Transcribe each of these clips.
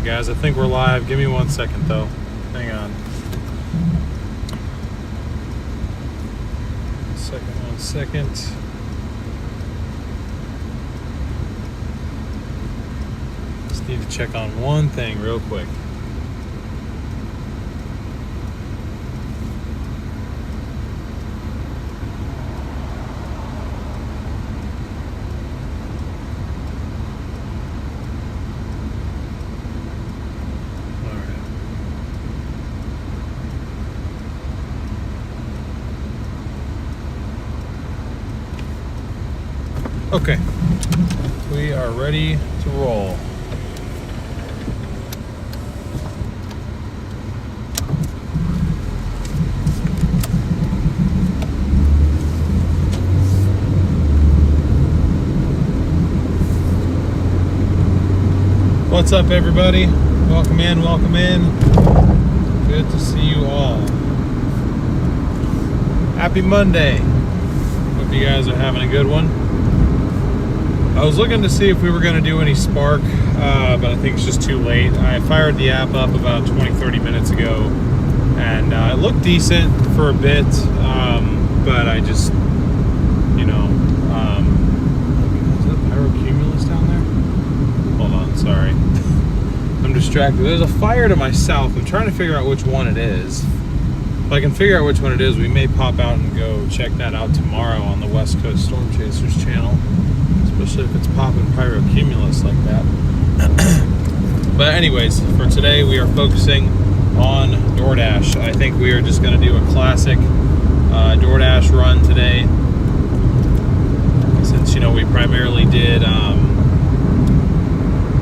Alright guys, I think we're live. Give me 1 second though. Hang on. 1 second. Just need to check on one thing real quick. Okay, we are ready to roll. What's up, everybody? Welcome in, welcome in. Good to see you all. Happy Monday. Hope you guys are having a good one. I was looking to see if we were going to do any Spark, but I think it's just too late. I fired the app up about 20-30 minutes ago, and it looked decent for a bit, but I just, you know, is that pyrocumulus down there? Hold on, sorry. I'm distracted. There's a fire to my south. I'm trying to figure out which one it is. If I can figure out which one it is, we may pop out and go check that out tomorrow on the West Coast Storm Chasers channel. Especially if it's popping pyrocumulus like that. But anyways, for today we are focusing on Doordash. I think we are just going to do a classic Doordash run today. Since, you know, we primarily did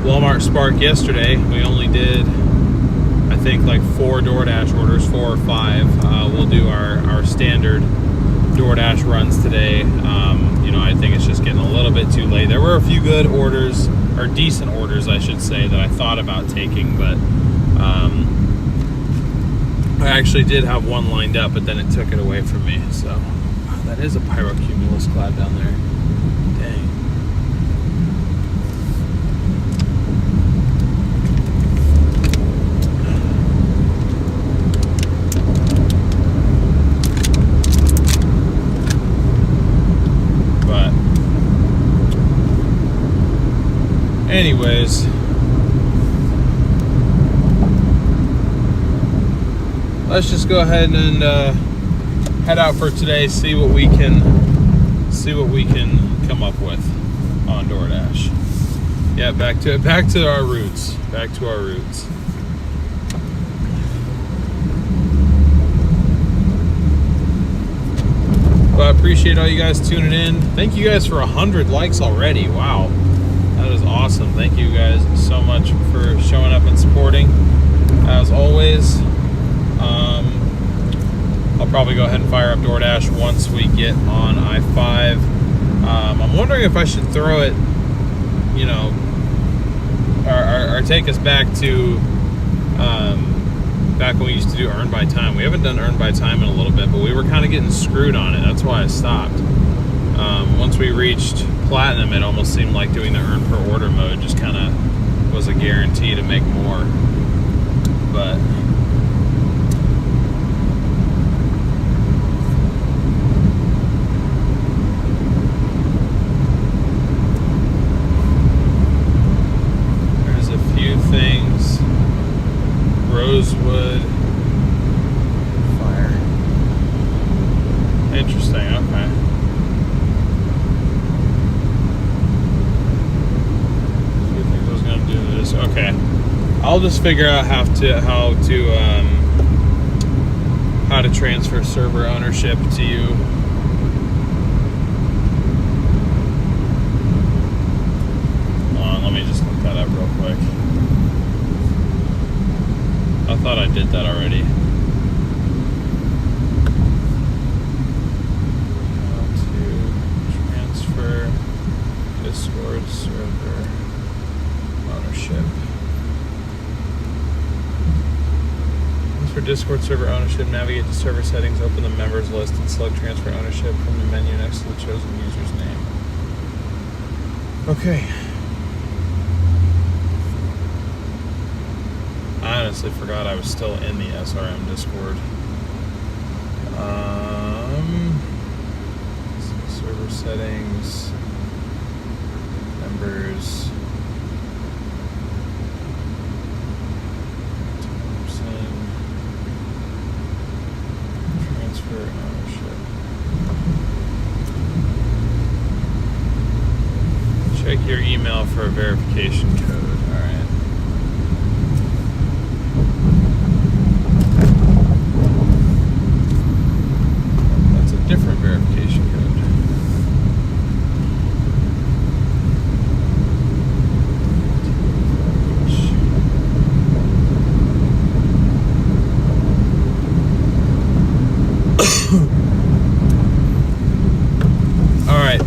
Walmart Spark yesterday, we only did, I think, like 4 Doordash orders, 4 or 5. We'll do our standard Doordash runs today. You know, I think it's just getting a little bit too late. There were a few good orders, or decent orders, I should say, that I thought about taking, but I actually did have one lined up, but then it took it away from me. So, wow, that is a pyrocumulus cloud down there. Dang. Anyways, let's just go ahead and head out for today. See what we can come up with on Doordash. Yeah, back to our roots. Back to our roots. But I appreciate all you guys tuning in. Thank you guys for 100 likes already. Wow. That is awesome. Thank you guys so much for showing up and supporting. As always, I'll probably go ahead and fire up Doordash once we get on I-5. I'm wondering if I should throw it, you know, or take us back to back when we used to do Earn by Time. We haven't done Earn by Time in a little bit, but we were kind of getting screwed on it. That's why I stopped. Once we reached Platinum, it almost seemed like doing the earn per order mode just kind of was a guarantee to make more. But there's a few things. Rosewood fire. Interesting, okay. Okay, I'll just figure out how to transfer server ownership to you. Hold on, let me just look that up real quick. I thought I did that already. How to transfer Discord server ownership. For Discord server ownership, navigate to server settings, open the members list, and select transfer ownership from the menu next to the chosen user's name. Okay. I honestly forgot I was still in the SRM Discord. Server settings, members, transfer ownership. Check your email for a verification code. All right. That's a different verification code. All right.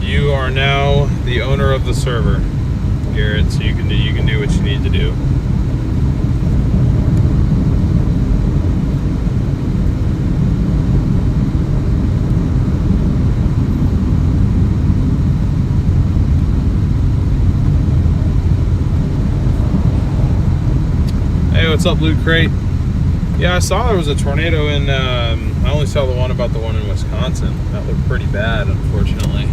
You are now the owner of the server, Garrett, so you can do what you need to do. Hey, what's up, Loot Crate? Yeah, I saw there was a tornado in, I only saw the one in Wisconsin. That looked pretty bad, unfortunately.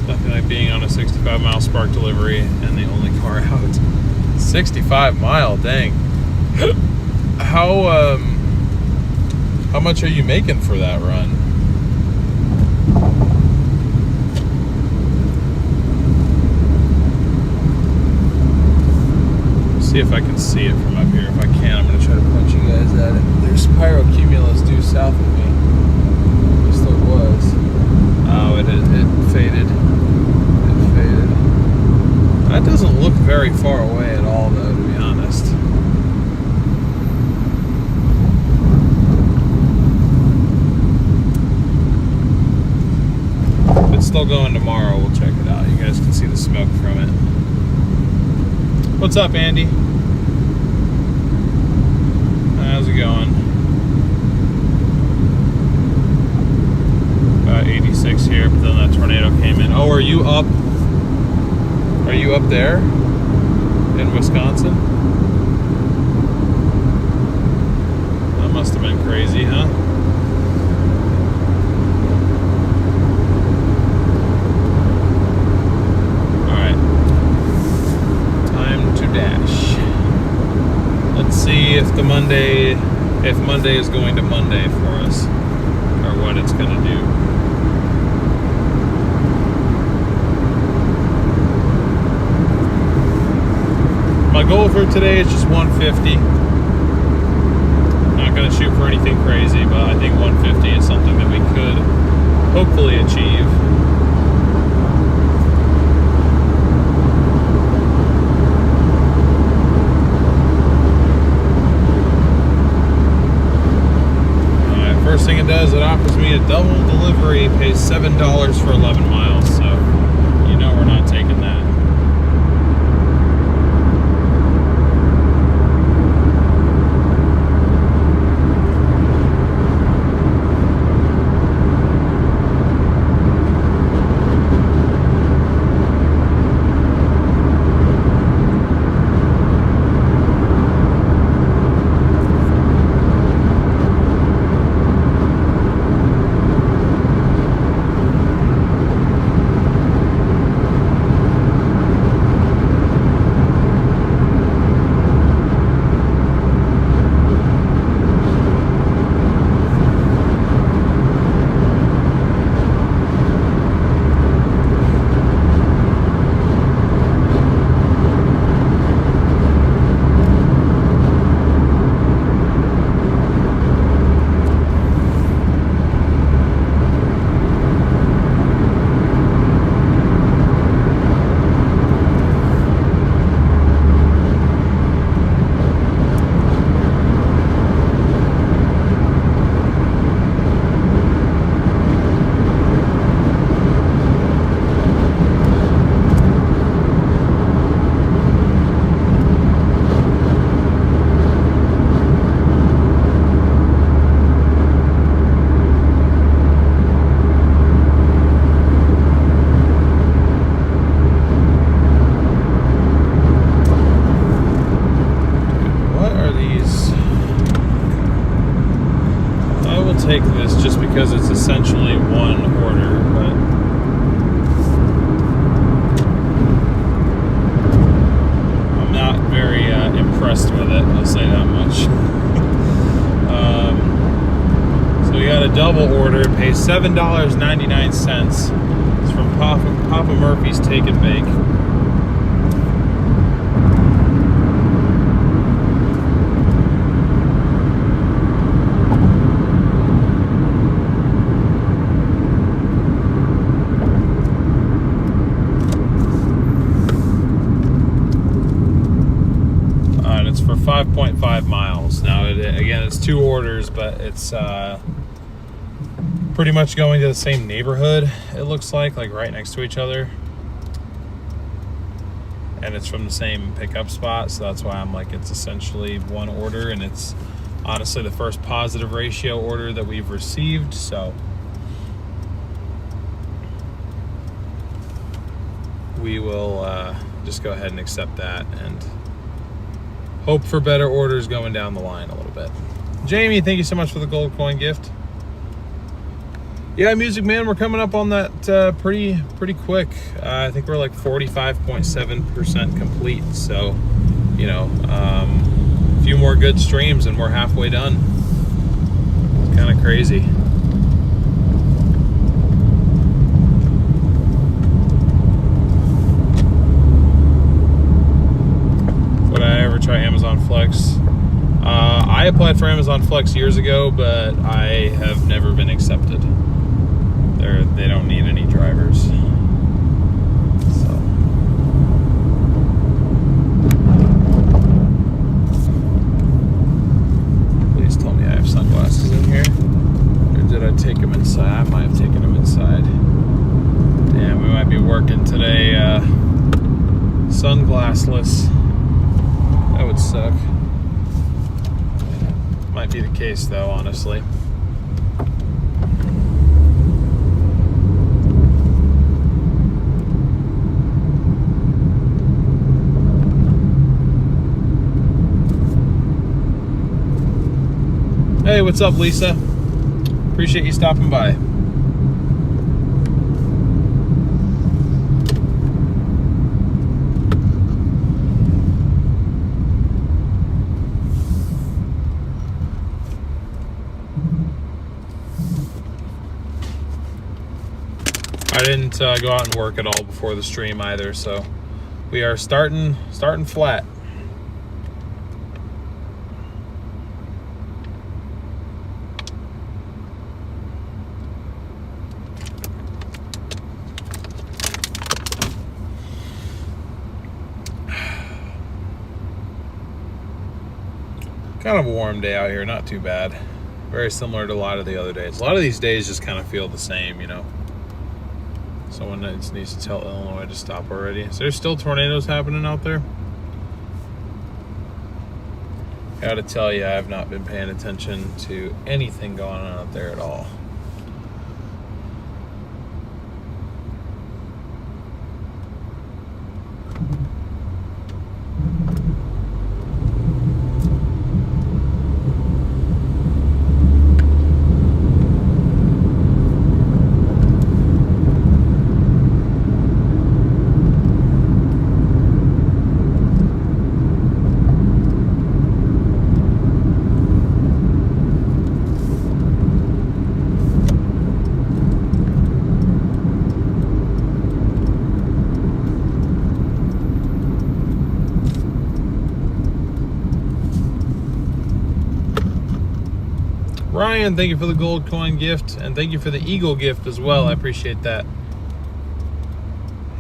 Nothing like being on a 65-mile Spark delivery and the only car out. 65 mile, dang. How much are you making for that run? See if I can see it from up here. If I can, I'm going to try to point you guys at it. There's pyrocumulus due south of me. At least there was. Oh, it faded. It faded. That doesn't look very far away at all, though, to be honest. If it's still going tomorrow, we'll check it out. You guys can see the smoke from it. What's up, Andy? How's it going? About 86 here, but then that tornado came in. Oh, are you up? Are you up there in Wisconsin? That must have been crazy, huh? Dash. Let's see if Monday is going to Monday for us, or what it's going to do. My goal for today is just 150. Not going to shoot for anything crazy, but I think 150 is something that we could hopefully achieve. First thing it does, it offers me a double delivery, pays $7 for 11 miles, so you know we're not taking that. will take this just because it's essentially one order, but I'm not very impressed with it, I'll say that much. So we got a double order, it pays $7.99. It's from Papa Murphy's Take and Bake. For 5.5 miles. Now, again, it's two orders, but it's pretty much going to the same neighborhood, it looks like right next to each other. And it's from the same pickup spot, so that's why I'm like, it's essentially one order, and it's honestly the first positive ratio order that we've received, so we will just go ahead and accept that and hope for better orders going down the line a little bit. Jamie, thank you so much for the gold coin gift. Yeah, Music Man, we're coming up on that pretty quick. I think we're like 45.7% complete. So, you know, a few more good streams and we're halfway done. It's kind of crazy. Try Amazon Flex. I applied for Amazon Flex years ago, but I have never been accepted. They don't need any drivers. So. Please tell me I have sunglasses in here. Or did I take them inside? I might have taken them inside. Damn, we might be working today sunglassless. That would suck. Might be the case though, honestly. Hey, what's up, Lisa? Appreciate you stopping by. I didn't go out and work at all before the stream either, so we are starting flat. Kind of a warm day out here, not too bad. Very similar to a lot of the other days. A lot of these days just kind of feel the same, you know. Someone needs to tell Illinois to stop already. Is there still tornadoes happening out there? Gotta tell you, I have not been paying attention to anything going on out there at all. Ryan, thank you for the gold coin gift, and thank you for the eagle gift as well. I appreciate that.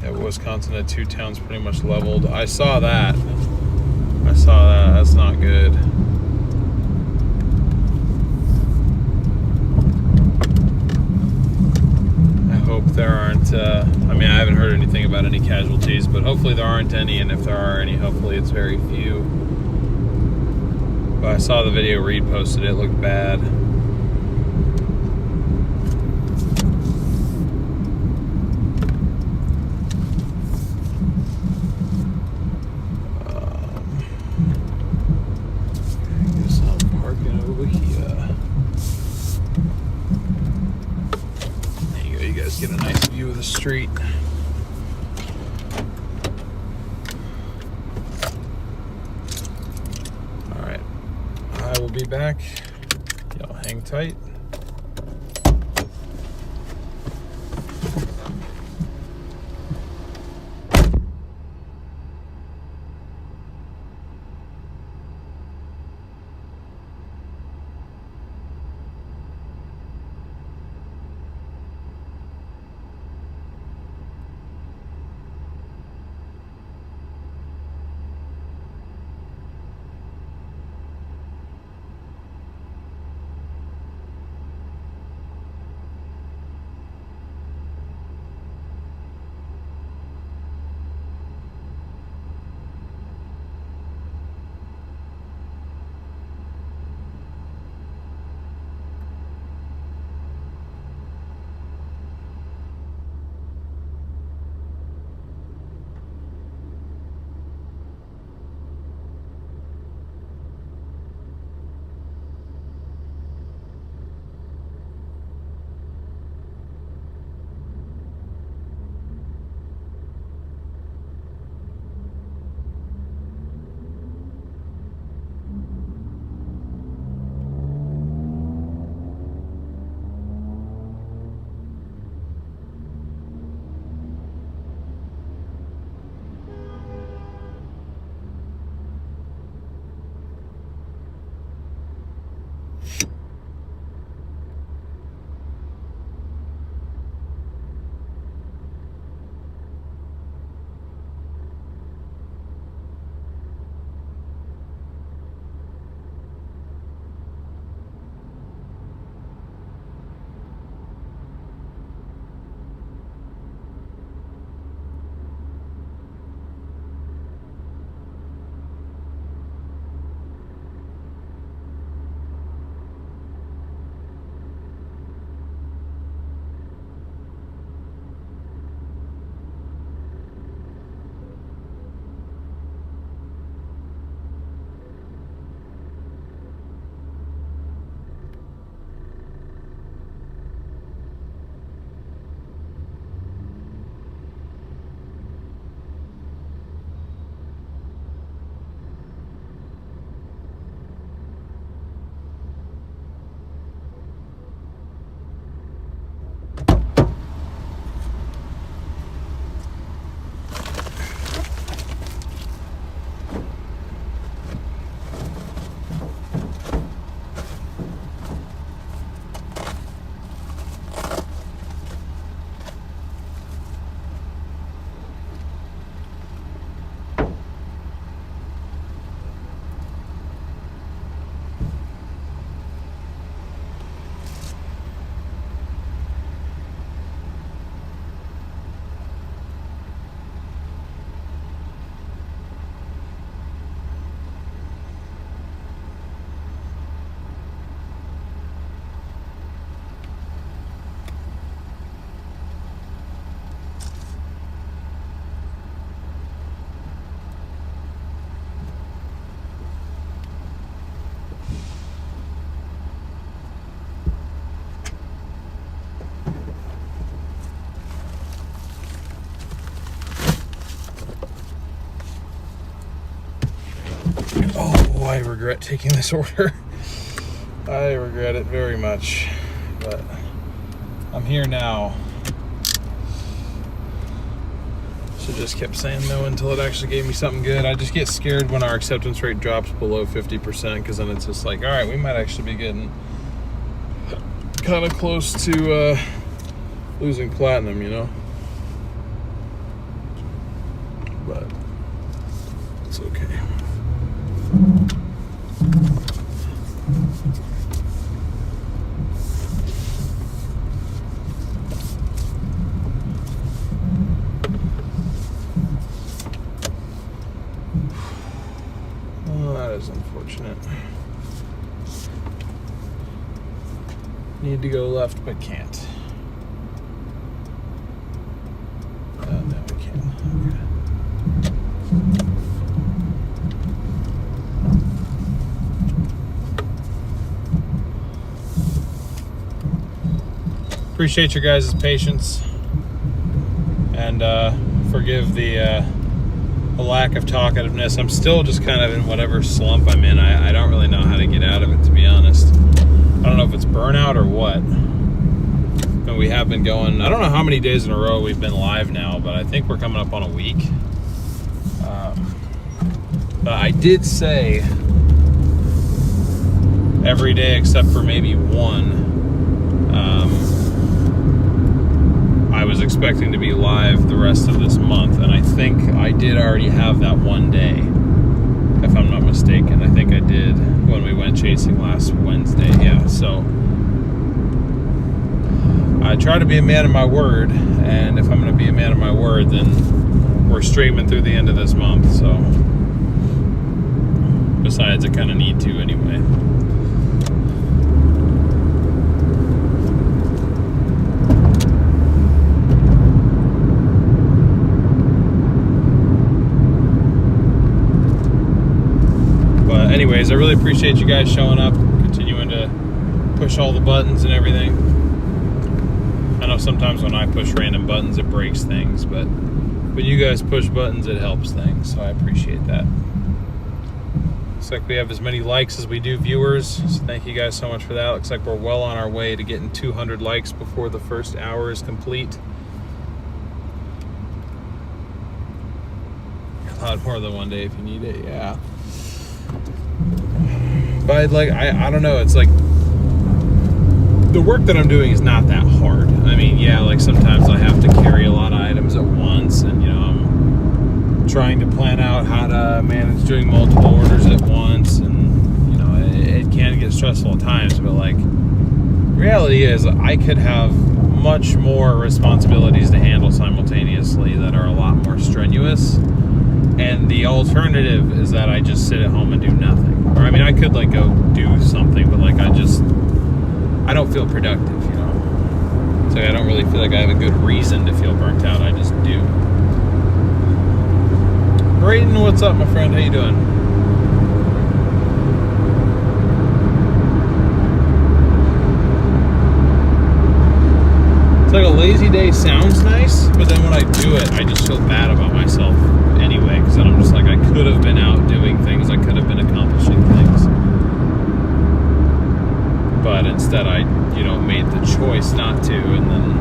Yeah, Wisconsin had two towns pretty much leveled. I saw that. That's not good. I hope there aren't, I mean, I haven't heard anything about any casualties, but hopefully there aren't any, and if there are any, hopefully it's very few. But I saw the video Reed posted, it looked bad. guys get a nice view of the street. All right, I will be back. Y'all hang tight. Oh, I regret taking this order. I regret it very much, but I'm here now. So just kept saying no until it actually gave me something good. I just get scared when our acceptance rate drops below 50%, because then it's just like, all right, we might actually be getting kind of close to losing platinum, you know? But it's okay. Well, that is unfortunate. Need to go left, but can't. No, we can. Okay. Appreciate your guys' patience. And forgive the lack of talkativeness. I'm still just kind of in whatever slump I'm in. I don't really know how to get out of it, to be honest. I don't know if it's burnout or what. And we have been going, I don't know how many days in a row we've been live now, but I think we're coming up on a week. But I did say every day except for maybe one, I was expecting to be live the rest of this month, and I think I did already have that one day, if I'm not mistaken. I think I did when we went chasing last Wednesday. Yeah, so I try to be a man of my word, and if I'm going to be a man of my word, then we're streaming through the end of this month. So besides, I kind of need to anyway. Anyways, I really appreciate you guys showing up, continuing to push all the buttons and everything. I know sometimes when I push random buttons, it breaks things, but when you guys push buttons, it helps things, so I appreciate that. Looks like we have as many likes as we do viewers, so thank you guys so much for that. Looks like we're well on our way to getting 200 likes before the first hour is complete. A lot more than one day if you need it, yeah. But like, I don't know, it's like the work that I'm doing is not that hard. I mean, yeah, like sometimes I have to carry a lot of items at once, and you know, I'm trying to plan out how to manage doing multiple orders at once, and you know, it can get stressful at times, but like, reality is I could have much more responsibilities to handle simultaneously that are a lot more strenuous. And the alternative is that I just sit at home and do nothing. Or I mean, I could like go do something, but like I don't feel productive, you know. So I don't really feel like I have a good reason to feel burnt out. I just do. Brayden, what's up, my friend? How you doing? It's like a lazy day sounds nice, but then when I do it, I just feel bad about myself anyway, because then I'm just like, I could have been out doing things, I could have been accomplishing things, but instead I, you know, made the choice not to, and then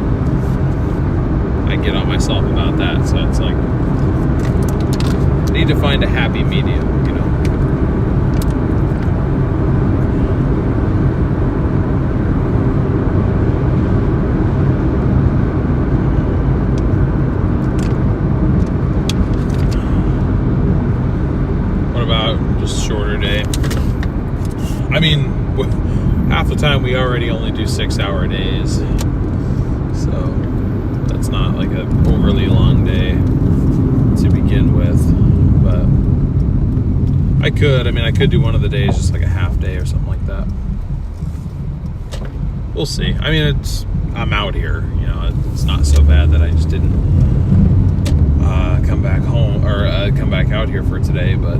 I get on myself about that. So it's like, I need to find a happy medium, you know. Shorter day. I mean, half the time we already only do 6-hour days, so that's not like an overly long day to begin with. But I could do one of the days just like a half day or something like that. We'll see. I mean, I'm out here, you know, it's not so bad that I just didn't come back home or come back out here for today, but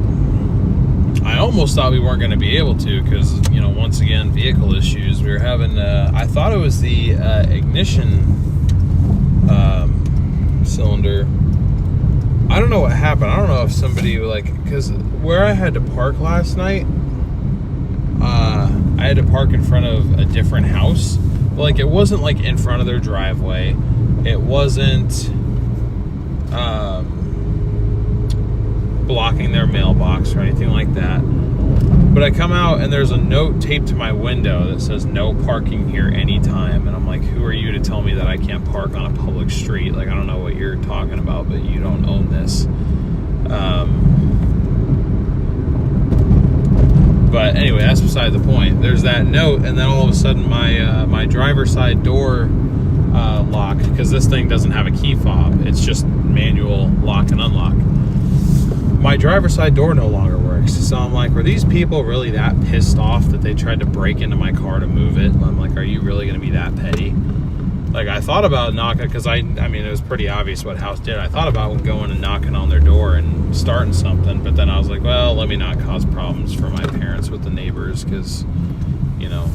I almost thought we weren't going to be able to because, you know, once again, vehicle issues. We were having, I thought it was the ignition cylinder. I don't know what happened. I don't know if somebody, like, because where I had to park last night, I had to park in front of a different house. Like, it wasn't, like, in front of their driveway. It wasn't blocking their mailbox or anything like that. But I come out and there's a note taped to my window that says no parking here anytime, and I'm like, who are you to tell me that I can't park on a public street? Like, I don't know what you're talking about, but you don't own this. But anyway, that's beside the point. There's that note, and then all of a sudden my driver's side door lock, because this thing doesn't have a key fob, it's just manual lock and unlock. My driver's side door no longer works. So I'm like, were these people really that pissed off that they tried to break into my car to move it? I'm like, are you really going to be that petty? Like, I thought about knocking, because I mean, it was pretty obvious what house did. I thought about going and knocking on their door and starting something, but then I was like, well, let me not cause problems for my parents with the neighbors, because, you know,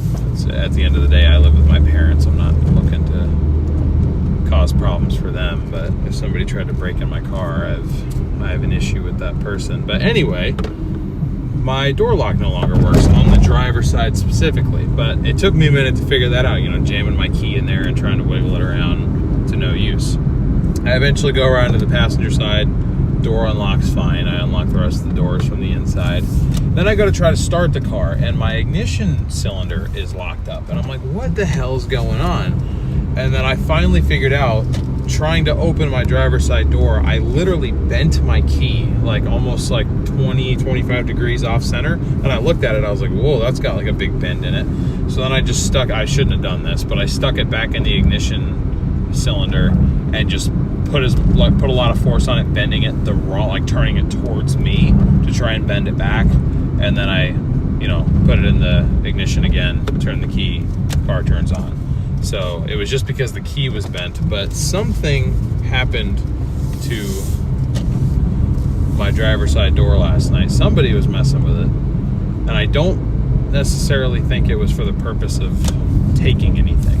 at the end of the day, I live with my parents. I'm not looking to cause problems for them, but if somebody tried to break in my car, I have an issue with that person. But anyway, my door lock no longer works on the driver's side specifically, but it took me a minute to figure that out, you know, jamming my key in there and trying to wiggle it around to no use. I eventually go around to the passenger side, door unlocks fine, I unlock the rest of the doors from the inside. Then I go to try to start the car and my ignition cylinder is locked up, and I'm like, what the hell's going on? And then I finally figured out, trying to open my driver's side door, I literally bent my key like almost like 20-25 degrees off center, and I looked at it, I was like, whoa, that's got like a big bend in it. So then I just I shouldn't have done this, but I stuck it back in the ignition cylinder and just put a lot of force on it, bending it the wrong, like turning it towards me to try and bend it back. And then I, you know, put it in the ignition again, turn the key, car turns on. So it was just because the key was bent, but something happened to my driver's side door last night. Somebody was messing with it, and I don't necessarily think it was for the purpose of taking anything.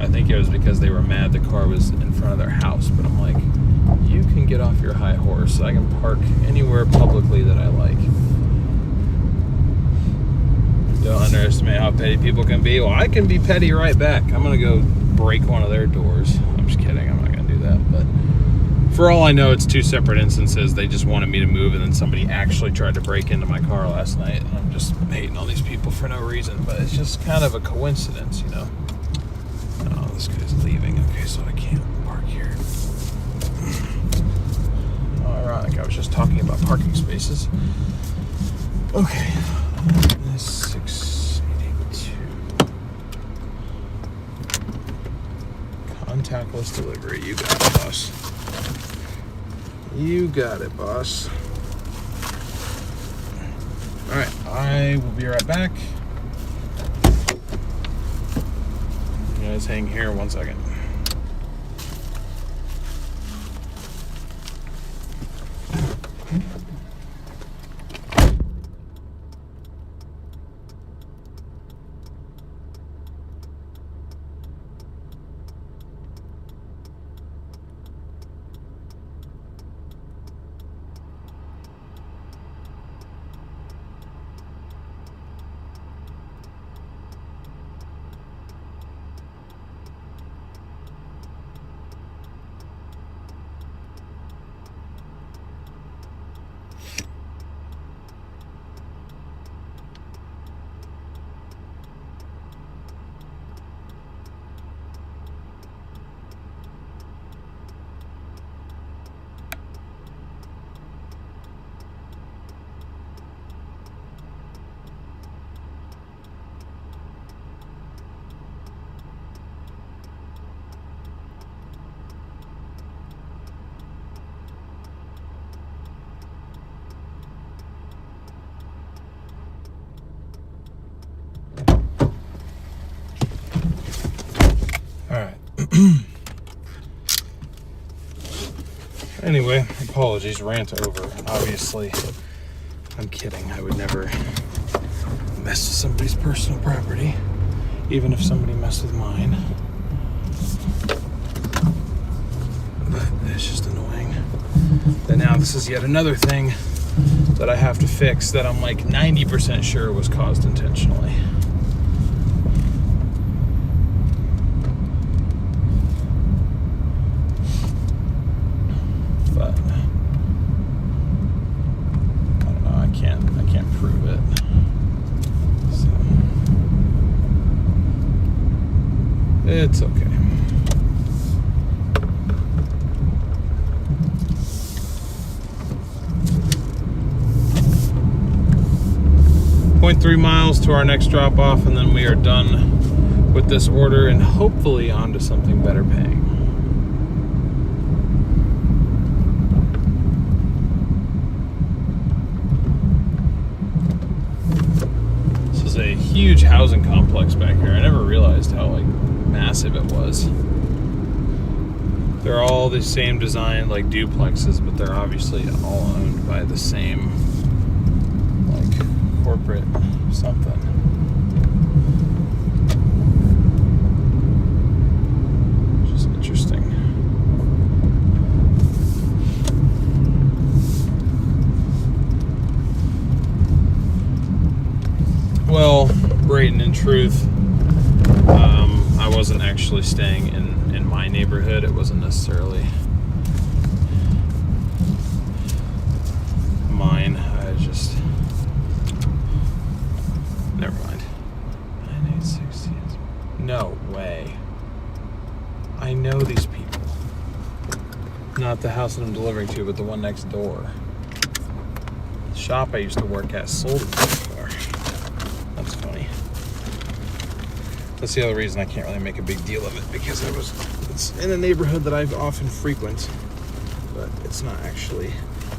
I think it was because they were mad the car was in front of their house, but I'm like, you can get off your high horse. I can park anywhere publicly that I like. Don't underestimate how petty people can be. Well, I can be petty right back. I'm gonna go break one of their doors. I'm just kidding, I'm not gonna do that. But for all I know, it's two separate instances. They just wanted me to move, and then somebody actually tried to break into my car last night. And I'm just hating on these people for no reason, but it's just kind of a coincidence, you know? Oh, this guy's leaving. Okay, so I can't park here. Oh, ironic, I was just talking about parking spaces. Okay. 682. Contactless delivery. You got it, boss. You got it, boss. Alright, I will be right back. You guys hang here 1 second. Anyway, apologies, rant over. Obviously, I'm kidding. I would never mess with somebody's personal property, even if somebody messed with mine. But it's just annoying. And now this is yet another thing that I have to fix that I'm like 90% sure was caused intentionally. Prove it. So it's okay. .3 miles to our next drop off, and then we are done with this order and hopefully on to something better paying. A huge housing complex back here. I never realized how like massive it was. They're all the same design, like duplexes, but they're obviously all owned by the same like corporate something. Which is interesting. in truth, I wasn't actually staying in my neighborhood. It wasn't necessarily mine. I just, never mind. 9860. No way. I know these people. Not the house that I'm delivering to, but the one next door. The shop I used to work at sold it before. That's funny. That's the other reason I can't really make a big deal of it, because it's in a neighborhood that I often frequent, but it's not actually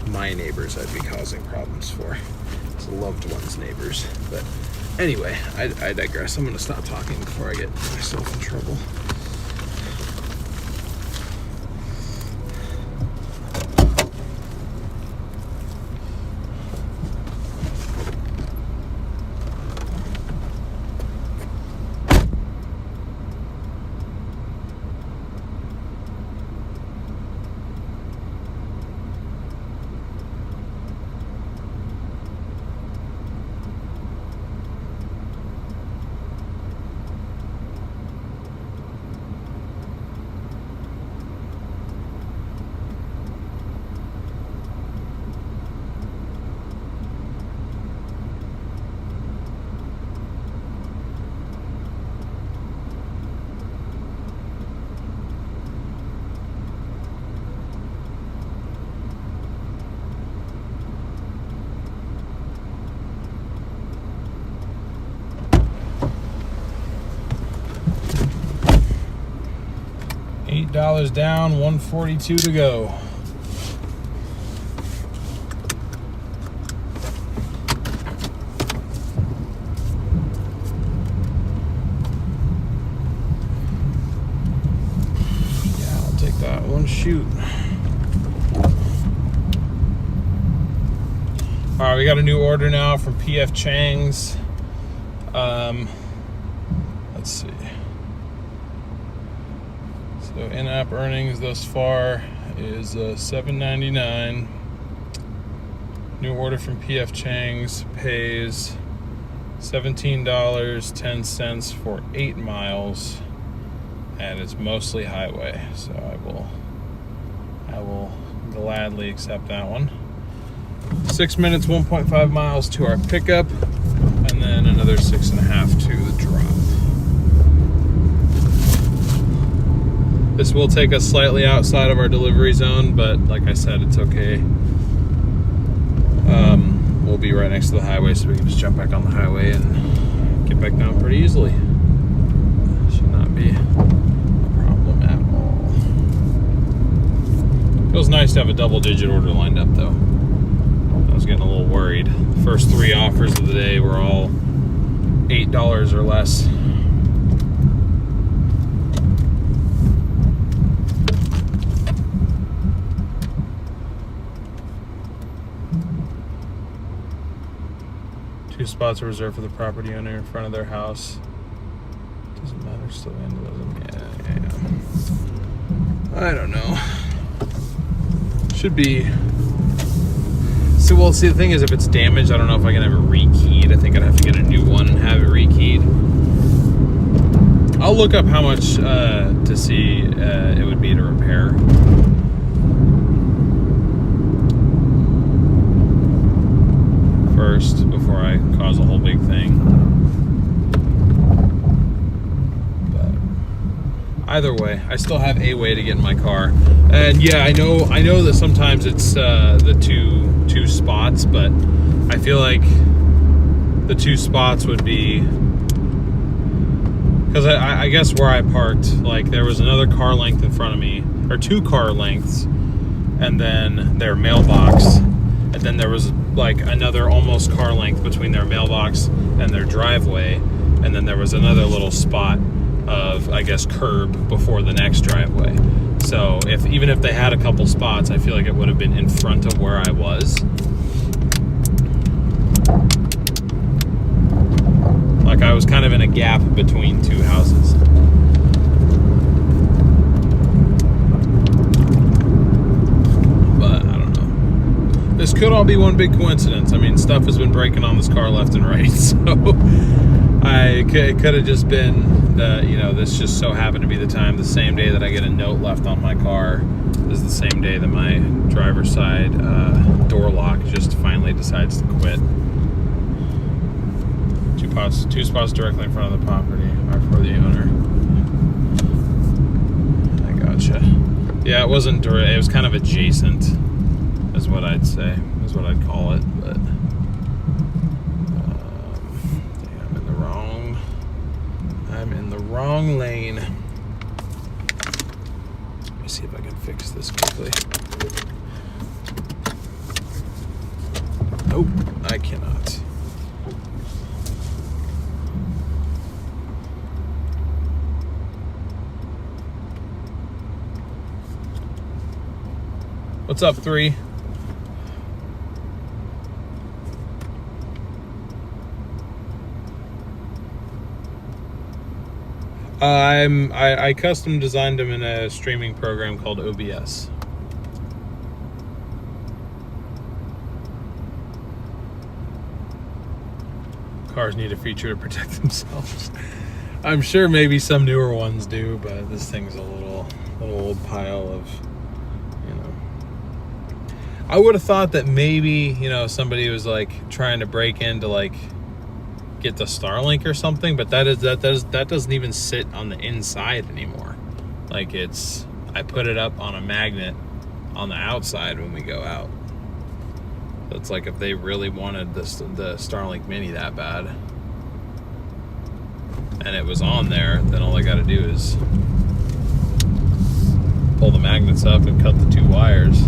my neighbors I'd be causing problems for. It's loved ones' neighbors. But anyway, I digress. I'm going to stop talking before I get myself in trouble. $8 down, 142 to go. Yeah, I'll take that one. Shoot. All right, we got a new order now from PF Chang's. Let's see. So in-app earnings thus far is $7.99. New order from PF Chang's pays $17.10 for 8 miles, and it's mostly highway. So I will gladly accept that one. 6 minutes, 1.5 miles to our pickup, and then another 6.5 to the drop. This will take us slightly outside of our delivery zone, but like I said, it's okay. We'll be right next to the highway, so we can just jump back on the highway and get back down pretty easily. Should not be a problem at all. Feels nice to have a double-digit order lined up, though. I was getting a little worried. The first 3 offers of the day were all $8 or less. Two spots are reserved for the property owner in front of their house. Doesn't matter, still vandalism. Yeah. I don't know. Should be. So, well, see, the thing is, if it's damaged, I don't know if I can have it rekeyed. I think I'd have to get a new one and have it rekeyed. I'll look up how much to see it would be to repair. First, before I cause a whole big thing. But either way, I still have a way to get in my car. And yeah, I know that sometimes it's the two spots, but I feel like the 2 spots would be, because I guess where I parked, like, there was another car length in front of me, or 2 car lengths, and then their mailbox, and then there was like another almost car length between their mailbox and their driveway, and then there was another little spot of, I guess, curb before the next driveway. So even if they had a couple spots, I feel like it would have been in front of where I was. Like I was kind of in a gap between 2 houses. This could all be one big coincidence. I mean, stuff has been breaking on this car left and right, so It could have just been the, this just so happened to be the time, the same day that I get a note left on my car is the same day that my driver's side door lock just finally decides to quit. Two spots directly in front of the property are for the owner. I gotcha. Yeah, it wasn't direct, it was kind of adjacent, is what I'd say, is what I'd call it, but I'm in the wrong lane. Let me see if I can fix this quickly. Nope, I cannot. What's up, 3? I custom designed them in a streaming program called OBS. Cars need a feature to protect themselves. I'm sure maybe some newer ones do, but this thing's a little old pile of, I would have thought that maybe, somebody was like trying to break into like get the Starlink or something, but that doesn't even sit on the inside anymore. Like I put it up on a magnet on the outside when we go out. So it's like if they really wanted the Starlink Mini that bad and it was on there, then all I got to do is pull the magnets up and cut the 2 wires.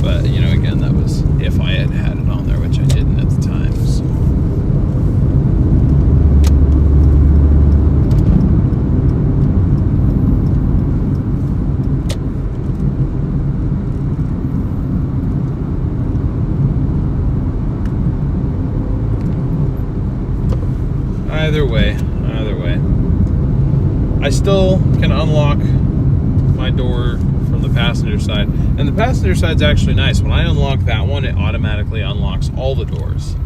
But, again, that was if I had it on there, which I didn't at the time. So. Either way. I still can unlock my door from the passenger side, and the passenger side's actually nice. When I unlock that one, it automatically unlocks all the doors.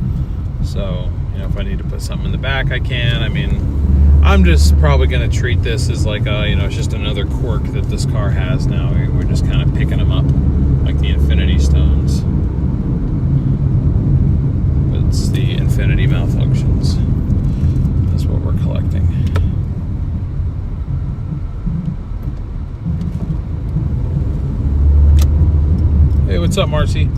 So, if I need to put something in the back, I can. I mean, I'm just probably going to treat this as like it's just another quirk that this car has now. We're just kind of picking them up like the Infinity Stones. It's the Infinity malfunctions. That's what we're collecting. Hey, what's up, Marcy?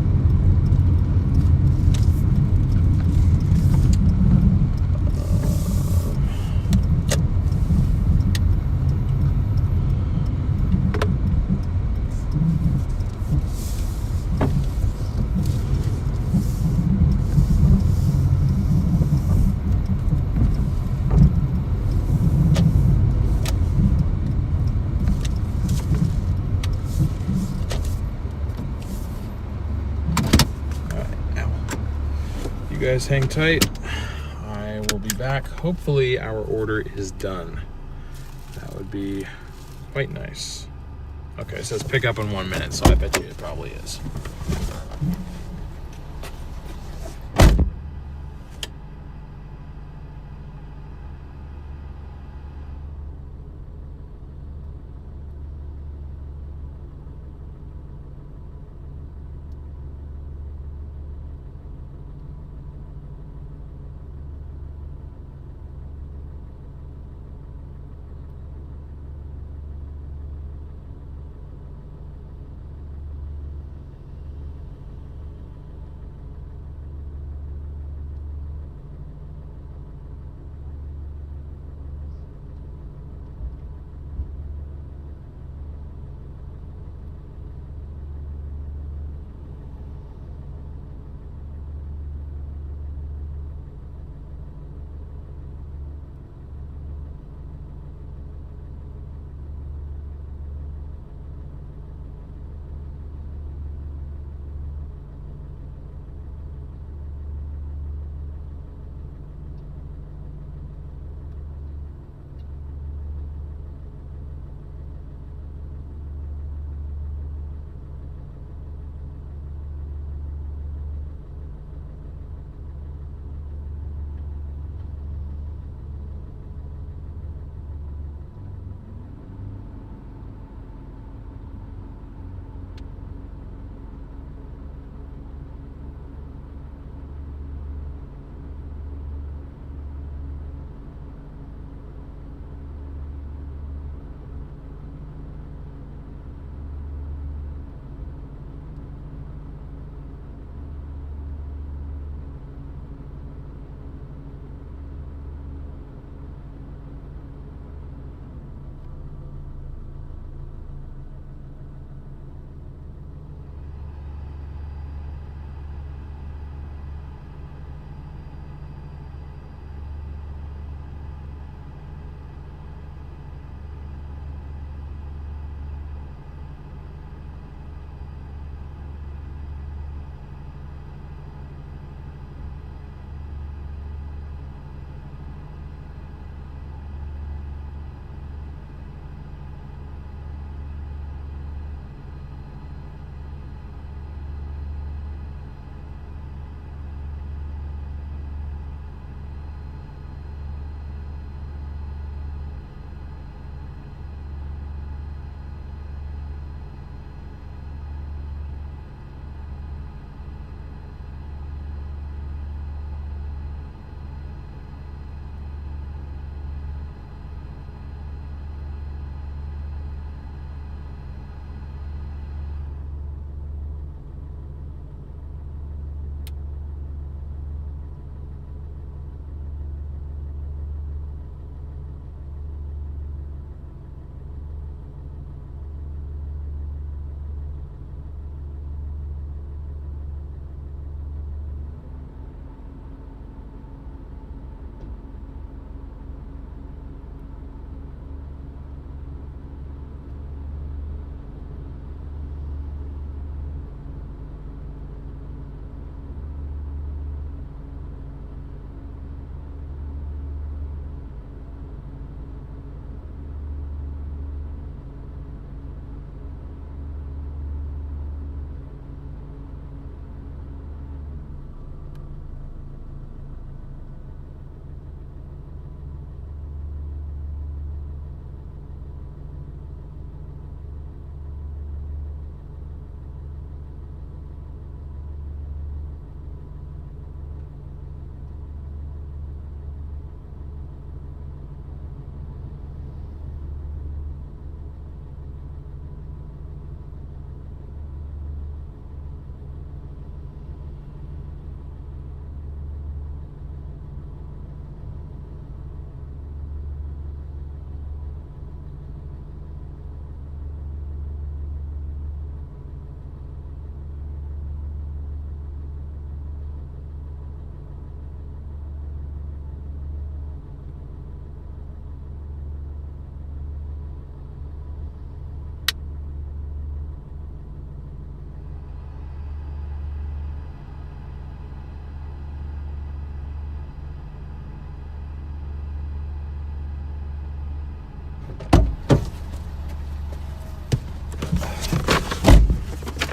You guys hang tight. I will be back. Hopefully our order is done. That would be quite nice. Okay, it says pick up in 1 minute, so I bet you it probably is.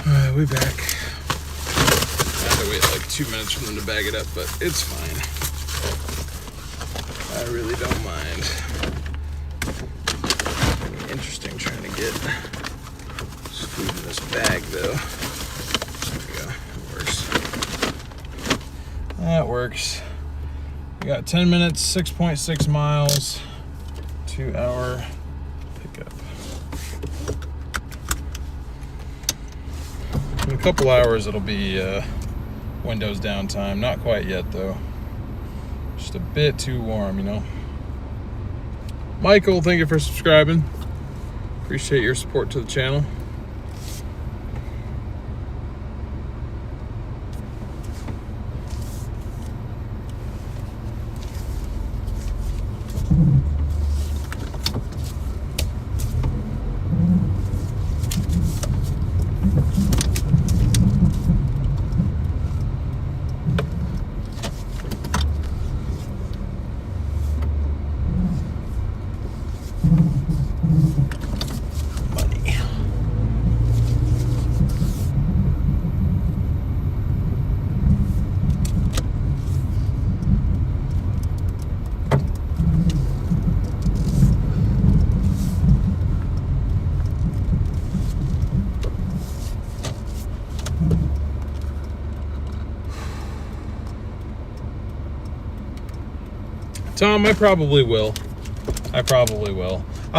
Alright, we back. I had to wait like 2 minutes for them to bag it up, but it's fine. I really don't mind. Interesting trying to get this food in this bag though. There we go. That works. That works. We got 10 minutes, 6.6 miles, 2 hour pickup. In a couple hours it'll be windows down time. Not quite yet though. Just a bit too warm, you know. Michael, thank you for subscribing. Appreciate your support to the channel. Tom, I probably will. I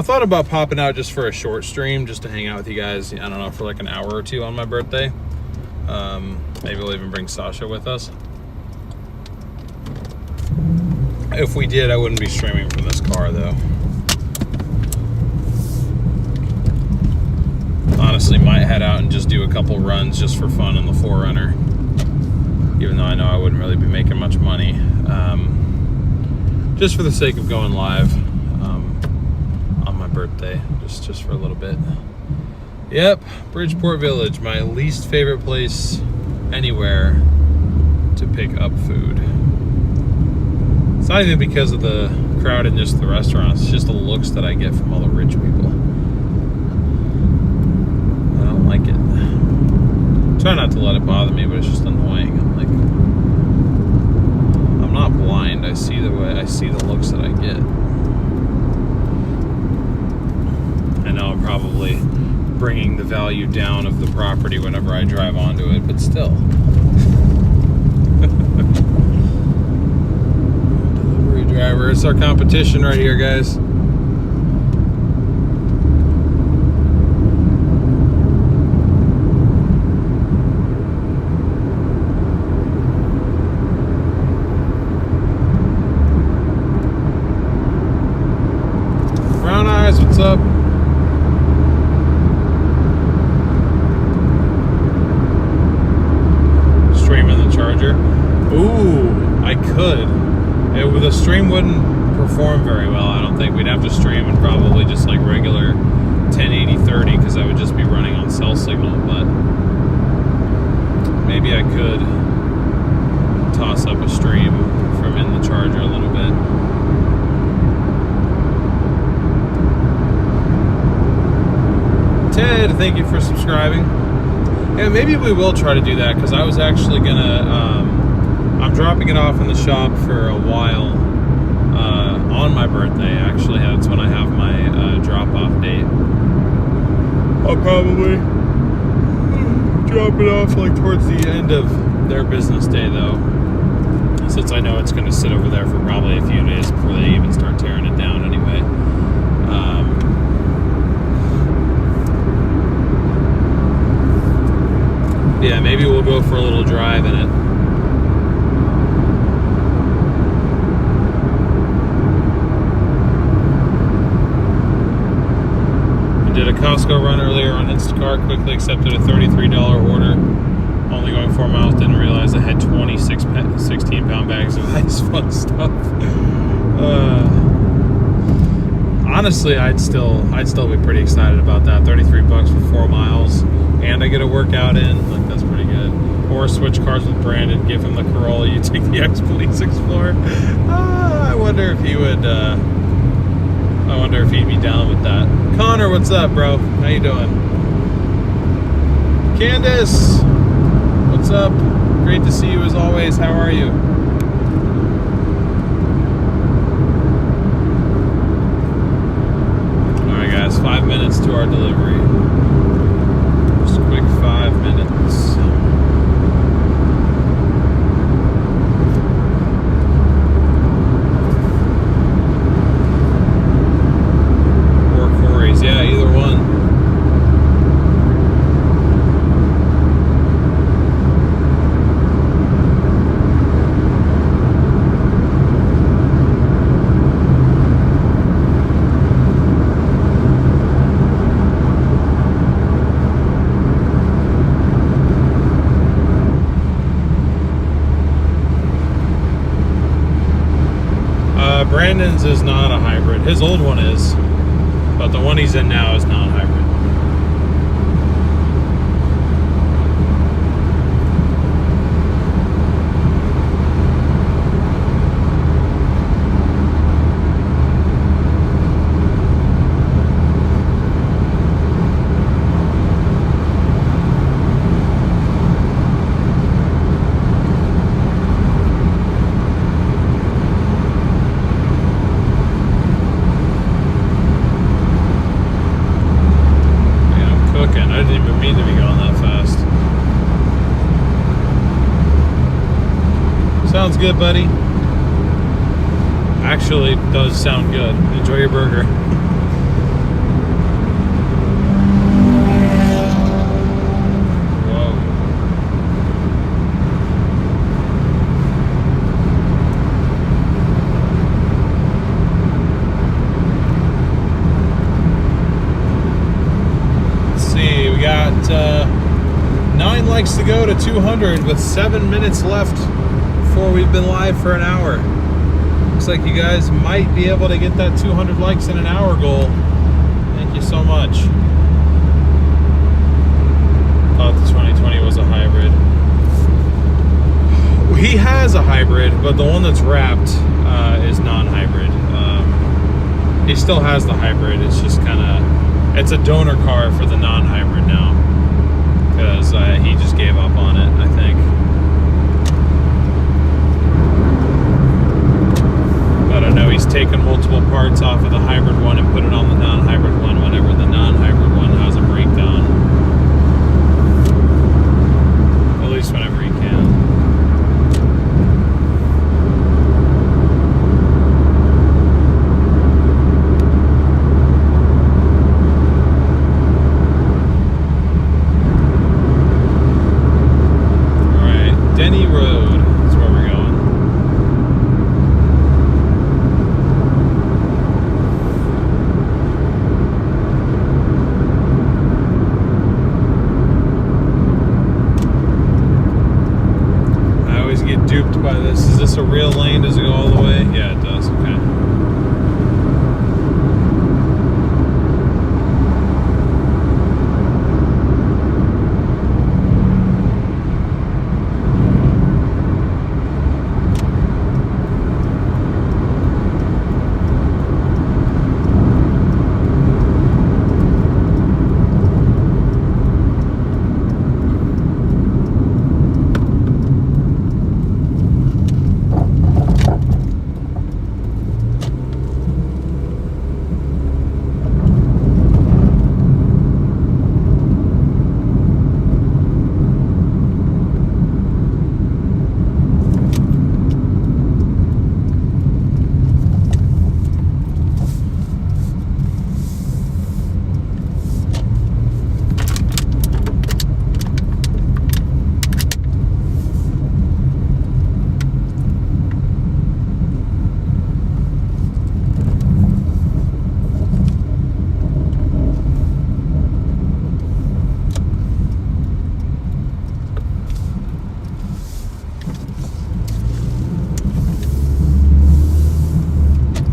thought about popping out just for a short stream, just to hang out with you guys, I don't know, for like an hour or two on my birthday. Maybe we'll even bring Sasha with us. If we did, I wouldn't be streaming from this car, though. Honestly, might head out and just do a couple runs just for fun in the 4Runner. Even though I know I wouldn't really be making much money. Just for the sake of going live on my birthday, just for a little bit. Yep, Bridgeport Village, my least favorite place anywhere to pick up food. It's not even because of the crowdedness of the restaurants, it's just the looks that I get from all the rich people. I don't like it. Try not to let it bother me, but it's just annoying. I'm like, I'm not blind. I see the looks that I get. I know I'm probably bringing the value down of the property whenever I drive onto it, but still. Delivery driver, it's our competition right here, guys. What's up? Streaming the charger. Ooh, I could. The stream wouldn't perform very well. I don't think we'd have to stream and probably just like regular 1080/30 because I would just be running on cell signal. But maybe I could toss up a stream from in the charger a little bit. Ted, thank you for subscribing. Yeah, maybe we will try to do that because I was actually gonna. I'm dropping it off in the shop for a while on my birthday. Actually, that's when I have my drop-off date. I'll probably drop it off like towards the end of their business day, though, since I know it's going to sit over there for probably a few days before they even start tearing it down anyway. Yeah, maybe we'll go for a little drive in it. I did a Costco run earlier on Instacart, quickly accepted a $33 order. Only going 4 miles, didn't realize I had 16-pound bags of nice fun stuff. Honestly, I'd still be pretty excited about that. 33 bucks for 4 miles, and I get a workout in. Like, that's pretty good. Or switch cars with Brandon, give him the Corolla, you take the X-Police Explorer. I wonder if he would. I wonder if he'd be down with that. Connor, what's up, bro? How you doing? Candace, what's up? Great to see you as always. How are you? All right, guys. 5 minutes to our delivery. Just a quick 5 minutes. Yeah, either one. Brandon's is not a hybrid. His old one is. But the one he's in now is not hybrid. Sounds good, buddy. Actually, it does sound good. Enjoy your burger. Whoa. Let's see, we got 9 likes to go to 200 with 7 minutes left. We've been live for an hour. Looks like you guys might be able to get that 200 likes in an hour goal. Thank you so much. Thought the 2020 was a hybrid. He has a hybrid, but the one that's wrapped is non-hybrid. He still has the hybrid. It's just kind of, it's a donor car for the non-hybrid now because he just gave up on it, I think. But I know he's taken multiple parts off of the hybrid one and put it on the non-hybrid one whenever the non-hybrid one has a breakdown. At least whenever he can. All right, Denny Road. Duped by this. Is this a real lane? Does it go all the way? Yeah, it does. Okay.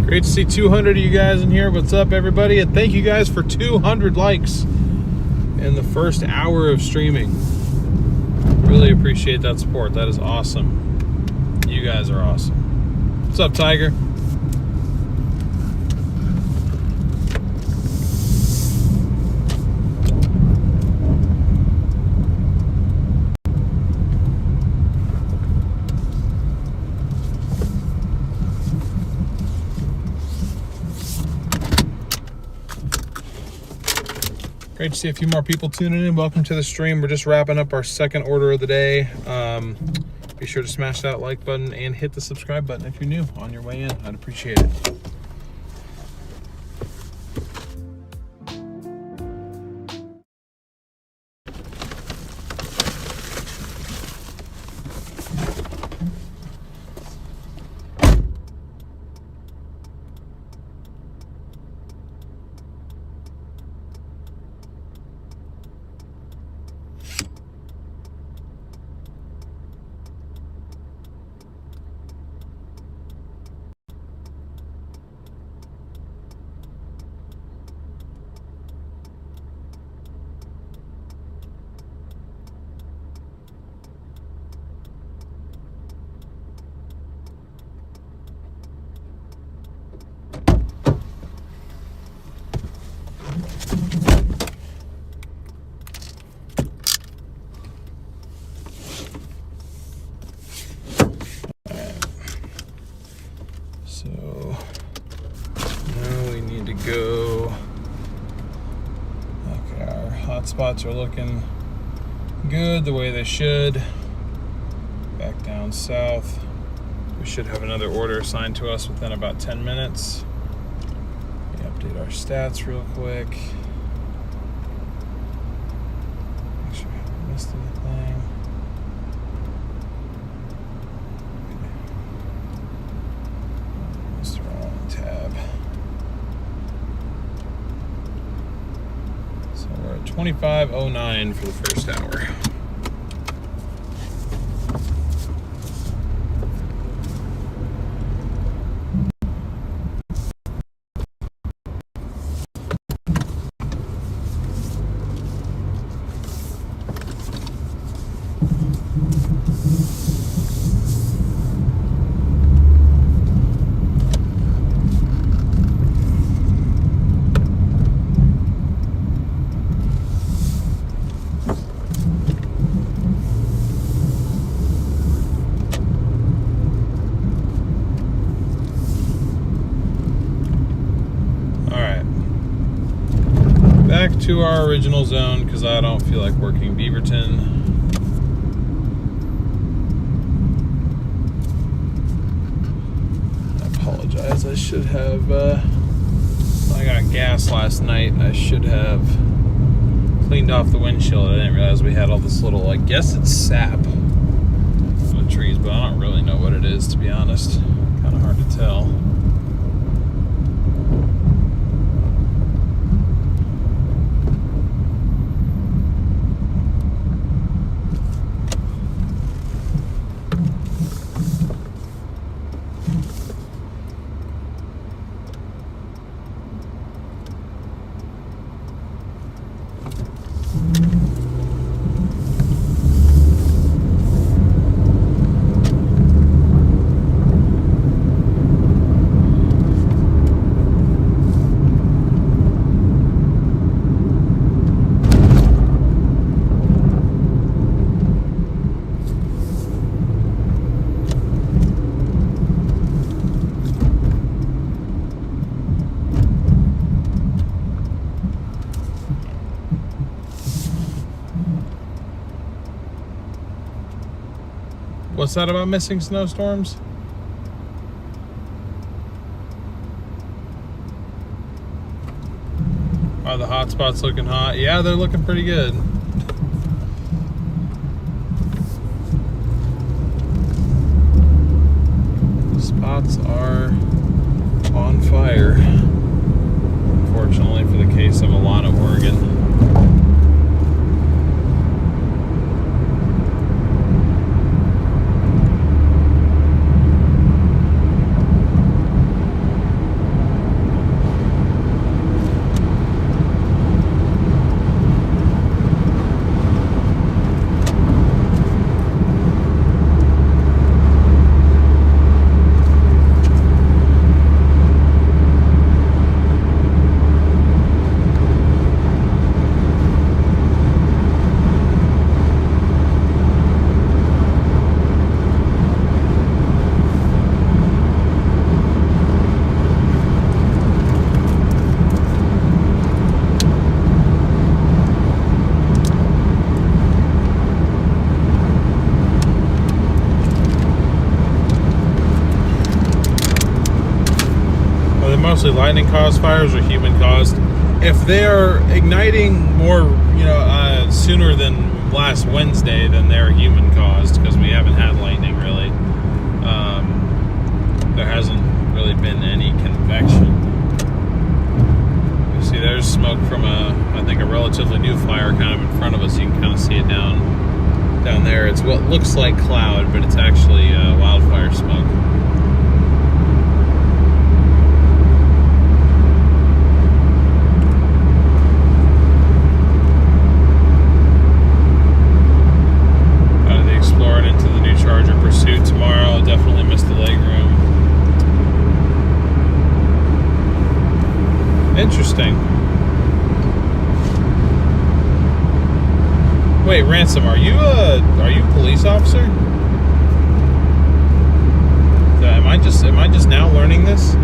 Great to see 200 of you guys in here. What's up, everybody? And thank you guys for 200 likes in the first hour of streaming. Really appreciate that support. That is awesome. You guys are awesome. What's up, Tiger? Great to see a few more people tuning in. Welcome to the stream. We're just wrapping up our second order of the day. Be sure to smash that like button and hit the subscribe button if you're new on your way in. I'd appreciate it. Go. Okay, our hot spots are looking good the way they should. Back down south. We should have another order assigned to us within about 10 minutes. Let me update our stats real quick. Make sure I haven't missed anything. Missed the wrong tab. We're at 25:09 for the first hour. To our original zone because I don't feel like working Beaverton. I apologize. I should have, I got gas last night. I should have cleaned off the windshield. I didn't realize we had all this little, I guess it's sap on the trees, but I don't really know what it is, to be honest. Kind of hard to tell. What's that about missing snowstorms? Are the hot spots looking hot? Yeah, they're looking pretty good. The spots are on fire, unfortunately, for the case of Alana, Oregon. lightning caused fires or human caused. If they're igniting more, sooner than last Wednesday, then they're human caused, because we haven't had lightning really. There hasn't really been any convection. You see, there's smoke from I think a relatively new fire kind of in front of us. You can kind of see it down there. It's what looks like cloud, but it's actually wildfire smoke. Pursuit tomorrow. Definitely missed the leg room. Interesting. Wait, Ransom, are you a police officer? Am I just now learning this?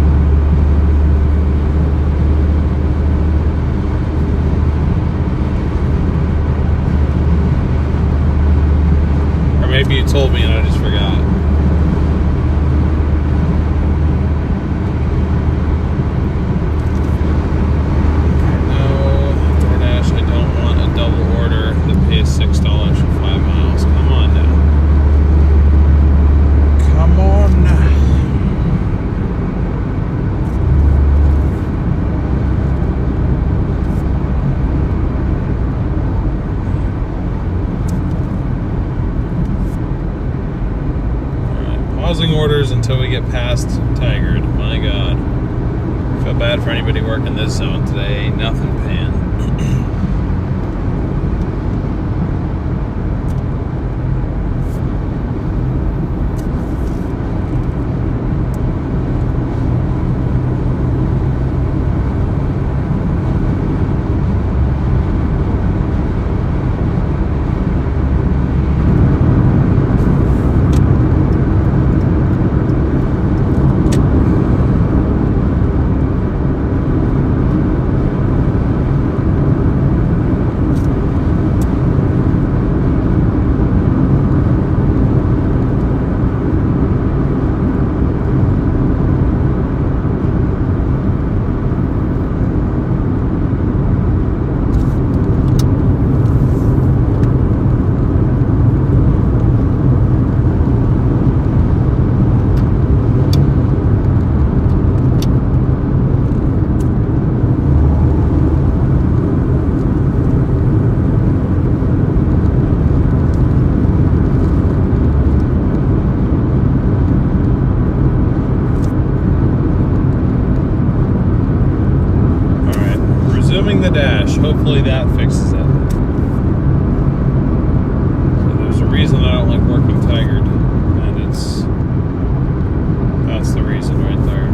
Maybe you told me and I just forgot. No, Doordash, I don't want a double order that pays $6 for 5 miles. Come on now. Come on now. Pausing orders until we get past Tigard. My God. Feel bad for anybody working this zone today. Ain't nothing paying. The dash. Hopefully that fixes it. So there's a reason I don't like working Tigard, and that's the reason right there.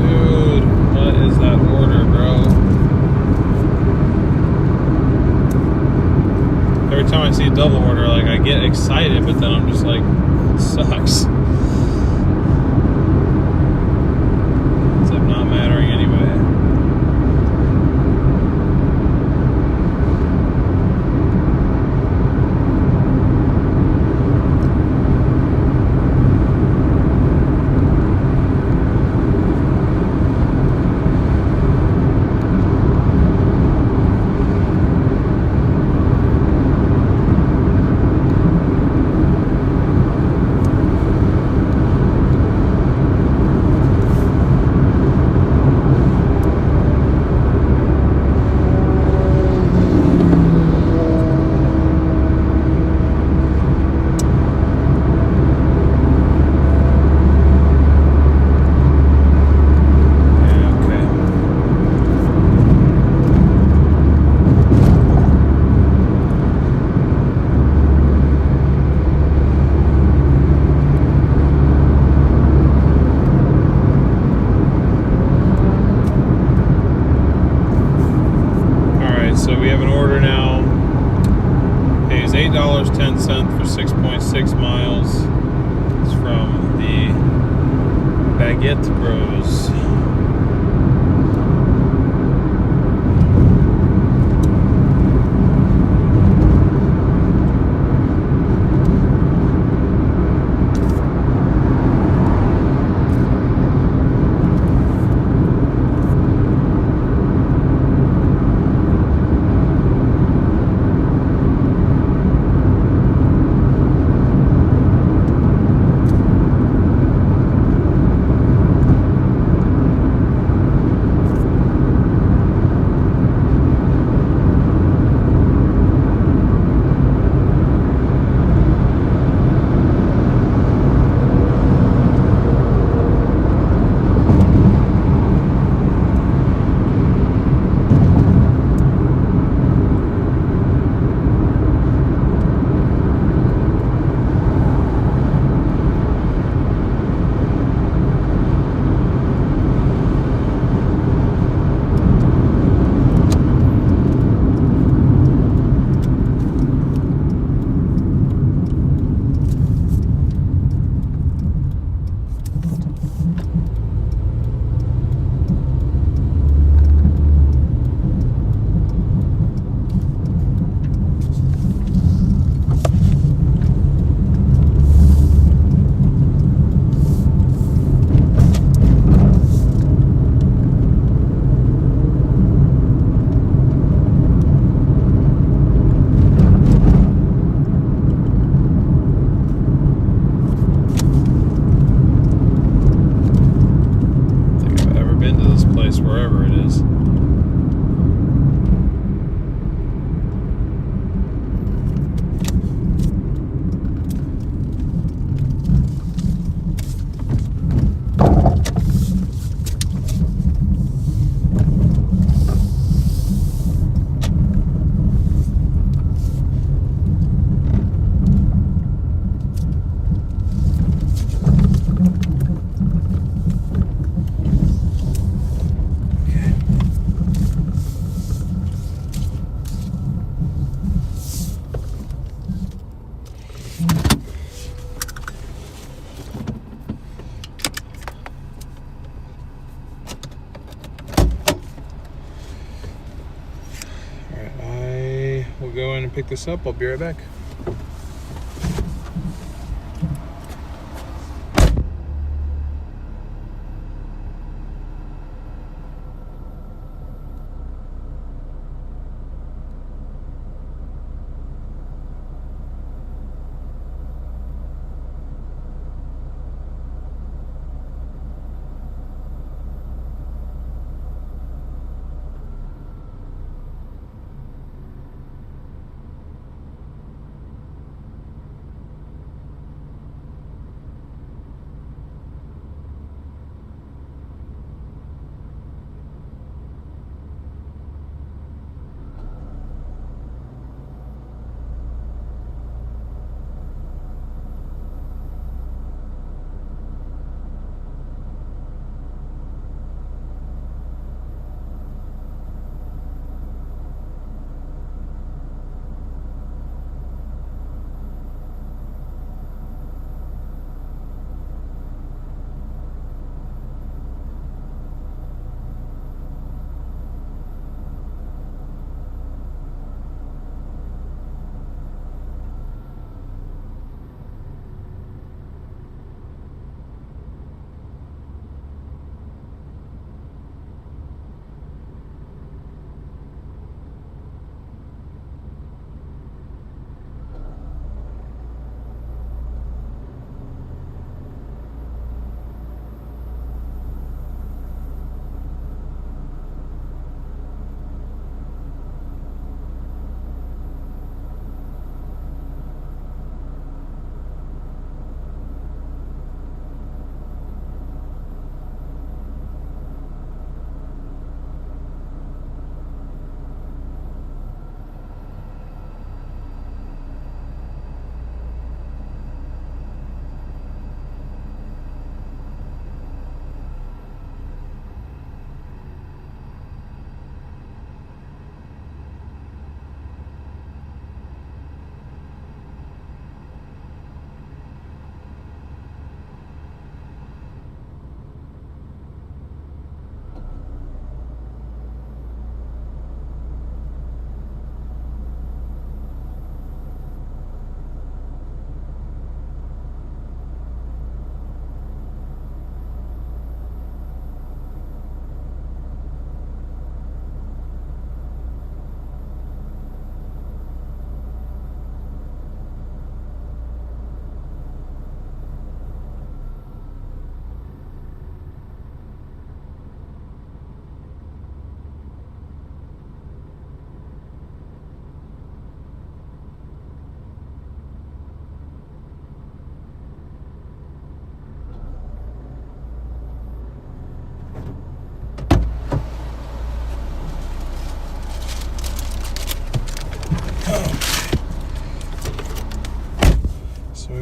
Dude, what is that order, bro? Every time I see a double order, like, I get excited, but then I'm just like, it sucks. Ends up not mattering anyway. So we have an order now. Pays $8.10 for 6.6 miles. It's from the Baguette Bros. in and pick this up. I'll be right back.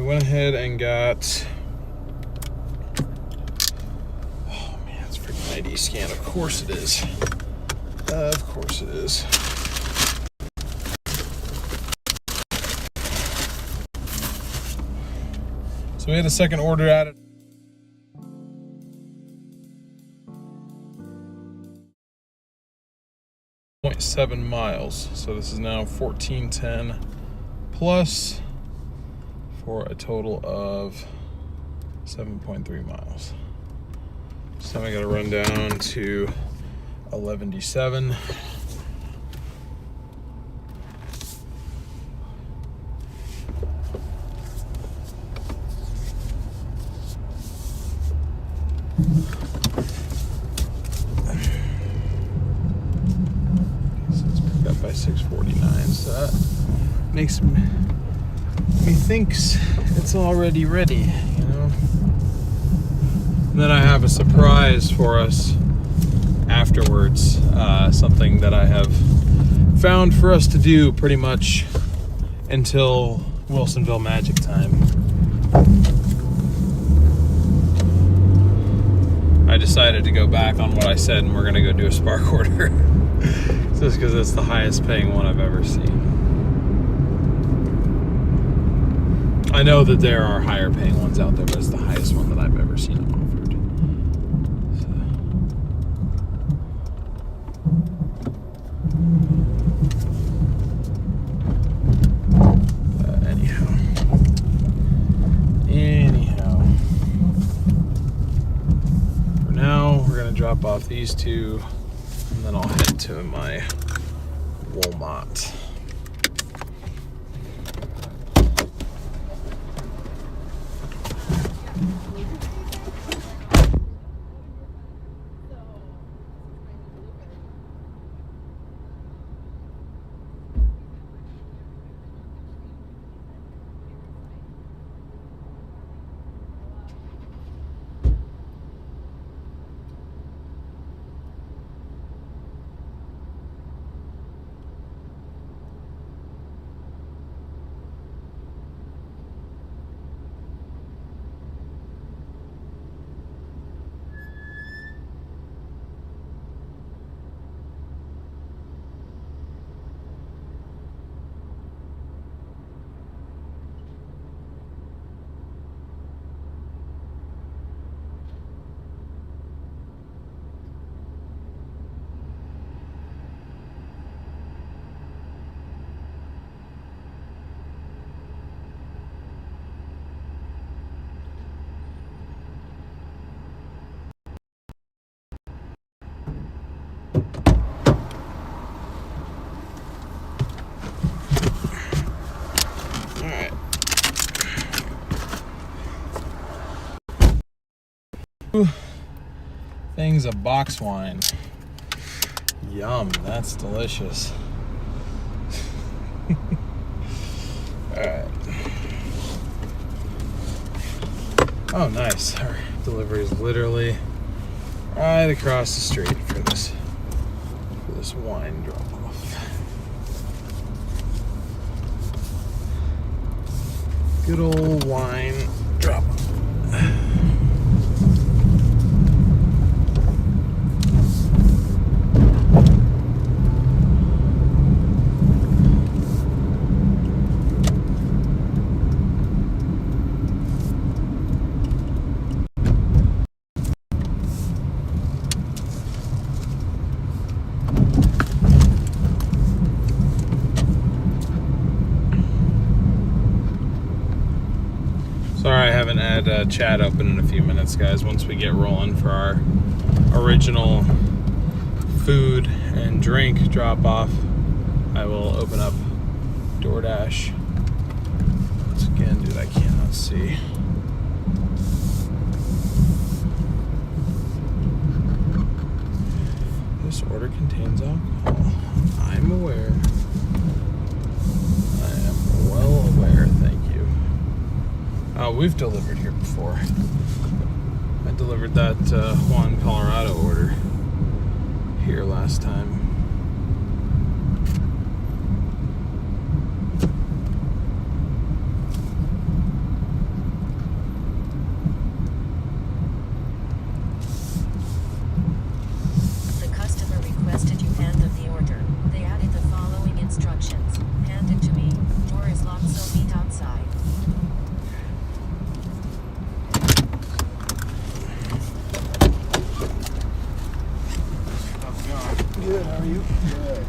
Went ahead and got, oh man, it's freaking ID scan. Of course it is. Of course it is. So we had a second order added. .7 miles. So this is now 1410 plus, for a total of 7.3 miles. So I gotta run down to 11D7. So it's picked up by 649. So that makes me thinks it's already ready, you know. And then I have a surprise for us afterwards, something that I have found for us to do pretty much until Wilsonville Magic time. I decided to go back on what I said, and we're gonna go do a spark order. Just because it's the highest paying one I've ever seen. I know that there are higher paying ones out there, but it's the highest one that I've ever seen them offered. So. these two, and then I'll head to my Walmart. Things of box wine. Yum, that's delicious. Alright. Oh, nice. Our delivery is literally right across the street for this wine drop off. Good old wine drop off. Sorry I haven't had chat open in a few minutes, guys. Once we get rolling for our original food and drink drop off, I will open up Doordash. Once again, dude, I cannot see. This order contains alcohol. I'm aware. I am well aware, thank you. We've delivered here before. I delivered that Juan, Colorado order here last time. The customer requested you hand them the order. They added the following instructions. Hand it to me. Door is locked, so meet outside. Good, how are you? Good.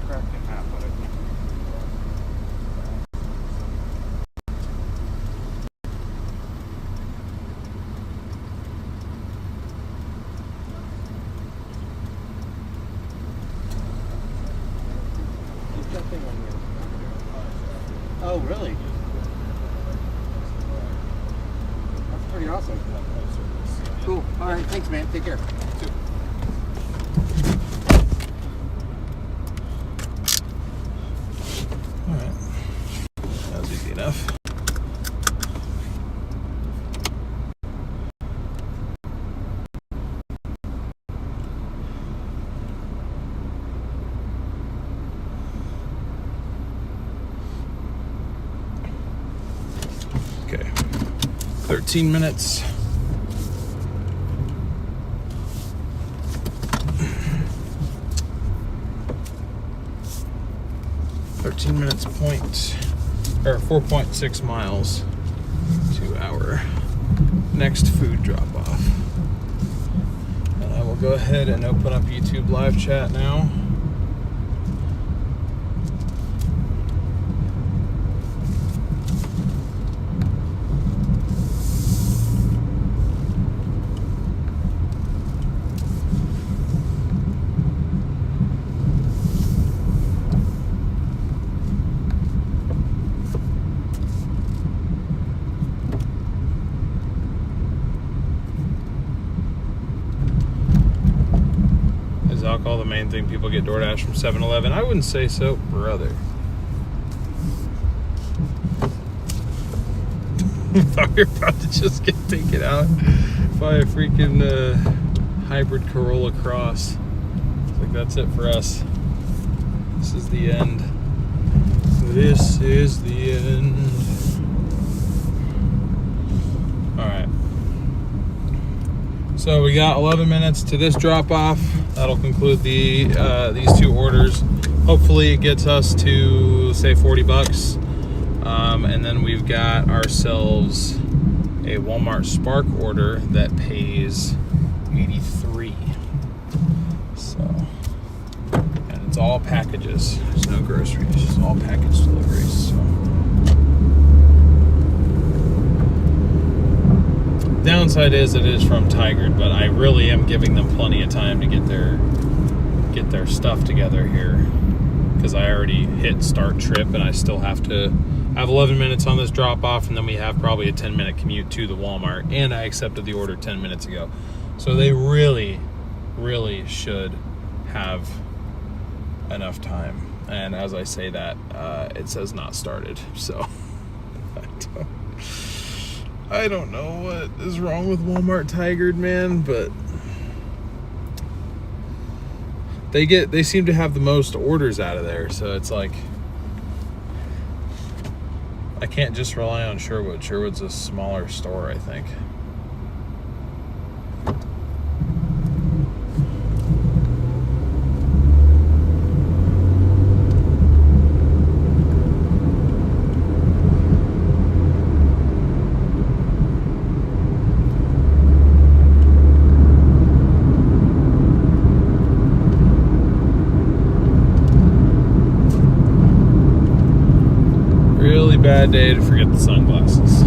Cracked in half, but I think keep that thing on here. Oh, really? Pretty awesome. Cool. All right. Thanks, man. Take care. All right. That was easy enough. Okay. 13 minutes. Point or 4.6 miles to our next food drop off. And I will go ahead and open up YouTube live chat now. call the main thing people get DoorDash from 7-Eleven? I wouldn't say so, brother. Thought we were about to just get taken out by a freaking hybrid Corolla Cross. It's like that's it for us. This is the end. This is the end. Alright. So we got 11 minutes to this drop off. That'll conclude these two orders. Hopefully it gets us to say 40 bucks. And then we've got ourselves a Walmart Spark order that pays 83. So, and it's all packages. There's no groceries. It's all package deliveries. So. Downside is it is from Tigard, but I really am giving them plenty of time to get their stuff together here, because I already hit start trip and I still have 11 minutes on this drop off, and then we have probably a 10-minute commute to the Walmart, and I accepted the order 10 minutes ago. So they really should have enough time. And as I say that, it says not started. So I don't know what is wrong with Walmart Tigard, man, but they seem to have the most orders out of there. So it's like, I can't just rely on Sherwood. Sherwood's a smaller store, I think. Bad day to forget the sunglasses.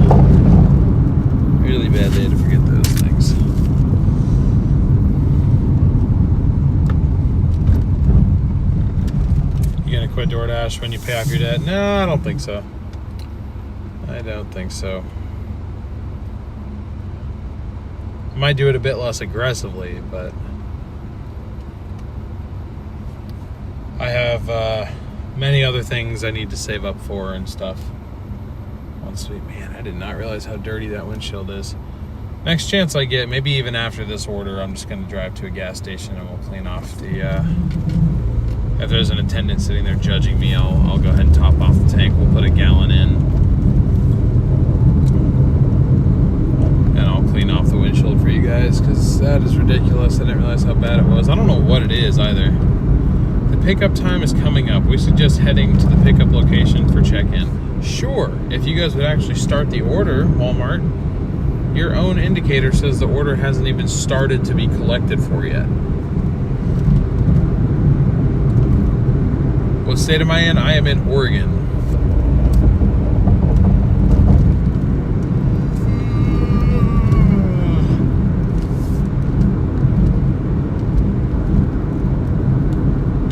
Really bad day to forget those things. You gonna quit DoorDash when you pay off your debt? No, I don't think so. I don't think so. I might do it a bit less aggressively, but I have many other things I need to save up for and stuff. Sweet, man, I did not realize how dirty that windshield is. Next chance I get, maybe even after this order, I'm just going to drive to a gas station and we'll clean off the, if there's an attendant sitting there judging me, I'll go ahead and top off the tank. We'll put a gallon in and I'll clean off the windshield for you guys, because that is ridiculous. I didn't realize how bad it was. I don't know what it is either. The pickup time is coming up. We suggest heading to the pickup location for check-in. Sure, if you guys would actually start the order, Walmart, your own indicator says the order hasn't even started to be collected for yet. What state am I in? I am in Oregon.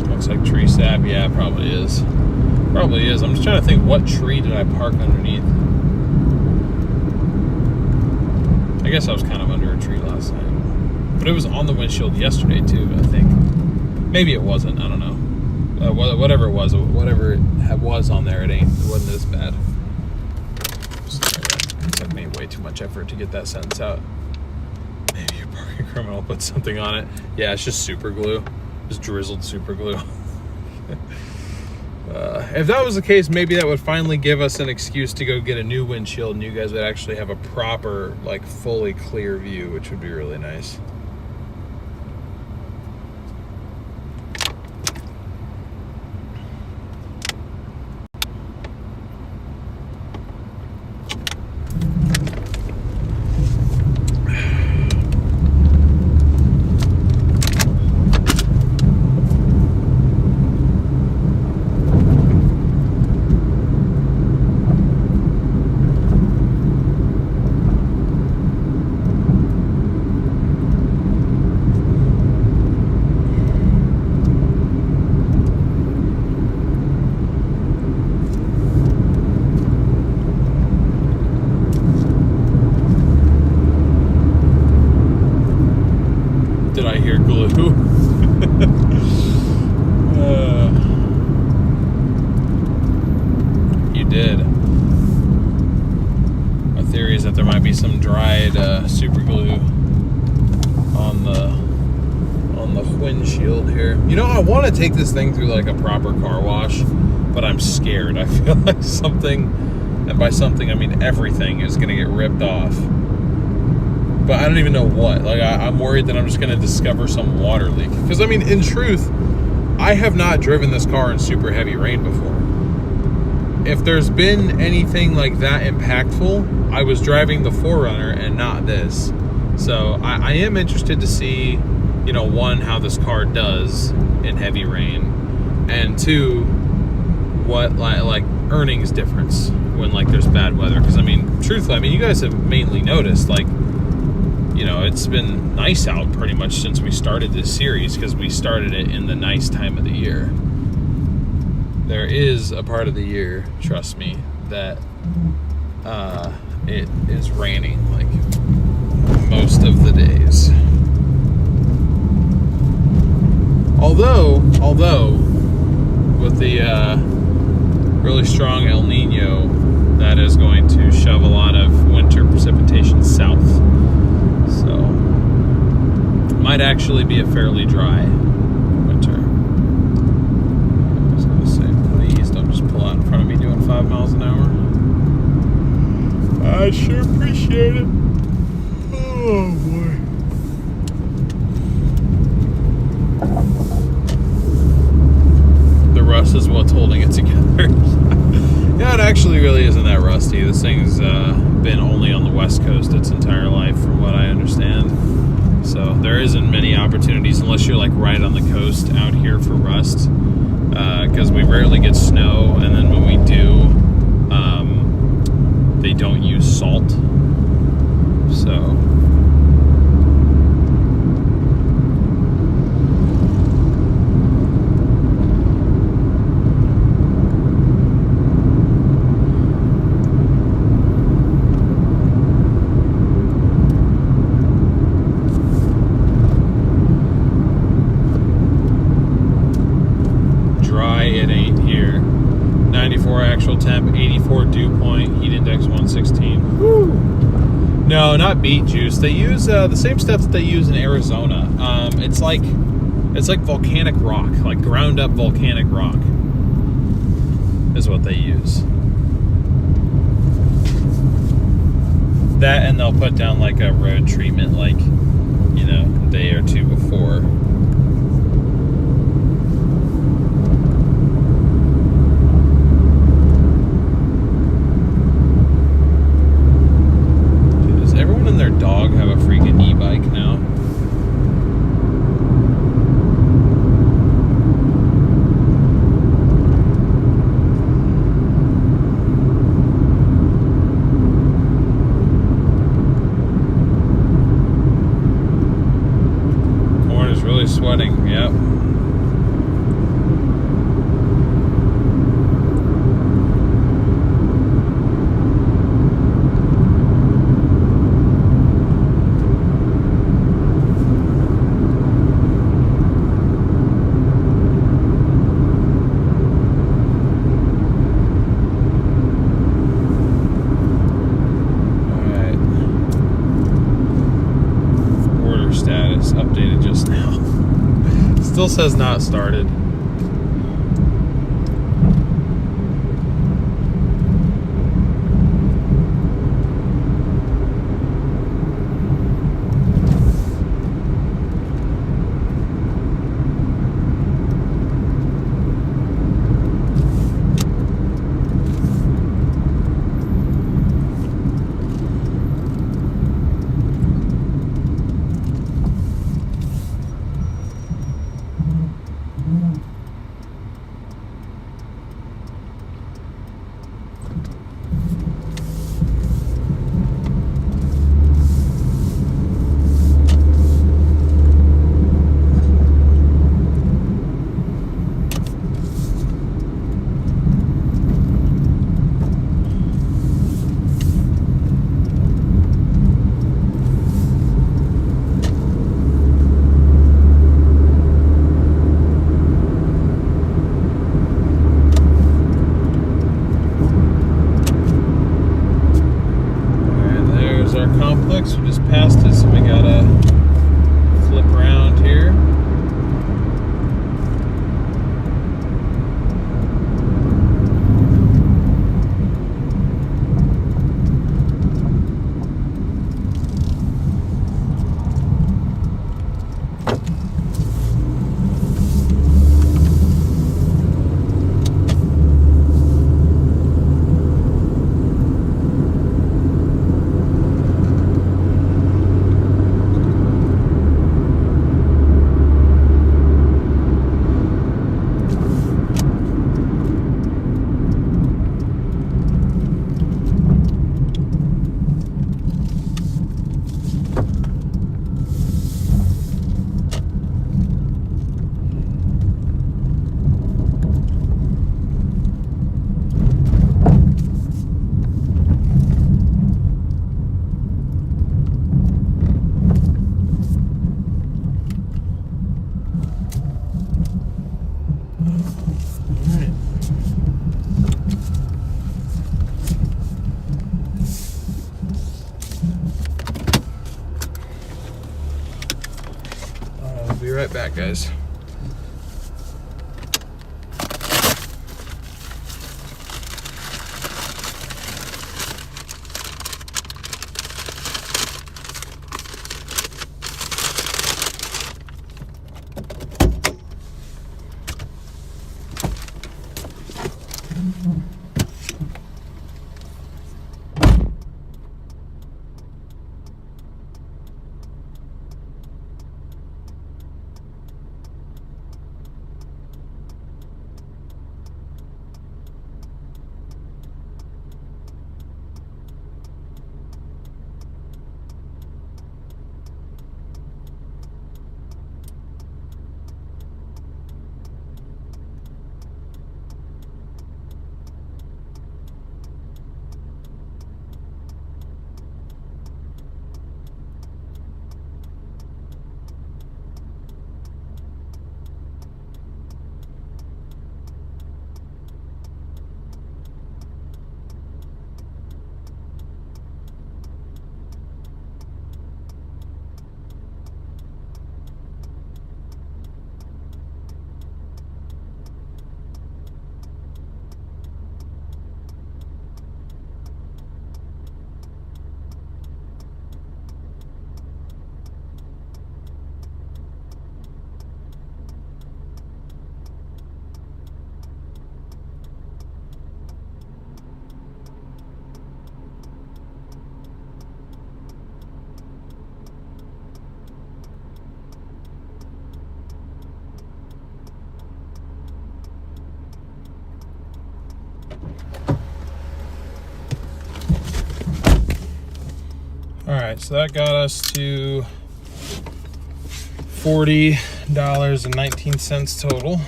Looks like tree sap. Yeah, it probably is. Probably is. I'm just trying to think, what tree did I park underneath? I guess I was kind of under a tree last night. But it was on the windshield yesterday too, I think. Maybe it wasn't. I don't know. Whatever it was on there, it wasn't as bad. It took me way too much effort to get that sentence out. Maybe a parking criminal put something on it. Yeah, it's just super glue. Just drizzled super glue. If that was the case, maybe that would finally give us an excuse to go get a new windshield and you guys would actually have a proper, like, fully clear view, which would be really nice. Did I hear glue? theory is that there might be some dried super glue on the windshield here. You know, I want to take this thing through like a proper car wash, but I'm scared. I feel like something, and by something I mean everything, is gonna get ripped off. But I don't even know what. Like I'm worried that I'm just gonna discover some water leak. Because I mean, in truth, I have not driven this car in super heavy rain before. If there's been anything like that impactful, I was driving the 4Runner and not this. So I am interested to see, you know, one, how this car does in heavy rain, and two, what like earnings difference when like there's bad weather. Because I mean, truthfully, I mean, you guys have mainly noticed, like, you know, it's been nice out pretty much since we started this series, because we started it in the nice time of the year. There is a part of the year, trust me, that it is raining like most of the days. Although with the really strong El Nino, that is going to shove a lot of winter precipitation south. So might actually be a fairly dry winter. I was gonna say, please don't just pull out in front of me doing 5 miles an hour. I sure appreciate it. Oh boy. The rust is what's holding it together. Yeah, it actually really isn't that rusty. This thing's been only on the West Coast its entire life, from what I understand. So there isn't many opportunities, unless you're like right on the coast out here, for rust. Because we rarely get snow, and then when we do, they don't use salt. So it ain't here. 94 actual temp, 84 dew point, heat index 116. Woo! No, not beet juice. They use the same stuff that they use in Arizona. It's like volcanic rock, like ground up volcanic rock is what they use. That, and they'll put down like a road treatment, like, you know, a day or two before. Their dog have a freaking e-bike now. Corn is really sweating, yep. Updated just now. Still says not started. Starbucks. We just passed it, so we gotta flip around here. I'll be right back, guys. Alright, so that got us to $40.19 total.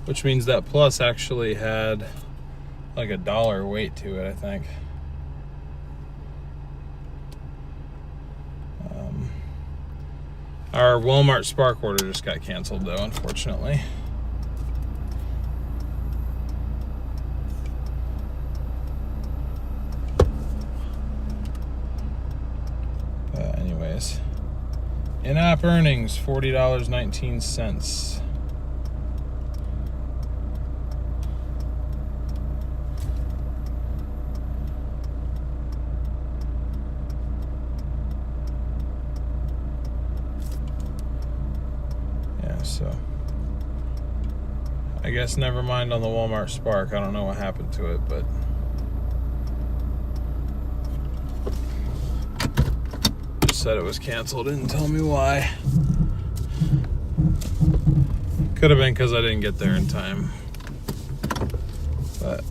Which means that plus actually had like $1 weight to it, I think. Our Walmart Spark order just got canceled though, unfortunately. Anyways, in-app earnings, $40.19. Yeah, so I guess never mind on the Walmart Spark. I don't know what happened to it, but said it was canceled, didn't tell me why. Could have been because I didn't get there in time, but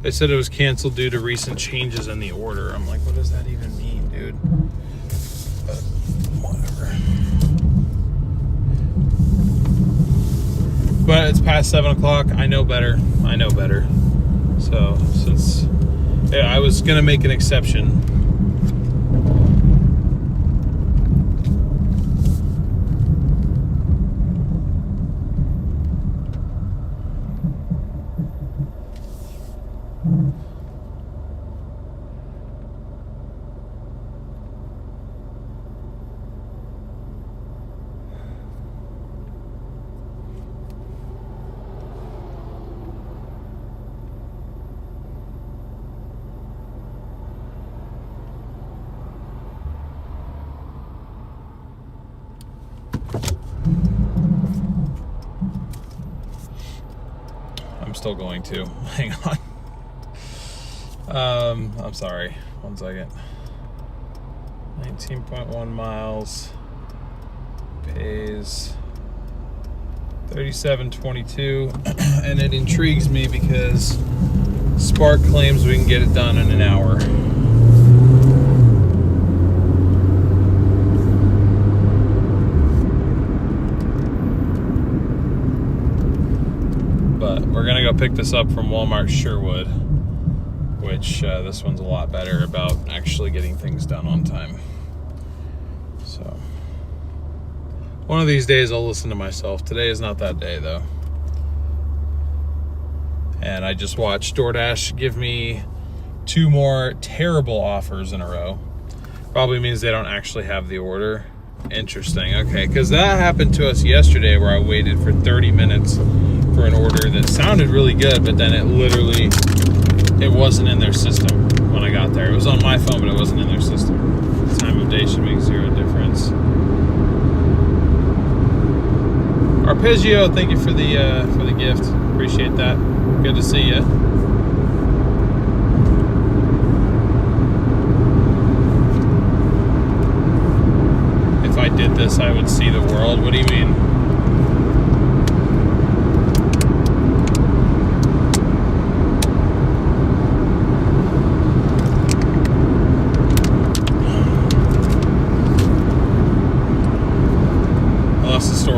they said it was canceled due to recent changes in the order. I'm like, what does that even mean, dude? But whatever. But it's past 7 o'clock. I know better. So since I was gonna make an exception. I'm still going to. Hang on. I'm sorry. 1 second. 19.1 miles. Pays $37.22, and it intrigues me because Spark claims we can get it done in an hour. But we're gonna go pick this up from Walmart Sherwood, which this one's a lot better about actually getting things done on time. So one of these days I'll listen to myself. Today is not that day though. And I just watched Doordash give me 2 more terrible offers in a row. Probably means they don't actually have the order. Interesting, okay, because that happened to us yesterday where I waited for 30 minutes for an order that sounded really good, but then it wasn't in their system when I got there. It was on my phone, but it wasn't in their system. The time of day should make 0 difference. Arpeggio, thank you for the gift. Appreciate that. Good to see you. If I did this, I would see the world. What do you mean?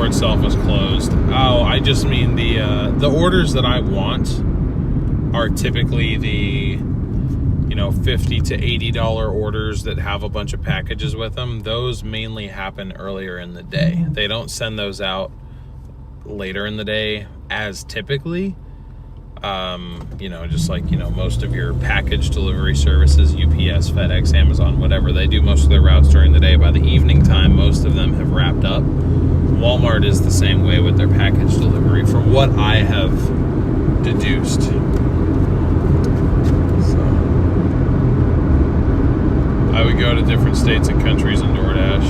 Itself was closed. Oh, I just mean the orders that I want are typically the $50 to $80 orders that have a bunch of packages with them. Those mainly happen earlier in the day. They don't send those out later in the day as typically. Just like most of your package delivery services, UPS, FedEx, Amazon, whatever, they do most of their routes during the day. By the evening time, most of them have wrapped up. Walmart is the same way with their package delivery, from what I have deduced. So I would go to different states and countries in Doordash.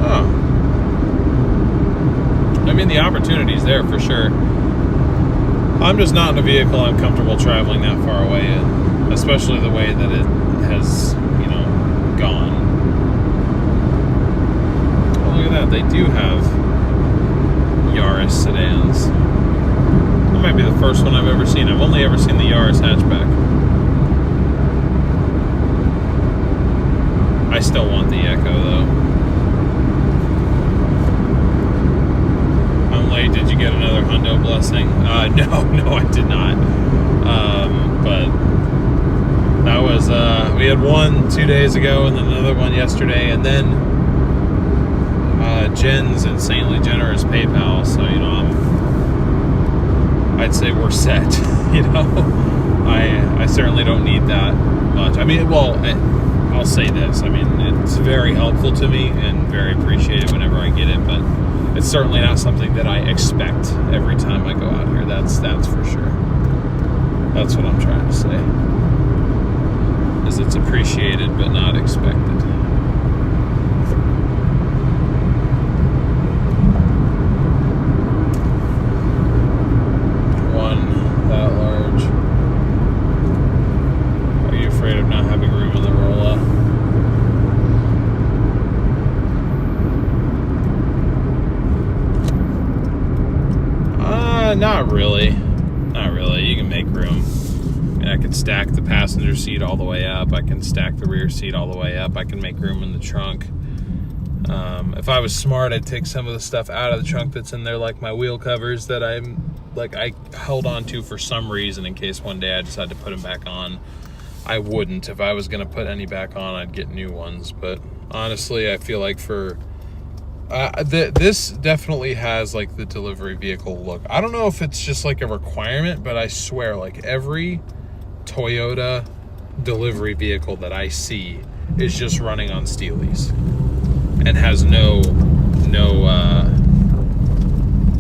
Oh, I mean, the opportunity's there for sure. I'm just not in a vehicle I'm comfortable traveling that far away in, especially the way that it has, gone. Oh, look at that. They do have Yaris sedans. That might be the first one I've ever seen. I've only ever seen the Yaris hatchback. I still want the Echo though. I'm late. Did you get another hundo blessing? No, I did not. But that was we had one 2 days ago and then another one yesterday, and then Jen's insanely generous PayPal, so I'd say we're set. I certainly don't need that much. I mean, I'll say this. I mean, it's very helpful to me and very appreciated whenever I get it, but it's certainly not something that I expect every time I go out here. That's for sure. That's what I'm trying to say. Is it's appreciated but not expected. That large. Are you afraid of not having room in the roll-up? Not really. Not really. You can make room. I can stack the passenger seat all the way up. I can stack the rear seat all the way up. I can make room in the trunk. If I was smart, I'd take some of the stuff out of the trunk that's in there, like my wheel covers that I held on to for some reason in case one day I decide to put them back on. I wouldn't. If I was going to put any back on, I'd get new ones. But honestly, I feel like this definitely has like the delivery vehicle look. I don't know if it's just like a requirement, but I swear like every Toyota delivery vehicle that I see is just running on Steelies and has no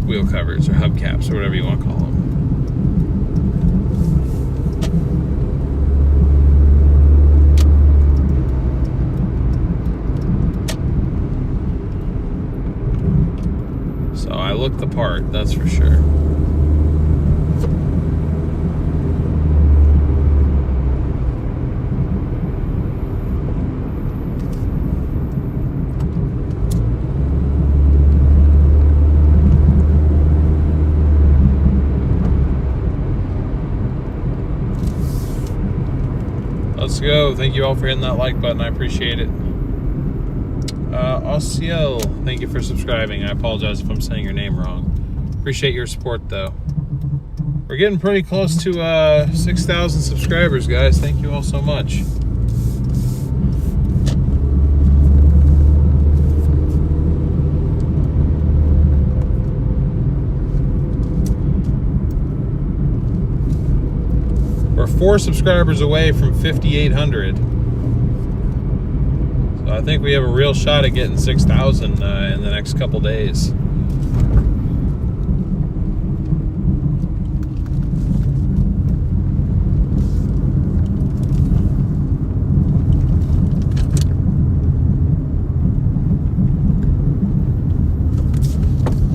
wheel covers or hubcaps or whatever you want to call them. So I look the part, that's for sure. Let's go. Thank you all for hitting that like button. I appreciate it. Osiel, thank you for subscribing. I apologize if I'm saying your name wrong. Appreciate your support, though. We're getting pretty close to 6,000 subscribers, guys. Thank you all so much. We're 4 subscribers away from 5,800. So I think we have a real shot at getting 6,000 in the next couple days.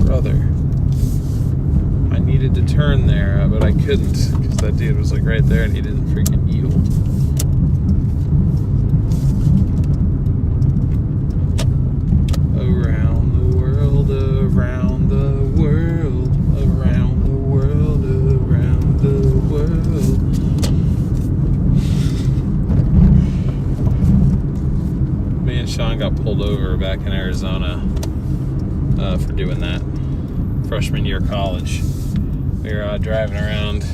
Brother, I needed to turn there, but I couldn't because that dude was like right there and he didn't freaking yield. Around the world, around the world, around the world, around the world. Me and Sean got pulled over back in Arizona for doing that. Freshman year of college. We were driving around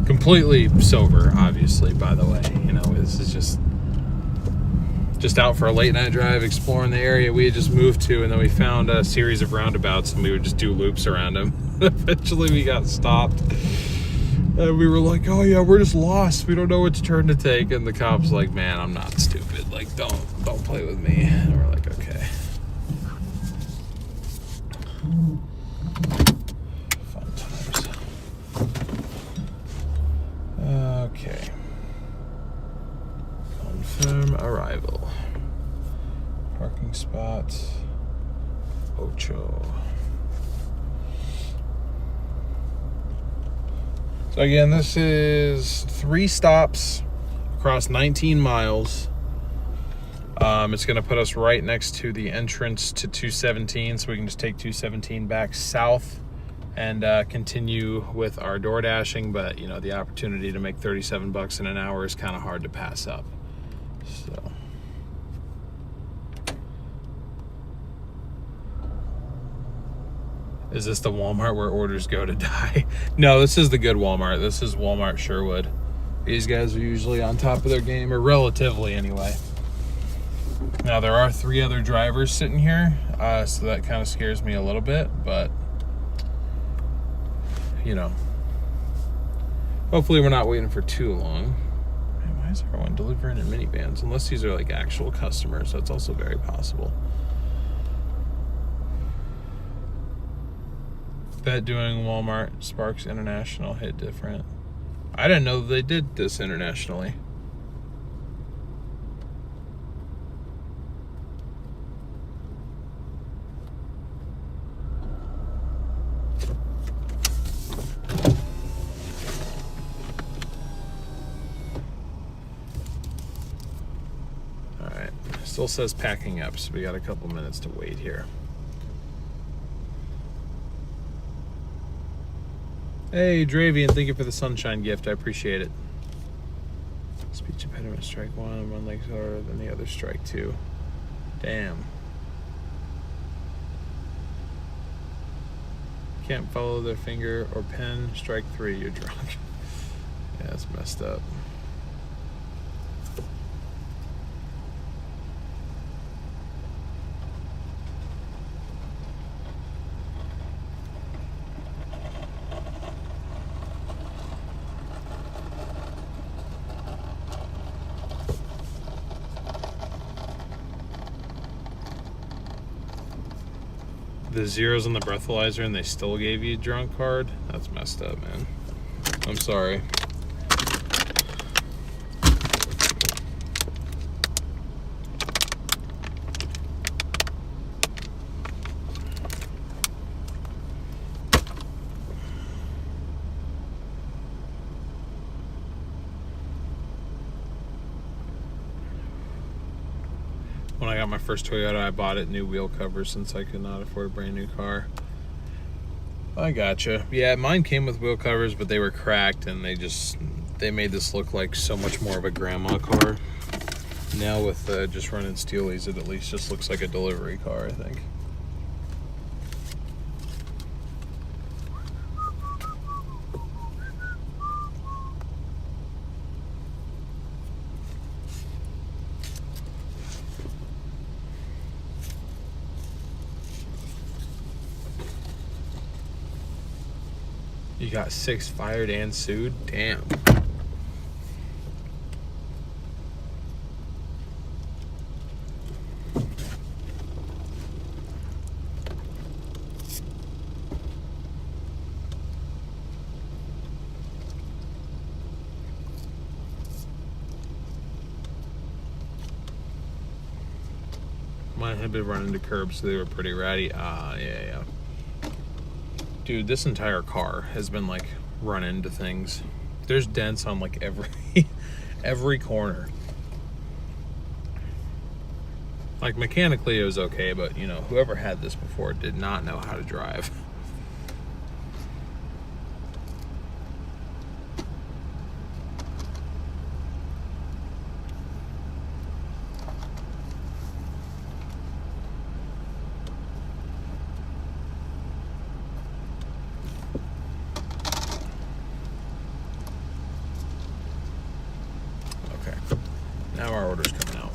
completely sober, obviously, by the way. You know, this is just out for a late night drive, exploring the area we had just moved to, and then we found a series of roundabouts and we would just do loops around them. Eventually we got stopped and we were like, oh yeah, we're just lost, we don't know which turn to take, and the cop's like, man, I'm not stupid, like don't play with me. And we're like, okay. Fun times. Okay. Confirm arrival. Parking spot. Ocho. So again, this is 3 stops across 19 miles. It's going to put us right next to the entrance to 217, so we can just take 217 back south and continue with our Doordashing. But you know, the opportunity to make 37 bucks in an hour is kind of hard to pass up. So is this the Walmart where orders go to die? No, this is the good Walmart. This is Walmart Sherwood. These guys are usually on top of their game, or relatively anyway. Now there are 3 other drivers sitting here, so that kind of scares me a little bit, but you know, hopefully we're not waiting for too long. Man, why is everyone delivering in minivans? Unless these are like actual customers, that's also very possible. Bet doing Walmart Sparks International hit different. I didn't know they did this internationally. Still says packing up, so we got a couple minutes to wait here. Hey, Dravian, thank you for the sunshine gift. I appreciate it. Speech impediment strike 1, 1 leg harder than the other strike 2. Damn. Can't follow their finger or pen. Strike 3, you're drunk. Yeah, that's messed up. The zeros on the breathalyzer and they still gave you a drunk card? That's messed up, man. I'm sorry. When I got my first Toyota, I bought it new wheel covers since I could not afford a brand new car. I gotcha. Yeah, mine came with wheel covers, but they were cracked and they just they made this look like so much more of a grandma car. Now with just running steelies, it at least just looks like a delivery car, I think. You got 6 fired and sued? Damn. Mine had been running into curbs, so they were pretty ratty. Yeah. Dude, this entire car has been like run into things. There's dents on like every corner. Like mechanically it was okay, but you know, whoever had this before did not know how to drive. Now our order's coming out.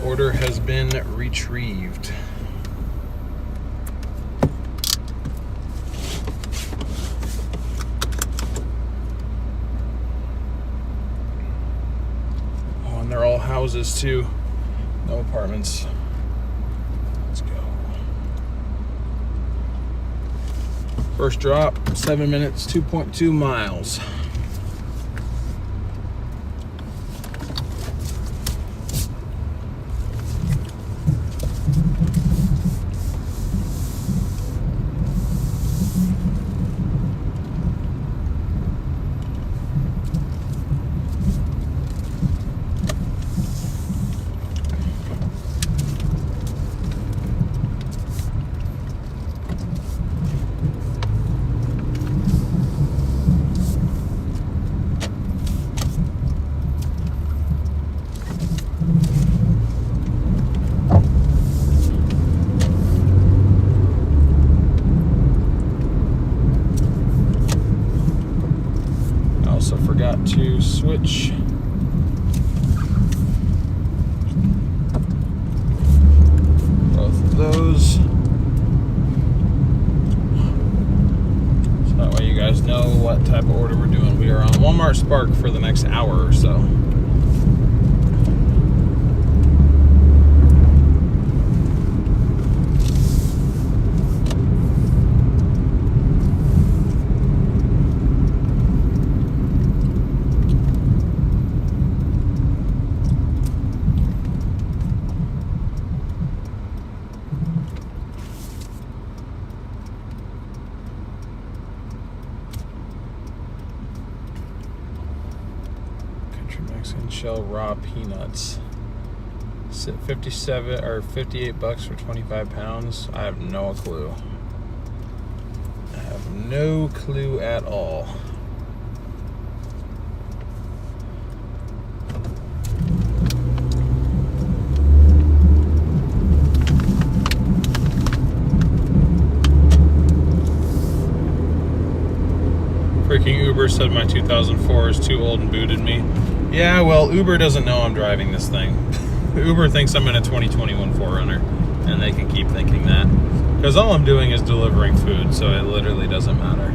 Order has been retrieved. Oh, and they're all houses too. No apartments. Let's go. First drop, 7 minutes, 2.2 miles. Forgot to switch both of those, so that way you guys know what type of order we're doing. We are on Walmart Spark for the next hour or so. Mexican shell raw peanuts. 57 or 58 bucks for 25 pounds. I have no clue. I have no clue at all. Freaking Uber said my 2004 is too old and booted me. Yeah, well, Uber doesn't know I'm driving this thing. Uber thinks I'm in a 2021 4Runner, and they can keep thinking that. Because all I'm doing is delivering food, so it literally doesn't matter.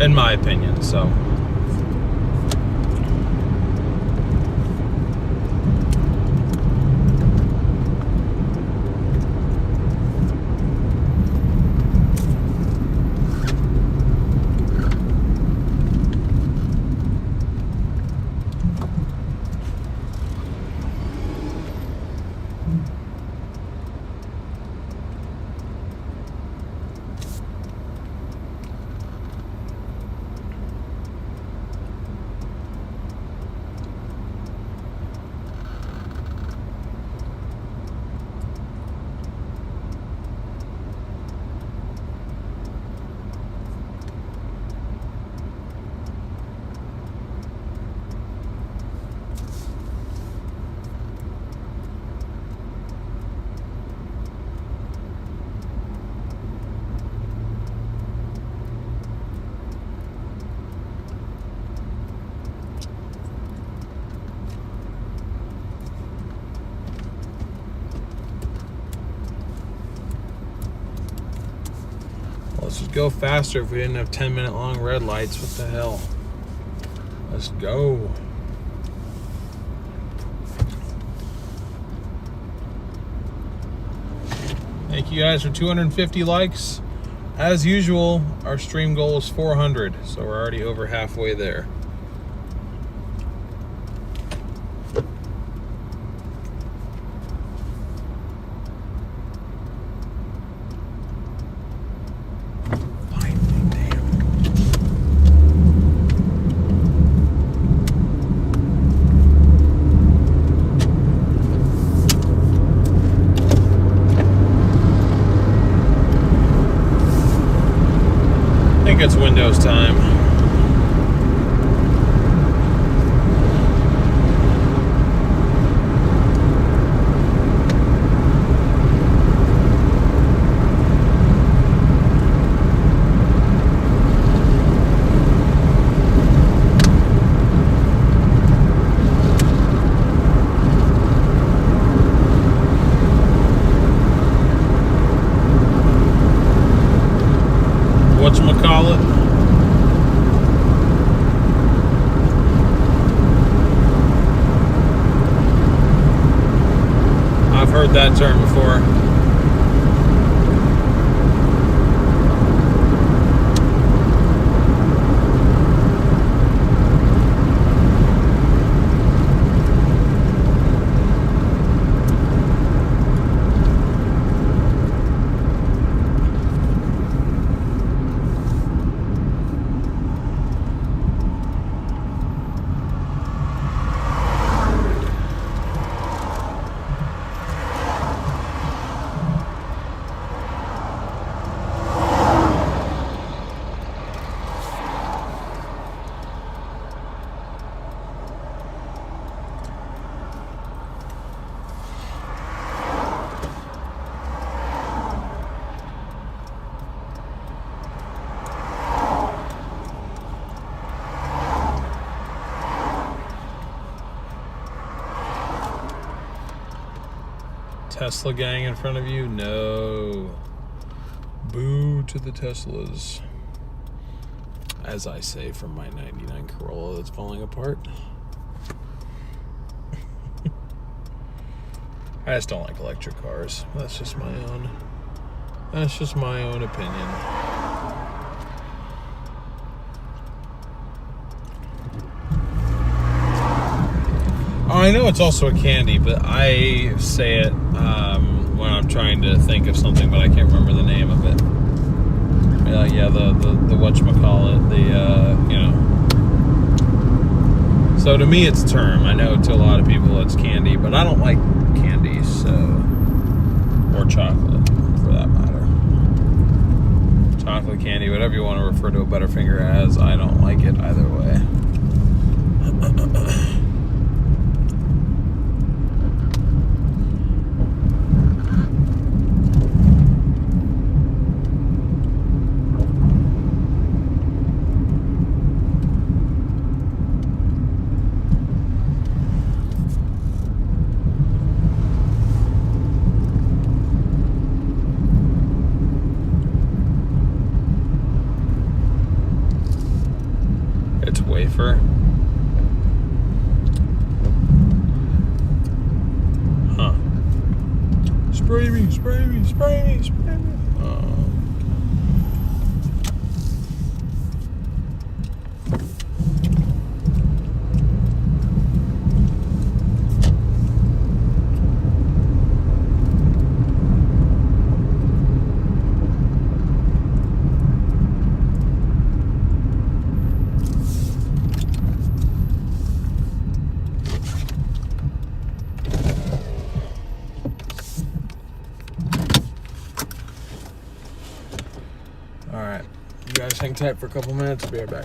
In my opinion, so. Let's just go faster if we didn't have 10-minute long red lights. What the hell? Let's go. Thank you guys for 250 likes. As usual, our stream goal is 400, so we're already over halfway there. I think it's Windows time. heard that term before. Tesla gang in front of you? No. Boo to the Teslas. As I say from my 99 Corolla that's falling apart. I just don't like electric cars. That's just my own opinion. Oh, I know it's also a candy, but I say it when I'm trying to think of something, but I can't remember the name of it. Yeah, the whatchamacallit, you know. So to me, it's a term. I know to a lot of people it's candy, but I don't like candy, so, or chocolate, for that matter. Chocolate, candy, whatever you want to refer to a Butterfinger as, I don't like it either way. Wafer. Huh. Spray me, spray me, spray me, spray me. Alright, you guys hang tight for a couple minutes, I'll be right back.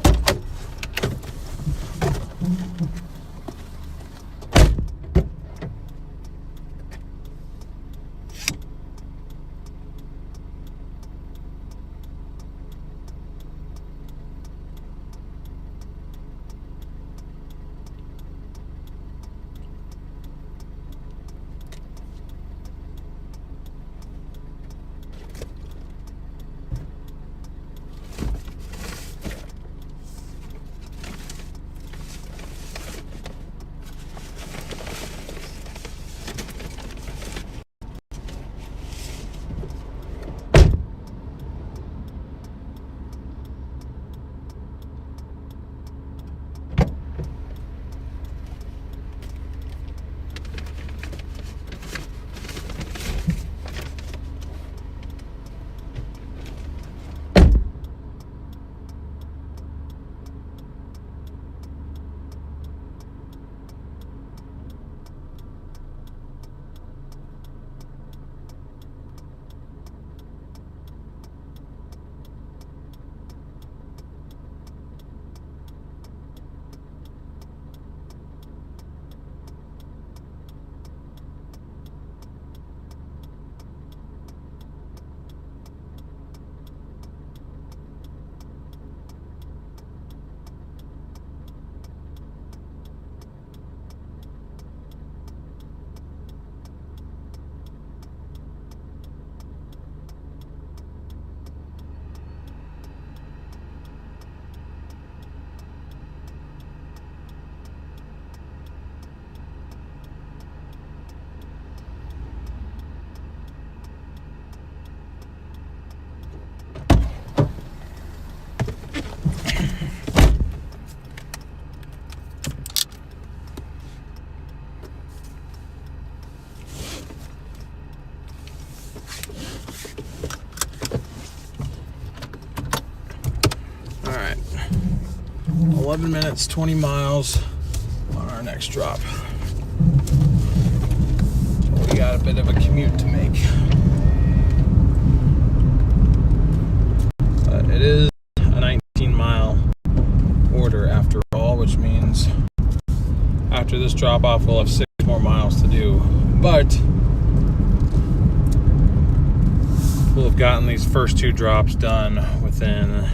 11 minutes, 20 miles on our next drop. We got a bit of a commute to make. But it is a 19-mile order after all, which means after this drop off we'll have 6 more miles to do. But we'll have gotten these first 2 drops done within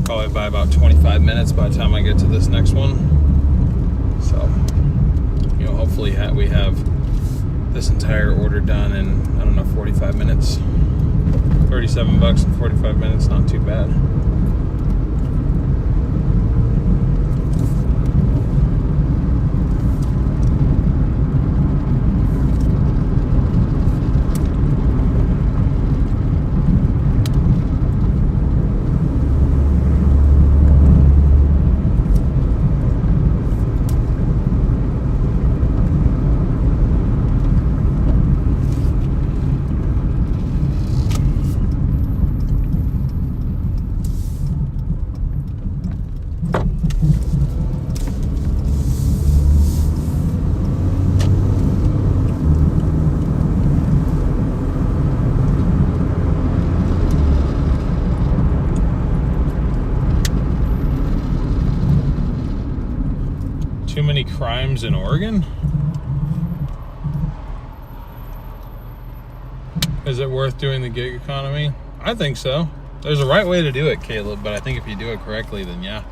probably by about 25 minutes by the time I get to this next one. So, you know, hopefully we have this entire order done in, I don't know, 45 minutes. $37 in 45 minutes, not too bad. Too many crimes in Oregon? Is it worth doing the gig economy? I think so. There's a right way to do it, Caleb, but I think if you do it correctly, then yeah.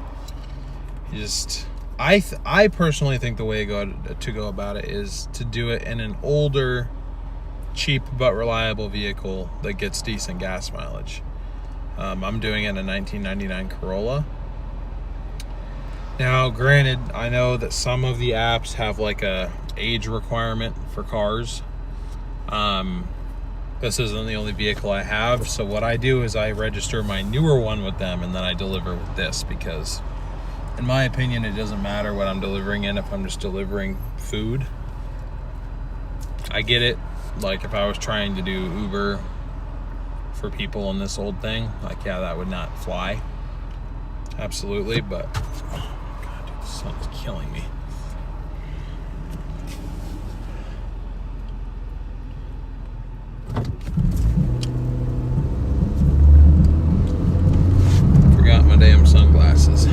You just, I personally think the way to go about it is to do it in an older, cheap but reliable vehicle that gets decent gas mileage. I'm doing it in a 1999 Corolla. Now, granted, I know that some of the apps have like a age requirement for cars. This isn't the only vehicle I have, so what I do is I register my newer one with them and then I deliver with this, because in my opinion it doesn't matter what I'm delivering in if I'm just delivering food. I get it, like if I was trying to do Uber for people in this old thing, like yeah, that would not fly. Absolutely, but the sun is killing me. Forgot my damn sunglasses.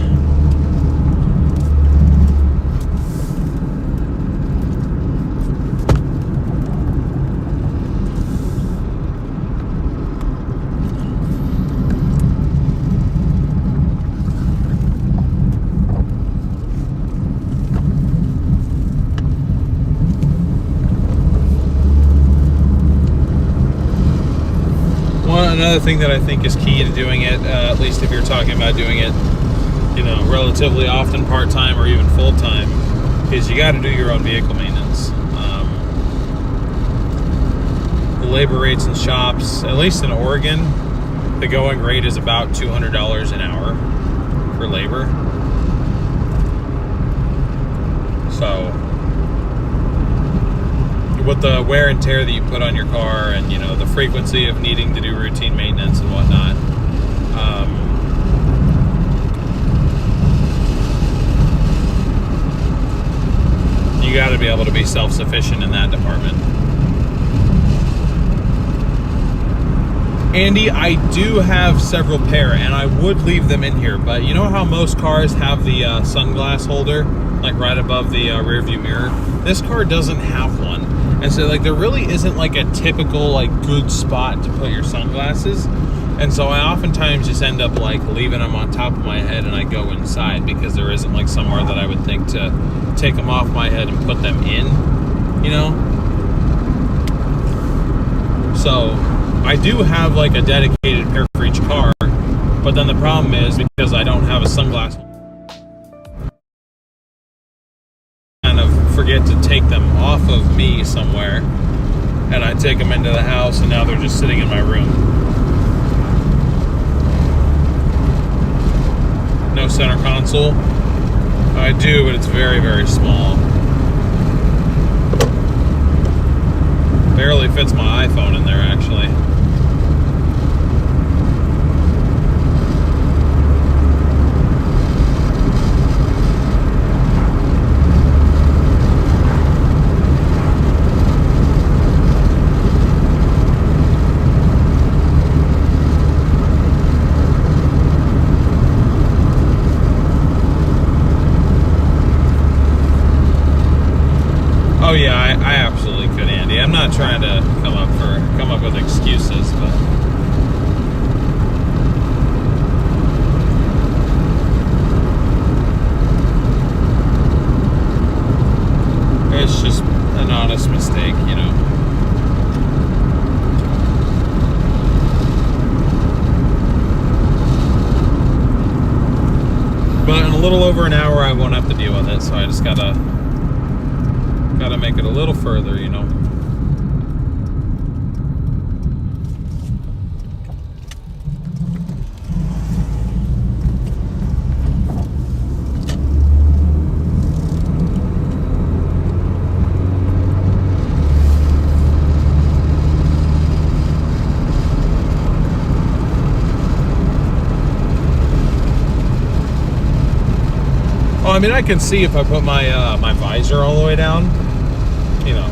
Another thing that I think is key to doing it, at least if you're talking about doing it, you know, relatively often, part-time or even full-time, is you got to do your own vehicle maintenance. The labor rates in shops, at least in Oregon, the going rate is about $200 an hour for labor. So with the wear and tear that you put on your car and, you know, the frequency of needing to do routine maintenance and whatnot, you got to be able to be self-sufficient in that department. Andy, I do have several pair and I would leave them in here, but you know how most cars have the sunglass holder like right above the rear view mirror? This car doesn't have one. And so like there really isn't like a typical like good spot to put your sunglasses. And so I oftentimes just end up like leaving them on top of my head and I go inside because there isn't like somewhere that I would think to take them off my head and put them in, you know? So I do have like a dedicated pair for each car, but then the problem is because I don't have a sunglass, forget to take them off of me somewhere, and I take them into the house and now they're just sitting in my room. No center console. I do, but it's very, very small. Barely fits my iPhone in there, actually. not trying to come up with excuses, but it's just an honest mistake, you know. But in a little over an hour, I won't have to deal with it, so I just gotta make it a little further, you know. I mean, I can see if I put my my visor all the way down, you know.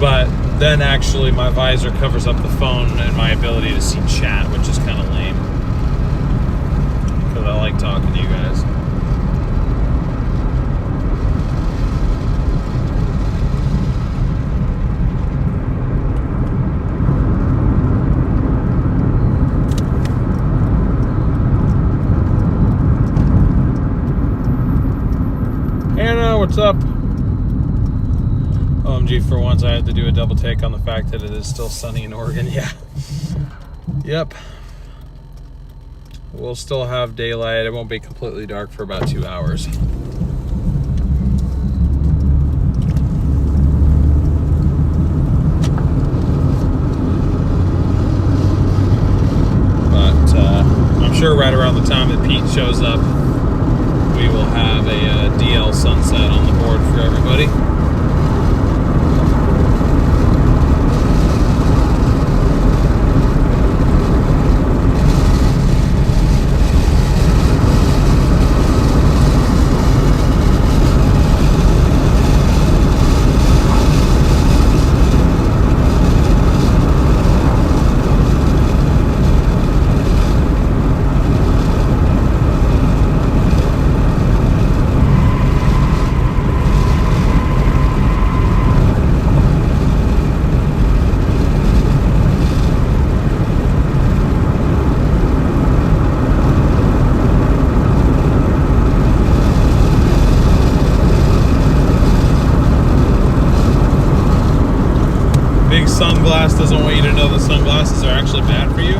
But then actually my visor covers up the phone and my ability to see chat, which is kind of lame. Because I like talking to you guys. What's up? OMG, for once I had to do a double take on the fact that it is still sunny in Oregon. Yeah. Yep. We'll still have daylight. It won't be completely dark for about 2 hours. But I'm sure right around the time that Pete shows up, we will have a DL sunset on the board for everybody. Sunglass doesn't want you to know that sunglasses are actually bad for you.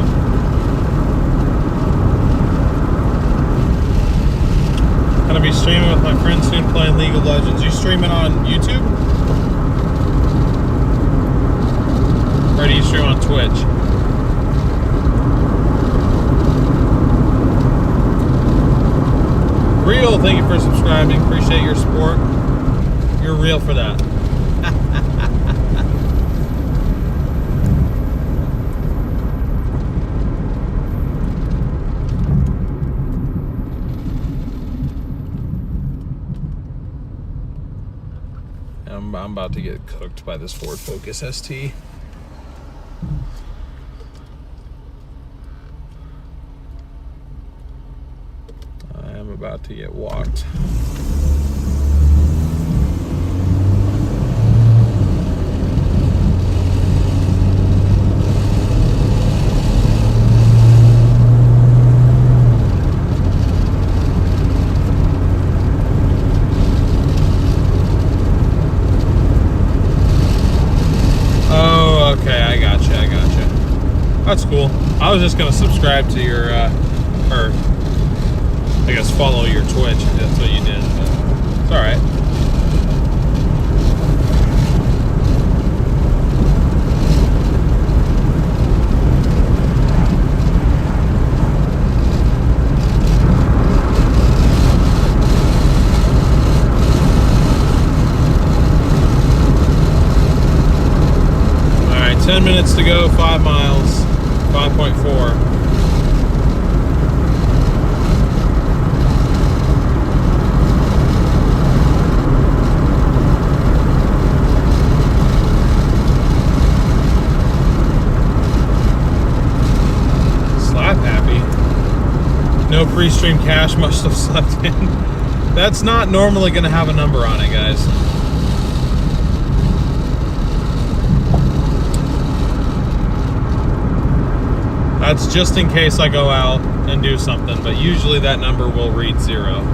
Gonna be streaming with my friends soon, playing League of Legends. You streaming on YouTube? Or do you stream on Twitch? Real, thank you for subscribing. Appreciate your support. You're real for that. I'm about to get cooked by this Ford Focus ST. I am about to get walked. That's cool. I was just gonna subscribe to your, or I guess follow your Twitch if that's what you did, but it's alright. Alright, 10 minutes to go, 5 miles. 5.4. Slap happy. No pre-stream cash, must have slept in. That's not normally going to have a number on it, guys. That's just in case I go out and do something, but usually that number will read 0.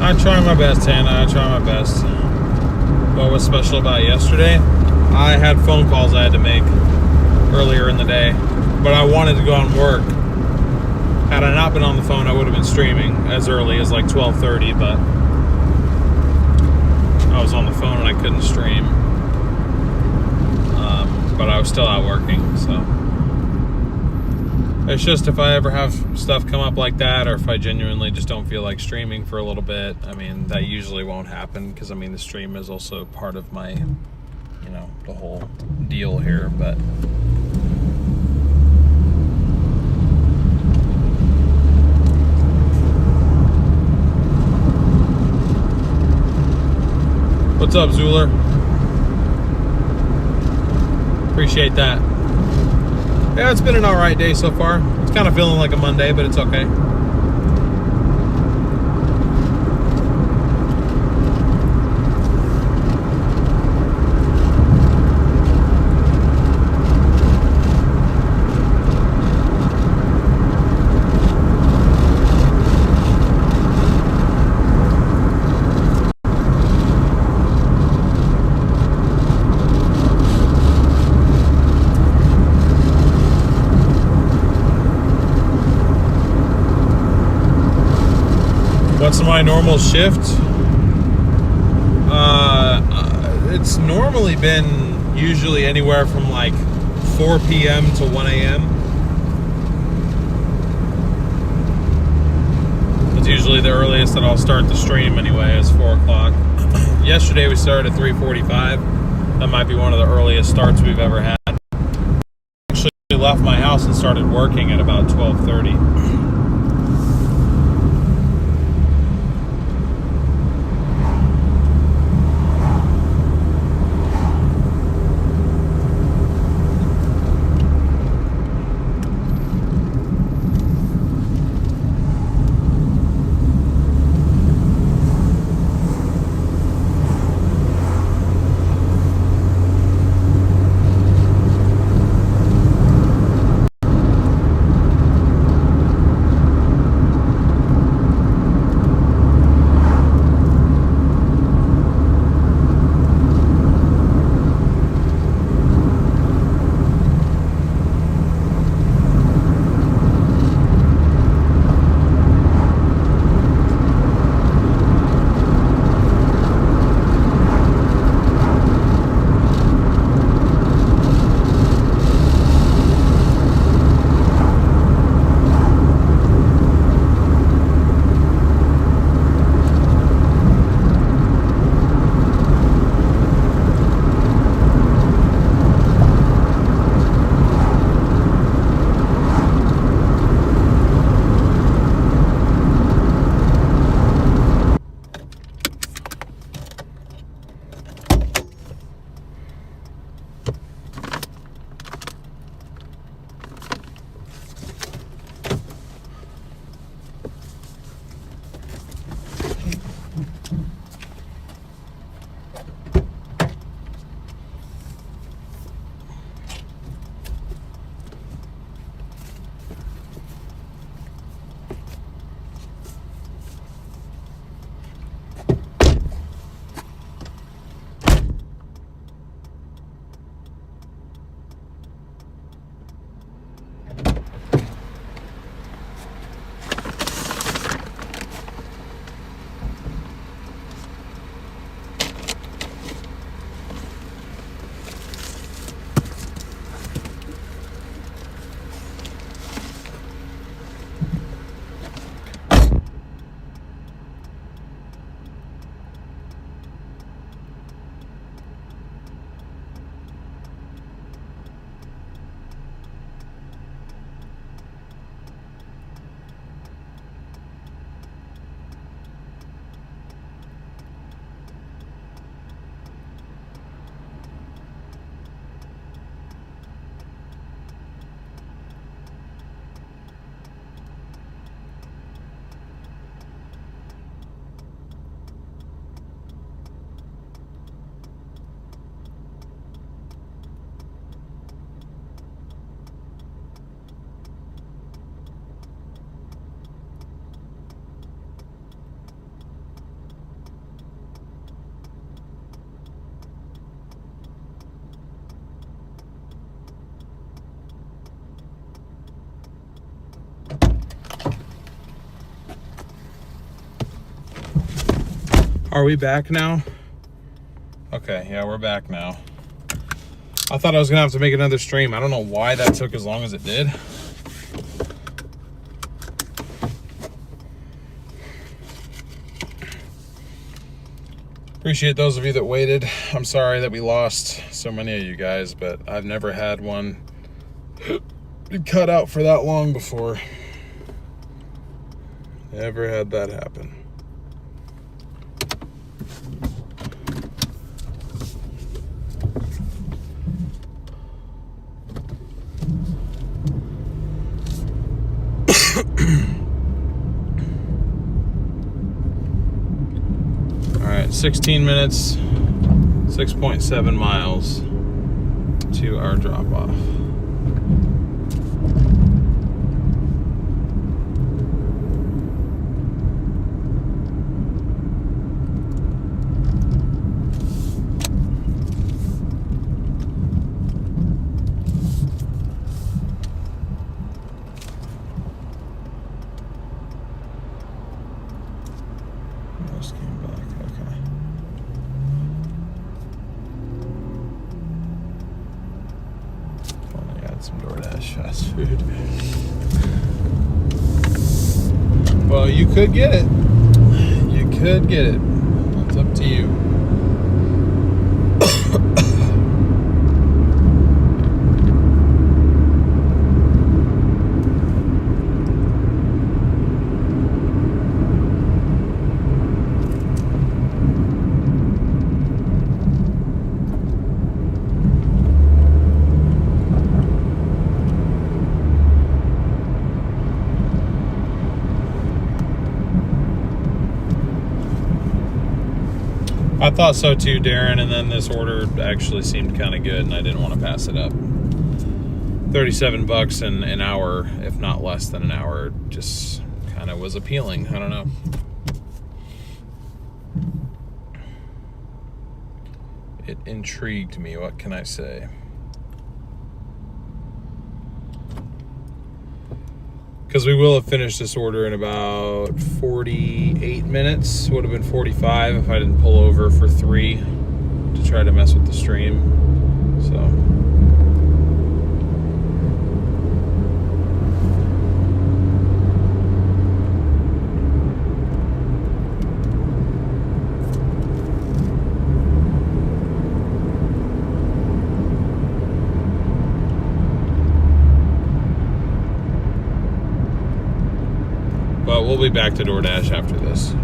I try my best, Hannah. I try my best. What was special about yesterday? I had phone calls I had to make earlier in the day, but I wanted to go out and work. Had I not been on the phone, I would have been streaming as early as like 12:30, but I was on the phone and I couldn't stream. But I was still out working, so. It's just if I ever have stuff come up like that, or if I genuinely just don't feel like streaming for a little bit, I mean, that usually won't happen, because I mean, the stream is also part of my, you know, the whole deal here, but. What's up, Zuler? Appreciate that. Yeah, it's been an alright day so far. It's kind of feeling like a Monday, but it's okay. What's my normal shift? It's normally been usually anywhere from like 4 p.m. to 1 a.m. It's usually the earliest that I'll start the stream anyway, is 4 o'clock. Yesterday we started at 3:45. That might be one of the earliest starts we've ever had. Actually left my house and started working at about 12:30. Are we back now? Okay, yeah, we're back now. I thought I was gonna have to make another stream. I don't know why that took as long as it did. Appreciate those of you that waited. I'm sorry that we lost so many of you guys, but I've never had one cut out for that long before. Never had that happen. All right, 16 minutes, 6.7 miles to our drop off. Just came back, okay. Only got some Doordash fast food. Well, you could get it. You could get it. It's up to you. I thought so too, Darren, and then this order actually seemed kind of good and I didn't want to pass it up. $37 in an hour, if not less than an hour, just kind of was appealing. I don't know. It intrigued me, what can I say? Because we will have finished this order in about 48 minutes. Would have been 45 if I didn't pull over for 3 to try to mess with the stream. So. But we'll be back to Doordash after this.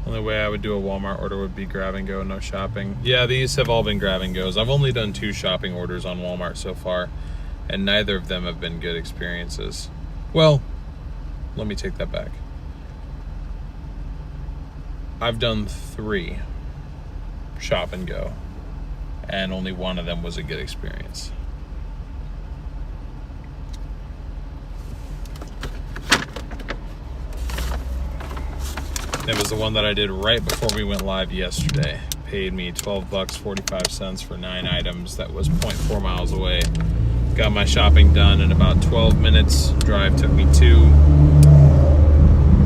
Only way I would do a Walmart order would be grab and go, no shopping. Yeah, these have all been grab and goes. I've only done 2 shopping orders on Walmart so far, and neither of them have been good experiences. Well, let me take that back. I've done 3 shop and go, and only one of them was a good experience. It was the one that I did right before we went live yesterday. Paid me $12.45 for 9 items. That was 0.4 miles away. Got my shopping done in about 12 minutes. Drive took me 2.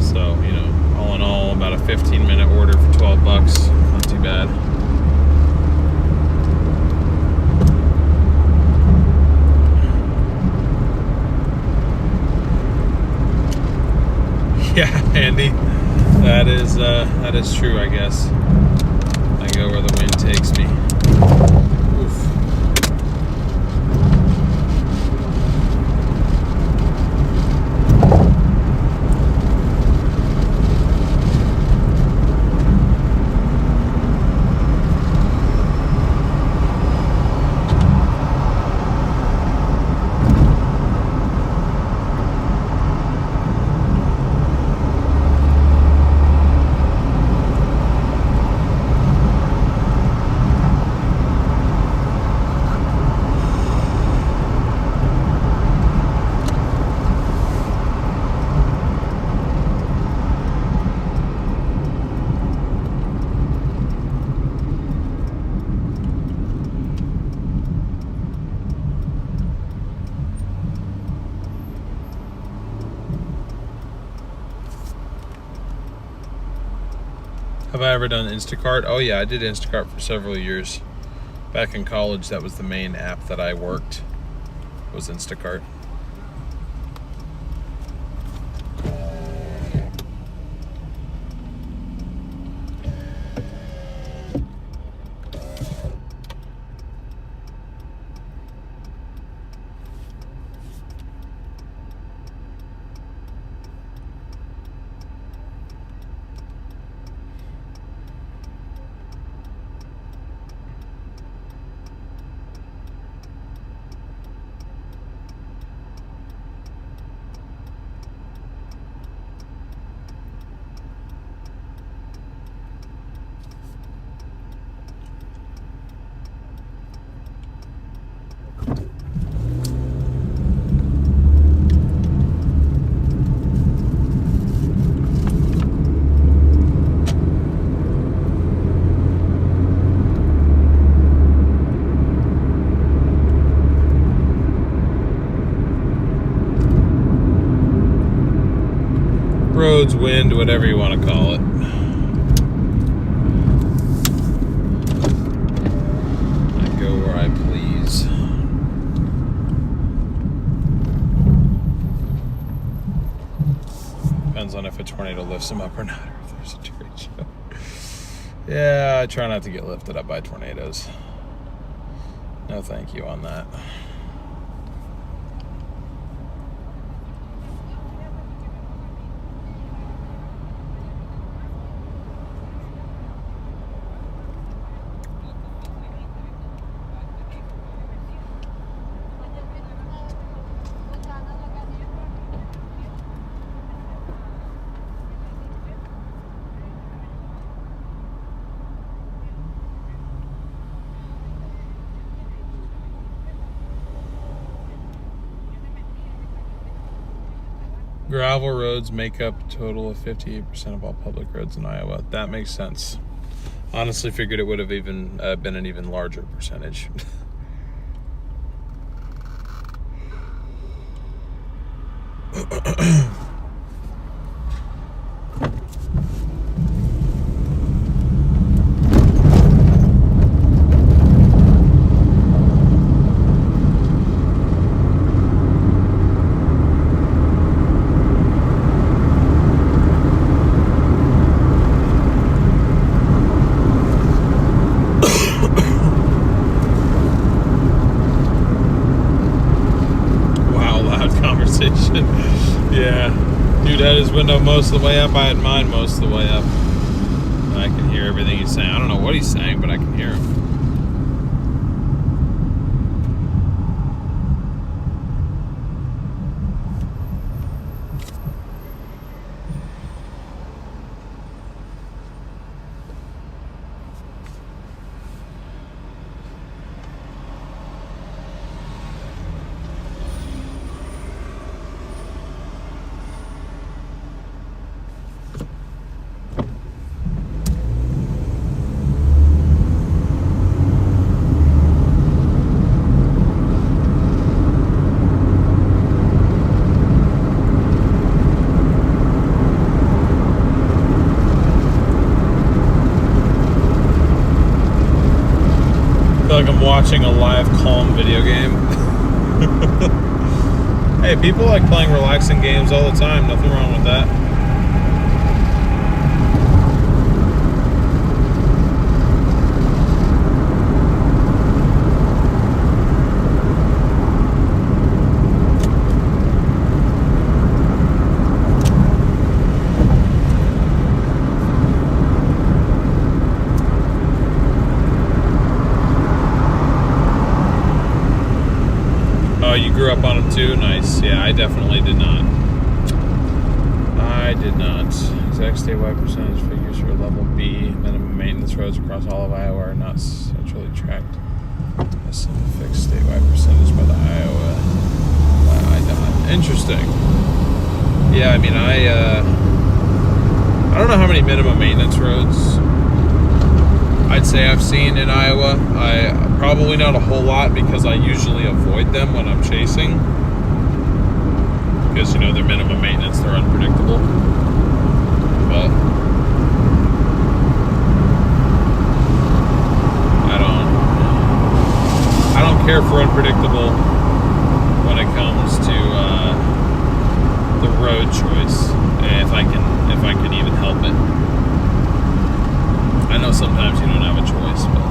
So, you know, all in all, about a 15-minute order for $12. Not too bad. Yeah, Andy. That is true, I guess. I go where the wind takes me. Oof. Have I ever done Instacart? Oh yeah, I did Instacart for several years. Back in college, that was the main app that I worked, was Instacart. Roads, wind, whatever you want to call it. I go where I please. Depends on if a tornado lifts them up or not, or if there's a derecho. Yeah, I try not to get lifted up by tornadoes. No thank you on that. Gravel roads make up a total of 58% of all public roads in Iowa. That makes sense. Honestly, figured it would have even been an even larger percentage. Yeah, dude had his window most of the way up. I had mine most of the way up. I can hear everything he's saying. I don't know what he's saying, but I can hear him. Like I'm watching a live calm video game. Hey, people like playing relaxing games all the time. Nothing wrong with that. Oh, you grew up on them too? Nice. Yeah, I definitely did not. I did not. Exact statewide percentage figures for level B. Minimum maintenance roads across all of Iowa are not centrally tracked. A single fixed statewide percentage by the Iowa IDOT. Interesting. Yeah, I mean, I don't know how many minimum maintenance roads I'd say I've seen in Iowa. Probably not a whole lot because I usually avoid them when I'm chasing. Because, you know, they're minimum maintenance, they're unpredictable. But care for unpredictable when it comes to the road choice, if I can even help it. I know sometimes you don't have a choice, but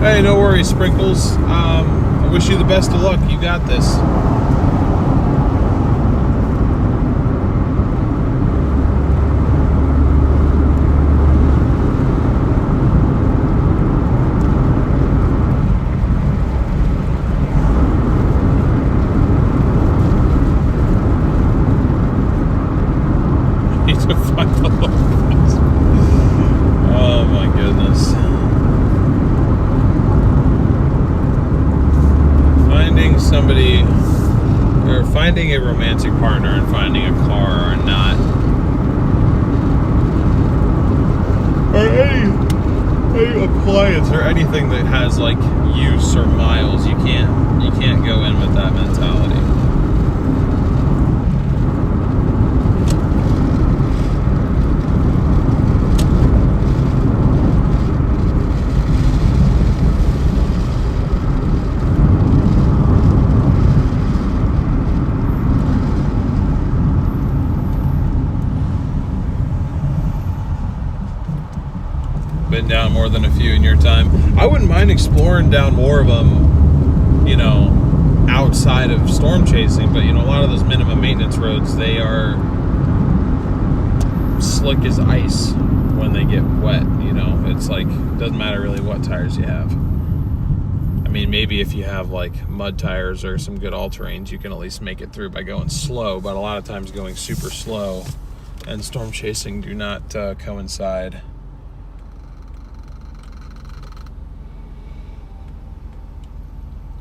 hey, no worries, Sprinkles. I wish you the best of luck. You got this. Need to find the locals. Oh my goodness. Somebody, or finding a romantic partner and finding a car are not, or any appliance or anything that has like use or miles. You can't go in with that mentality. Been down more than a few in your time. I wouldn't mind exploring down more of them, you know, outside of storm chasing, but you know, a lot of those minimum maintenance roads, they are slick as ice when they get wet. You know, it's like, doesn't matter really what tires you have. I mean, maybe if you have like mud tires or some good all-terrains, you can at least make it through by going slow, but a lot of times going super slow and storm chasing do not coincide.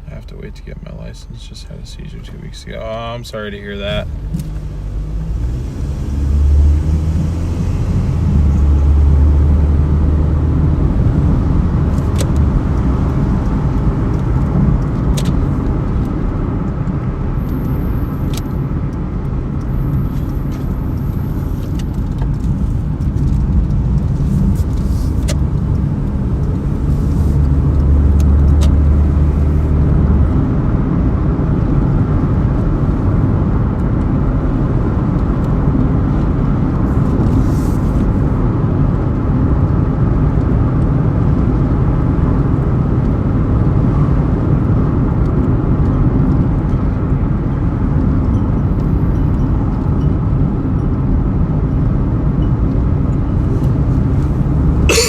I have to wait to get my license. Just had a seizure 2 weeks ago. Oh, I'm sorry to hear that.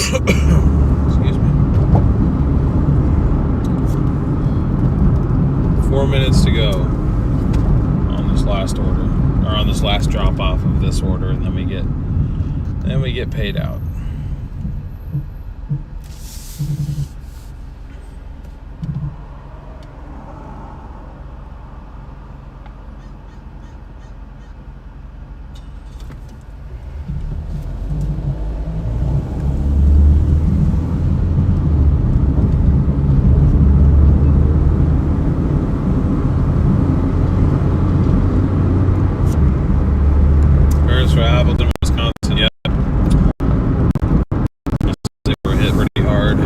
Excuse me. 4 minutes to go on this last order, or on this last drop off of this order, and then we get paid out. For Appleton, Wisconsin, yet. They were hit pretty hard.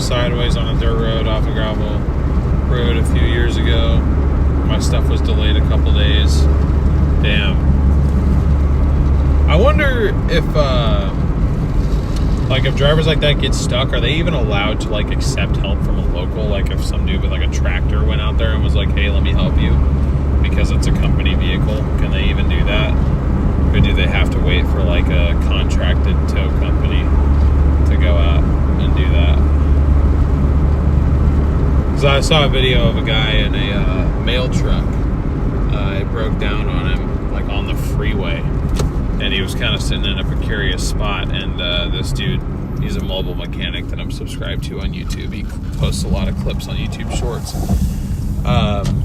sideways on a dirt road off a gravel road a few years ago. My stuff was delayed a couple days. Damn. I wonder if like if drivers like that get stuck, are they even allowed to like accept help from a local? Like if some dude with like a tractor went out there and was like, hey, let me help you because it's a company vehicle, can they even do that? Or do they have to wait for like a contracted tow company to go out and do that? Because I saw a video of a guy in a mail truck. It broke down on him like on the freeway, and he was kind of sitting in a precarious spot. And this dude, he's a mobile mechanic that I'm subscribed to on YouTube. He posts a lot of clips on YouTube Shorts.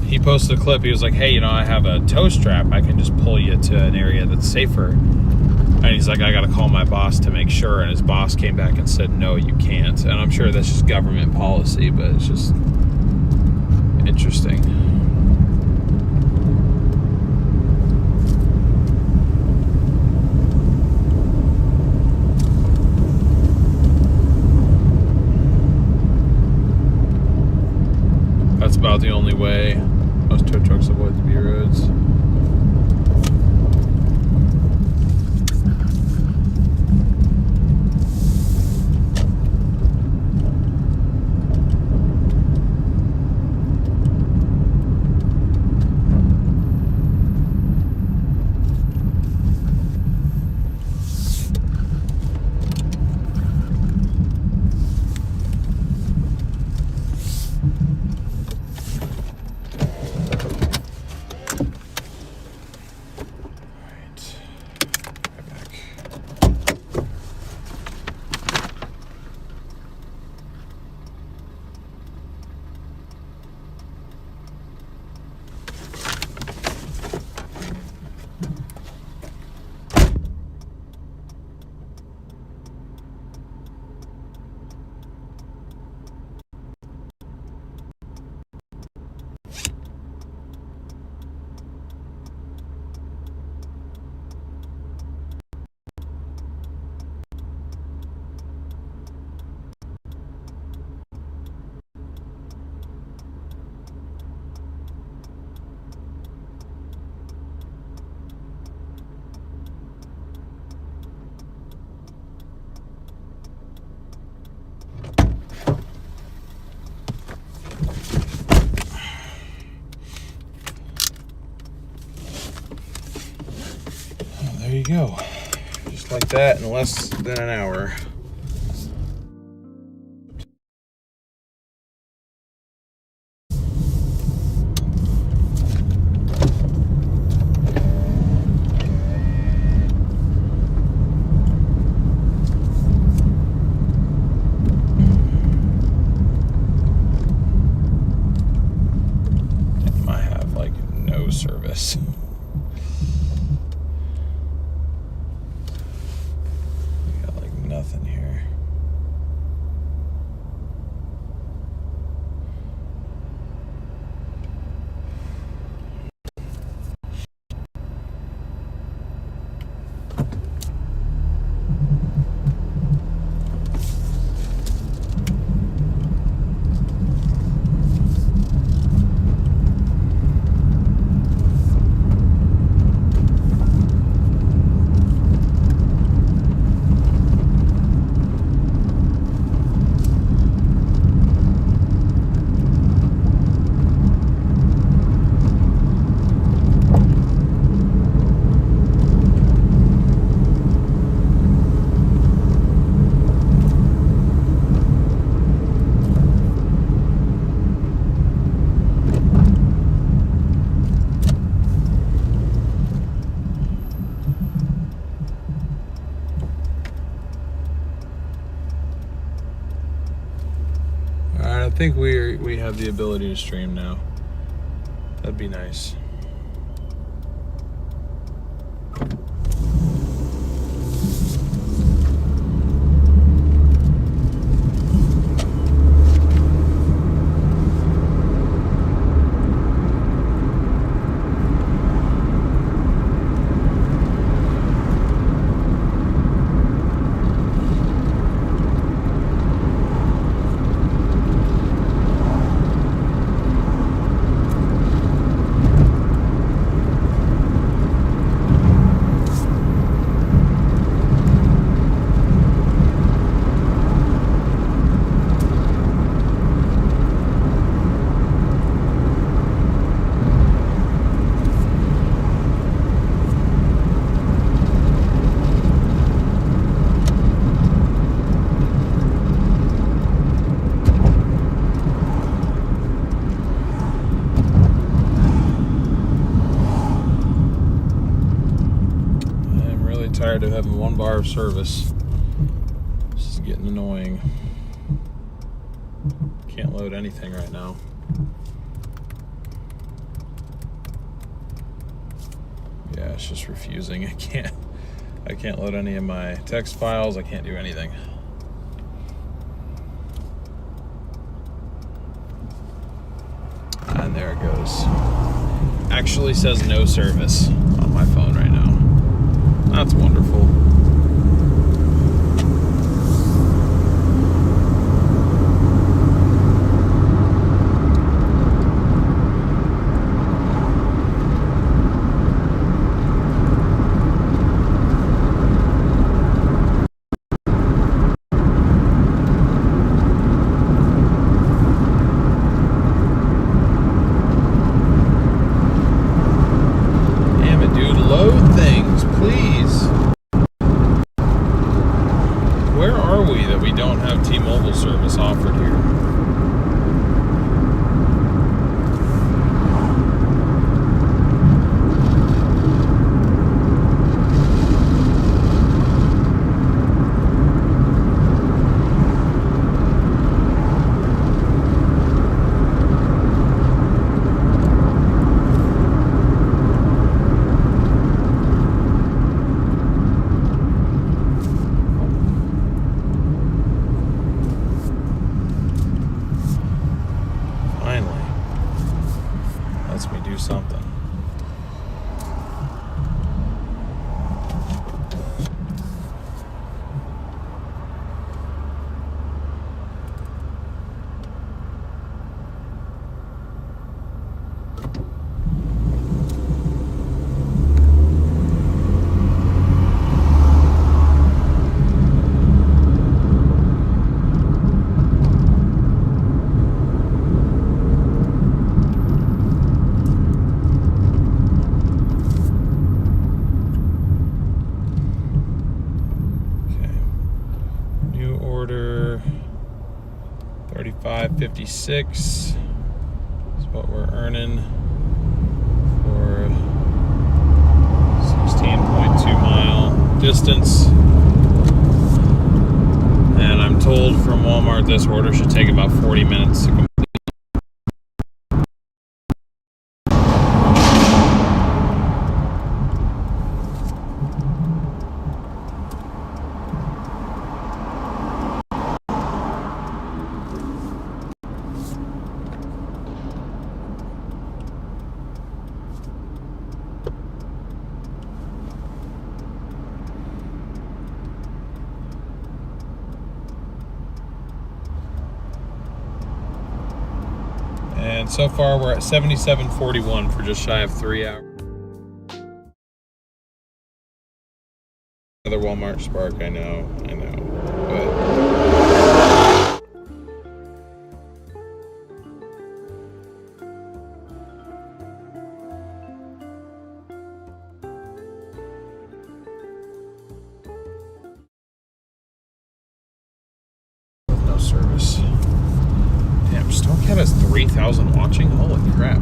He posted a clip. He was like, hey, I have a tow strap. I can just pull you to an area that's safer. And he's like, I got to call my boss to make sure. And his boss came back and said, no, you can't. And I'm sure that's just government policy, but it's just interesting. That's about the only way most tow trucks avoid the B roads. There you go. Just like that in less than an hour. It might have like no service. Nothing here. I think we have the ability to stream now. That'd be nice. tired of having 1 bar of service. This is getting annoying. Can't load anything right now. Yeah, it's just refusing. I can't load any of my text files. I can't do anything. And there it goes. Actually says no service on my phone right now. That's wonderful. Service offered here. Something. Order 35.56 is what we're earning for 16.2 mile distance. And I'm told from Walmart this order should take about 40 minutes to complete. And so far we're at 77.41 for just shy of 3 hours. Another Walmart Spark, I know. But no service. Damn, Stonecat has 3,000 watching? Holy crap.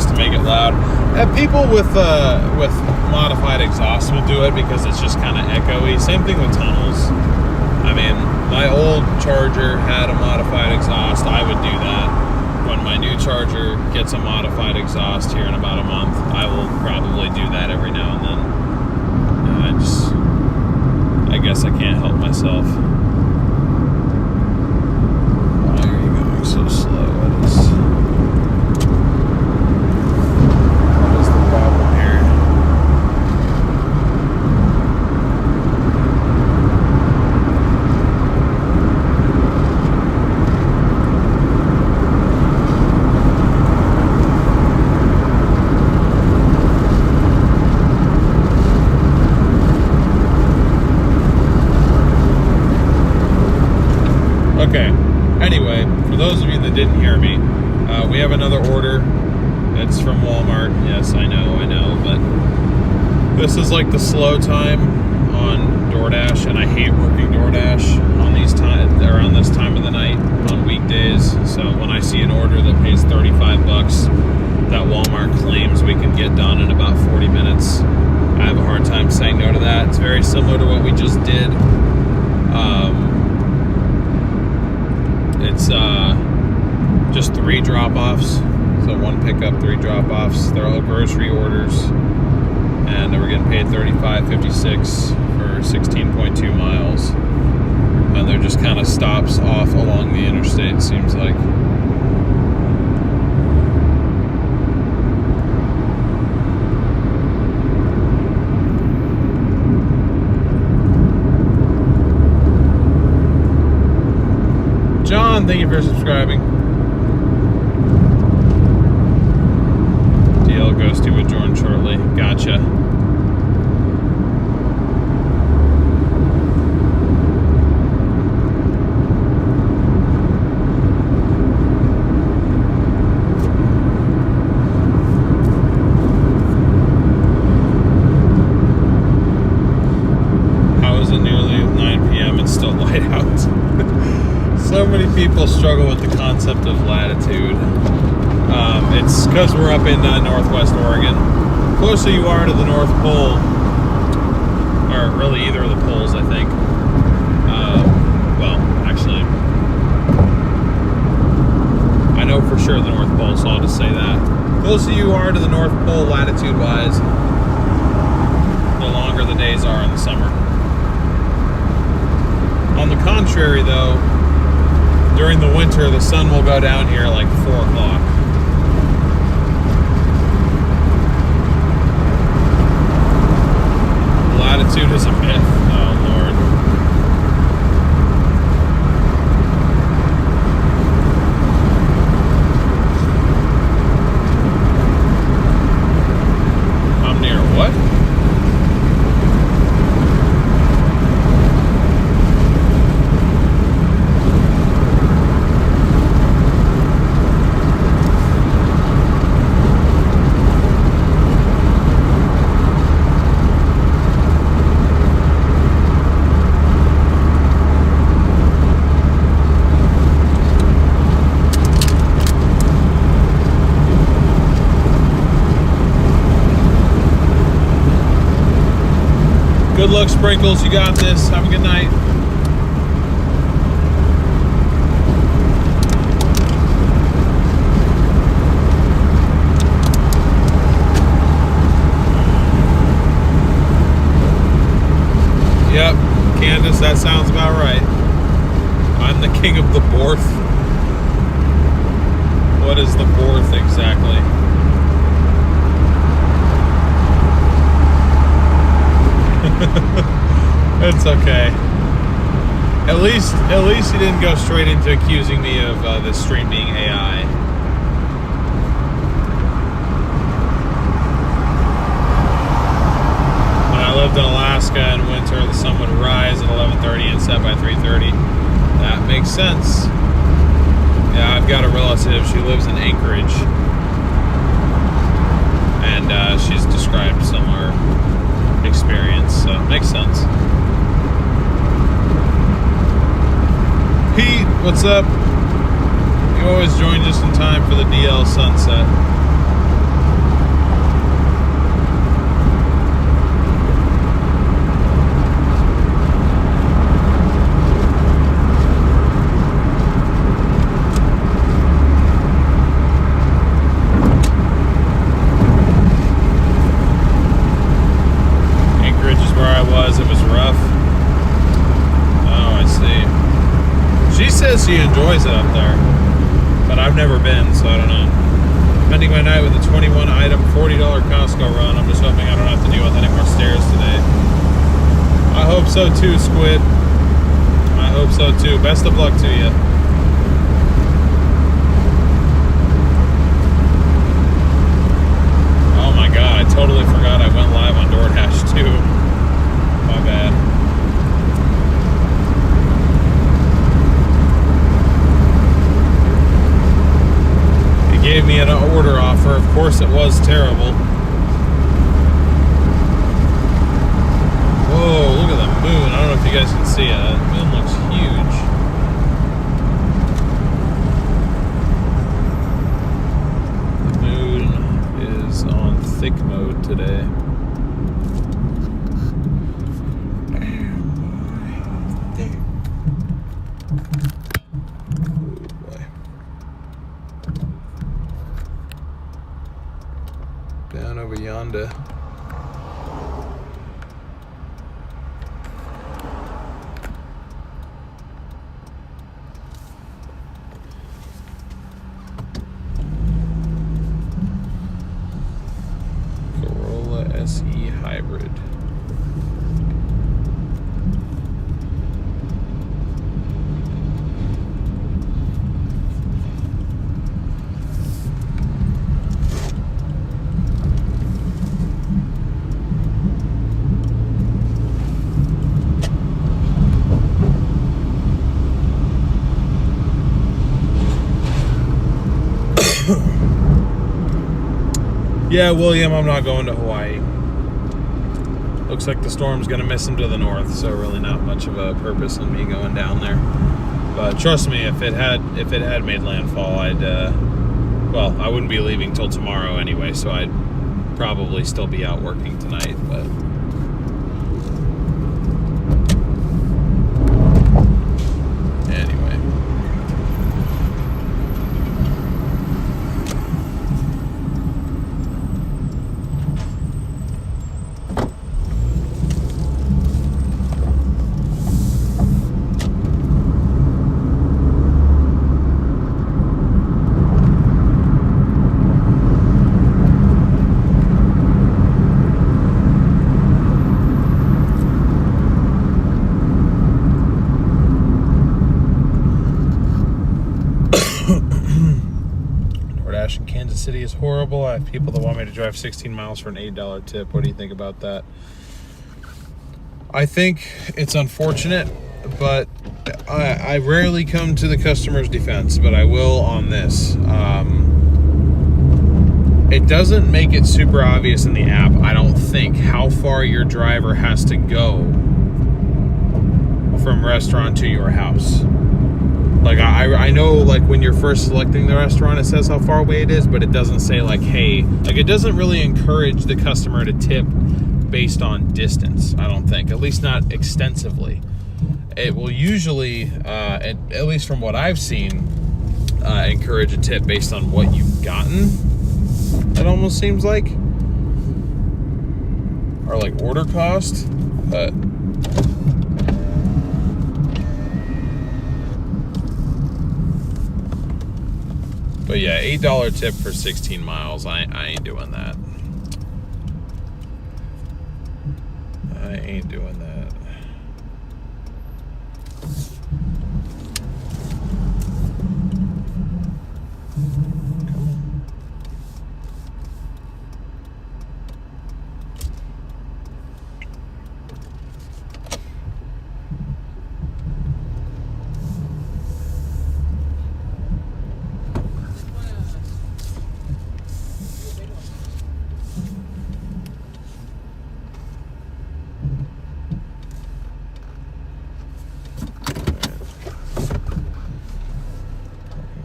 To make it loud. People with modified exhaust will do it because it's just kind of echoey. Same thing with tunnels. I mean, my old Charger had a modified exhaust. I would do that. When my new Charger gets a modified exhaust here in about a month, I will probably do that every now and then. I guess I can't help myself. Why are you going so slow? What is the problem here? Okay. Anyway, for those of you that didn't hear me, we have another order. It's from Walmart. Yes, I know, but this is like the slow time on Doordash, and I hate working Doordash on these around this time of the night on weekdays. So when I see an order that pays $35 that Walmart claims we can get done in about 40 minutes, I have a hard time saying no to that. It's very similar to what we just did. It's just 3 drop-offs. So 1 pickup, 3 drop-offs. They're all grocery orders. And we're getting paid $35.56 for 16.2 miles. And they're just kind of stops off along the interstate, seems like. John, thank you for subscribing. DL goes to adjourn shortly. Gotcha. How is it nearly 9 p.m. and still light out? So many people struggle with the concept of latitude. It's because we're up in northwest Oregon. The closer you are to the North Pole, or really either of the poles, I think. Well, actually, I know for sure the North Pole, so I'll just say that. The closer you are to the North Pole latitude-wise, the longer the days are in the summer. On the contrary, though, during the winter, the sun will go down here like 4 o'clock. Latitude is a myth. Oh, Lord. I'm near what? Good luck, Sprinkles. You got this. Have a good night. Yep, Candace, that sounds about right. I'm the king of the Borth. What is the Borth exactly? It's okay. At least you didn't go straight into accusing me of this stream being AI. When I lived in Alaska in winter, the sun would rise at 11:30 and set by 3:30. That makes sense. Yeah, I've got a relative. She lives in Anchorage, and she's described similar experience, so it makes sense. Pete, what's up? You always join just in time for the DL sunset. Anchorage is where I was. It was rough. Oh, I see. She says she enjoys it up there, but I've never been, so I don't know. Spending my night with a 21-item, $40 Costco run. I'm just hoping I don't have to deal with any more stairs today. I hope so too, Squid. I hope so too. Best of luck to you. Oh my god, I totally forgot I went live on Doordash too. My bad. gave me an order offer. Of course, it was terrible. Whoa, look at the moon. I don't know if you guys can see it. The moon looks huge. The moon is on thick mode today. Down over yonder. Corolla SE Hybrid. Yeah, William, I'm not going to Hawaii. Looks like the storm's gonna miss him to the north, so really not much of a purpose in me going down there. But trust me, if it had made landfall, well, I wouldn't be leaving till tomorrow anyway, so I'd probably still be out working tonight. But anyway. Doordash in Kansas City is horrible. I have people that want me to drive 16 miles for an $8 tip. What do you think about that? I think it's unfortunate, but I rarely come to the customer's defense, but I will on this. It doesn't make it super obvious in the app, I don't think, how far your driver has to go from restaurant to your house. Like, I know, like, when you're first selecting the restaurant, it says how far away it is, but it doesn't say, like, hey, like, it doesn't really encourage the customer to tip based on distance, I don't think, at least not extensively. It will usually, at least from what I've seen, encourage a tip based on what you've gotten, it almost seems like. Or, like, order cost, But yeah, $8 tip for 16 miles. I ain't doing that. I ain't doing that.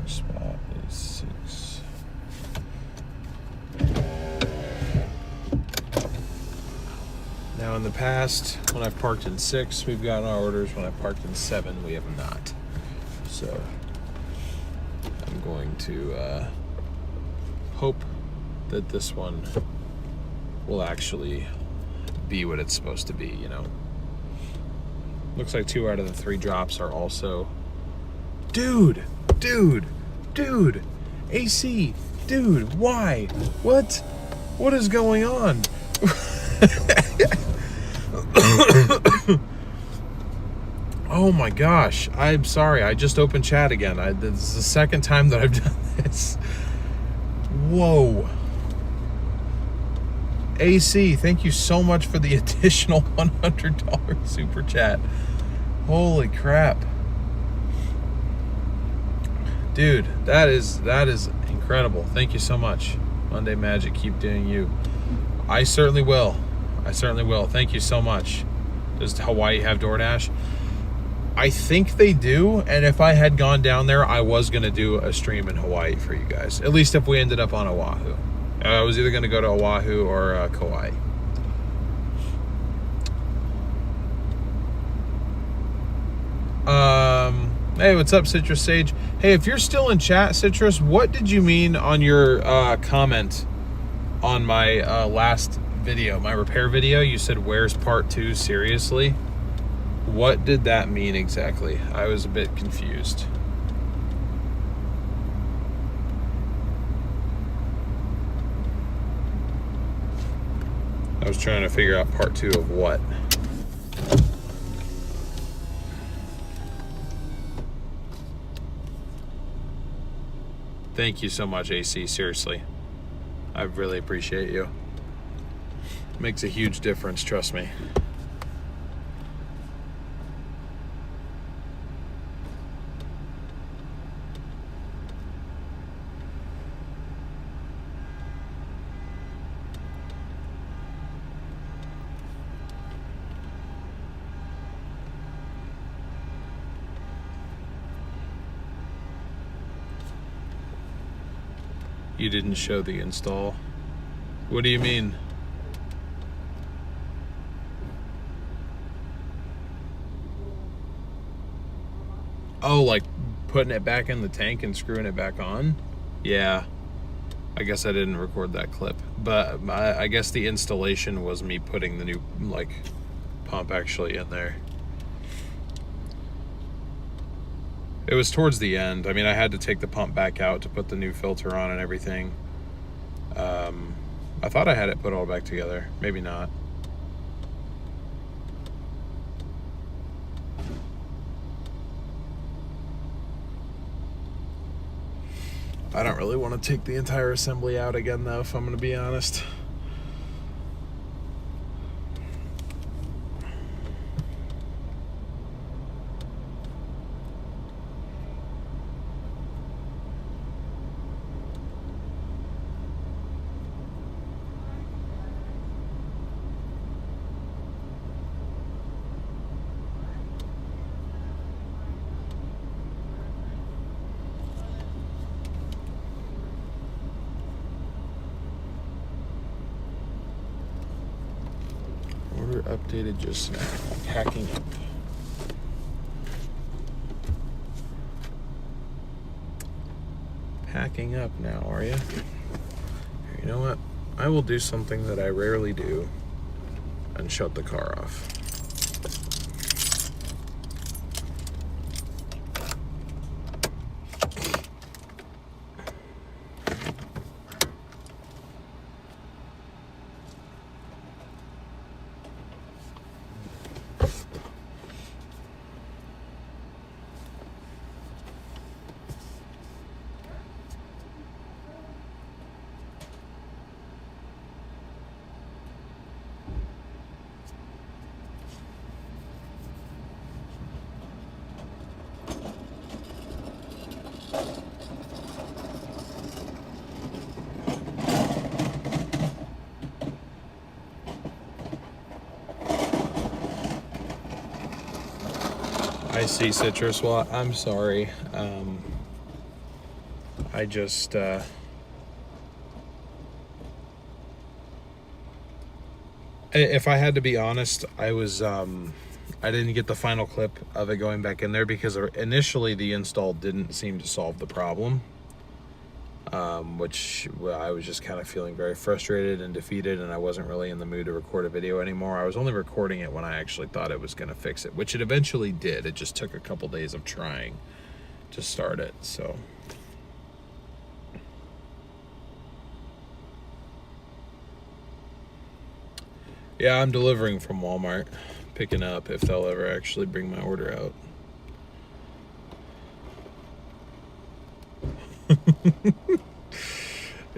Spot is 6. Now in the past, when I've parked in 6, we've gotten our orders. When I've parked in 7, we have not. So I'm going to hope that this one will actually be what it's supposed to be, you know. Looks like 2 out of the 3 drops are also... Dude! AC! Dude, why? What? What is going on? Oh my gosh. I'm sorry. I just opened chat again. This is the second time that I've done this. Whoa. AC, thank you so much for the additional $100 super chat. Holy crap. Dude, that is incredible. Thank you so much. Monday Magic, keep doing you. I certainly will. Thank you so much. Does Hawaii have DoorDash? I think they do, and if I had gone down there, I was going to do a stream in Hawaii for you guys. At least if we ended up on Oahu. I was either going to go to Oahu or Kauai. Hey, what's up, Citrus Sage? Hey, if you're still in chat, Citrus, what did you mean on your comment on my last video, my repair video? You said, where's part 2? Seriously? What did that mean exactly? I was a bit confused. I was trying to figure out part 2 of what. Thank you so much, AC. Seriously. I really appreciate you. Makes a huge difference, trust me. You didn't show the install. What do you mean? Oh, like putting it back in the tank and screwing it back on? Yeah. I guess I didn't record that clip. But I guess the installation was me putting the new, like, pump actually in there. It was towards the end. I mean, I had to take the pump back out to put the new filter on and everything. I thought I had it put all back together. Maybe not. I don't really want to take the entire assembly out again, though, if I'm going to be honest. Updated just now. Hacking up. Packing up now, are you? You know what? I will do something that I rarely do and shut the car off. I see, Citrus. Well, I'm sorry. I just if I had to be honest, I was I didn't get the final clip of it going back in there because initially the install didn't seem to solve the problem, which I was just kind of feeling very frustrated and defeated, and I wasn't really in the mood to record a video anymore. I was only recording it when I actually thought it was going to fix it, which it eventually did. It just took a couple days of trying to start it. So yeah, I'm delivering from Walmart, picking up if they'll ever actually bring my order out.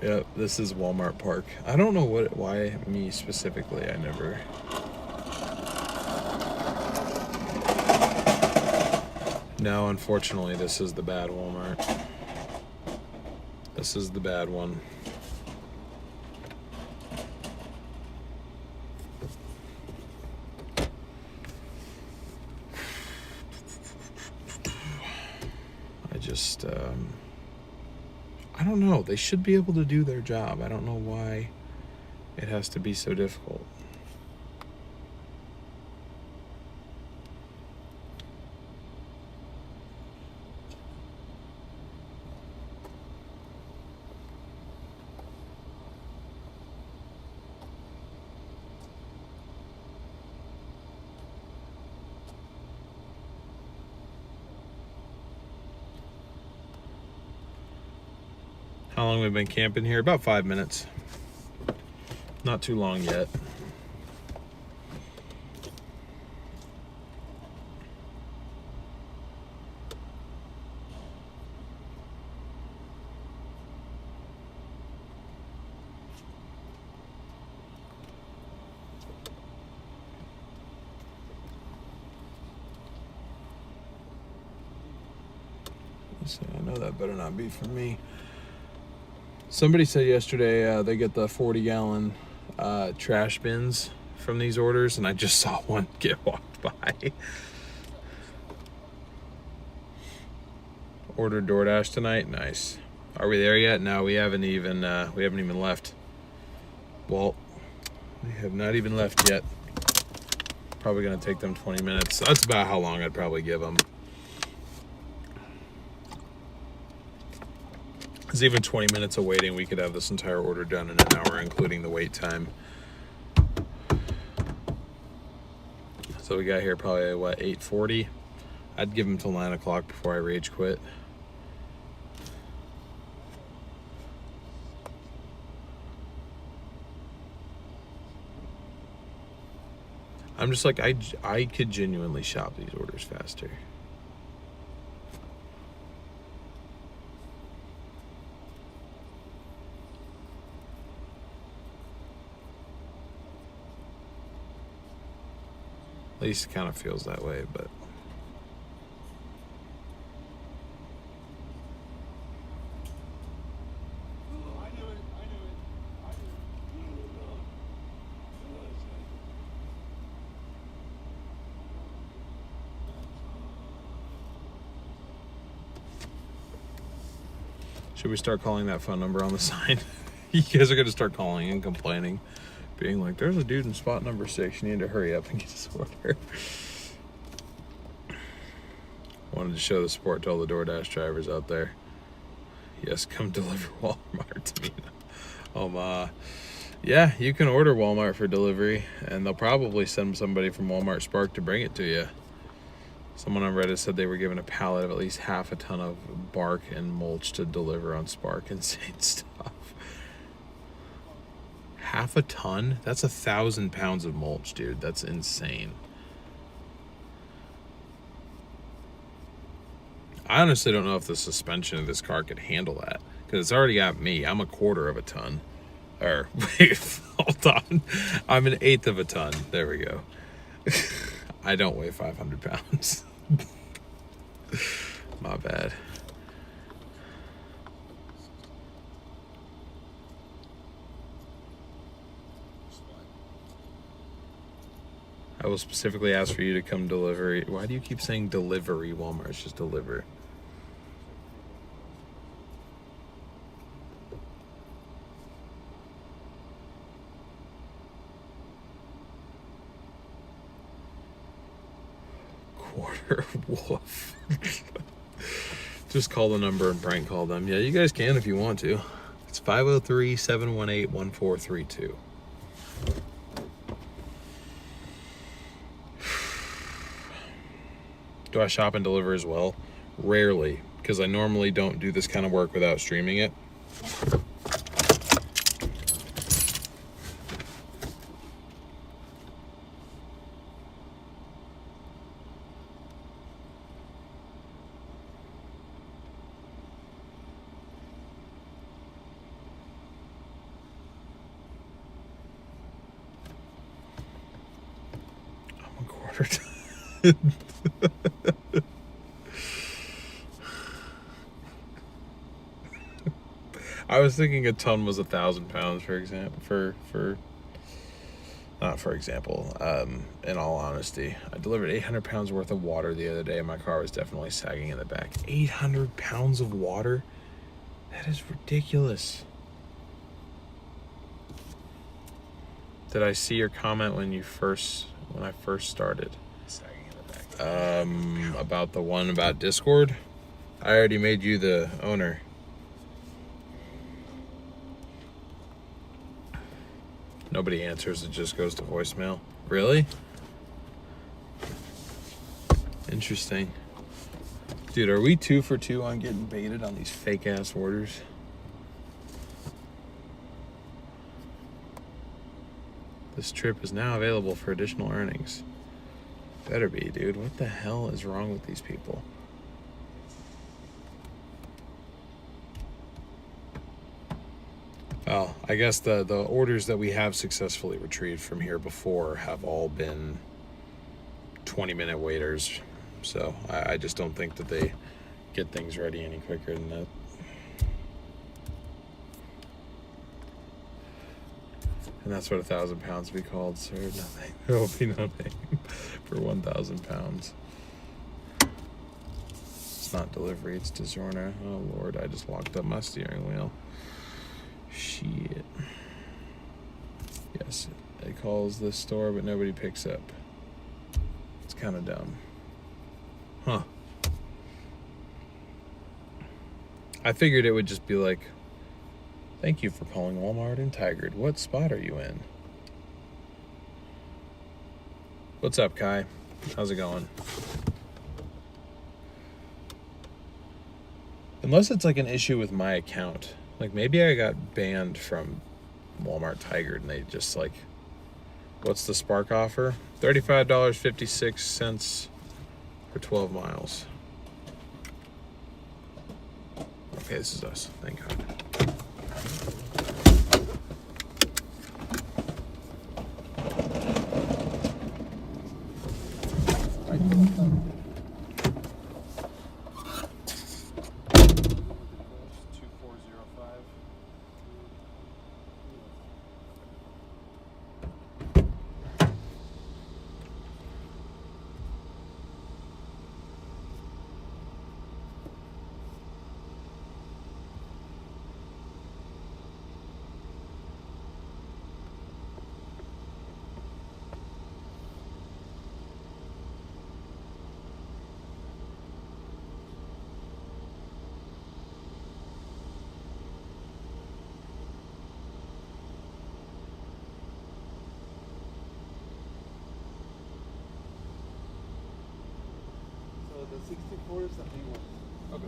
Yep, this is Walmart Park. I don't know why me specifically. I never. No, unfortunately, this is the bad Walmart. This is the bad one. I don't know. They should be able to do their job. I don't know why it has to be so difficult. How long we've been camping here? About 5 minutes. Not too long yet. So I know that better not be from me. Somebody said yesterday they get the 40-gallon trash bins from these orders, and I just saw one get walked by. Ordered Doordash tonight. Nice. Are we there yet? No, we haven't even left. Well, we have not even left yet. Probably gonna take them 20 minutes. That's about how long I'd probably give them. Because even 20 minutes of waiting, we could have this entire order done in an hour, including the wait time. So we got here probably, what, 8:40? I'd give them till 9 o'clock before I rage quit. I'm just like, I could genuinely shop these orders faster. At least it kind of feels that way, but should we start calling that phone number on the sign? You guys are going to start calling and complaining, being like, there's a dude in spot number 6. You need to hurry up and get this order. Wanted to show the support to all the Doordash drivers out there. Yes, come deliver Walmart to me. Yeah, you can order Walmart for delivery, and they'll probably send somebody from Walmart Spark to bring it to you. Someone on Reddit said they were given a pallet of at least half a ton of bark and mulch to deliver on Spark. Insane stuff. Half a ton? That's 1,000 pounds of mulch, dude. That's insane. I honestly don't know if the suspension of this car could handle that, because it's already got me. I'm 1/4 of a ton. Or, wait, hold on. I'm 1/8 of a ton. There we go. I don't weigh 500 pounds. My bad. I will specifically ask for you to come delivery. Why do you keep saying delivery, Walmart? It's just deliver. Quarter wolf. Just call the number and prank call them. Yeah, you guys can if you want to. It's 503-718-1432. Do I shop and deliver as well? Rarely, because I normally don't do this kind of work without streaming it. I'm 1/4 ton. I was thinking a ton was 1,000 pounds, for example. Not for example. In all honesty, I delivered 800 pounds worth of water the other day, and my car was definitely sagging in the back. 800 pounds of water? That is ridiculous. Did I see your comment when I first started? Sagging in the back. About the one about Discord? I already made you the owner. Nobody answers, it just goes to voicemail. Really? Interesting. Dude, are we 2 for 2 on getting baited on these fake ass orders? This trip is now available for additional earnings. Better be, dude. What the hell is wrong with these people? Well, I guess the orders that we have successfully retrieved from here before have all been 20-minute waiters. So I just don't think that they get things ready any quicker than that. And that's what 1,000 pounds would be called, sir. Nothing. There will be no name for 1,000 pounds. It's not delivery, it's DiGiorno. Oh Lord, I just locked up my steering wheel. Shit. Yes, it calls this store, but nobody picks up. It's kind of dumb. Huh. I figured it would just be like, thank you for calling Walmart in Tigard. What spot are you in? What's up, Kai? How's it going? Unless it's like an issue with my account. Like maybe I got banned from Walmart Tigard and they just like, what's the Spark offer? $35.56 for 12 miles. Okay, this is us. Thank God. The 64 is the big one. Okay.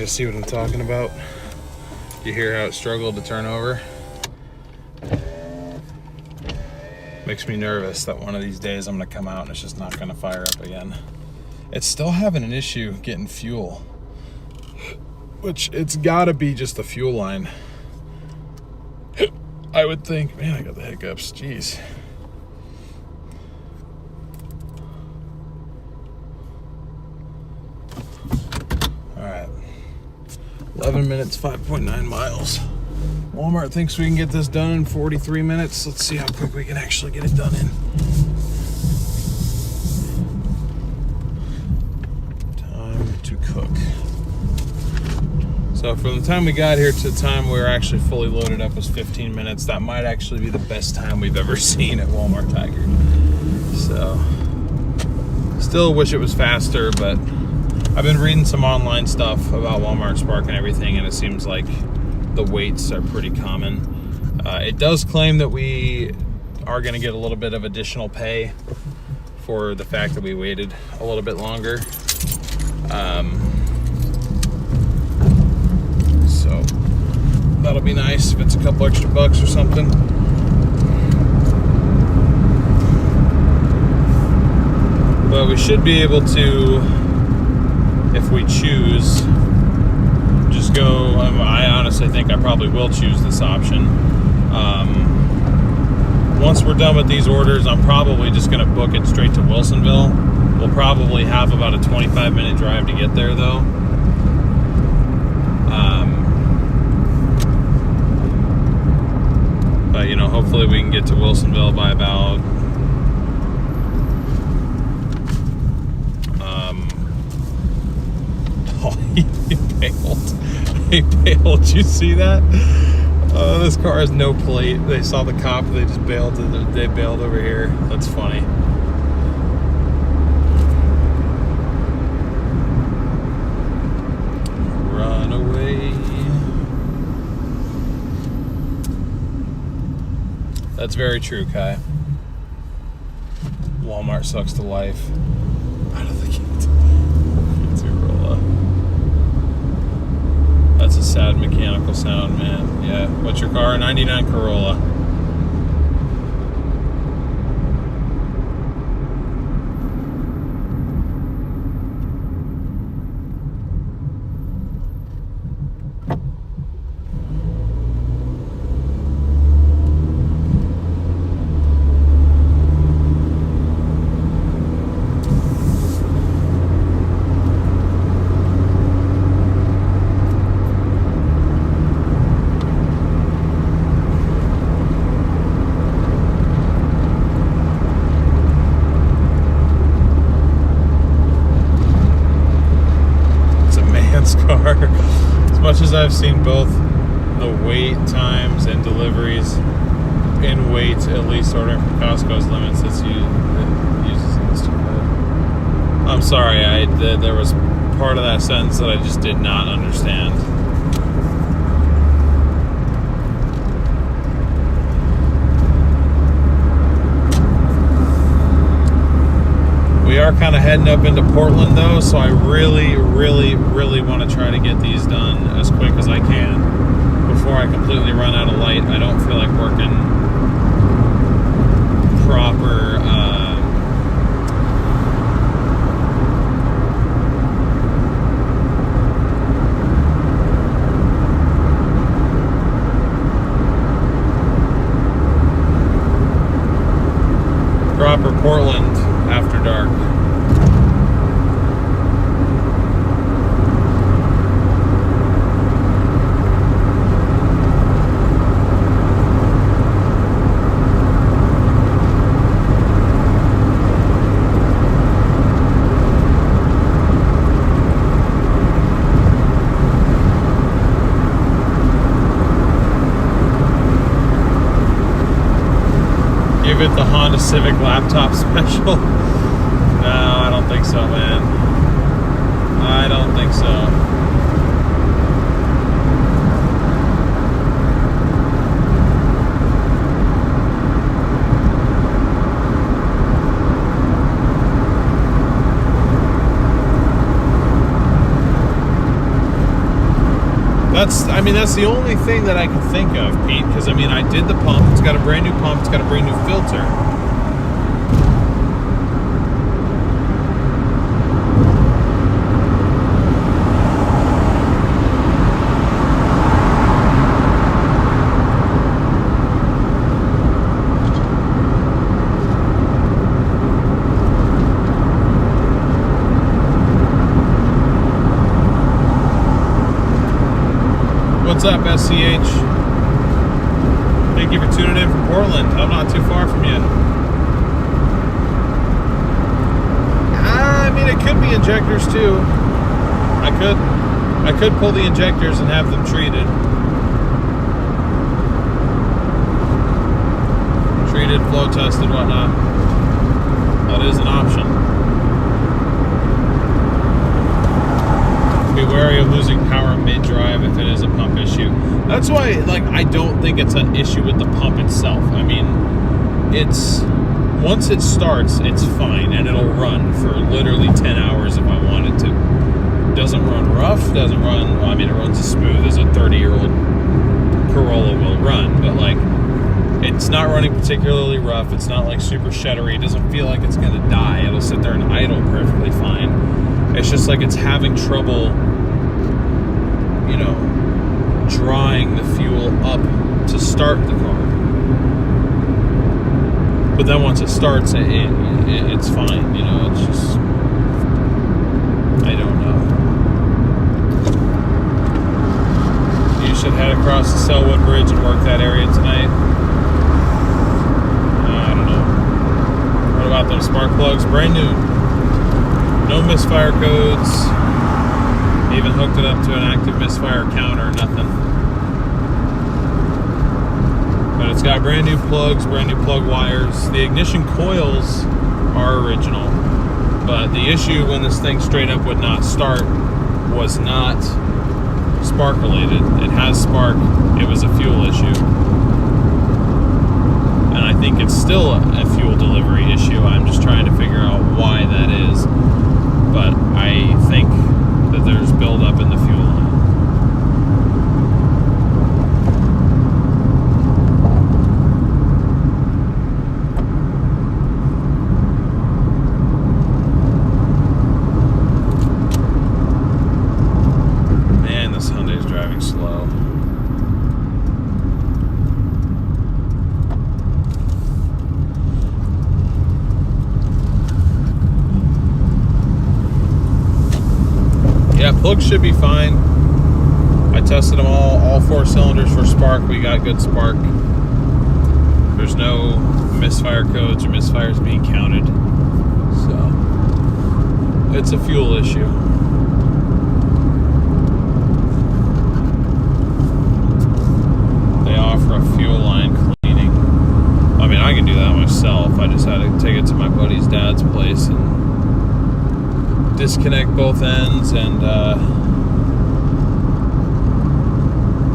guys see what I'm talking about? You hear how it struggled to turn over? Makes me nervous that one of these days I'm gonna come out and it's just not gonna fire up again. It's still having an issue getting fuel, which it's gotta be just the fuel line. I would think. Man, I got the hiccups, jeez. All right, 11 minutes, 5.9 miles. Walmart thinks we can get this done in 43 minutes. Let's see how quick we can actually get it done in. Time to cook. So from the time we got here to the time we were actually fully loaded up was 15 minutes. That might actually be the best time we've ever seen at Walmart Tiger. So, still wish it was faster, but I've been reading some online stuff about Walmart Spark and everything, and it seems like the waits are pretty common. It does claim that we are going to get a little bit of additional pay for the fact that we waited a little bit longer. So that'll be nice if it's a couple extra bucks or something. But we should be able to, if we choose, just go. I honestly think I probably will choose this option. Once we're done with these orders, I'm probably just going to book it straight to Wilsonville. We'll probably have about a 25-minute drive to get there, though. But, you know, hopefully we can get to Wilsonville by about he bailed. He bailed. Did you see that? This car has no plate. They saw the cop. They just bailed. They bailed over here. That's funny. Run away. That's very true, Kai. Walmart sucks to life. I don't think it's Corolla. That's a sad mechanical sound, man. Yeah. What's your car? 99 Corolla. Car. As much as I've seen both the wait times and deliveries in weight, at least ordering from Costco's limits, it uses Instacart. I'm sorry, there was part of that sentence that I just did not understand. We are kind of heading up into Portland though, so I really want to try to get these done as quick as I can before I completely run out of light. I don't feel like working proper Portland after dark. Give it the Honda Civic laptop special? No, I don't think so, man. I don't think so. That's the only thing that I can think of, Pete, because, I mean, I did the pump. It's got a brand new pump. It's got a brand new filter. What's up, SCH? Thank you for tuning in from Portland. I'm not too far from you. I mean, it could be injectors too. I could pull the injectors and have them treated. Treated, flow tested, whatnot. That is an option. Be wary of losing power mid-drive if it is a pump issue. That's why, like, I don't think it's an issue with the pump itself. I mean, it's once it starts, it's fine, and it'll run for literally 10 hours if I wanted to. Doesn't run rough, doesn't run, well, I mean, it runs as smooth as a 30-year-old Corolla will run, but, like, it's not running particularly rough. It's not, like, super shuddery. It doesn't feel like it's going to die. It'll sit there and idle perfectly fine. It's just like it's having trouble, you know, drawing the fuel up to start the car. But then once it starts, it's fine, you know, it's just, I don't know. You should head across the Selwood Bridge and work that area tonight. I don't know. What about those spark plugs? Brand new. No misfire codes. Even hooked it up to an active misfire counter, nothing. But it's got brand new plugs, brand new plug wires. The ignition coils are original. But the issue when this thing straight up would not start was not spark related. It has spark. It was a fuel issue. And I think it's still a fuel delivery issue. I'm just trying to figure out why that is. But I think that there's buildup in the fuel line. Man, this Hyundai's driving slow. Yeah, plugs should be fine. I tested them all 4 cylinders for spark. We got good spark. There's no misfire codes or misfires being counted. So, it's a fuel issue. They offer a fuel line cleaning. I mean, I can do that myself. I just had to take it to my buddy's dad's place and disconnect both ends and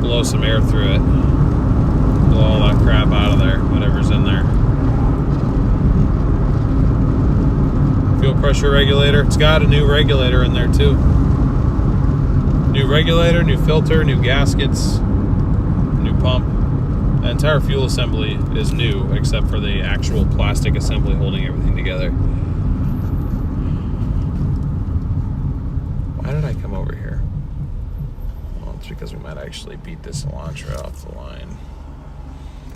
blow some air through it. Blow all that crap out of there, whatever's in there. Fuel pressure regulator. It's got a new regulator in there too. New regulator, new filter, new gaskets, new pump. The entire fuel assembly is new except for the actual plastic assembly holding everything together. Why did I come over here? Well, it's because we might actually beat this Elantra off the line.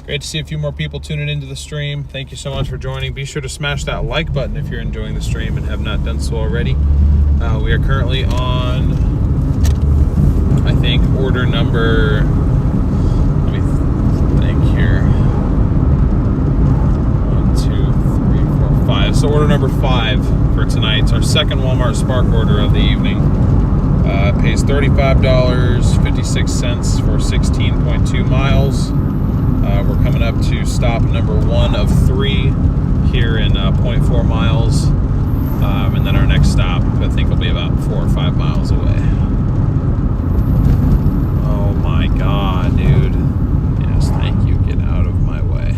Great to see a few more people tuning into the stream. Thank you so much for joining. Be sure to smash that like button if you're enjoying the stream and have not done so already. We are currently on, I think, order number, let me think here. 1, 2, 3, 4, 5. So order number 5 for tonight. It's our second Walmart Spark order of the evening. Pays $35.56 for 16.2 miles. We're coming up to stop number 1 of 3 here in 0.4 miles. And then our next stop, I think, will be about 4 or 5 miles away. Oh my God, dude. Yes, thank you. Get out of my way.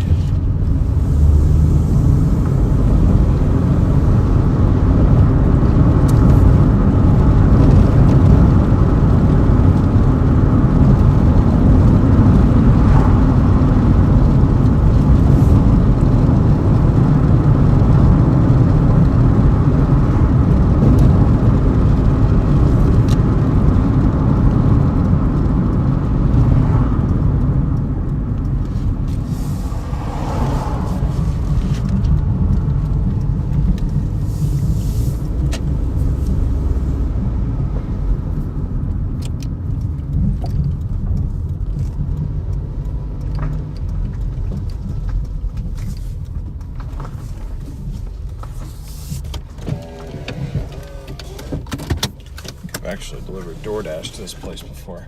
actually delivered Doordash to this place before.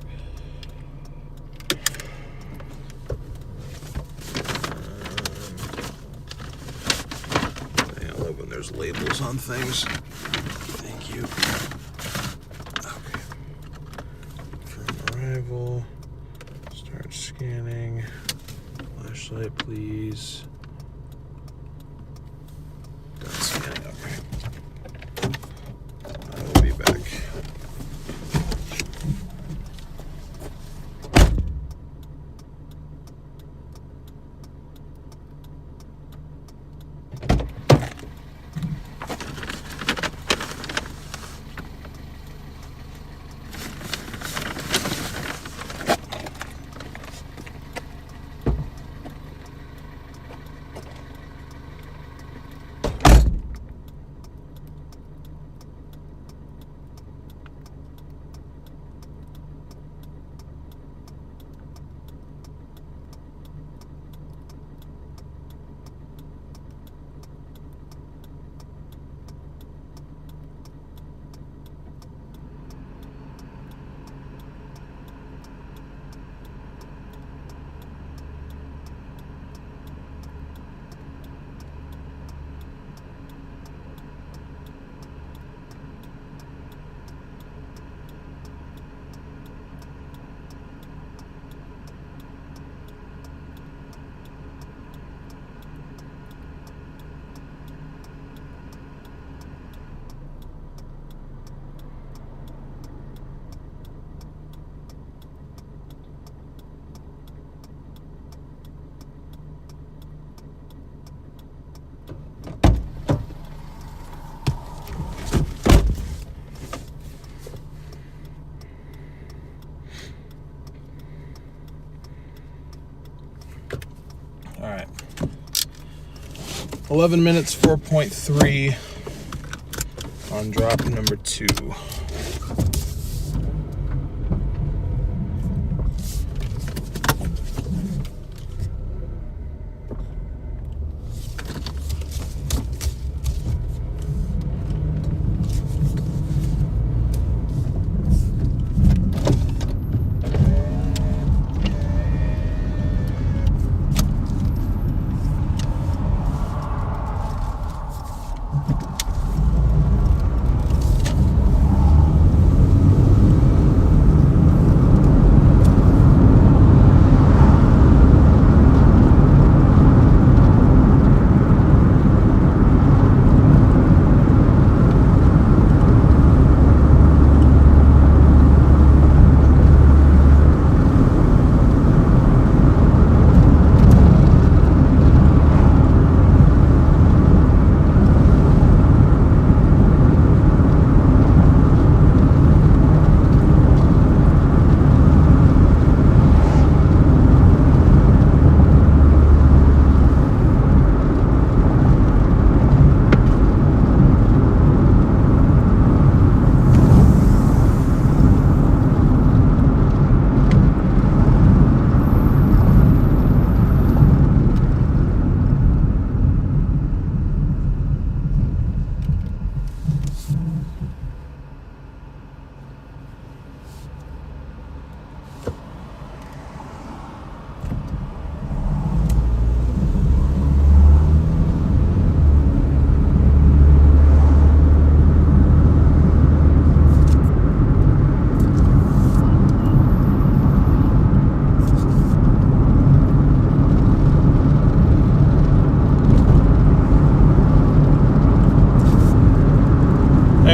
I love when there's labels on things. Thank you. Okay. From arrival. Start scanning. Flashlight, please. Done scanning. Okay. I will be back. All right. 11 minutes, 4.3 on drop number 2.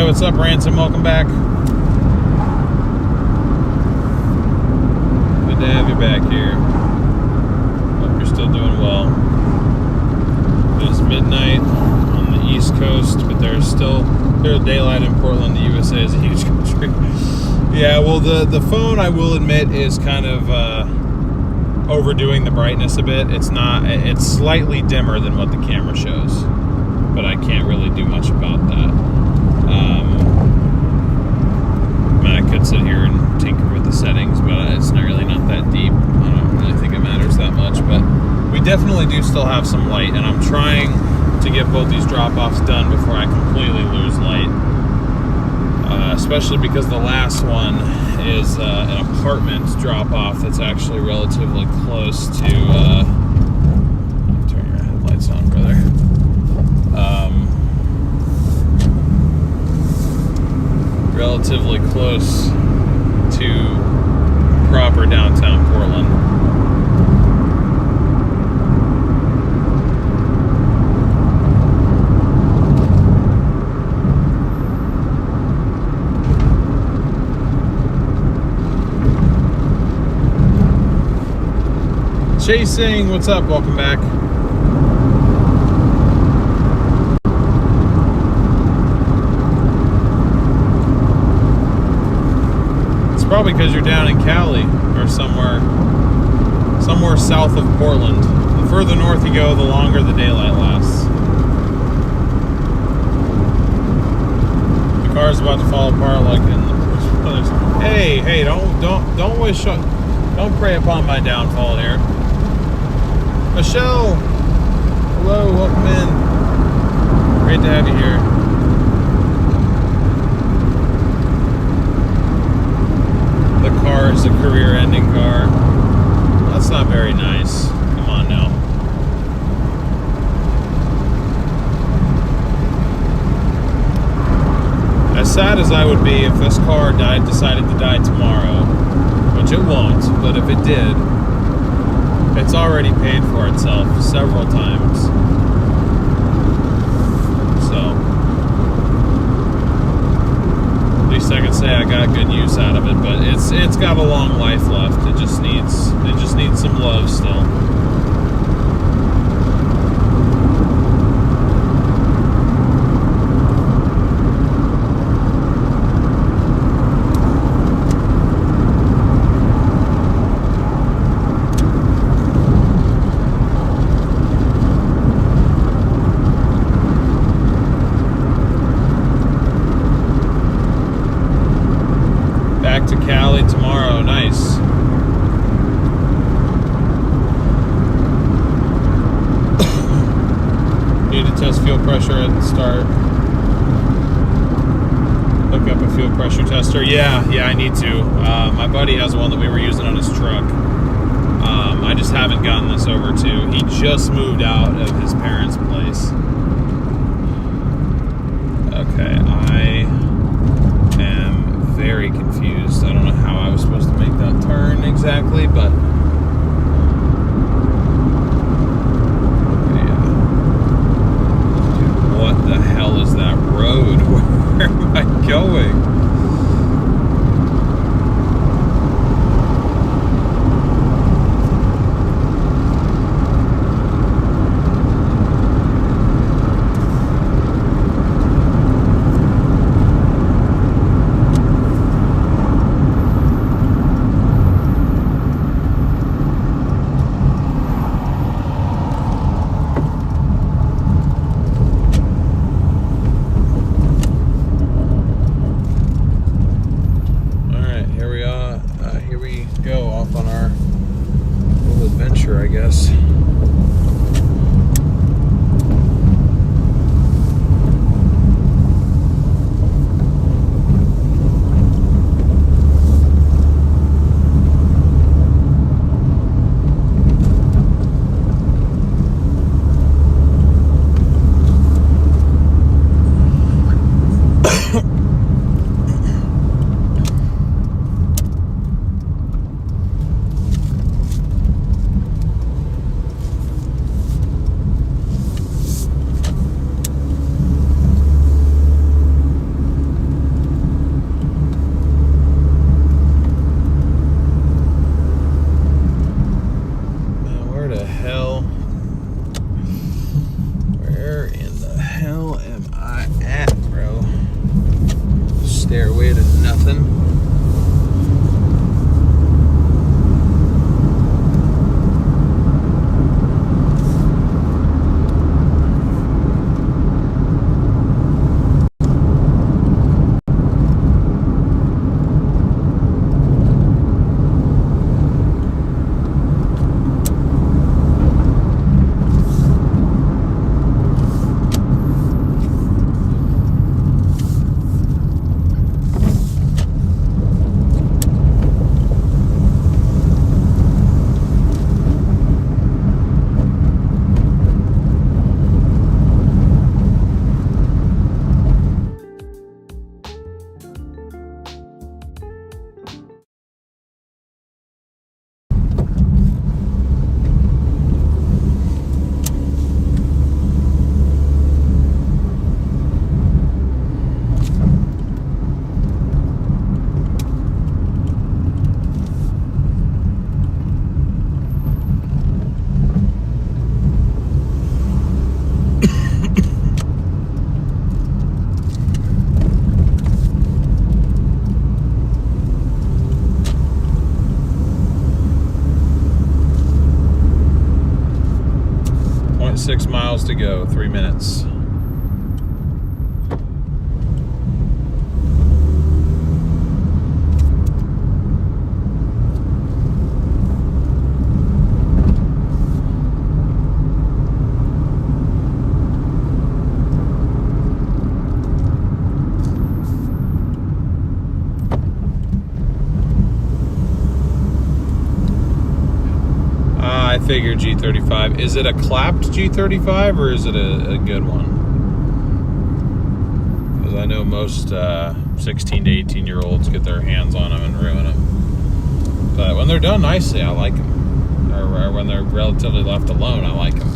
What's up, Ransom? Welcome back. Good to have you back here. Hope you're still doing well. It is midnight on the East Coast, but there's daylight in Portland. The USA is a huge country. Yeah, well, the phone, I will admit, is kind of overdoing the brightness a bit. It's slightly dimmer than what the camera shows, but I can't really do much about that. I could sit here and tinker with the settings, but it's not that deep. I don't really think it matters that much, but we definitely do still have some light, and I'm trying to get both these drop-offs done before I completely lose light, especially because the last one is an apartment drop-off that's actually relatively close to. Turn your headlights on, brother. Relatively close to proper downtown Portland. Chasing, what's up? Welcome back. It's probably because you're down in Cali or somewhere south of Portland. The further north you go, the longer the daylight lasts. The car's about to fall apart like in the. Hey, don't wish, don't prey upon my downfall here. Michelle, hello, welcome in. Great to have you here. The car is a career-ending car. That's not very nice. Come on now. As sad as I would be if this car decided to die tomorrow, which it won't, but if it did, it's already paid for itself several times. So, at least I can say I got good use out of it, but it's got a long life left. It just needs some love still. Back to Cali tomorrow. Nice. Need to test fuel pressure at the start. Hook up a fuel pressure tester. Yeah, I need to. My buddy has one that we were using on his truck. I just haven't gotten this over to. He just moved out of his parents' place. Okay, I am very confused. I don't know how I was supposed to make that turn exactly, but yeah. Dude, what the hell is that road? Where am I going? I guess. Stairway to nothing. 26 miles to go, 3 minutes. I figured G35. Is it a clapped G35 or is it a good one? Because I know most 16 to 18 year olds get their hands on them and ruin them. But when they're done nicely, I like them. Or when they're relatively left alone, I like them.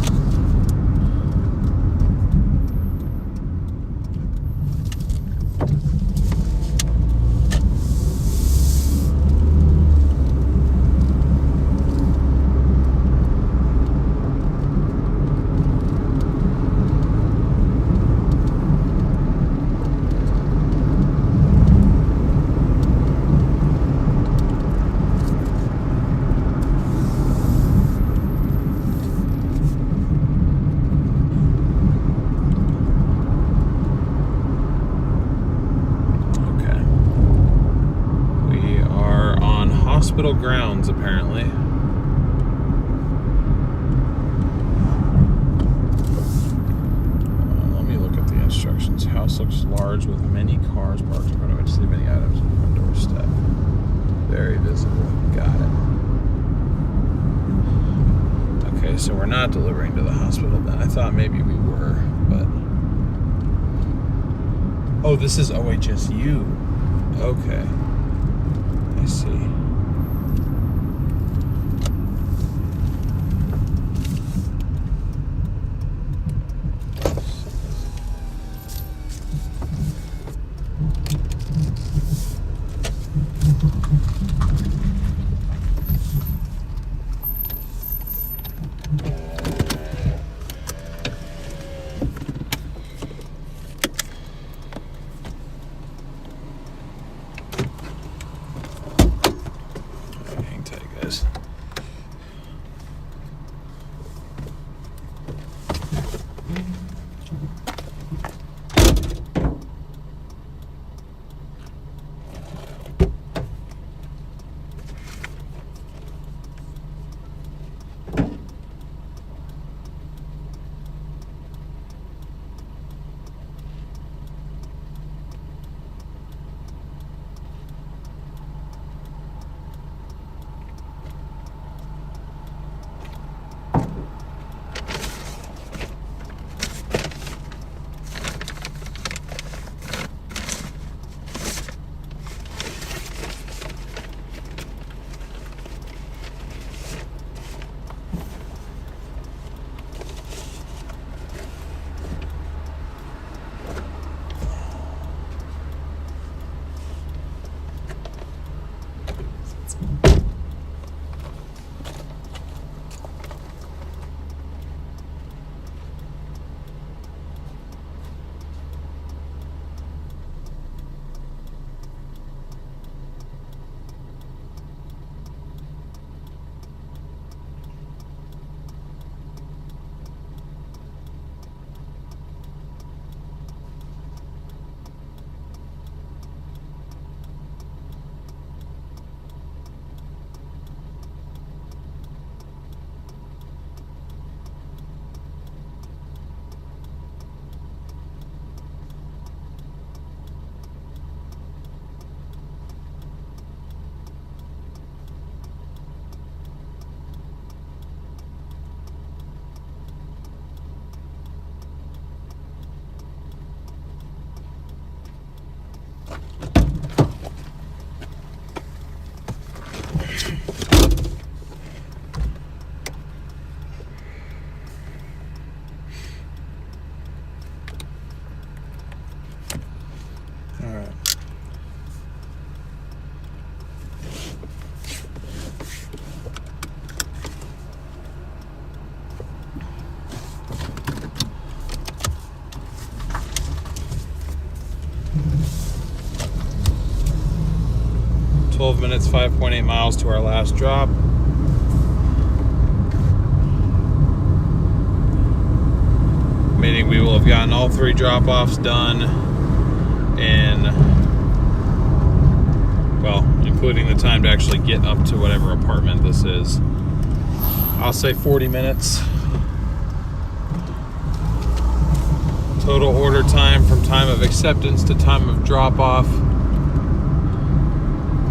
Hospital grounds, apparently. Let me look at the instructions. House looks large with many cars parked in front of it. See many items on the front doorstep. Very visible. Got it. Okay, so we're not delivering to the hospital then. I thought maybe we were, but... Oh, this is OHSU. Okay. I see. Hang tight, guys. 12 minutes, 5.8 miles to our last drop. will have gotten all 3 drop-offs done in, well, including the time to actually get up to whatever apartment this is. I'll say 40 minutes. Total order time from time of acceptance to time of drop-off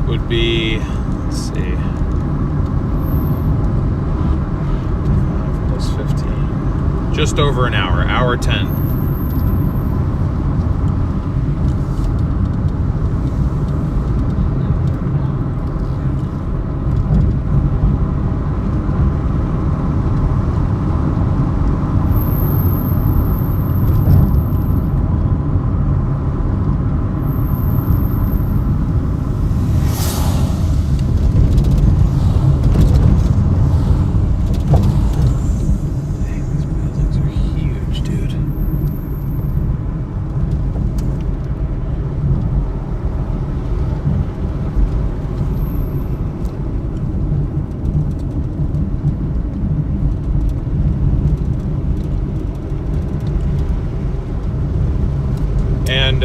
would be, let's see, 5 plus 15. Just over an hour, hour 10. And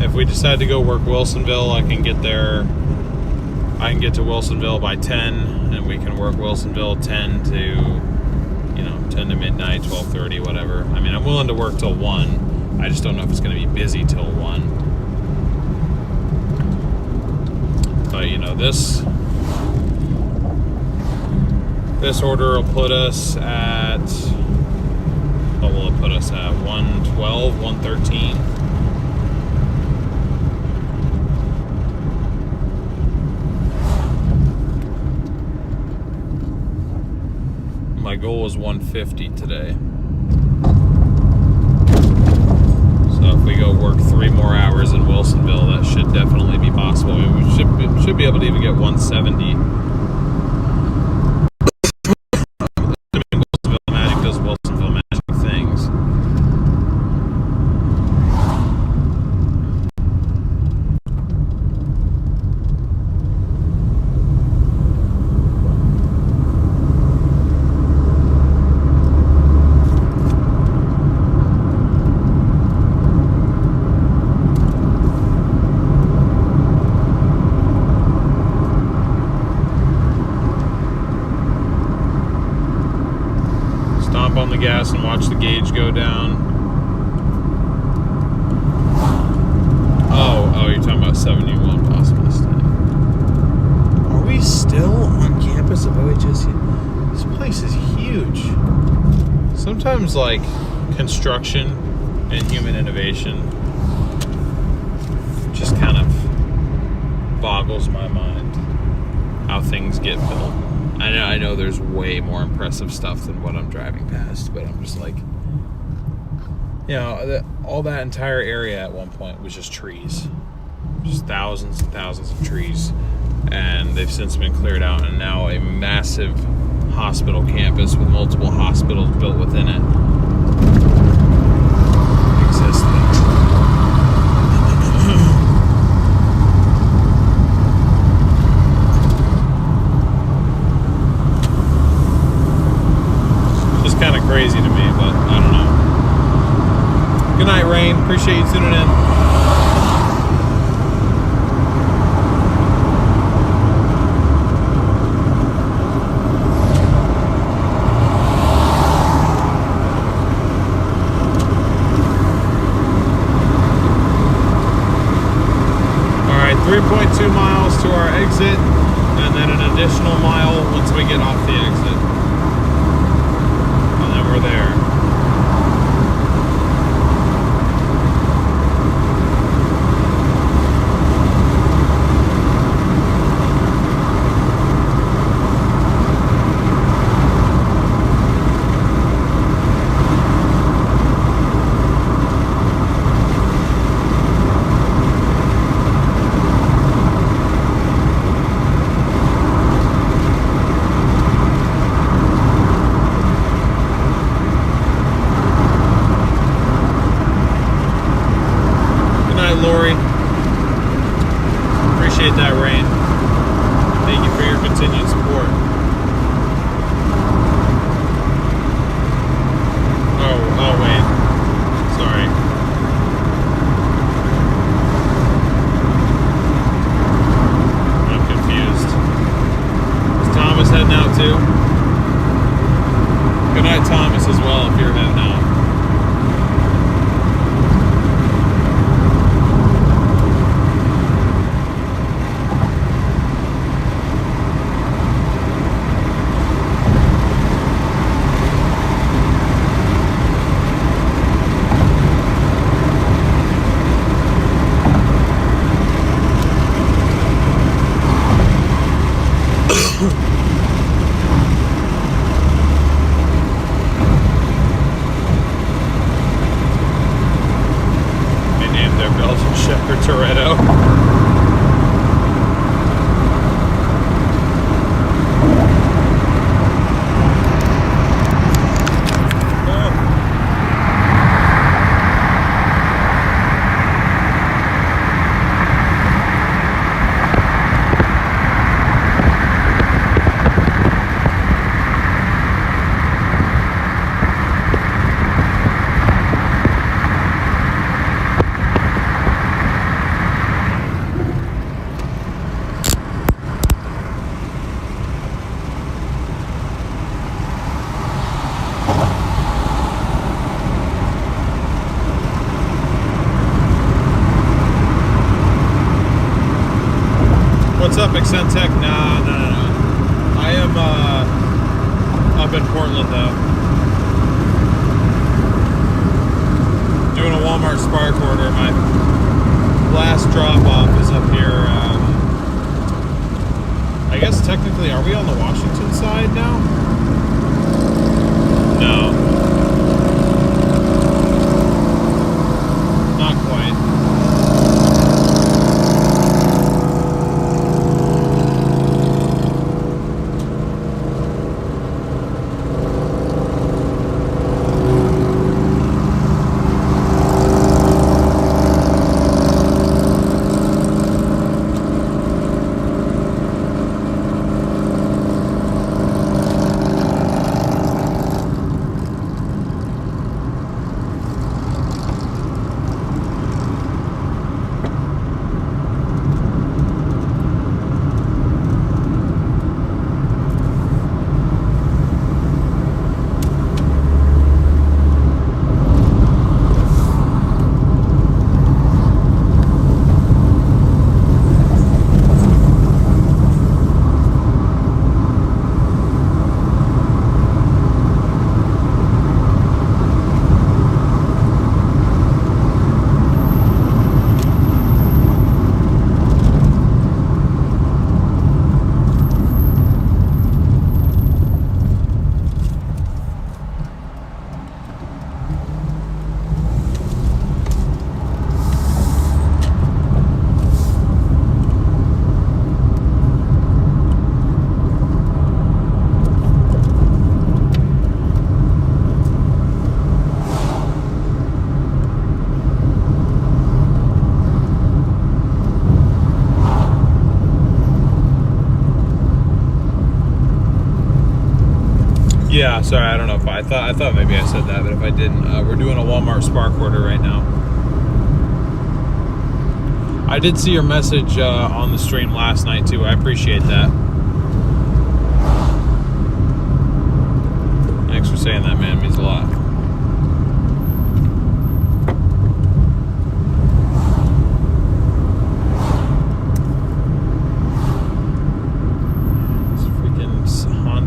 if we decide to go work Wilsonville, I can get there. I can get to Wilsonville by 10, and we can work Wilsonville 10 to 10 to midnight, 12:30, whatever. I mean, I'm willing to work till 1. I just don't know if it's going to be busy till 1. But this order will put us at, what will it put us at? 112, 113. My goal was 150 today. So if we go work 3 more hours in Wilsonville, that should definitely be possible. We should be able to even get 170. Wilsonville Magic does Wilsonville Magic things. On the gas and watch the gauge go down. Oh, you're talking about 71 possibly staying. Are we still on campus of OHSU? This place is huge. Sometimes, like, construction and human innovation just kind of boggles my mind how things get built. I know there's way more impressive stuff than what I'm driving past, but I'm just like, all that entire area at one point was just trees. Just thousands and thousands of trees. And they've since been cleared out, and now a massive hospital campus with multiple hospitals built within it exists. Kind of crazy to me, but I don't know. Good night, Rain. Appreciate you tuning in. All right, 3.2 miles to our exit, and then an additional mile once we get off the exit. We're there. Lori. Appreciate that, Rain. Thank you for your continued support. Oh, wait. What's up, Accentech? Nah. I am up in Portland though. Doing a Walmart Spark order. My last drop off is up here. I guess technically, are we on the Washington side now? No. Not quite. Yeah, sorry, I don't know if I thought maybe I said that, but if I didn't, we're doing a Walmart Spark order right now. I did see your message on the stream last night too. I appreciate that. Thanks for saying that, man. It means a lot.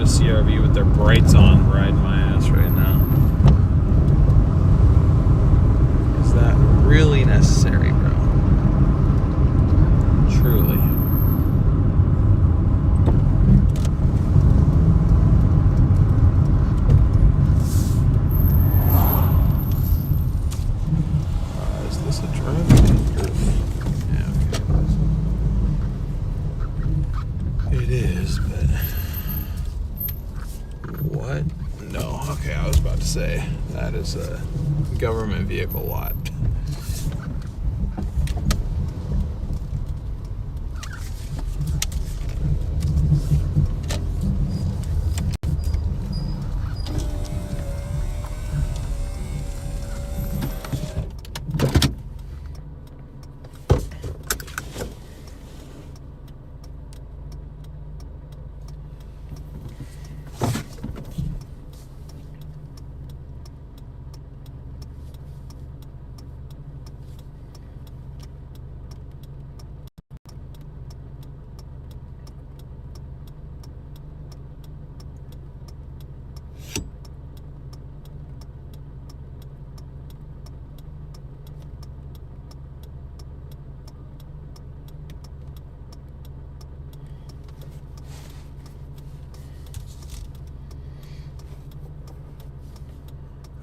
CRV with their brights on riding my ass right now. Is that really necessary, bro? Truly. Is this a driveway? Yeah, okay. It is, but... What? No. Okay, I was about to say that is a government vehicle lot.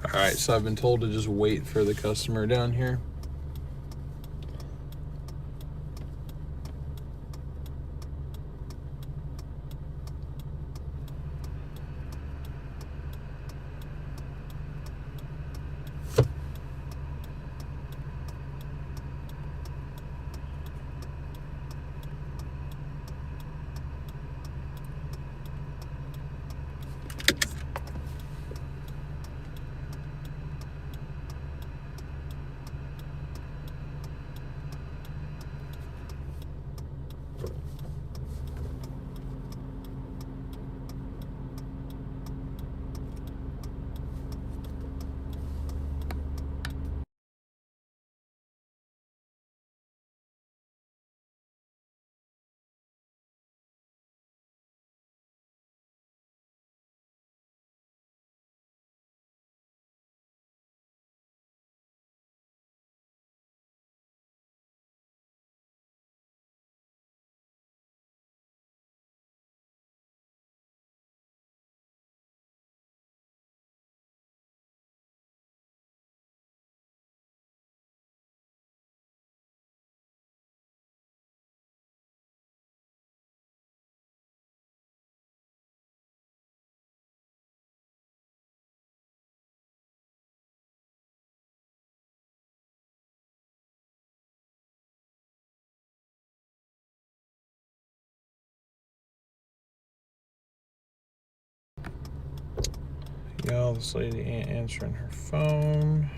All right, so I've been told to just wait for the customer down here. email. This lady ain't answering her phone.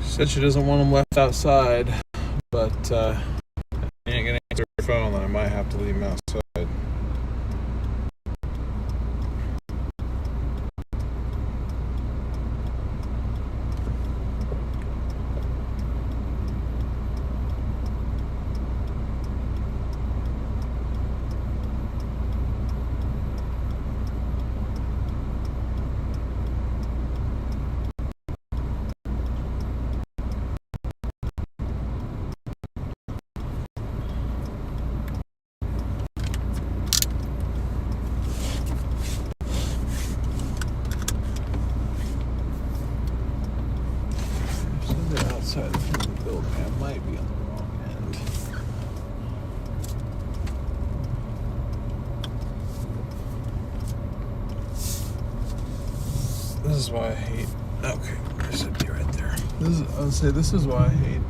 Said she doesn't want them left outside, but I ain't gonna answer her phone, then I might have to leave them outside. Outside of the building, I might be on the wrong end. This is why I hate. Okay, I should be right there. I would say this is why I hate.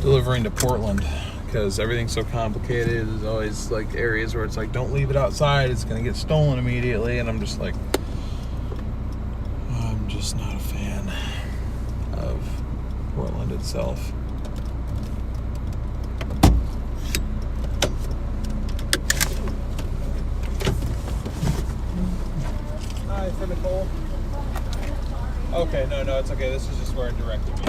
Delivering to Portland. Because everything's so complicated. There's always like areas where it's like, don't leave it outside, it's gonna get stolen immediately, and I'm just like, I'm just not a fan of Portland itself. Hi, for Nicole. Okay, no, it's okay. This is just where it directed me.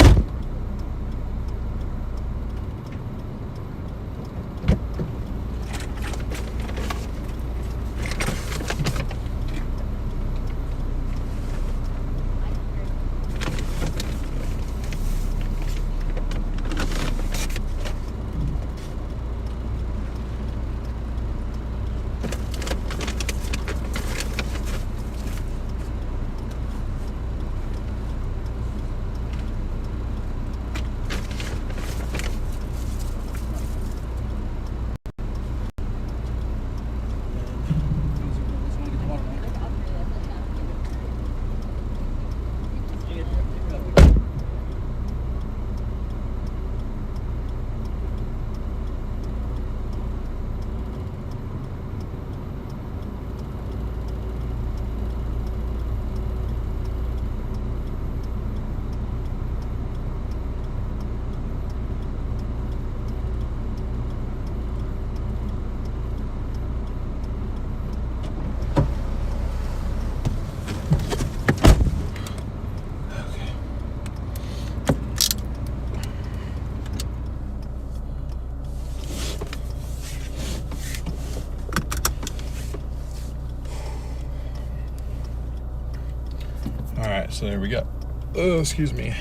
Alright, so there we go. Oh, excuse me.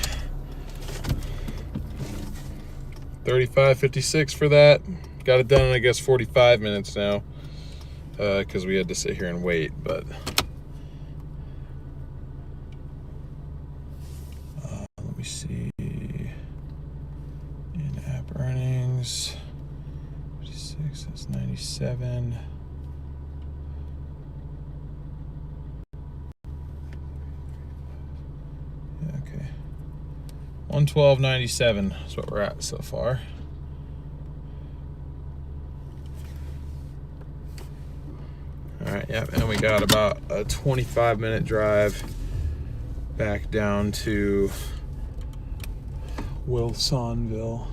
35.56 for that. Got it done in, I guess, 45 minutes now. Because we had to sit here and wait, but... let me see. In-app earnings. 56, that's 97. Okay, 112.97 is what we're at so far. All right, yep, and we got about a 25-minute drive back down to Wilsonville.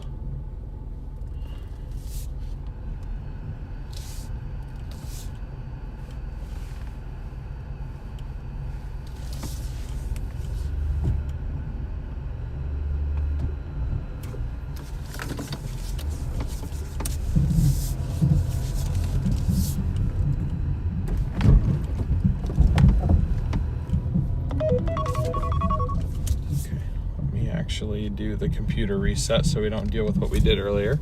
actually do the computer reset so we don't deal with what we did earlier.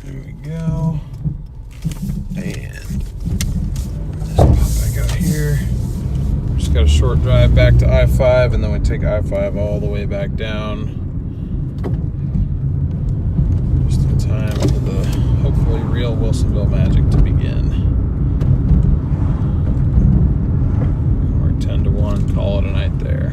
There we go. And just pop back out here. Just got a short drive back to I-5, and then we take I-5 all the way back down. Just in time for the hopefully real Wilsonville magic to begin. We're 10-1, call it a night there.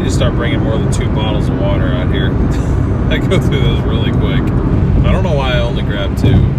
Start bringing more than 2 bottles of water out here. I go through those really quick. I don't know why I only grabbed 2.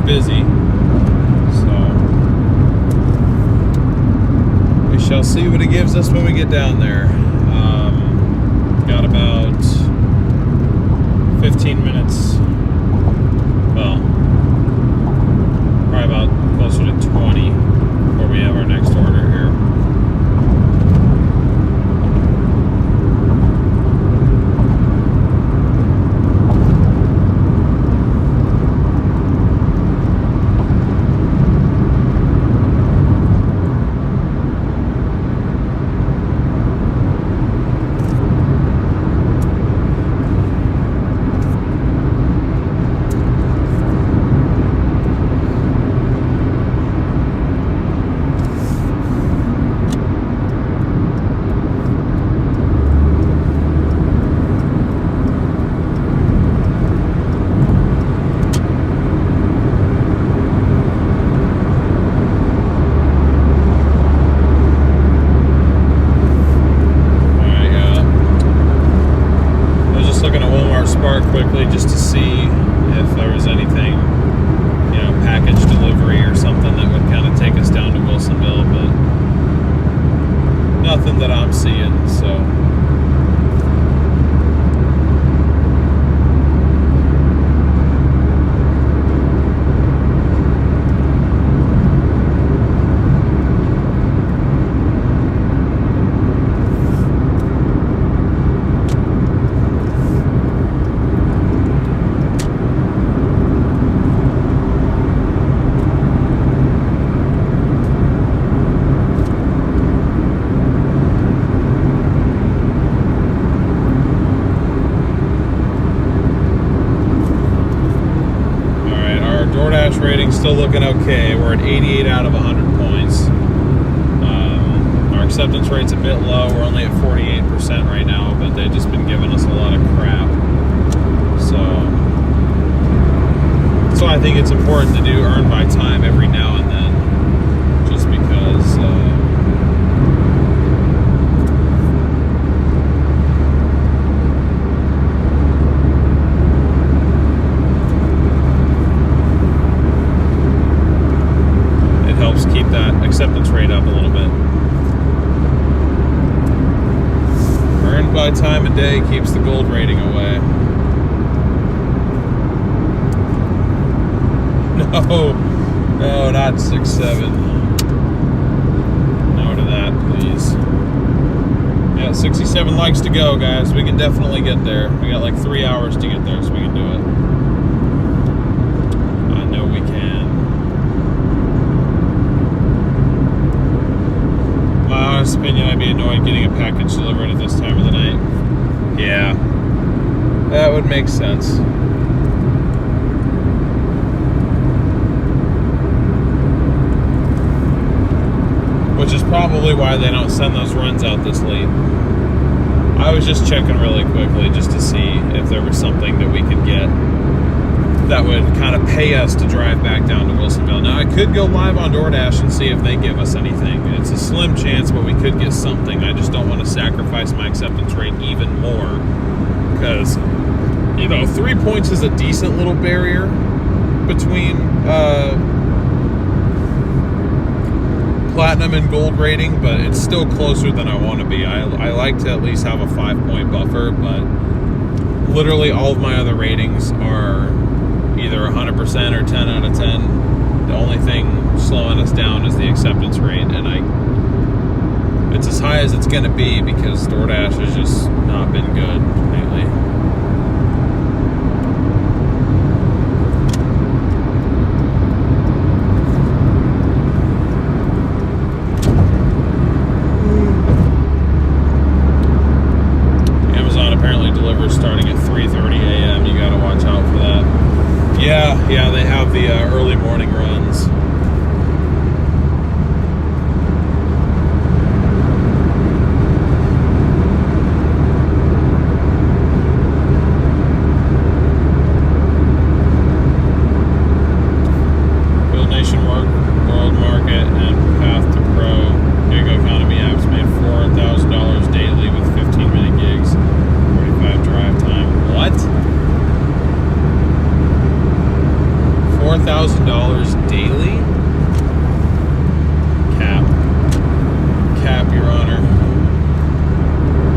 busy. So we shall see what it gives us when we get down there. Got about 15 minutes. Well, probably about closer to 20 before we have our next order here. Quickly just to see if there was anything, you know, package delivery or something that would kind of take us down to Wilsonville, but nothing that I'm seeing, so. Doordash rating still looking okay. We're at 88 out of 100 points. Our acceptance rate's a bit low. We're only at 48% right now, but they've just been giving us a lot of crap. So that's why I think it's important to do earn by time every now and then, just because keep that acceptance rate up a little bit. Earned by time of day keeps the gold rating away. No, not 6-7. No to that, please. Yeah, 67 likes to go, guys. We can definitely get there. We got like 3 hours to get there, so we can do it. I know we can. My honest opinion, I'd be annoyed getting a package delivered at this time of the night. Yeah, that would make sense. Which is probably why they don't send those runs out this late. I was just checking really quickly just to see if there was something that we could get that would kind of pay us to drive back down to Wilsonville. Now, I could go live on Doordash and see if they give us anything. It's a slim chance, but we could get something. I just don't want to sacrifice my acceptance rate even more because, you know, 3 points is a decent little barrier between platinum and gold rating, but it's still closer than I want to be. I like to at least have a 5-point buffer, but literally all of my other ratings are either 100% or 10 out of 10. The only thing slowing us down is the acceptance rate, and it's as high as it's going to be because Doordash has just not been good lately. Starting at 3:30 a.m. You got to watch out for that. Yeah, they have the early morning runs. $4,000 daily? Cap, Your Honor.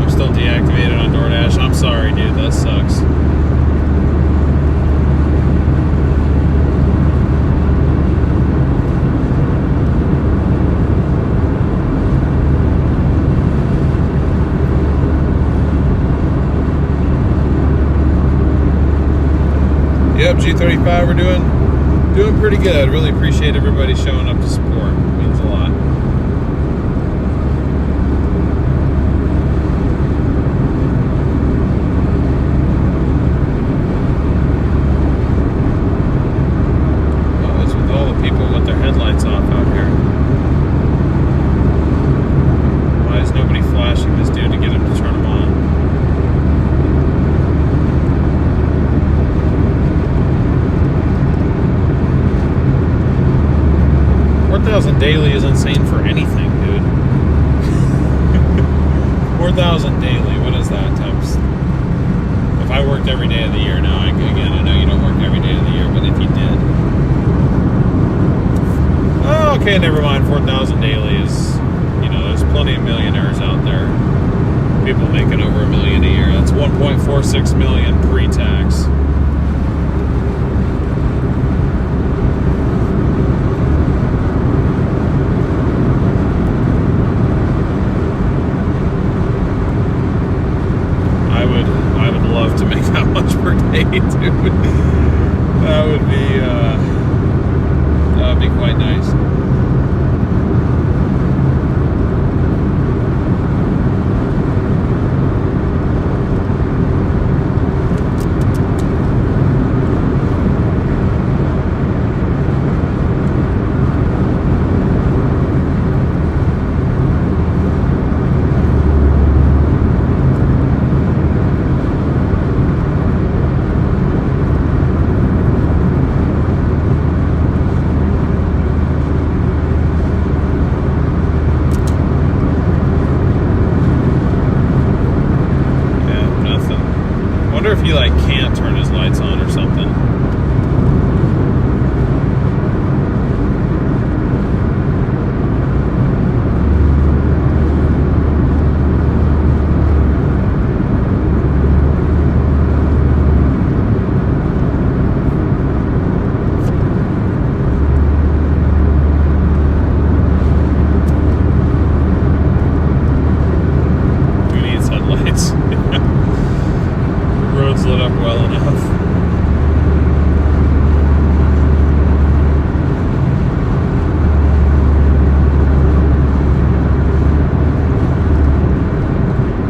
I'm still deactivated on Doordash. I'm sorry, dude. That sucks. Yep, G35, we're doing pretty good. Really appreciate everybody showing up to support. It means a lot. What was with all the people with their headlights off out here? Why is nobody flashing this dude to get him to turn them on? 4,000 daily is insane for anything, dude. 4,000 daily, what is that times? If I worked every day of the year, now again, I know you don't work every day of the year, but if you did. Oh, okay, never mind. 4,000 daily is, you know, there's plenty of millionaires out there. People making over $1 million a year. That's 1.46 million pre-tax. I would love to make that much per day, dude. That would be quite nice. If he like can't turn his lights on or something. Who needs headlights? Road's lit up well enough.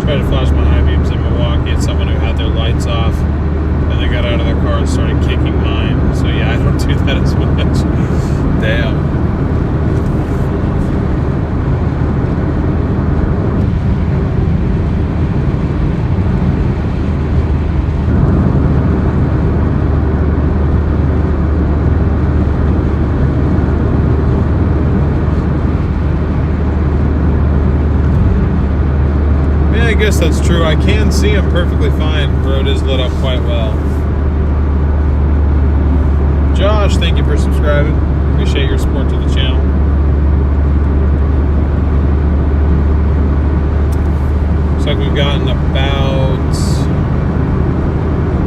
Tried to flash my high beams in Milwaukee at someone who had their lights off, and they got out of their car and started kicking mine. So yeah, I don't do that as much. Damn. I guess that's true. I can see him perfectly fine. The road is lit up quite well. Josh, thank you for subscribing. Appreciate your support to the channel. Looks like we've gotten about,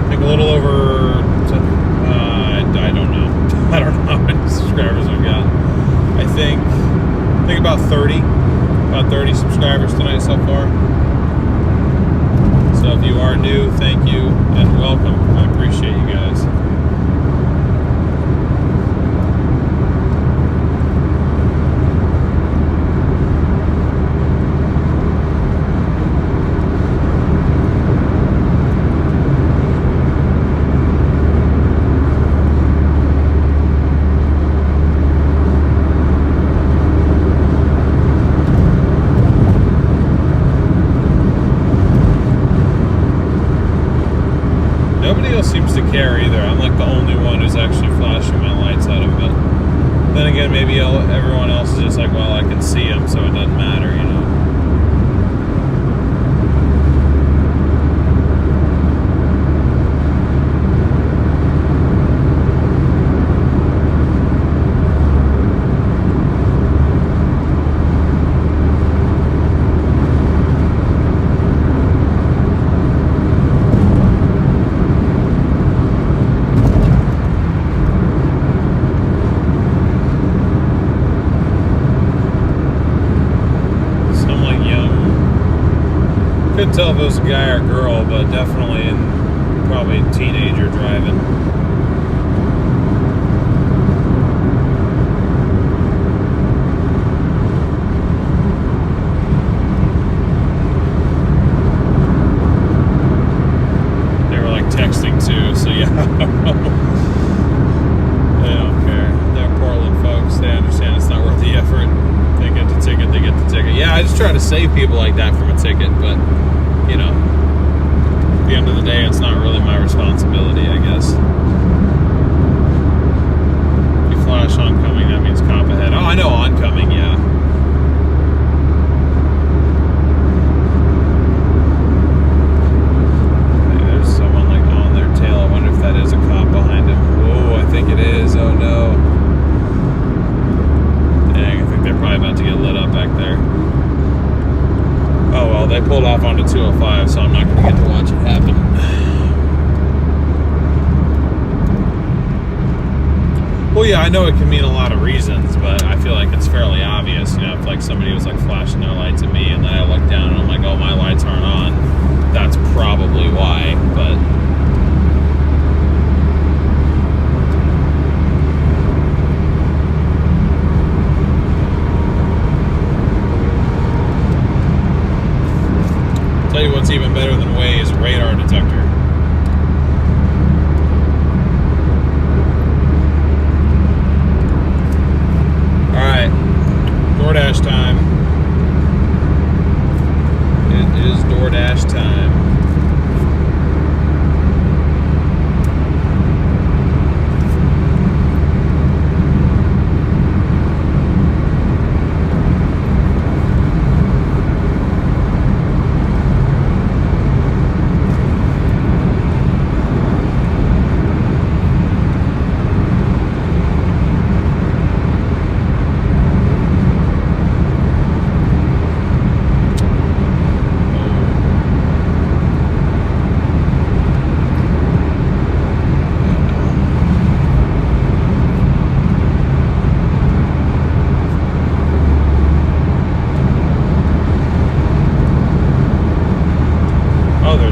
I think a little over, I don't know. I don't know how many subscribers we've got. I think about 30 subscribers tonight so far. So if you are new, thank you and welcome. I appreciate you guys. Nobody else seems to care either. I'm like the only one who's actually flashing my lights at them. But then again, maybe everyone else is just like, well, I can see them, so it doesn't matter, you know. Couldn't tell if it was a guy or a girl, but definitely probably a teenager driving. They were like texting too, so yeah. They don't care. They're Portland folks. They understand it's not worth the effort. They get the ticket, they get the ticket. Yeah, I just try to save people like that from a ticket, but, you know, at the end of the day, it's not really my responsibility, I guess. If you flash oncoming, that means cop ahead. Oh, I know oncoming, yeah. Hey, there's someone, like, on their tail. I wonder if that is a cop behind him. Oh, I think it is. Oh, no. They're probably about to get lit up back there. Oh well, they pulled off onto 205, so I'm not going to get to watch it happen. Well, yeah, I know it can mean a lot of reasons, but I feel like it's fairly obvious. You know, if like somebody was like flashing their lights at me, and then I look down and I'm like, oh, my lights aren't on, that's probably why. But tell you what's even better than Waze, radar detector. Alright, Doordash time. It is Doordash time.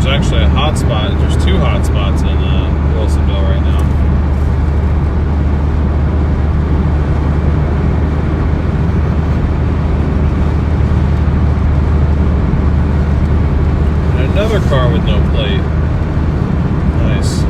Actually a hot spot. There's two hot spots in Wilsonville right now. And another car with no plate. Nice.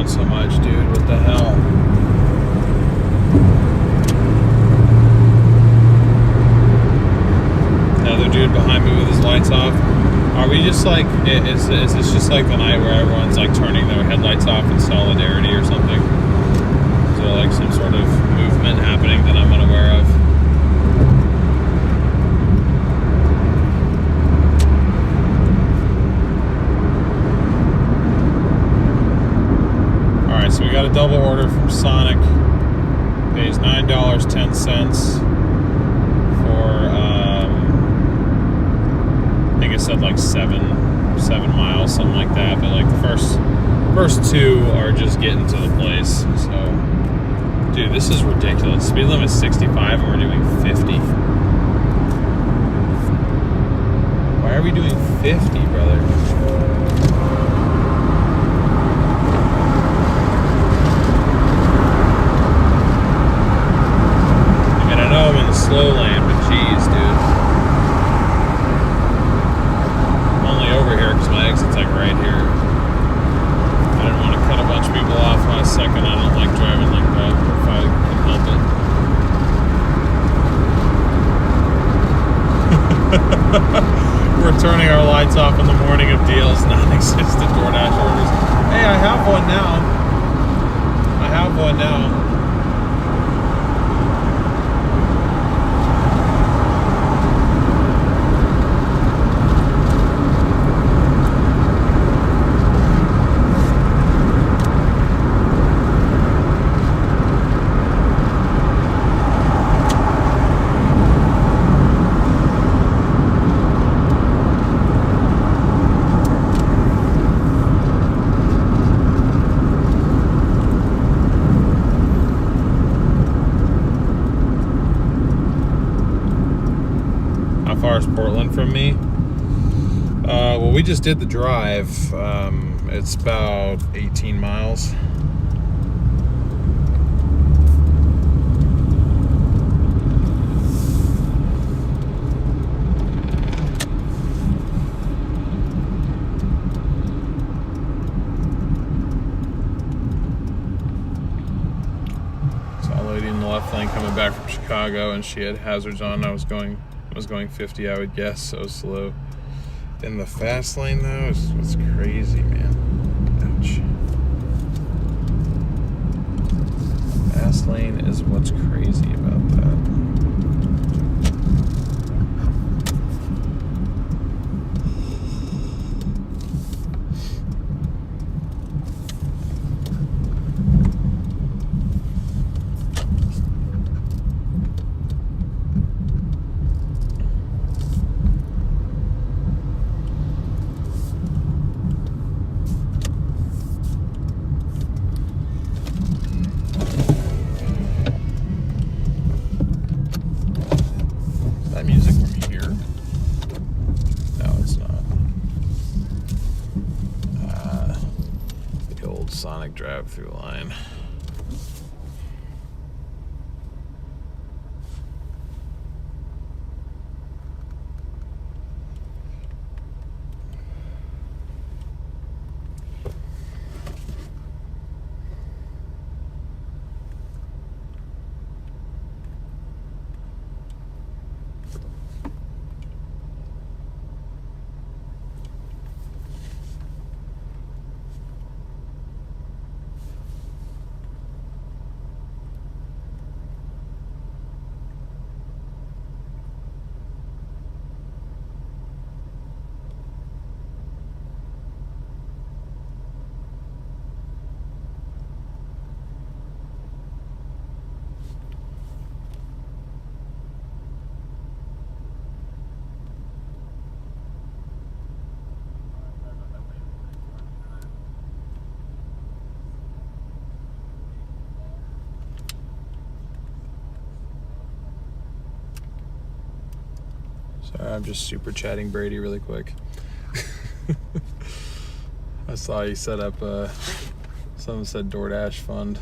So much, dude. What the hell? Another dude behind me with his lights off. Are we just like, is this just like the night where everyone's like turning their headlights off in solidarity or something? Is there like some sort of movement happening that I'm unaware of? So we got a double order from Sonic. Pays $9.10 for I think it said like seven miles, something like that. But like the first two are just getting to the place. So, dude, this is ridiculous. Speed limit is 65 and we're doing 50. Why are we doing 50, brother? Slow lane, but geez, dude. I'm only over here because my exit's like right here. I didn't want to cut a bunch of people off last second. I don't like driving like that if I can help it. We're turning our lights off in the morning of deals, non-existent Doordash orders. Hey, I have one now. I have one now. How far is Portland from me? Well, we just did the drive. It's about 18 miles. Saw a lady in the left lane coming back from Chicago, and she had hazards on. I was going 50, I would guess, so slow. In the fast lane, though, it's crazy, man. Ouch. Fast lane is what's crazy about that. Music from here? No, it's not. The old Sonic drive-through line. Sorry, I'm just super chatting Brady really quick. I saw you set up someone said Doordash fund.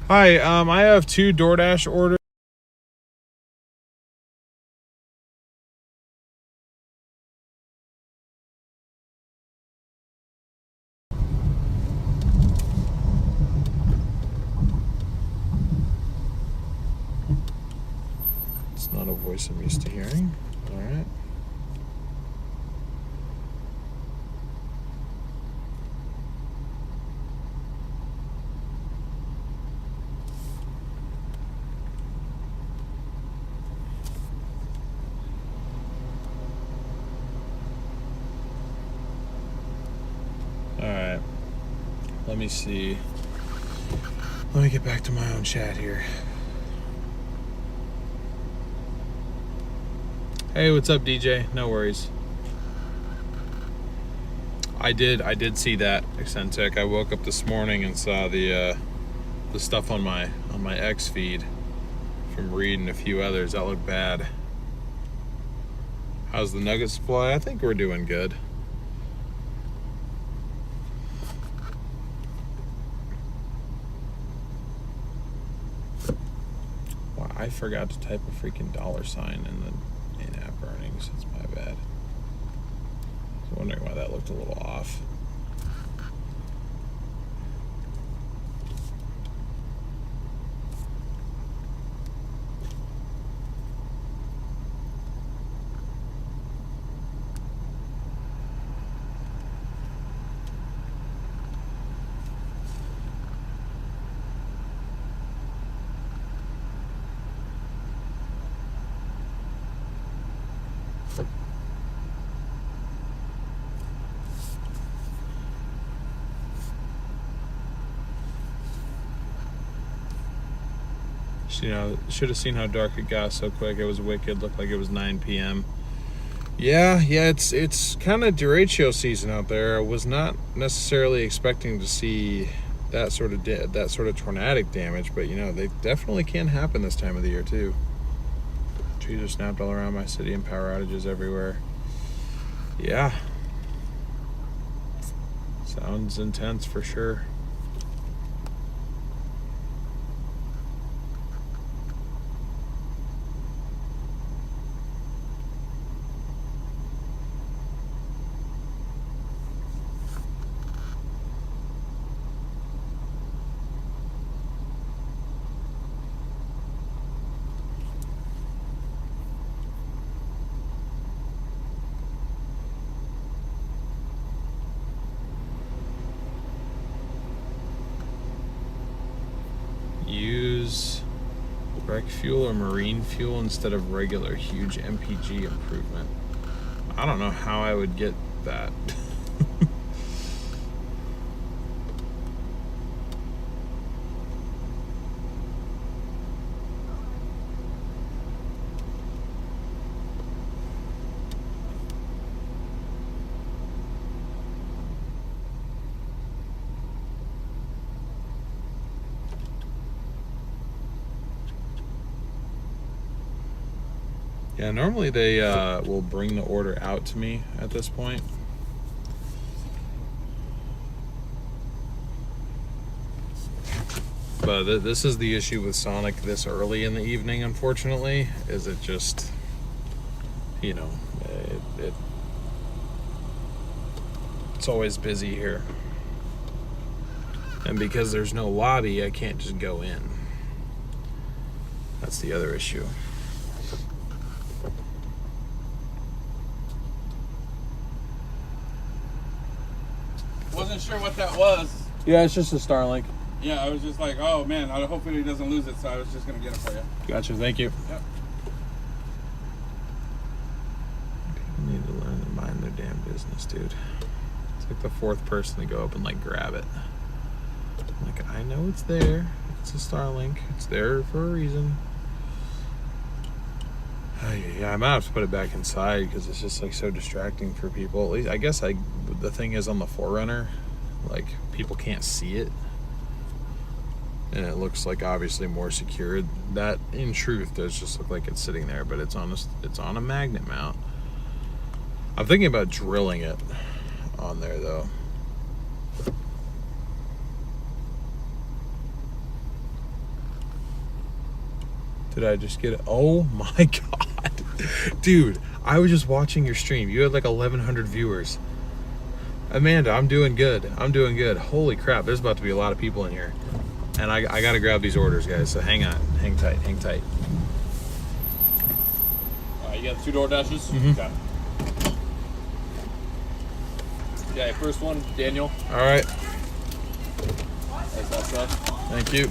Hi, I have 2 DoorDash orders. It's not a voice I'm used to hearing. All right. Alright, let me see. Let me get back to my own chat here. Hey, what's up, DJ? No worries. I did see that, Eccentric. I woke up this morning and saw the stuff on my X feed from Reed and a few others. That looked bad. How's the nugget supply? I think we're doing good. Wow, I forgot to type a freaking $ in the in-app earnings. It's my bad. I was wondering why that looked a little off. You know, should have seen how dark it got so quick. It was wicked. Looked like it was 9 p.m. Yeah, it's kind of derecho season out there. I was not necessarily expecting to see that sort of tornadic damage, but you know, they definitely can happen this time of the year too. Trees are snapped all around my city and power outages everywhere. Yeah. Sounds intense for sure. Use rec fuel or marine fuel instead of regular. Huge MPG improvement. I don't know how I would get that. Yeah, normally they will bring the order out to me at this point. But this is the issue with Sonic this early in the evening, unfortunately, is it just, you know, it's always busy here. And because there's no lobby, I can't just go in. That's the other issue. Wasn't sure what that was. Yeah, it's just a Starlink. Yeah, I was just like, oh man, hopefully he doesn't lose it, so I was just gonna get it for you. Gotcha, thank you. Yep. People need to learn to mind their damn business, dude. It's like the fourth person to go up and like grab it. I'm like, I know it's there. It's a Starlink. It's there for a reason. Yeah, I might have to put it back inside because it's just like so distracting for people. At least I guess the thing is on the Forerunner, like people can't see it, and it looks like obviously more secured. That in truth does just look like it's sitting there, but it's on a magnet mount. I'm thinking about drilling it on there though. Did I just get it? Oh my god. Dude, I was just watching your stream. You had like 1,100 viewers. Amanda, I'm doing good. I'm doing good. Holy crap, there's about to be a lot of people in here. And I gotta grab these orders, guys, so hang on. Hang tight, hang tight. You got the 2 Doordashes? Mhm. Okay. Okay, first one, Daniel. All right, That's that stuff. thank you.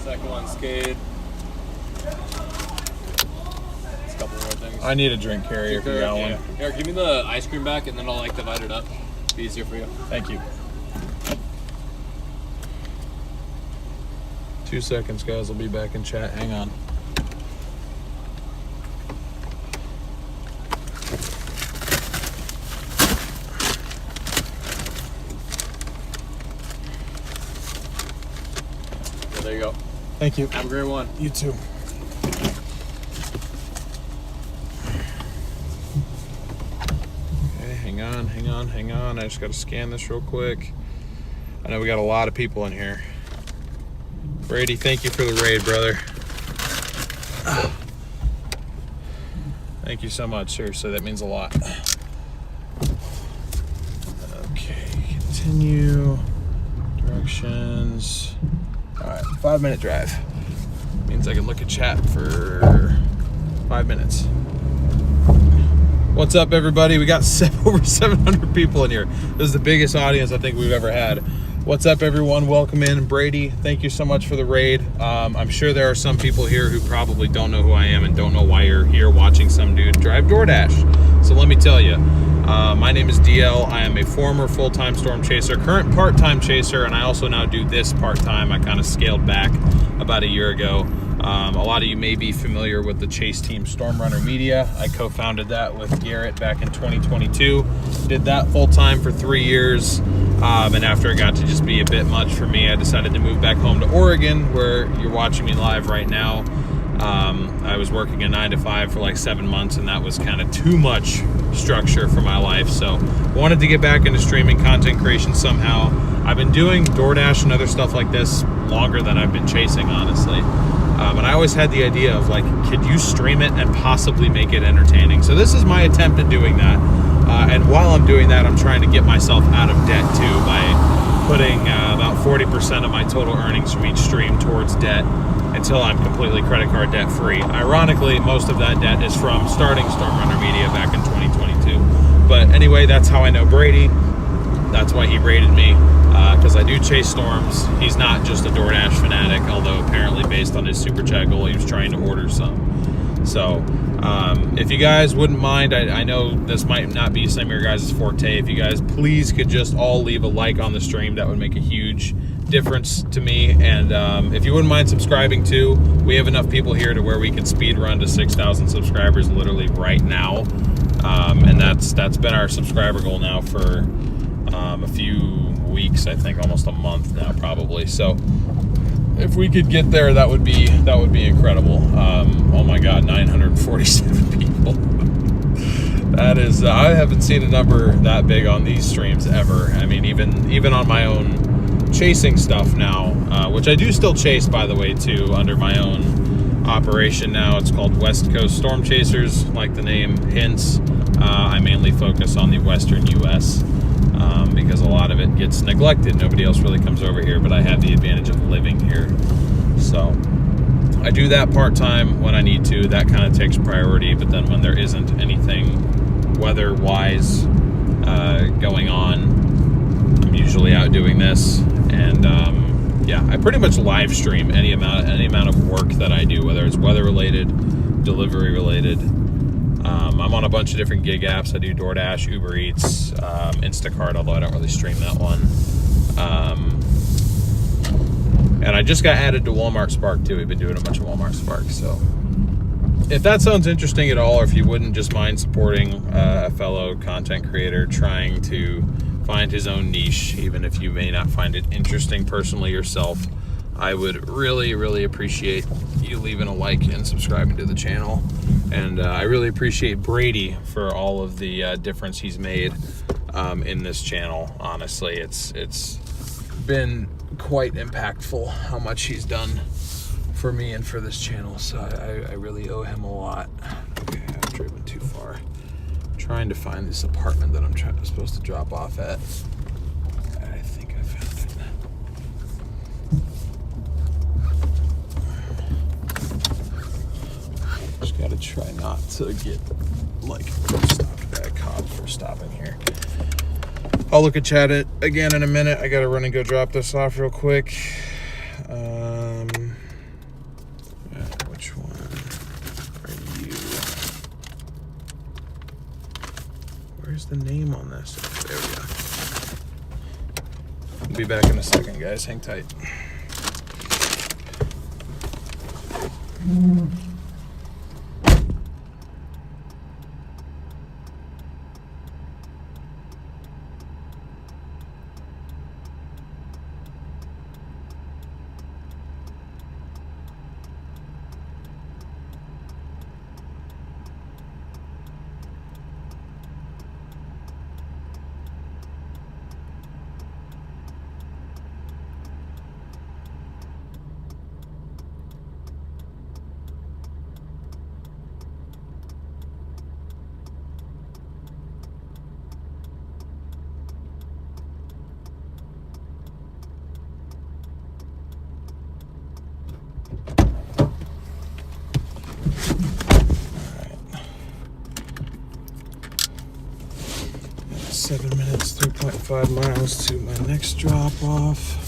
Second one's Cade. It's a couple more things. I need a drink carrier if you got one. Here, give me the ice cream back and then I'll like divide it up. Be easier for you. Thank you. 2 seconds, guys. I'll be back in chat. Hang on. There you go. Thank you. Have a great one. You too. Okay, hang on. I just got to scan this real quick. I know we got a lot of people in here. Brady, thank you for the raid, brother. Thank you so much. Seriously, that means a lot. Okay, continue. Directions. All right, 5-minute drive. Means I can look at chat for 5 minutes. What's up, everybody? We got over 700 people in here. This is the biggest audience I think we've ever had. What's up, everyone? Welcome in. Brady, thank you so much for the raid. I'm sure there are some people here who probably don't know who I am and don't know why you're here watching some dude drive DoorDash. So let me tell you, my name is DL. I am a former full-time storm chaser, current part-time chaser, and I also now do this part-time. I kind of scaled back about a year ago. A lot of you may be familiar with the Chase Team Storm Runner Media. I co-founded that with Garrett back in 2022. Did that full-time for 3 years. And after it got to just be a bit much for me, I decided to move back home to Oregon, where you're watching me live right now. I was working a 9-to-5 for like 7 months, and that was kind of too much structure for my life. So wanted to get back into streaming content creation somehow. I've been doing DoorDash and other stuff like this longer than I've been chasing, honestly. And I always had the idea of like, could you stream it and possibly make it entertaining? So this is my attempt at doing that. And while I'm doing that, I'm trying to get myself out of debt too by putting about 40% of my total earnings from each stream towards debt until I'm completely credit card debt free. Ironically, most of that debt is from starting Storm Runner Media back in 2022. But anyway, that's how I know Brady. That's why he rated me, because I do chase storms. He's not just a DoorDash fanatic, although apparently based on his super chat goal, he was trying to order some. So if you guys wouldn't mind, I know this might not be some of your guys' forte. If you guys please could just all leave a like on the stream, that would make a huge difference to me. And if you wouldn't mind subscribing too, we have enough people here to where we can speed run to 6,000 subscribers literally right now. And that's been our subscriber goal now for a few weeks, I think almost a month now probably. So if we could get there, that would be incredible. Oh my god, 947 people. That is, I haven't seen a number that big on these streams ever. I mean, even on my own chasing stuff now, which I do still chase, by the way, too, under my own operation now. It's called West Coast Storm Chasers, like the name hints. I mainly focus on the Western U.S. Because a lot of it gets neglected. Nobody else really comes over here, but I have the advantage of living here. So I do that part-time when I need to. That kind of takes priority, but then when there isn't anything weather-wise going on, I'm usually out doing this. And yeah, I pretty much live stream any amount of work that I do, whether it's weather-related, delivery-related. I'm on a bunch of different gig apps. I do DoorDash, Uber Eats, Instacart, although I don't really stream that one. And I just got added to Walmart Spark too. We've been doing a bunch of Walmart Spark. So if that sounds interesting at all, or if you wouldn't just mind supporting a fellow content creator trying to find his own niche, even if you may not find it interesting personally yourself, I would really, really appreciate you leaving a like and subscribing to the channel. And I really appreciate Brady for all of the difference he's made in this channel. Honestly, it's been quite impactful how much he's done for me and for this channel. So I really owe him a lot. Okay, I've driven too far. I'm trying to find this apartment that I'm supposed to drop off at. I think I found it. Just gotta try not to get like stopped by a cop for stopping here. I'll look at chat it again in a minute. I gotta run and go drop this off real quick. Which one are you? Where's the name on this? There we go. I'll be back in a second, guys. Hang tight. 7 minutes, 3.5 miles to my next drop off.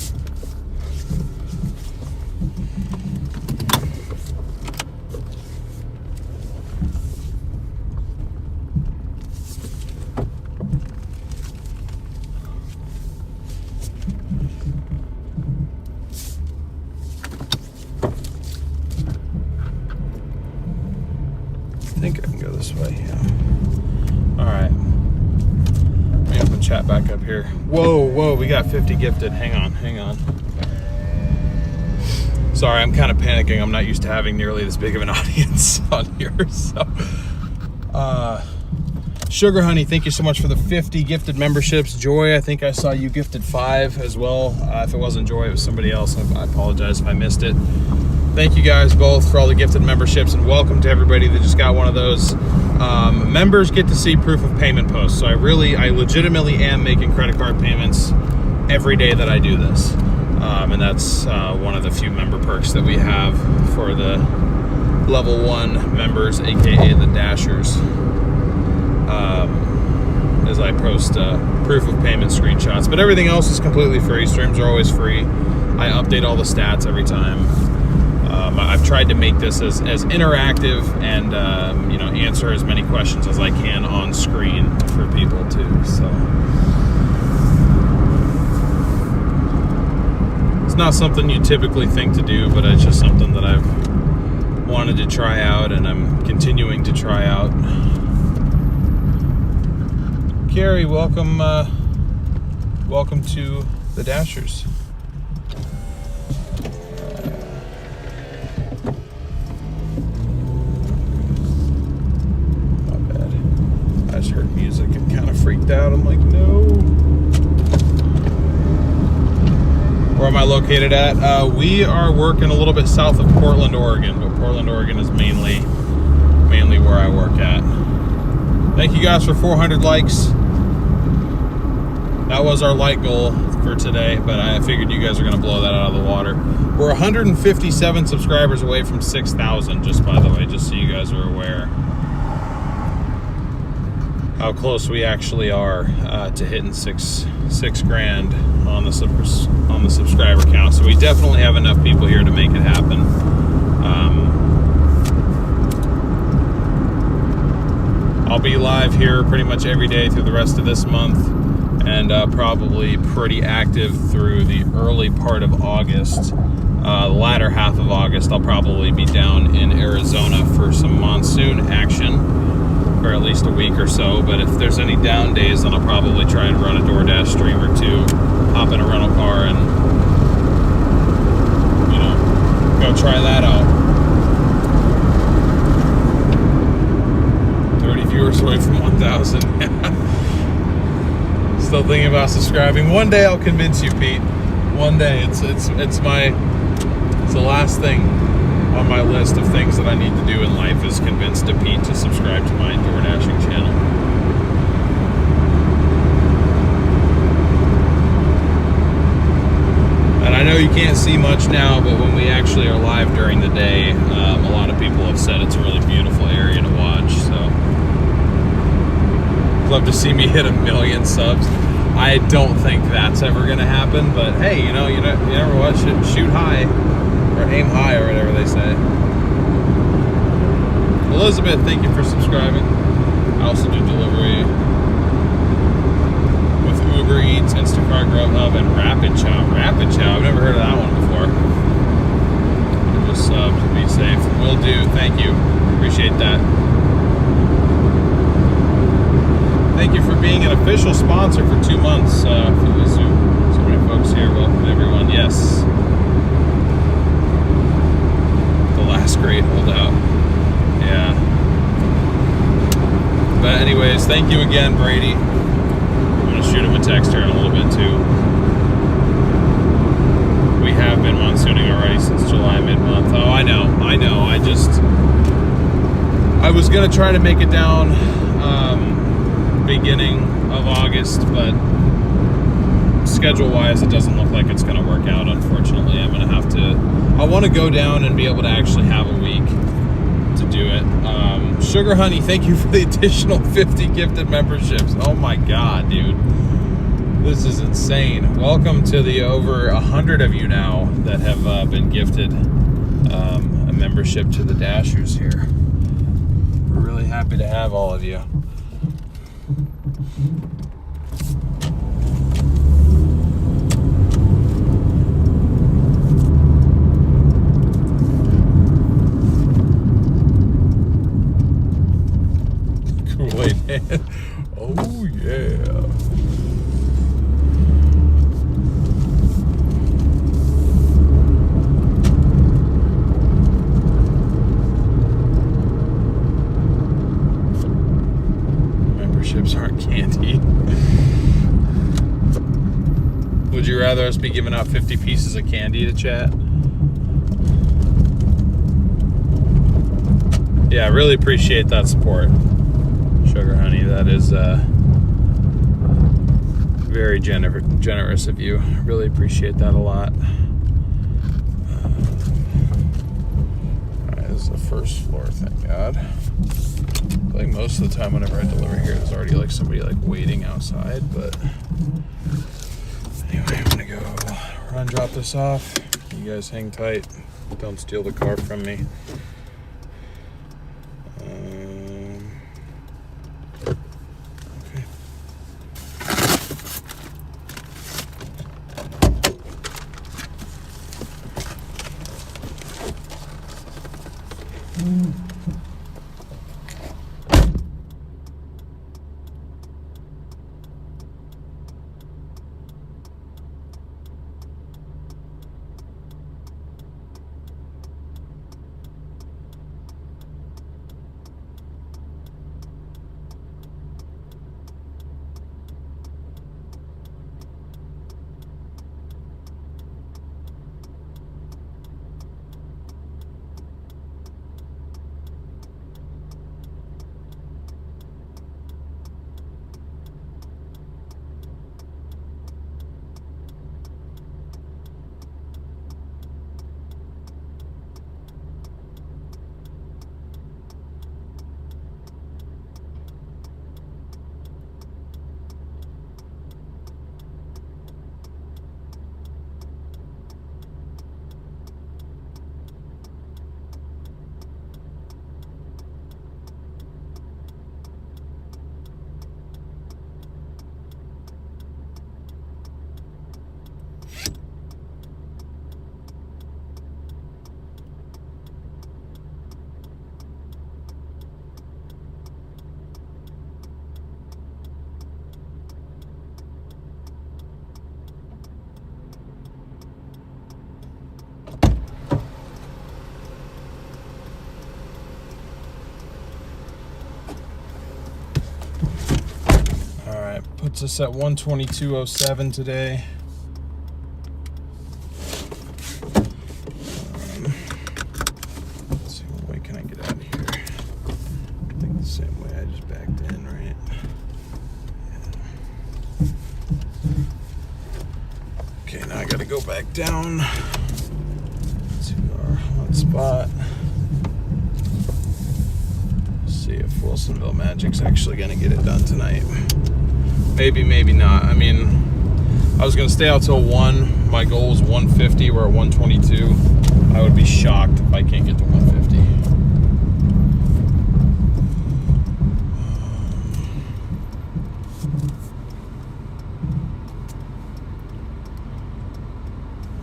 I think I can go this way, yeah. All right. Let me open chat back up here. Whoa, we got 50 gifted. Hang on. Sorry, I'm kind of panicking. I'm not used to having nearly this big of an audience on here. So, Sugar Honey, thank you so much for the 50 gifted memberships. Joy, I think I saw you gifted 5 as well. If it wasn't Joy, it was somebody else. I apologize if I missed it. Thank you guys both for all the gifted memberships, and welcome to everybody that just got one of those. Members get to see proof of payment posts. So I legitimately am making credit card payments every day that I do this. And that's one of the few member perks that we have for the level 1 members, aka the Dashers. As I post proof of payment screenshots. But everything else is completely free. Streams are always free. I update all the stats every time. I've tried to make this as interactive and answer as many questions as I can on screen for people too. So it's not something you typically think to do, but it's just something that I've wanted to try out, and I'm continuing to try out. Carrie, welcome to the Dashers. I just heard music and kind of freaked out. I'm like, no. Where am I located at? We are working a little bit south of Portland, Oregon, but Portland, Oregon is mainly where I work at. Thank you guys for 400 likes. That was our like goal for today, but I figured you guys are going to blow that out of the water. We're 157 subscribers away from 6,000, just by the way, just so you guys are aware how close we actually are to hitting six grand on the subscriber count. So we definitely have enough people here to make it happen. I'll be live here pretty much every day through the rest of this month, and probably pretty active through the early part of August. The latter half of August, I'll probably be down in Arizona for some monsoon action for at least a week or so. But if there's any down days, then I'll probably try and run a Doordash stream or two, hop in a rental car and, go try that out. 30 viewers away from 1,000. Still thinking about subscribing. One day I'll convince you, Pete. One day. It's the last thing on my list of things that I need to do in life is convince Pete to subscribe to my Doordashing channel. And I know you can't see much now, but when we actually are live during the day, a lot of people have said it's a really beautiful area to watch. So, love to see me hit 1 million subs. I don't think that's ever going to happen, but hey, you never what, shoot high. Or aim high, or whatever they say. Elizabeth, thank you for subscribing. I also do delivery with Uber Eats, Instacart, Grubhub, and Rapid Chow. Rapid Chow, I've never heard of that one before. just subbed. Be safe. Will do. Thank you. Appreciate that. Thank you for being an official sponsor for 2 months for the Zoom. So many folks here. Welcome, everyone. Yes. The last great holdout. Yeah. But anyways, thank you again, Brady. I'm going to shoot him a text here in a little bit, too. We have been monsooning already since July mid-month. Oh, I know. I was going to try to make it down beginning of August, but schedule-wise, it doesn't look like it's going to work out, unfortunately. I'm going to have to... I want to go down and be able to actually have a week to do it. Sugar Honey, thank you for the additional 50 gifted memberships. Oh my God, dude. This is insane. Welcome to the over 100 of you now that have been gifted a membership to the Dashers here. We're really happy to have all of you. Kool-Aid Man. Oh yeah. Memberships aren't candy. Would you rather us be giving out 50 pieces of candy to chat? Yeah, I really appreciate that support. Sugar Honey, that is very generous of you. Really appreciate that a lot. Alright, this is the first floor, thank God. I feel like most of the time whenever I deliver here, there's already like somebody like waiting outside, but anyway, I'm gonna go run, drop this off. You guys hang tight. Don't steal the car from me. Puts us at 122.07 today. Let's see, what way can I get out of here? I think the same way I just backed in, right? Yeah. Okay, now I gotta go back down to our hot spot. See if Wilsonville Magic's actually gonna get it done tonight. Maybe, maybe not. I mean, I was going to stay out till 1. My goal was 150. We're at 122. I would be shocked if I can't get to 150.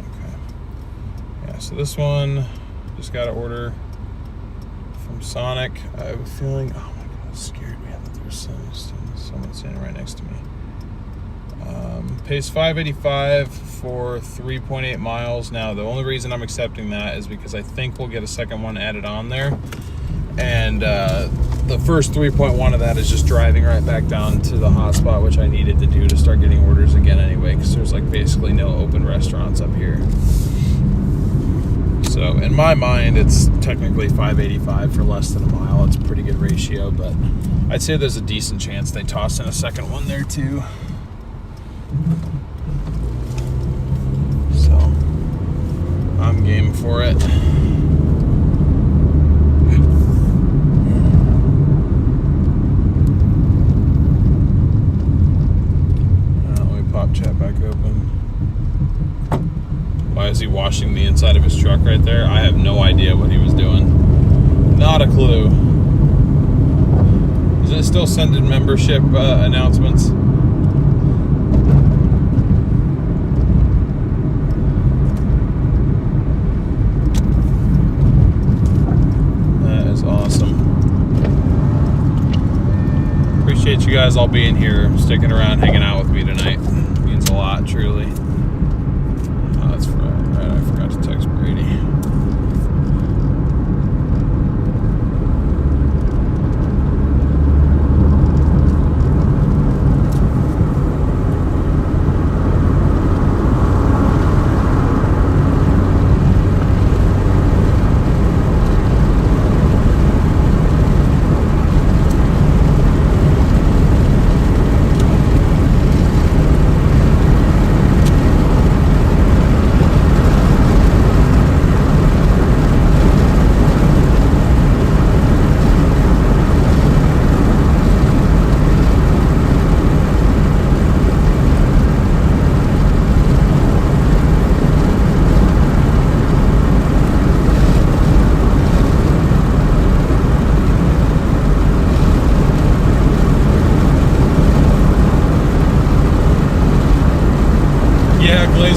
Okay. Yeah, so this one Just got an order from Sonic. I have a feeling, oh my god, it scared me. I thought there was someone standing right next to me. Pays $5.85 for 3.8 miles. Now, the only reason I'm accepting that is because I think we'll get a second one added on there. And the first 3.1 of that is just driving right back down to the hotspot, which I needed to do to start getting orders again anyway, because there's like basically no open restaurants up here. So in my mind, it's technically $5.85 for less than a mile. It's a pretty good ratio, but I'd say there's a decent chance they toss in a second one there too. So I'm game for it. Chat back open. Why is he washing the inside of his truck right there? I have no idea what he was doing. Not a clue. Is it still sending membership announcements? That is awesome. Appreciate you guys all being here, sticking around, hanging out with me tonight. Means a lot, truly. Oh, that's right. I forgot to text Brady.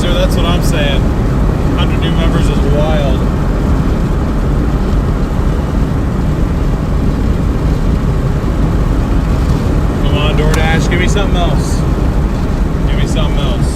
That's what I'm saying. 100 new members is wild. Come on, Doordash, give me something else. Give me something else.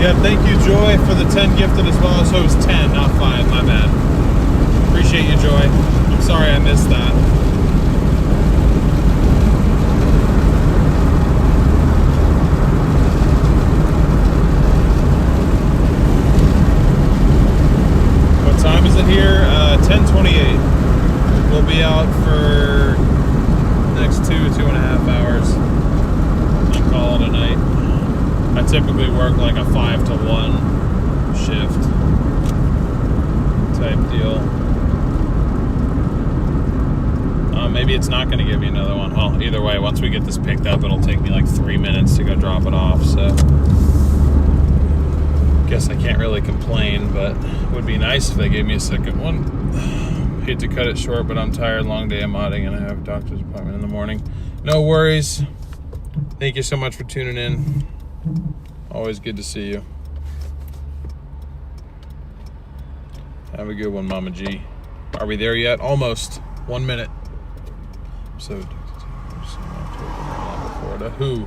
Yeah, thank you, Joy, for the 10 gifted as well. So it was 10, not 5, my bad. Appreciate you, Joy. I'm sorry I missed that. What time is it here? 10:28. We'll be out for the next 2.5 hours. And call it a night. I typically work like a 5 to 1 shift type deal. Maybe it's not going to give me another one. Well, either way, once we get this picked up, it'll take me like 3 minutes to go drop it off. So, guess I can't really complain, but it would be nice if they gave me a second one. Hate to cut it short, but I'm tired. Long day of modding, and I have a doctor's appointment in the morning. No worries. Thank you so much for tuning in. Always good to see you. Have a good one, Mama G. Are we there yet? Almost. 1 minute. So, Florida. Who?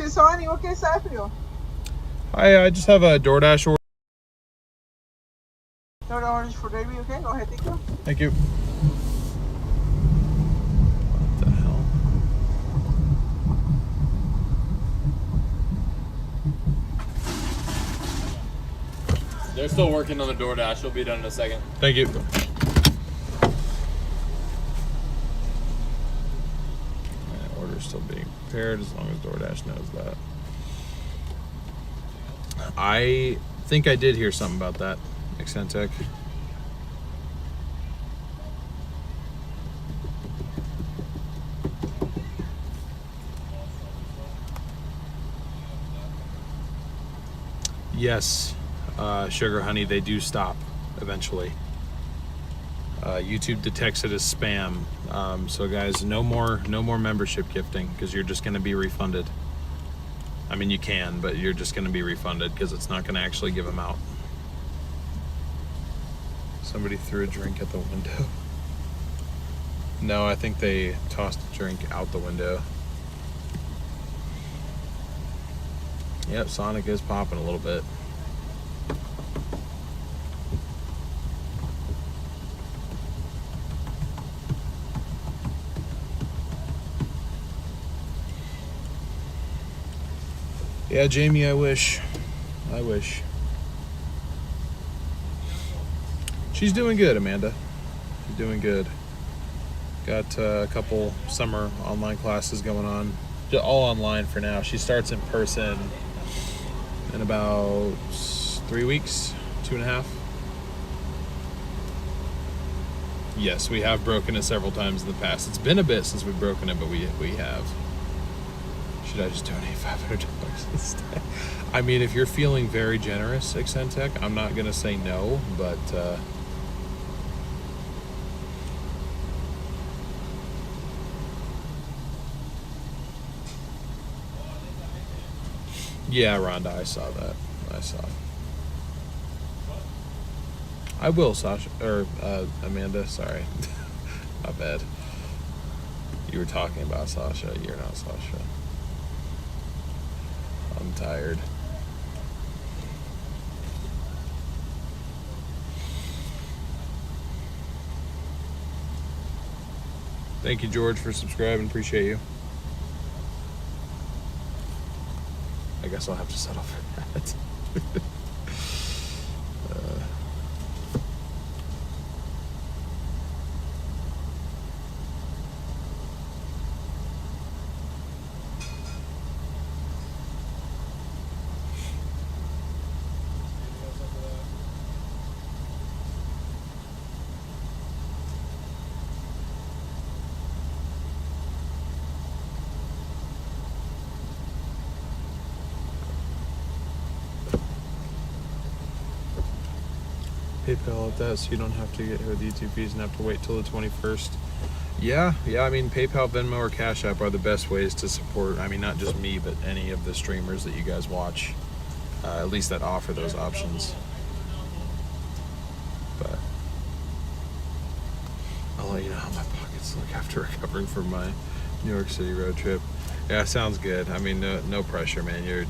Sonny, what can I say for you? Hi, I just have a Doordash order. No orders for delivery, okay? Go ahead, thank you. Thank you. What the hell? They're still working on the DoorDash. It'll be done in a second. Thank you. Order's still being prepared as long as DoorDash knows that. I think I did hear something about that, Accentech. Yes, Sugar Honey, they do stop eventually. YouTube detects it as spam. So guys, no more membership gifting because you're just going to be refunded. I mean, you can, but you're just going to be refunded because it's not going to actually give them out. Somebody threw a drink at the window. No, I think they tossed a drink out the window. Yep, Sonic is popping a little bit. Yeah, Jamie, I wish. She's doing good, Amanda. She's doing good. Got a couple summer online classes going on. All online for now. She starts in person in about 3 weeks, 2.5. Yes, we have broken it several times in the past. It's been a bit since we've broken it, but we have. Should I just donate $500 instead? I mean, if you're feeling very generous, Accentech, I'm not gonna say no, but yeah, Rhonda, I saw that. I will, Sasha, or Amanda, sorry. My bad. You were talking about Sasha. You're not Sasha. I'm tired. Thank you, George, for subscribing. Appreciate you. I guess I'll have to settle for that. PayPal at that, so you don't have to get here with YouTube fees and have to wait till the 21st. Yeah, I mean, PayPal, Venmo, or Cash App are the best ways to support, I mean, not just me, but any of the streamers that you guys watch, at least that offer those options. But I'll let you know how my pockets look after recovering from my New York City road trip. Yeah, sounds good. I mean, no pressure, man.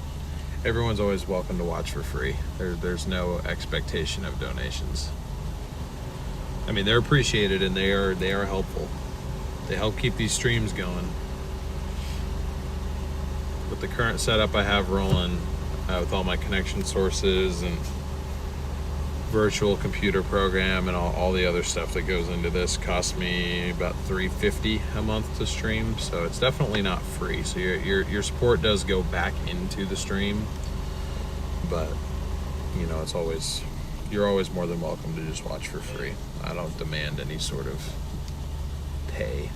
Everyone's always welcome to watch for free. There's no expectation of donations. I mean, they're appreciated and they are helpful. They help keep these streams going. With the current setup I have rolling, with all my connection sources and virtual computer program and all the other stuff that goes into this, costs me about $350 a month to stream, so it's definitely not free. So your support does go back into the stream, but you know, you're always more than welcome to just watch for free. I don't demand any sort of pay.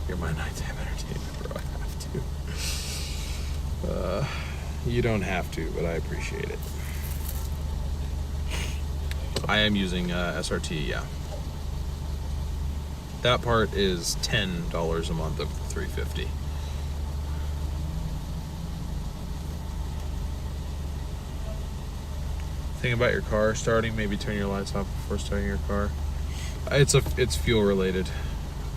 You're my nighttime entertainment, bro. I have to. You don't have to, but I appreciate it. I am using SRT, yeah. That part is $10 a month of the $350. Think about your car starting, maybe turn your lights off before starting your car. It's fuel related.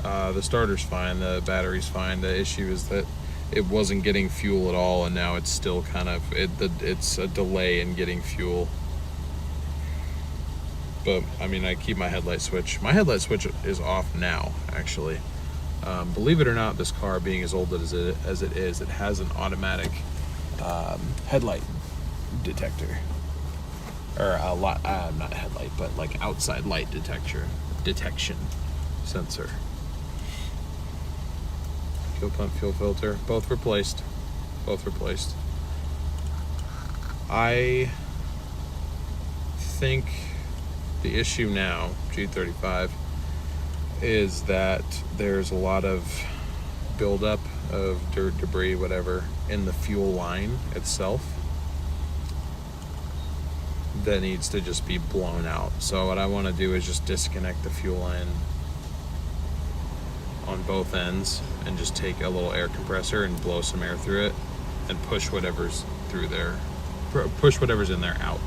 The starter's fine, the battery's fine. The issue is that it wasn't getting fuel at all, and now it's still kind of it's a delay in getting fuel. But I mean, I keep my headlight switch. My headlight switch is off now, actually. Believe it or not, this car, being as old as it is, it has an automatic headlight detector, or a lot, not headlight, but like outside light detection sensor. Fuel pump, fuel filter, both replaced. I think the issue now, G35, is that there's a lot of buildup of dirt, debris, whatever, in the fuel line itself that needs to just be blown out. So what I want to do is just disconnect the fuel line on both ends and just take a little air compressor and blow some air through it and push whatever's through there, push whatever's in there out.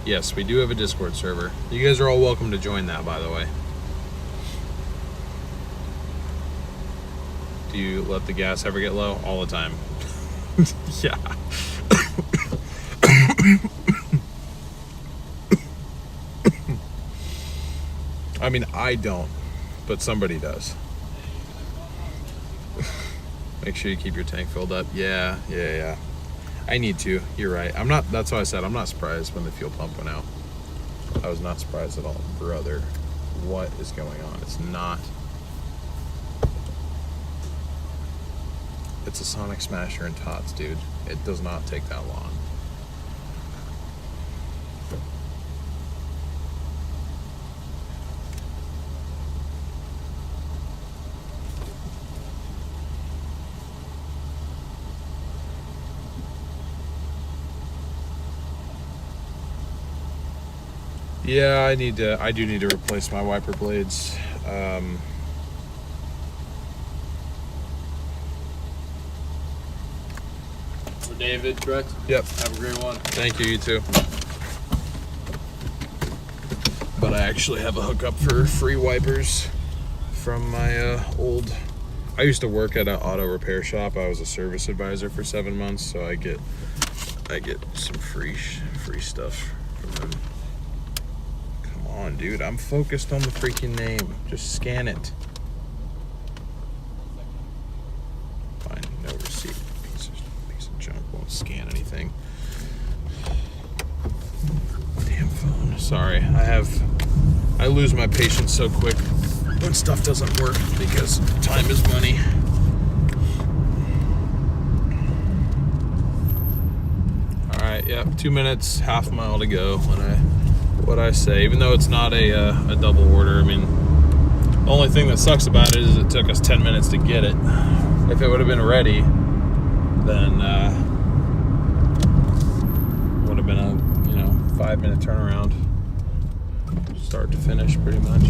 Yes, we do have a Discord server. You guys are all welcome to join that, by the way. Do you let the gas ever get low? All the time. Yeah. I mean, I don't, but somebody does. Make sure you keep your tank filled up. Yeah. I need to. You're right. I'm not. That's why I said I'm not surprised when the fuel pump went out. I was not surprised at all. Brother, what is going on? It's not. It's a Sonic Smasher and Tots, dude. It does not take that long. Yeah, I do need to replace my wiper blades. For David, correct? Yep. Have a great one. Thank you, you too. But I actually have a hookup for free wipers from my I used to work at an auto repair shop. I was a service advisor for 7 months, so I get some free stuff from them. Come on, dude. I'm focused on the freaking name. Just scan it. Fine, no receipt. Piece of junk. Won't scan anything. Damn phone. Sorry. I lose my patience so quick when stuff doesn't work because time is money. All right. Yep. 2 minutes, half mile to go. What I say, even though it's not a double order. I mean, the only thing that sucks about it is it took us 10 minutes to get it. If it would have been ready, then would have been a 5-minute turnaround, start to finish, pretty much.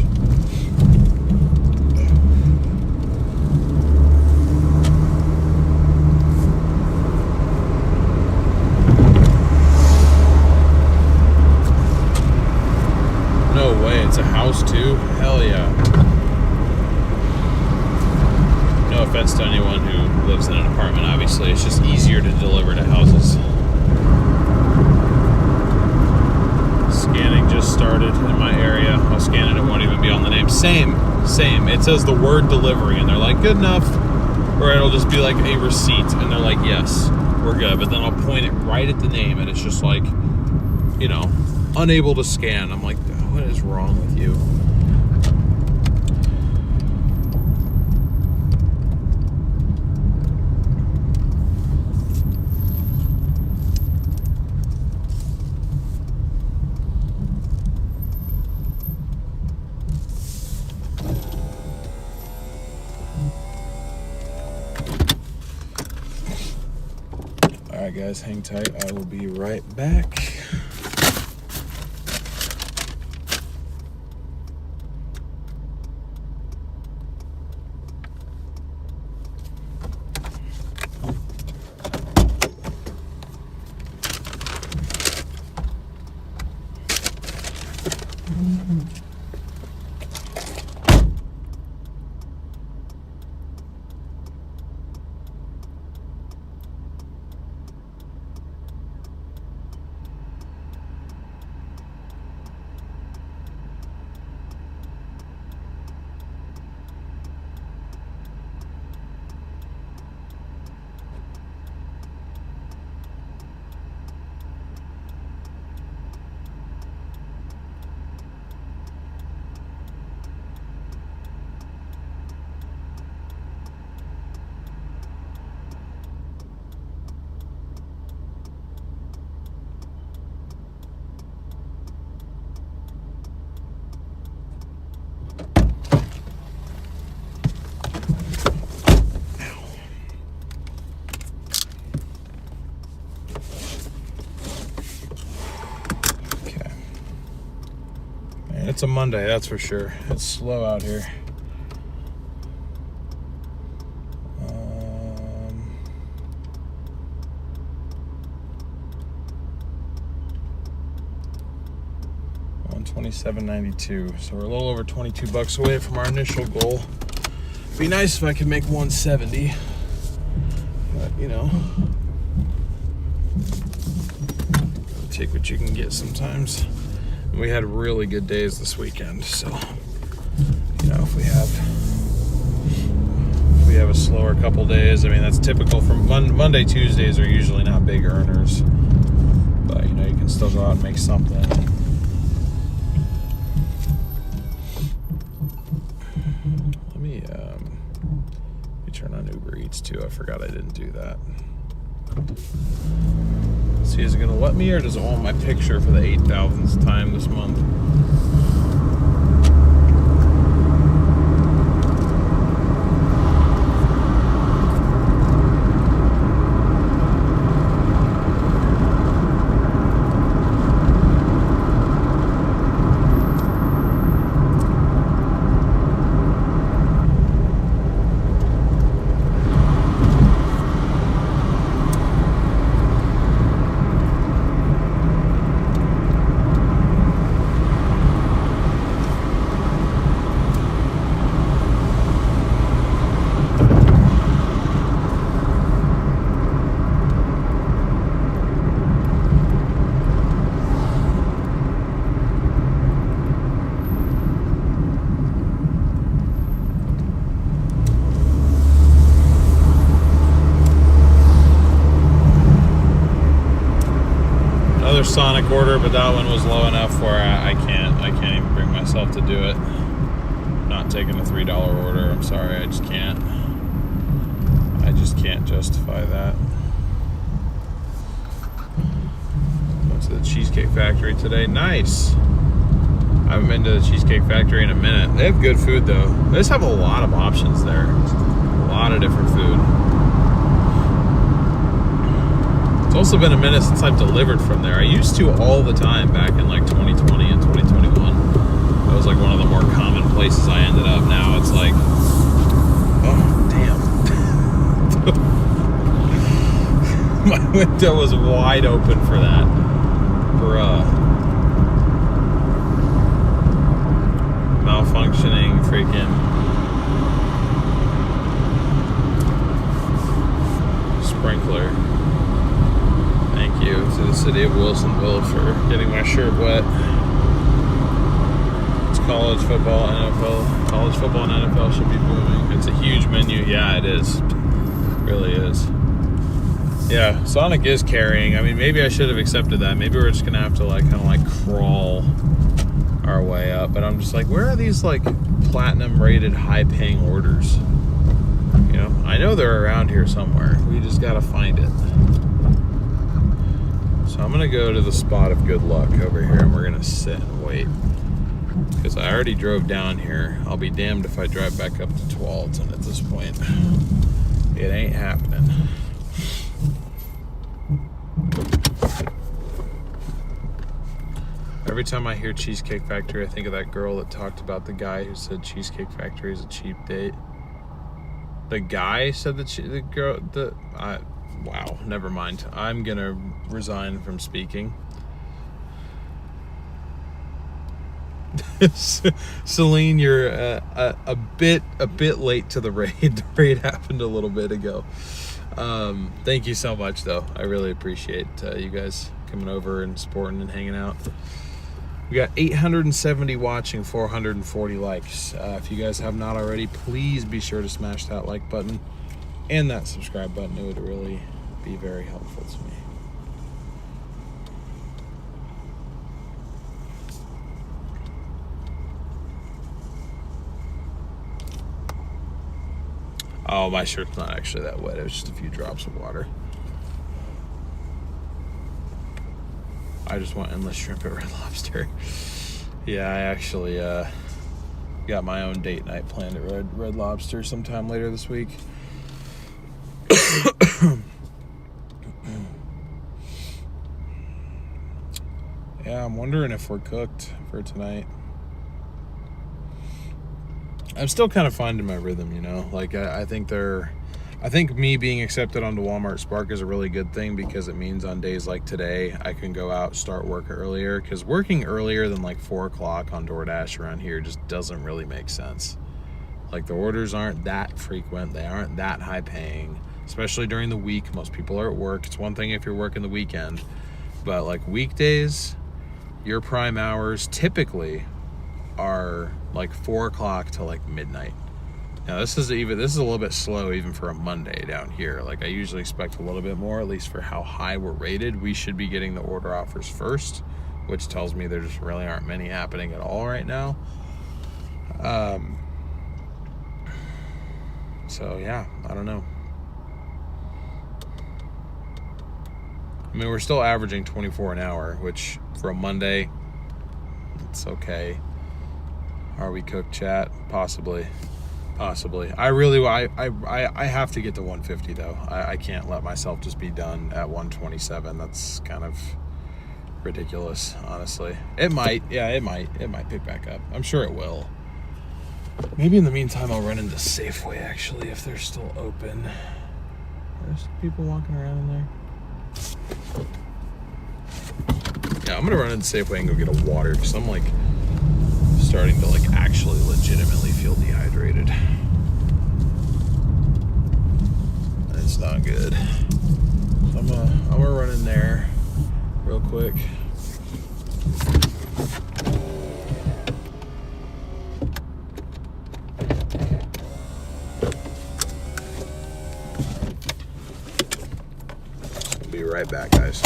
No way, it's a house too? Hell yeah. No offense to anyone who lives in an apartment, obviously. It's just easier to deliver to houses. Scanning just started in my area. I'll scan it, it won't even be on the name. Same. It says the word delivery, and they're like, good enough. Or it'll just be like a receipt, and they're like, yes, we're good. But then I'll point it right at the name, and it's just like, unable to scan. I'm like, what is wrong with you? All right, guys, hang tight. I will be right back. It's a Monday, that's for sure. It's slow out here. $127.92. So we're a little over $22 away from our initial goal. Be nice if I could make 170, but you know, take what you can get sometimes. And we had really good days this weekend, so you know, if we have a slower couple days, I mean that's typical from Monday. Tuesdays are usually not big earners, but you know, you can still go out and make something. Let me turn on Uber Eats too. I forgot I didn't do that. See, is it gonna let me, or does it want my picture for the 8,000th time this month? Sonic order, but that one was low enough where I can't even bring myself to do it. Not taking a $3 order. I'm sorry, I just can't justify that. Went to the Cheesecake Factory today. Nice. I haven't been to the Cheesecake Factory in a minute. They have good food though. They just have a lot of options there. A lot of different food. It's also been a minute since I've delivered from there. I used to all the time back in like 2020 and 2021. That was like one of the more common places I ended up. Now it's like, oh, damn. My window was wide open for that. Bruh. Malfunctioning freaking sprinkler. Thank you to the city of Wilsonville for getting my shirt wet. It's college football, NFL. College football and NFL should be booming. It's a huge menu. Yeah, it is. It really is. Yeah, Sonic is carrying. I mean, maybe I should have accepted that. Maybe we're just gonna have to like kind of like crawl our way up. But I'm just like, where are these like platinum rated high paying orders? You know, I know they're around here somewhere. We just gotta find it. So I'm gonna go to the spot of good luck over here, and we're gonna sit and wait. Because I already drove down here. I'll be damned if I drive back up to Tualatin at this point. It ain't happening. Every time I hear Cheesecake Factory, I think of that girl that talked about the guy who said Cheesecake Factory is a cheap date. The guy said the girl, wow, never mind. I'm gonna resign from speaking. Celine, you're a bit late to the raid. The raid happened a little bit ago. Thank you so much, though. I really appreciate you guys coming over and supporting and hanging out. We got 870 watching, 440 likes. If you guys have not already, please be sure to smash that like button and that subscribe button. It would really be very helpful to me. Oh, my shirt's not actually that wet. It was just a few drops of water. I just want endless shrimp at Red Lobster. Yeah, I actually got my own date night planned at Red Lobster sometime later this week. Yeah, I'm wondering if we're cooked for tonight. I'm still kind of finding my rhythm, you know. Like I think me being accepted onto Walmart Spark is a really good thing, because it means on days like today I can go out, start work earlier, because working earlier than like 4 o'clock on Doordash around here just doesn't really make sense. Like, the orders aren't that frequent, they aren't that high paying, especially during the week. Most people are at work. It's one thing if you're working the weekend, but like weekdays, your prime hours typically are like 4 o'clock to like midnight. Now this is a little bit slow even for a Monday down here. Like, I usually expect a little bit more, at least for how high we're rated. We should be getting the order offers first, which tells me there just really aren't many happening at all right now. So yeah, I don't know. I mean, we're still averaging 24 an hour, which for a Monday, it's okay. Are we cooked, chat? Possibly. I have to get to 150 though. I can't let myself just be done at 127. That's kind of ridiculous, honestly. It might pick back up. I'm sure it will. Maybe in the meantime I'll run into Safeway, actually, if they're still open. There's people walking around in there. Yeah, I'm gonna run into Safeway and go get a water, because I'm like starting to like actually legitimately feel dehydrated. And it's not good. So I'm gonna run in there real quick. I'll be right back, guys.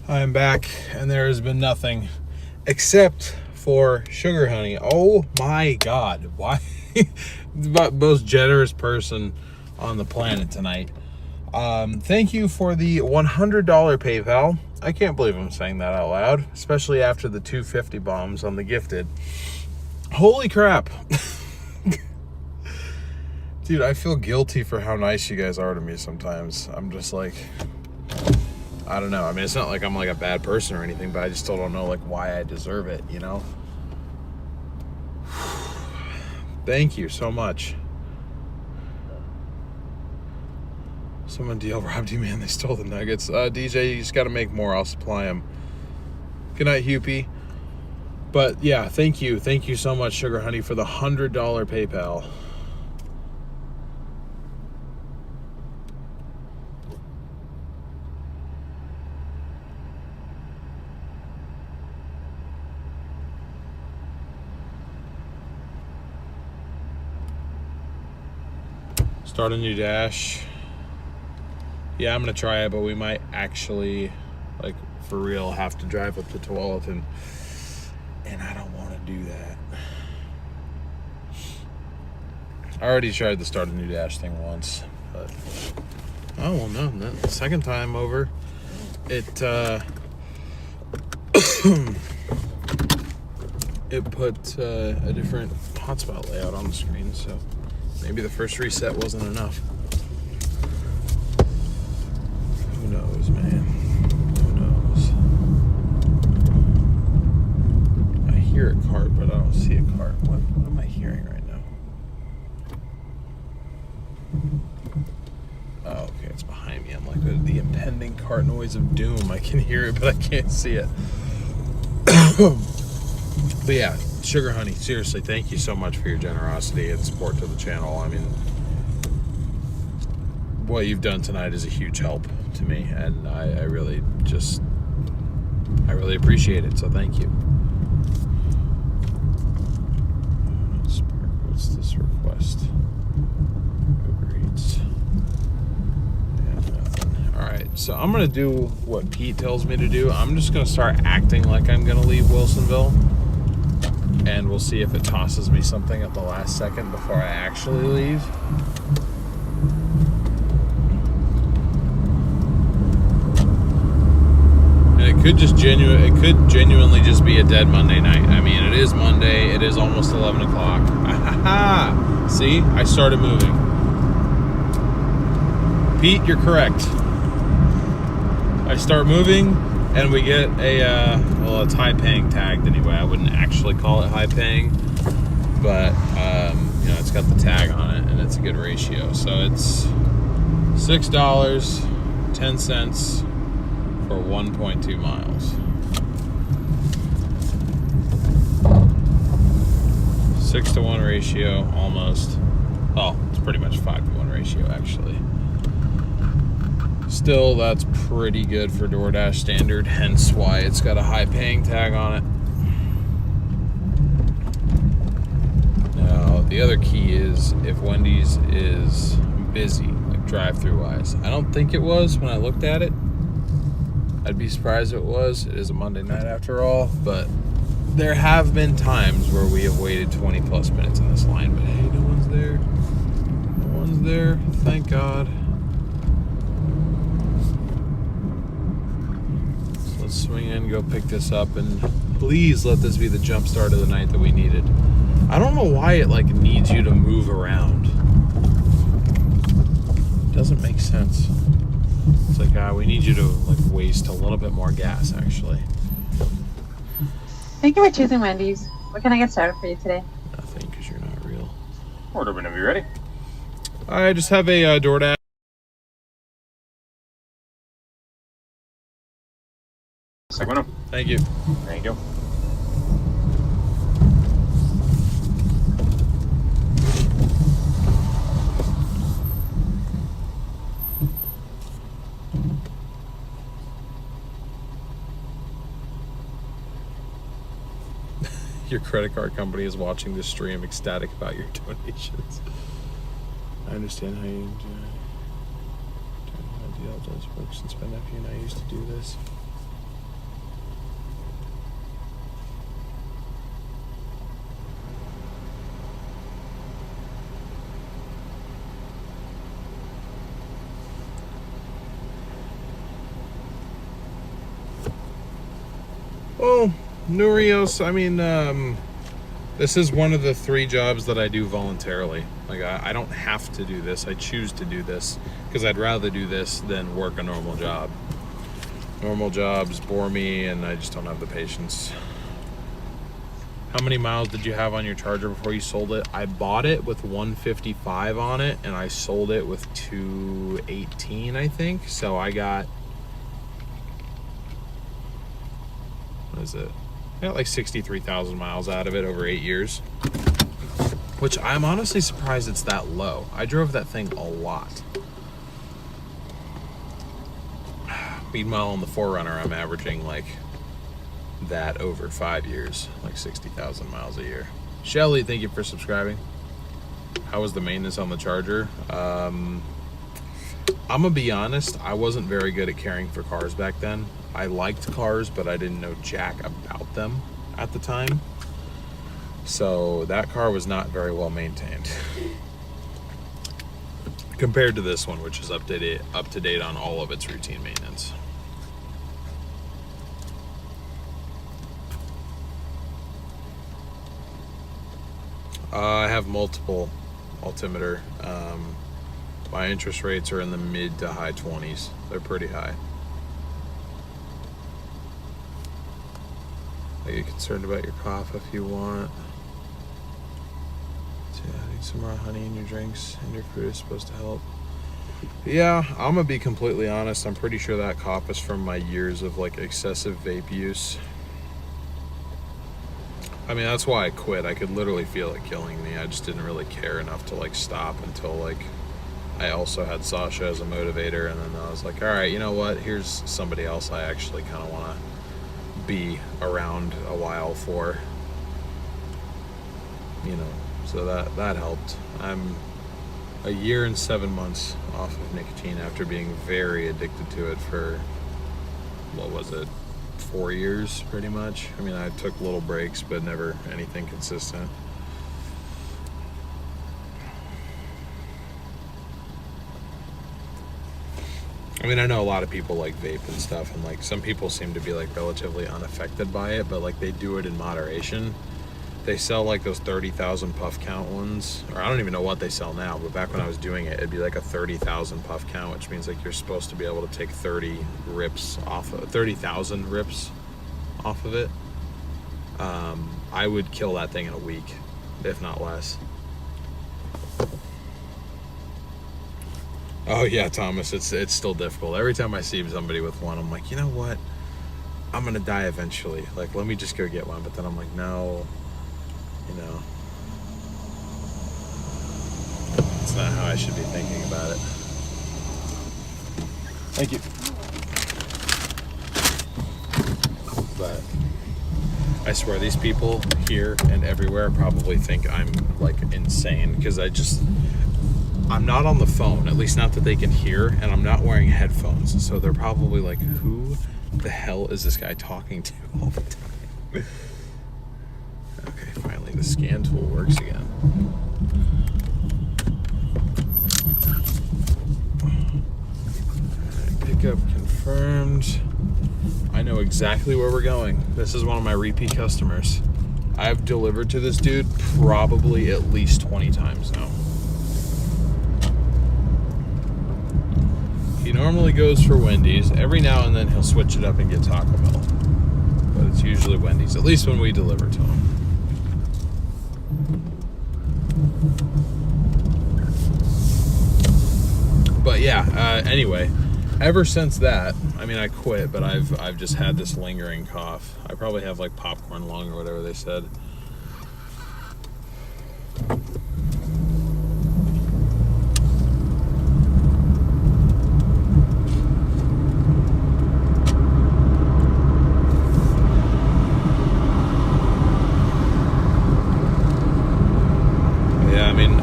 I'm back, and there has been nothing except for Sugar Honey. Oh my God. Why? The most generous person on the planet tonight. Thank you for the $100 PayPal. I can't believe I'm saying that out loud, especially after the 250 bombs on the gifted. Holy crap. Dude, I feel guilty for how nice you guys are to me sometimes. I'm just like, I don't know. I mean, it's not like I'm like a bad person or anything, but I just still don't know like why I deserve it, you know? Thank you so much. Someone DL robbed you, man. They stole the nuggets. DJ, you just got to make more. I'll supply them. Good night, Hupie. But yeah, thank you. Thank you so much, Sugar Honey, for the $100 PayPal. Start a new dash. Yeah, I'm gonna try it, but we might actually, like, for real, have to drive up to Tualatin, and I don't want to do that. I already tried the start a new dash thing once, but oh well, no, the second time over, it it put a different hotspot layout on the screen, so maybe the first reset wasn't enough. Who knows, man? Who knows? I hear a cart, but I don't see a cart. What am I hearing right now? Oh, okay, it's behind me. I'm like the impending cart noise of doom. I can hear it, but I can't see it. But yeah, Sugar Honey, seriously, thank you so much for your generosity and support to the channel. I mean, what you've done tonight is a huge help to me, and I really appreciate it, so thank you. What's this request? Uber Eats. Yeah, nothing. Alright, so I'm going to do what Pete tells me to do. I'm just going to start acting like I'm going to leave Wilsonville, and we'll see if it tosses me something at the last second before I actually leave. And it could genuinely just be a dead Monday night. I mean, it is Monday. It is almost 11 o'clock. See, I started moving. Pete, you're correct. I start moving, and we get a, well, it's high-paying tagged anyway. I wouldn't actually call it high-paying, but, you know, it's got the tag on it, and it's a good ratio. So it's $6.10 for 1.2 miles. 6-to-1 ratio, almost. Well, it's pretty much 5-to-1 ratio, actually. Still, that's pretty good for DoorDash standard, hence why it's got a high-paying tag on it. Now, the other key is if Wendy's is busy, like drive-through wise. I don't think it was when I looked at it. I'd be surprised if it was. It is a Monday night after all, but there have been times where we have waited 20 plus minutes in this line, but hey, no one's there. No one's there, thank God. So let's swing in, go pick this up, and please let this be the jump start of the night that we needed. I don't know why it like needs you to move around. It doesn't make sense. It's like, we need you to like waste a little bit more gas, actually. Thank you for choosing Wendy's. What can I get started for you today? Nothing, because you're not real. Order whenever you're ready. I just have a DoorDash. Second one. Thank you. There you go. Your credit card company is watching this stream, ecstatic about your donations. I understand how you enjoy. How DL does work since my nephew and I used to do this. Well, New Rios, I mean, this is one of the 3 jobs that I do voluntarily. Like, I don't have to do this. I choose to do this because I'd rather do this than work a normal job. Normal jobs bore me, and I just don't have the patience. How many miles did you have on your Charger before you sold it? I bought it with 155 on it, and I sold it with 218, I think. So I got, what is it? I got like 63,000 miles out of it over 8 years, which I'm honestly surprised it's that low. I drove that thing a lot. Meanwhile, on the 4Runner, I'm averaging like that over 5 years, like 60,000 miles a year. Shelly, thank you for subscribing. How was the maintenance on the Charger? I'm gonna be honest, I wasn't very good at caring for cars back then. I liked cars, but I didn't know jack about them at the time. So that car was not very well maintained compared to this one, which is up to date on all of its routine maintenance. I have multiple altimeter. My interest rates are in the mid to high 20s. They're pretty high. I get concerned about your cough if you want. So adding some raw honey in your drinks and your food is supposed to help. Yeah, I'm gonna be completely honest. I'm pretty sure that cough is from my years of like excessive vape use. I mean, that's why I quit. I could literally feel it killing me. I just didn't really care enough to like stop until like I also had Sasha as a motivator, and then I was like, all right, you know what? Here's somebody else I actually kind of want to be around a while for. You know, so that helped. I'm a year and 7 months off of nicotine after being very addicted to it for, what was it, 4 years pretty much. I mean, I took little breaks, but never anything consistent. I mean, I know a lot of people like vape and stuff, and like some people seem to be like relatively unaffected by it, but like they do it in moderation. They sell like those 30,000 puff count ones, or I don't even know what they sell now, but back when I was doing it, it'd be like a 30,000 puff count, which means like you're supposed to be able to take 30,000 rips off of it. I would kill that thing in a week, if not less. Oh yeah, Thomas, it's still difficult. Every time I see somebody with one, I'm like, you know what? I'm gonna die eventually. Like, let me just go get one. But then I'm like, no, you know, it's not how I should be thinking about it. Thank you. But I swear, these people here and everywhere probably think I'm like insane because I'm not on the phone, at least not that they can hear, and I'm not wearing headphones. So they're probably like, who the hell is this guy talking to all the time? Okay, finally the scan tool works again. Right, pickup confirmed. I know exactly where we're going. This is one of my repeat customers. I've delivered to this dude probably at least 20 times now. He normally goes for Wendy's. Every now and then he'll switch it up and get Taco Bell. But it's usually Wendy's, at least when we deliver to him. But yeah, anyway, ever since that, I mean, I quit, but I've just had this lingering cough. I probably have like popcorn lung or whatever they said.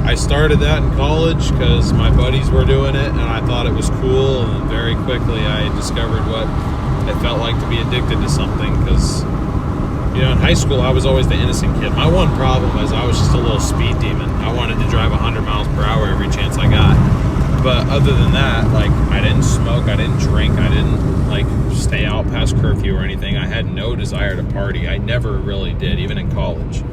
I started that in college because my buddies were doing it and I thought it was cool, and very quickly I discovered what it felt like to be addicted to something because, you know, in high school I was always the innocent kid. My one problem was I was just a little speed demon. I wanted to drive 100 miles per hour every chance I got. But other than that, like, I didn't smoke, I didn't drink, I didn't like stay out past curfew or anything. I had no desire to party. I never really did, even in college.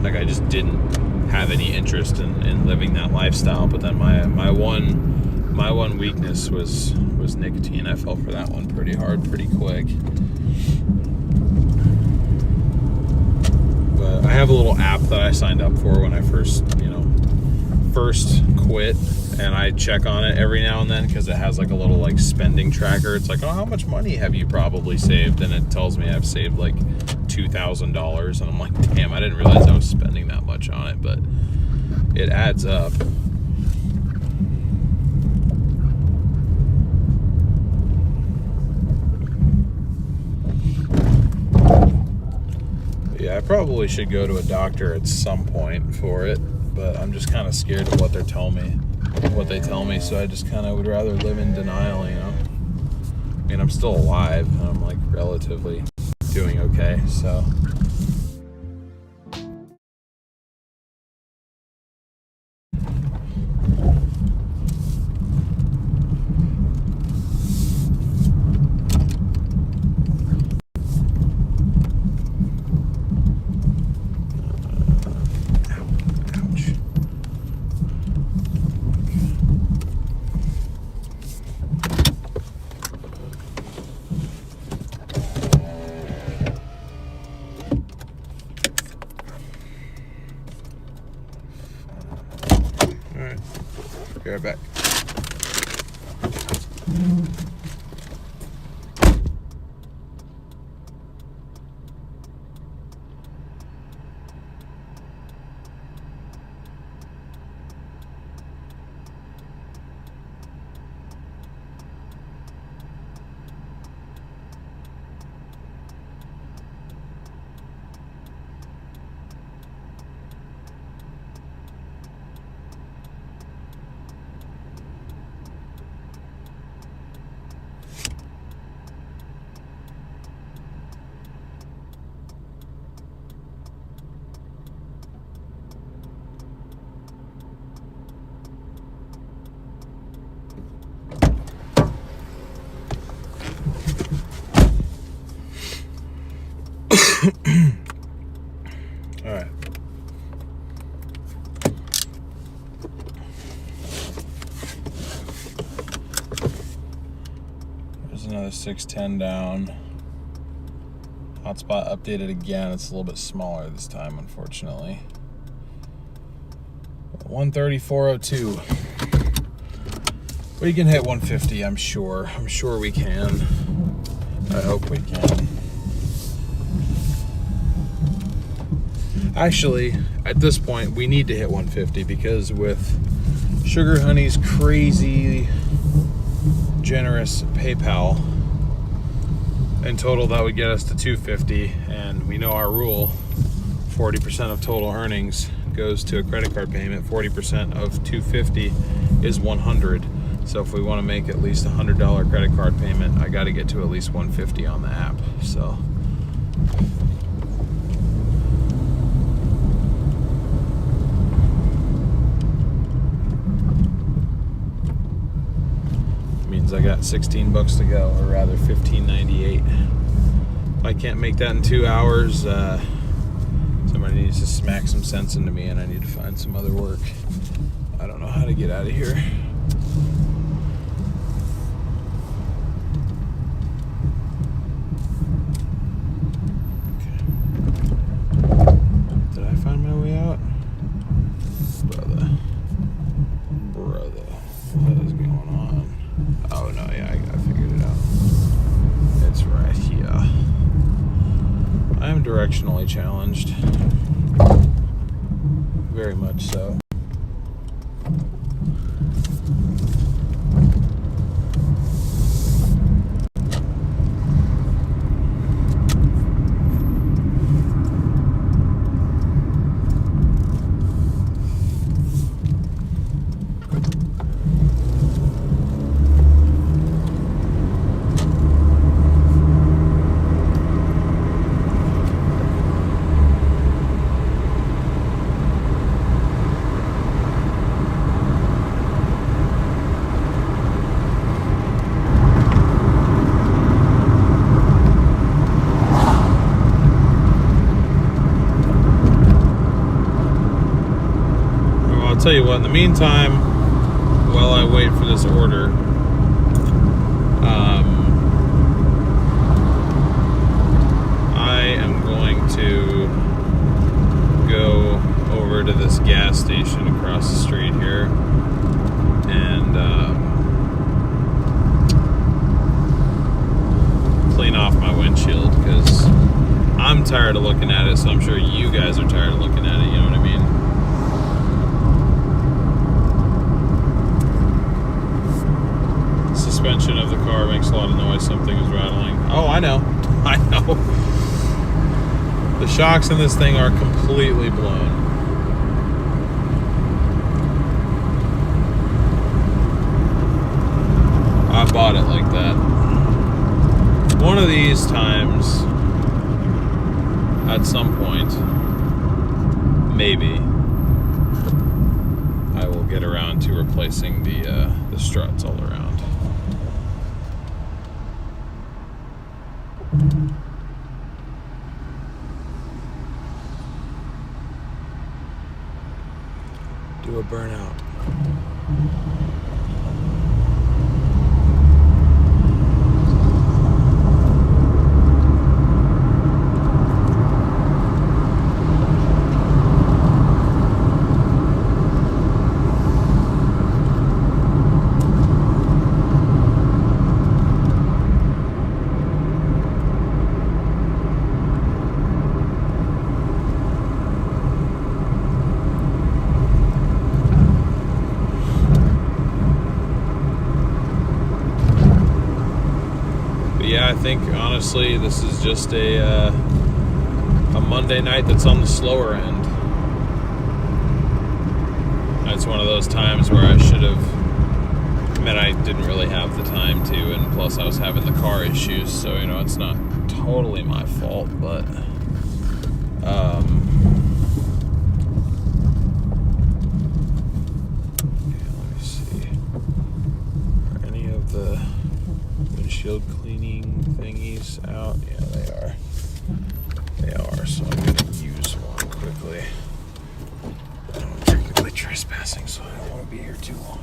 Like, I just didn't have any interest in living that lifestyle. But then my one weakness was nicotine. I fell for that one pretty hard, pretty quick. But I have a little app that I signed up for when I first quit, and I check on it every now and then because it has like a little like spending tracker. It's like, oh, how much money have you probably saved? And it tells me I've saved like $2,000, and I'm like, damn, I didn't realize I was spending that much on it, but it adds up. Yeah, I probably should go to a doctor at some point for it, but I'm just kind of scared of what they tell me, so I just kind of would rather live in denial, you know? I mean, I'm still alive, and I'm like relatively doing okay, so. Alright, be right back. All right. There's another 610 down. Hotspot updated again. It's a little bit smaller this time, unfortunately. 134.02. We can hit 150, I'm sure. I'm sure we can. I hope we can. Actually, at this point, we need to hit 150 because with Sugar Honey's crazy generous PayPal, in total that would get us to 250, and we know our rule, 40% of total earnings goes to a credit card payment. 40% of 250 is 100. So if we want to make at least $100 credit card payment, I got to get to at least 150 on the app. So means I got 16 bucks to go, or rather 15.98. If I can't make that in 2 hours, somebody needs to smack some sense into me, and I need to find some other work. I don't know how to get out of here. Did I find my way out? Brother, what is going on? Oh no, yeah, I figured it out. It's right here. I am directionally challenged. Very much so. you what, in the meantime, while I wait for this order, I am going to go over to this gas station across the street here and clean off my windshield, because I'm tired of looking at it, so I'm sure you guys are tired of looking at it, you know what I mean? Suspension of the car makes a lot of noise. Something is rattling. Oh, I know. I know. The shocks in this thing are completely blown. I bought it like that. One of these times, at some point, maybe, I will get around to replacing the struts all around. Do a burnout. Yeah, I think honestly this is just a Monday night that's on the slower end. It's one of those times where I should have, I didn't really have the time to, and plus I was having the car issues, so you know, it's not totally my fault, but yeah, let me see. Are any of the windshield cleaning thingies out? Yeah, they are. They are, so I'm gonna use one quickly. I'm technically trespassing, so I don't want to be here too long.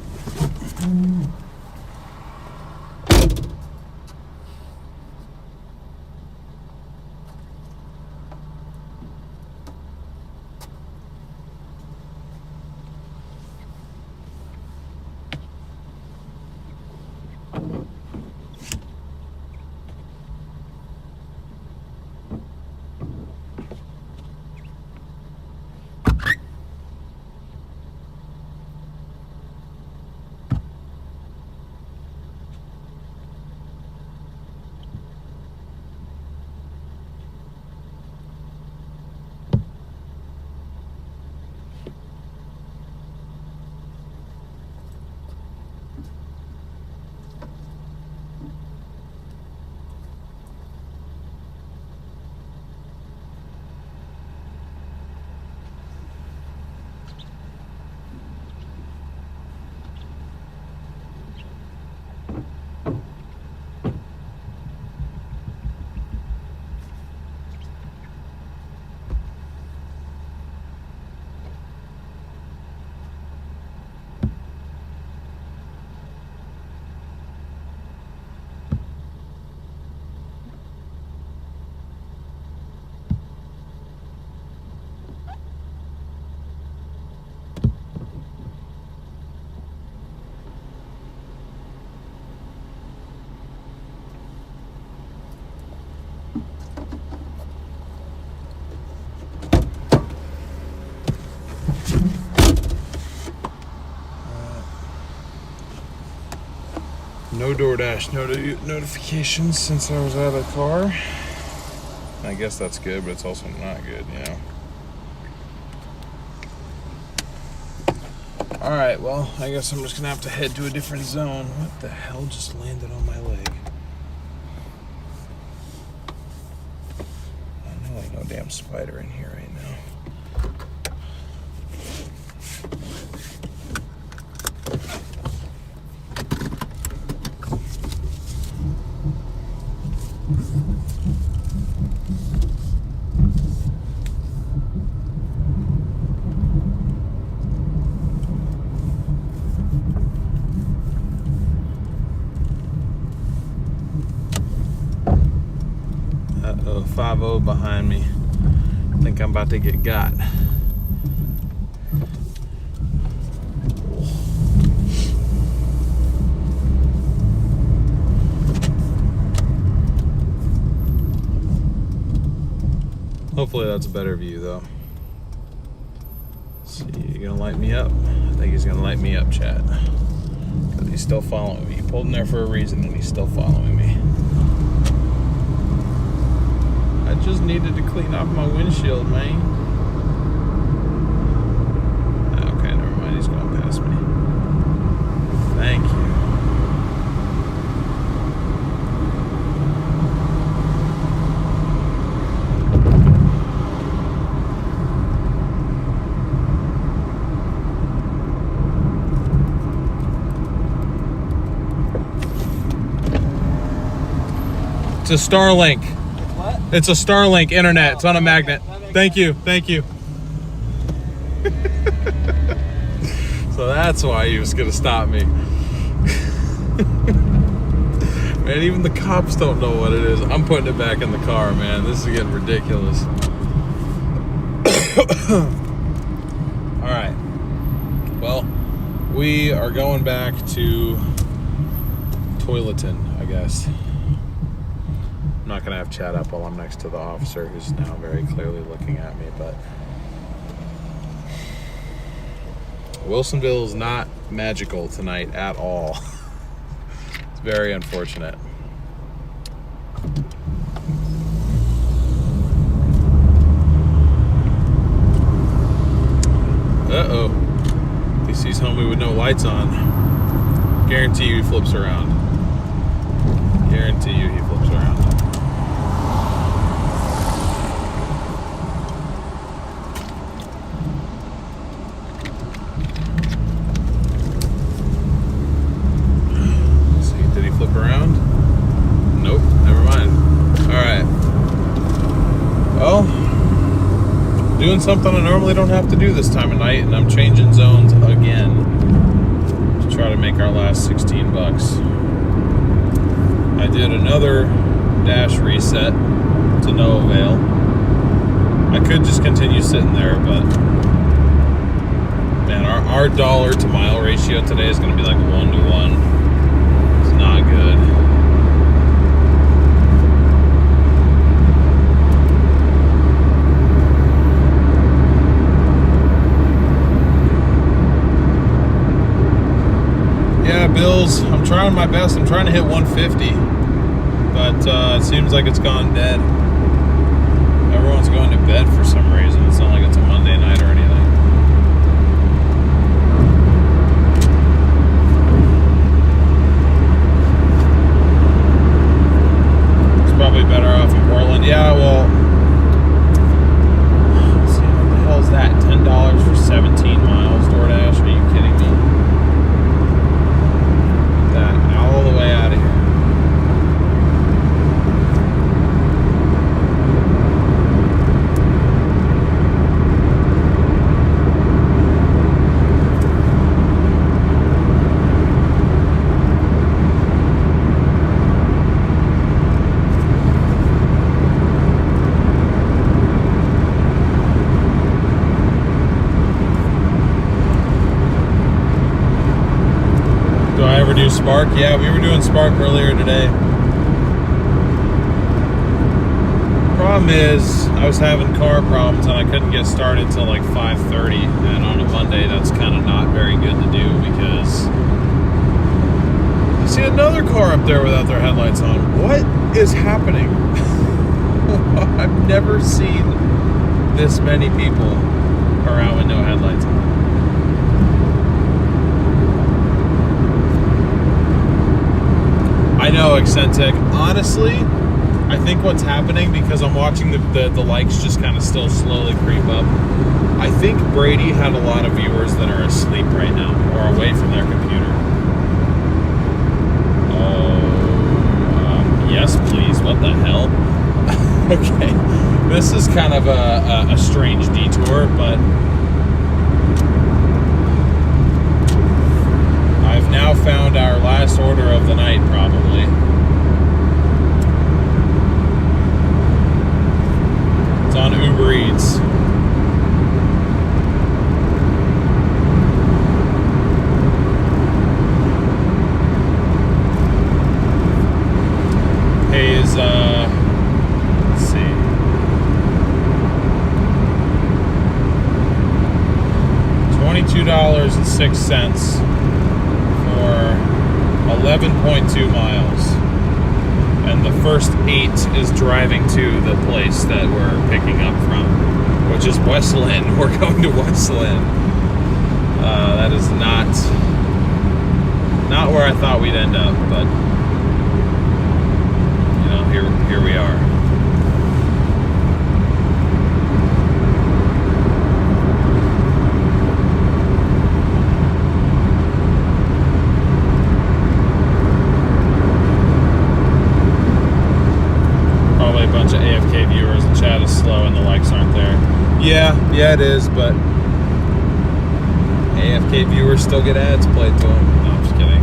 No Doordash notifications since I was out of the car. I guess that's good, but it's also not good, you know. Alright, well, I guess I'm just gonna have to head to a different zone. What the hell just landed on my leg? I know there's no damn spider in here right now. 50 behind me. I think I'm about to get got. Hopefully that's a better view though. Let's see, you gonna light me up? I think he's gonna light me up, chat. Because he's still following me. He pulled in there for a reason and he's still following me. I just needed to clean off my windshield, man. Okay, never mind, he's going past me. Thank you. It's a Starlink. What? It's a Starlink internet. It's on a magnet. Thank you. Thank you. So that's why he was gonna stop me. Man, even the cops don't know what it is. I'm putting it back in the car, man. This is getting ridiculous. All right. Well, we are going back to Toileton, I guess. I'm not gonna have chat up while I'm next to the officer who's now very clearly looking at me, but Wilsonville is not magical tonight at all. It's very unfortunate. Uh-oh. He sees homie with no lights on. Guarantee you he flips around. Guarantee you he flips around. Flip around? Nope, never mind. Alright. Well, doing something I normally don't have to do this time of night, and I'm changing zones again to try to make our last 16 bucks. I did another dash reset to no avail. I could just continue sitting there, but man, our dollar to mile ratio today is going to be like 1 to 1. Not good. Yeah, bills. I'm trying my best. I'm trying to hit 150, but it seems like it's gone dead. Everyone's going to bed for some reason. It's not like it's a Monday night or anything. Probably better off in Portland. Yeah, well, let's see, what the hell is that? $10 for 17 miles, Doordash? Are you kidding me? Get that all the way out of here. Do Spark? Yeah, we were doing Spark earlier today. Problem is, I was having car problems and I couldn't get started till like 5:30, and on a Monday that's kind of not very good to do because I see another car up there without their headlights on. What is happening? I've never seen this many people around with no headlights on. I know, Accentec. Honestly, I think what's happening, because I'm watching the likes just kind of still slowly creep up, I think Brady had a lot of viewers that are asleep right now or away from their computer. Oh, yes, please. What the hell? Okay. This is kind of a strange detour, but I've now found our last order of the night, probably. $1.06 for 11.2 miles. And the first 8 is driving to the place that we're picking up from, which is West Lynn. We're going to West Lynn. That is not where I thought we'd end up, but you know, here we are. Probably a bunch of AFK viewers. The chat is slow and the likes aren't there. Yeah, it is, but AFK viewers still get ads played to them. No, I'm just kidding.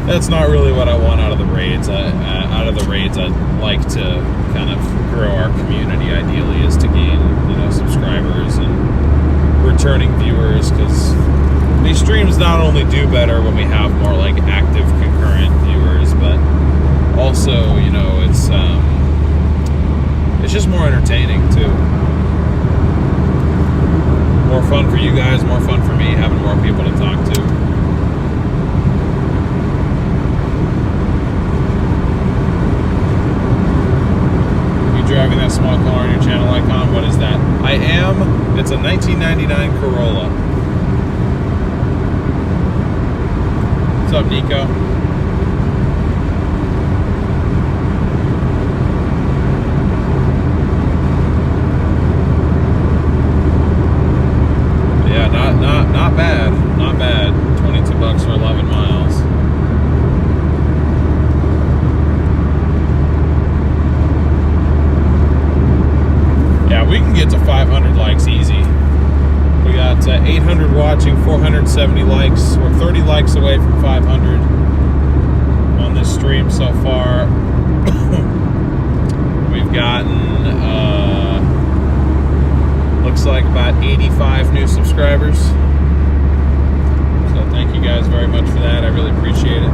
That's not really what I want out of the raids. Out of the raids, I'd like to kind of grow our community. Ideally, is to gain, you know, subscribers and returning viewers, because these streams not only do better when we have more like active concurrent viewers, but also, you know, it's just more entertaining too. More fun for you guys, more fun for me, having more people to talk to. You driving that small car on your channel icon? What is that? I am. It's a 1999 Corolla. What's up, Nico? Not bad, not bad. 22 bucks for 11 miles. Yeah, we can get to 500 likes easy. We got 800 watching, 470 likes. We're 30 likes away from 500 on this stream so far. We've gotten, looks like about 85 new subscribers. So thank you guys very much for that. I really appreciate it.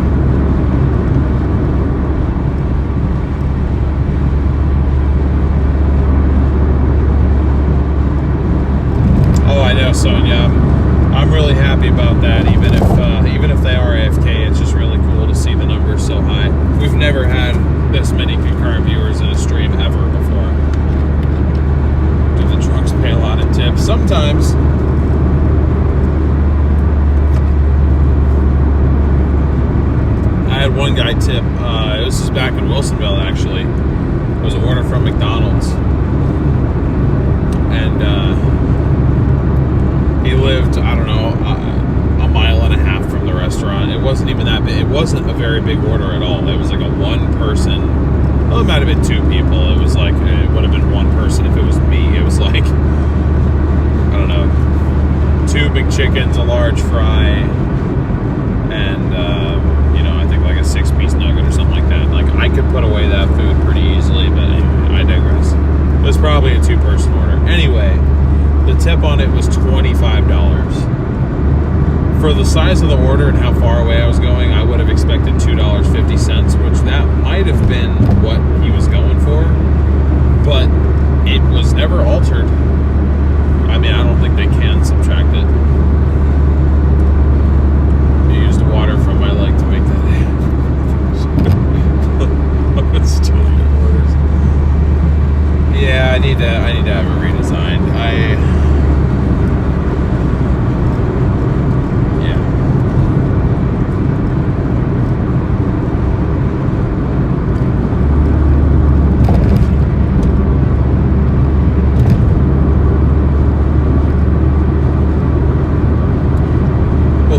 Oh, I know, Sonia. I'm really happy about that. Even if they are AFK, it's just really cool to see the numbers so high. We've never had this many concurrent viewers in a stream ever before. Do the trucks pay a lot in tips? Sometimes. I had one guy tip. This is back in Wilsonville, actually. It was an order from McDonald's, and he lived, I don't know, a mile and a half from the restaurant. It wasn't even that big. It wasn't a very big order at all. It was like a one person. Well, it might have been 2 people. It was like, it would have been 1 person if it was me. It was like, I don't know, 2 big chickens, a large fry, and you know, I think like a 6-piece nugget or something like that. Like, I could put away that food pretty easily, but anyway, I digress. It was probably a 2-person order. Anyway, the tip on it was $25. For the size of the order and how far away I was going, I would have expected $2.50, which that might have been what he was going for, but it was never altered. I mean, I don't think they can subtract it. I used water from my leg to make that. It's still your orders. Yeah, I need to have it redesigned.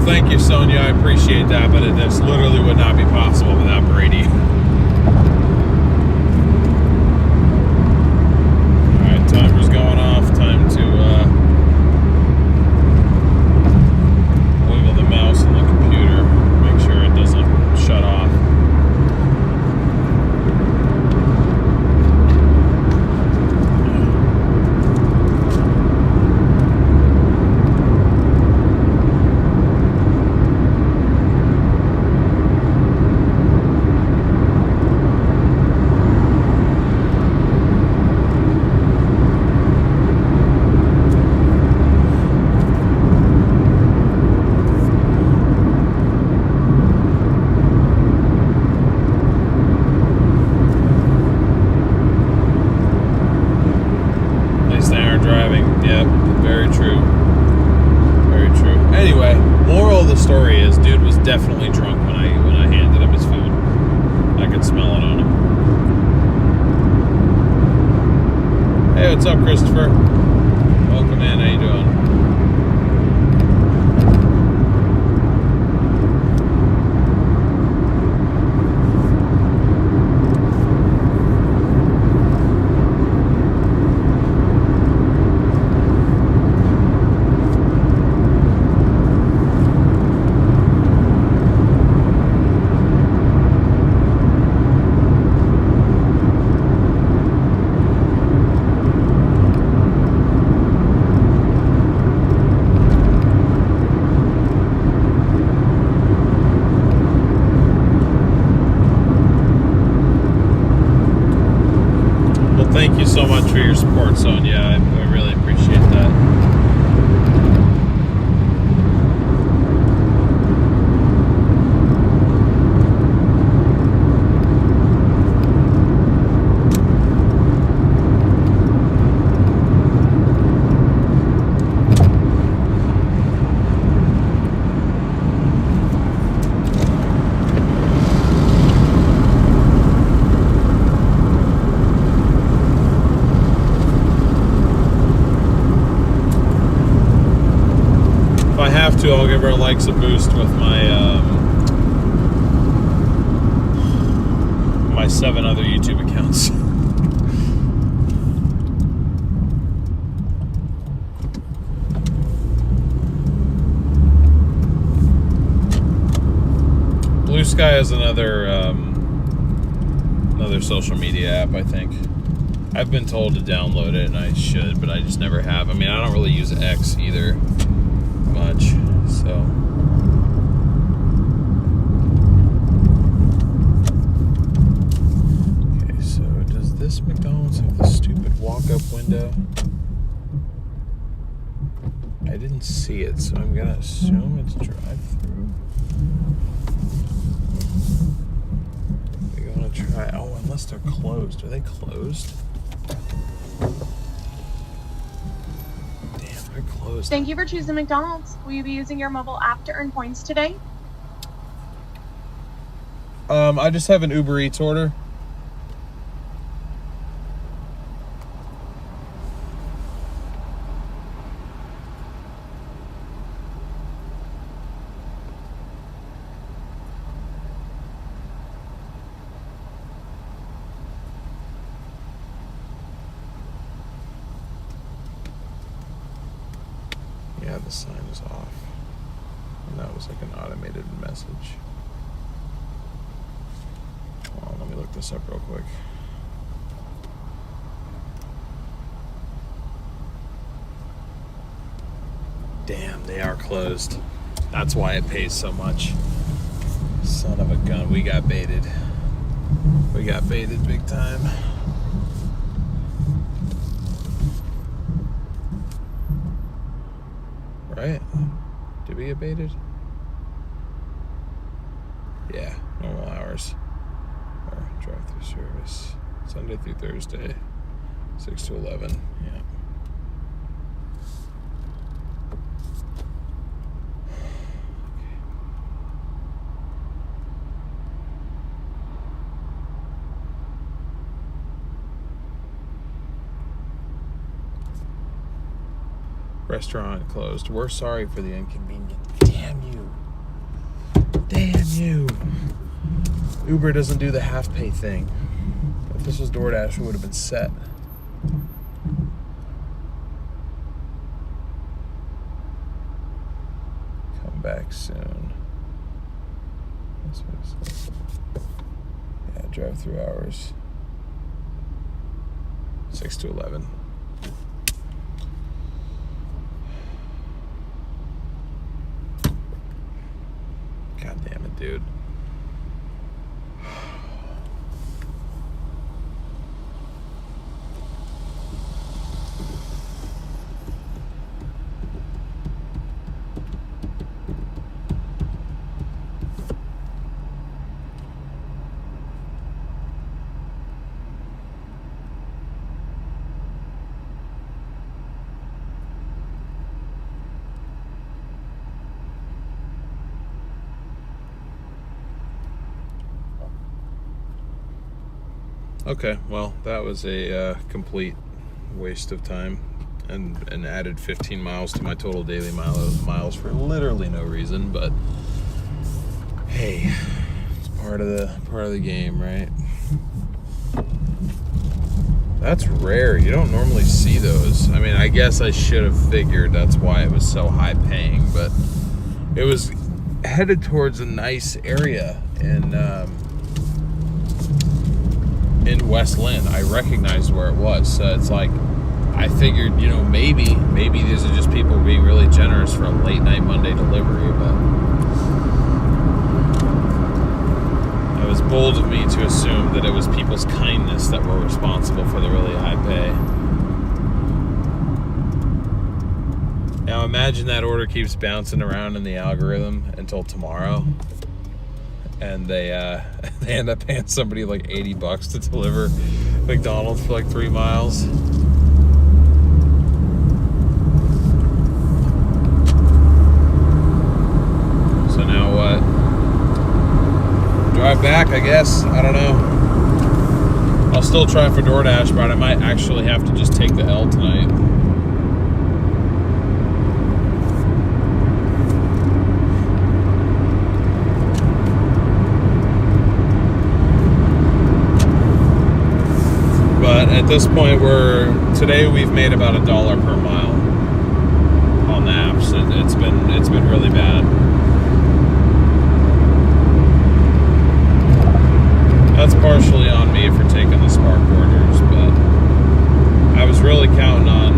Thank you, Sonia. I appreciate that, but this literally would not be possible without Brady. All right, timer's going off. Time to wiggle the mouse on the computer, make sure it doesn't shut off. Christopher. Welcome in. How you doing? Thank you so much for your support, Sonia. I really appreciate that. I'll give her likes a boost with my my 7 other YouTube accounts. Blue Sky is another social media app, I think. I've been told to download it, and I should, but I just never have. I mean, I don't really use X either much, so. Okay, so does this McDonald's have the stupid walk-up window? I didn't see it, so I'm gonna assume it's drive-through. We're gonna try. Oh, unless they're closed. Are they closed? They're closed. Thank you for choosing McDonald's. Will you be using your mobile app to earn points today? I just have an Uber Eats order. Yeah, the sign is off. And that was like an automated message. Hold on, let me look this up real quick. Damn, they are closed. That's why it pays so much. Son of a gun, we got baited. We got baited big time. Right? Did we get baited? Yeah, normal hours. Or drive-through service. Sunday through Thursday, 6 to 11. Yeah. Restaurant closed. We're sorry for the inconvenience. Damn you. Damn you. Uber doesn't do the half pay thing. If this was DoorDash, we would have been set. Come back soon. That's what it says. Yeah, drive-through hours. 6 to 11. God damn it, dude. Okay, well, that was a complete waste of time, and added 15 miles to my total daily miles for literally no reason. But hey, it's part of the game, right? That's rare. You don't normally see those. I mean, I guess I should have figured that's why it was so high paying, but it was headed towards a nice area in West Lynn. I recognized where it was, so it's like I figured, you know, maybe these are just people being really generous for a late night Monday delivery, but it was bold of me to assume that it was people's kindness that were responsible for the really high pay. Now imagine that order keeps bouncing around in the algorithm until tomorrow, and they end up paying somebody like $80 to deliver McDonald's for like 3 miles. So now what? Drive back, I guess. I don't know. I'll still try for DoorDash, but I might actually have to just take the L tonight. But at this point, today we've made about $1 per mile on the apps. It's been really bad. That's partially on me for taking the Spark orders, but I was really counting on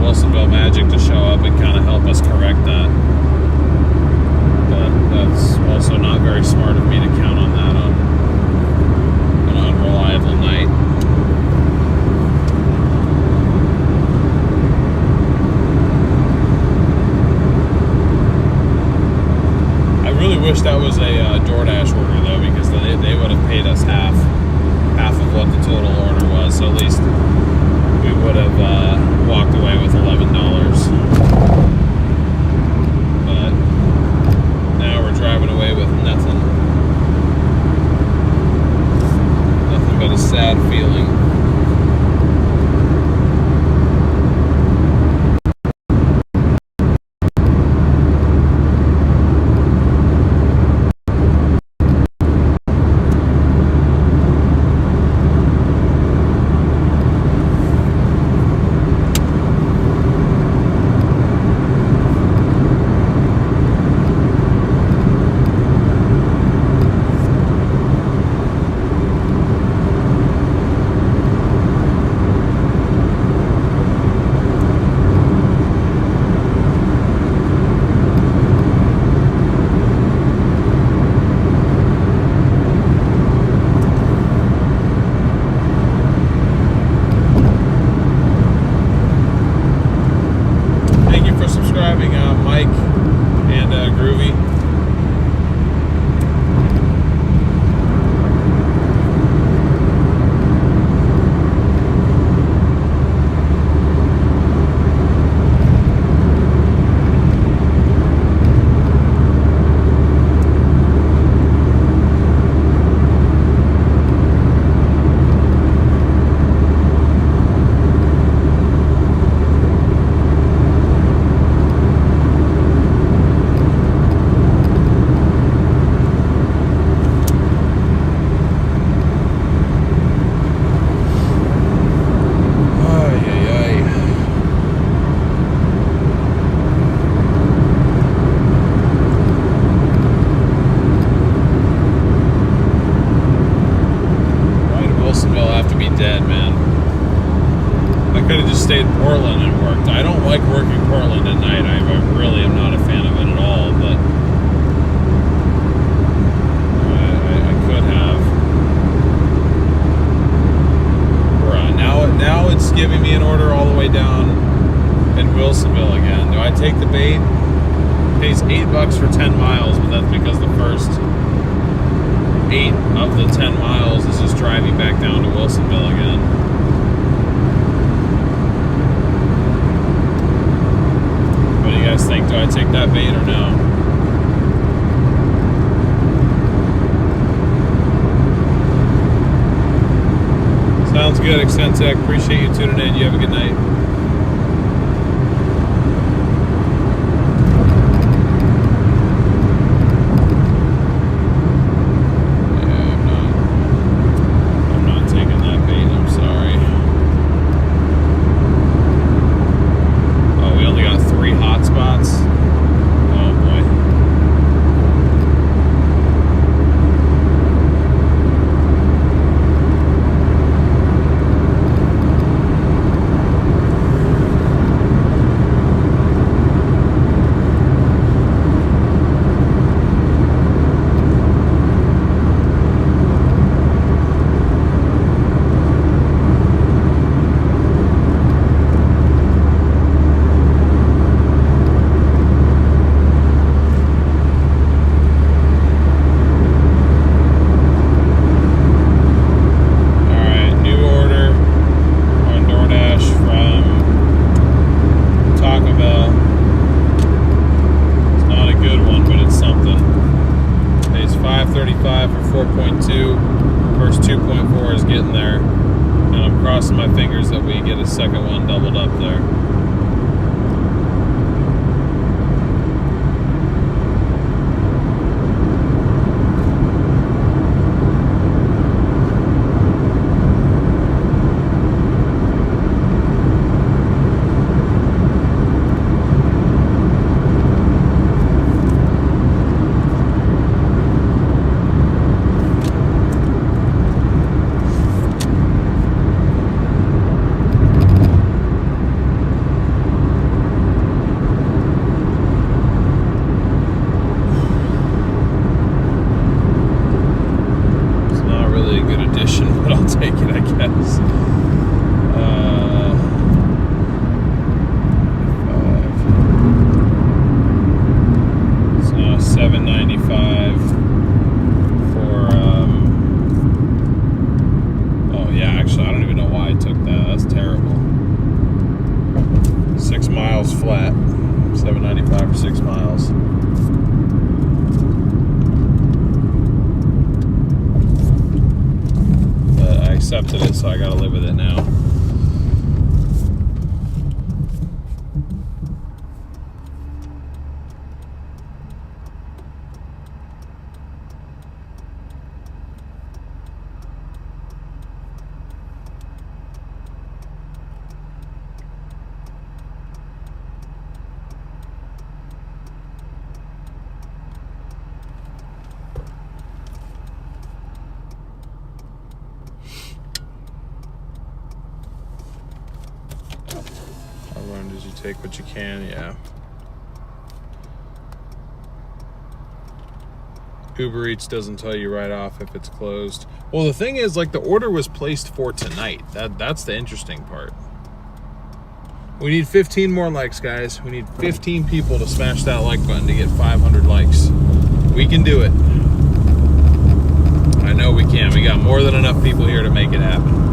Wilsonville Magic to show up and kind of help us correct that. But that's also not very smart of me to count on that on an unreliable night. I really wish that was a DoorDash order though, because they would have paid us half of what the total order was. So at least we would have walked away with $11. But now we're driving away with nothing. Nothing but a sad feeling. Mike and Groovy. Stayed in Portland and worked. I don't like working Portland at night. I really am not a fan of it at all, but I could have. Bruh, now it's giving me an order all the way down in Wilsonville again. Do I take the bait? It pays $8 for 10 miles, but that's because the first 8 of the 10 miles is just driving back down to Wilsonville again. What do you guys think? Do I take that bait or no? Sounds good. good, Extensec. Appreciate you tuning in. You have a good night. Second one doubled up there. Accepted it, so I gotta live with it now. Did you take what you can? Yeah. Uber Eats doesn't tell you right off if it's closed. Well, the thing is, like, the order was placed for tonight. That's the interesting part. We need 15 more likes, guys. We need 15 people to smash that like button to get 500 likes. We can do it. I know we can. We got more than enough people here to make it happen.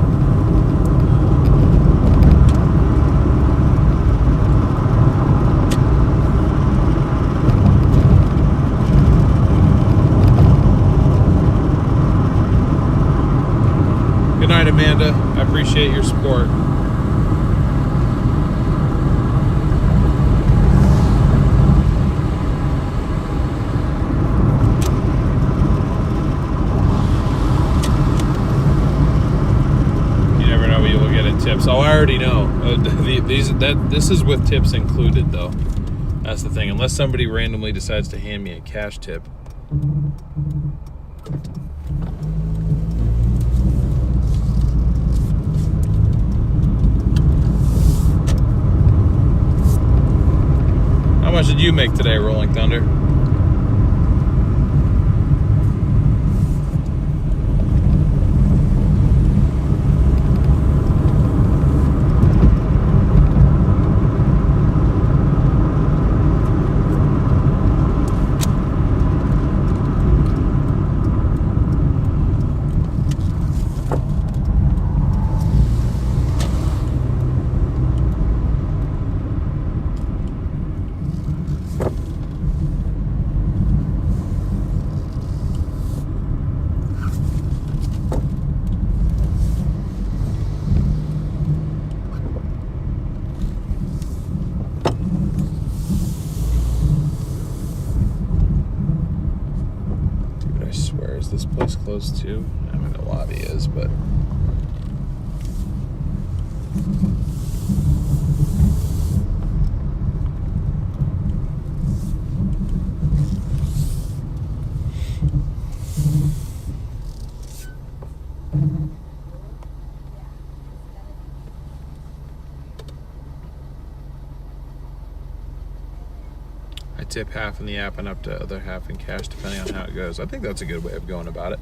Good night, Amanda. I appreciate your support. You never know what you will get in tips. Oh, I already know. This is with tips included, though. That's the thing. Unless somebody randomly decides to hand me a cash tip. How much did you make today, Rolling Thunder? Where's this place close to? I mean, the lobby is, but. I tip half in the app and up to other half in cash, depending on how it goes. I think that's a good way of going about it.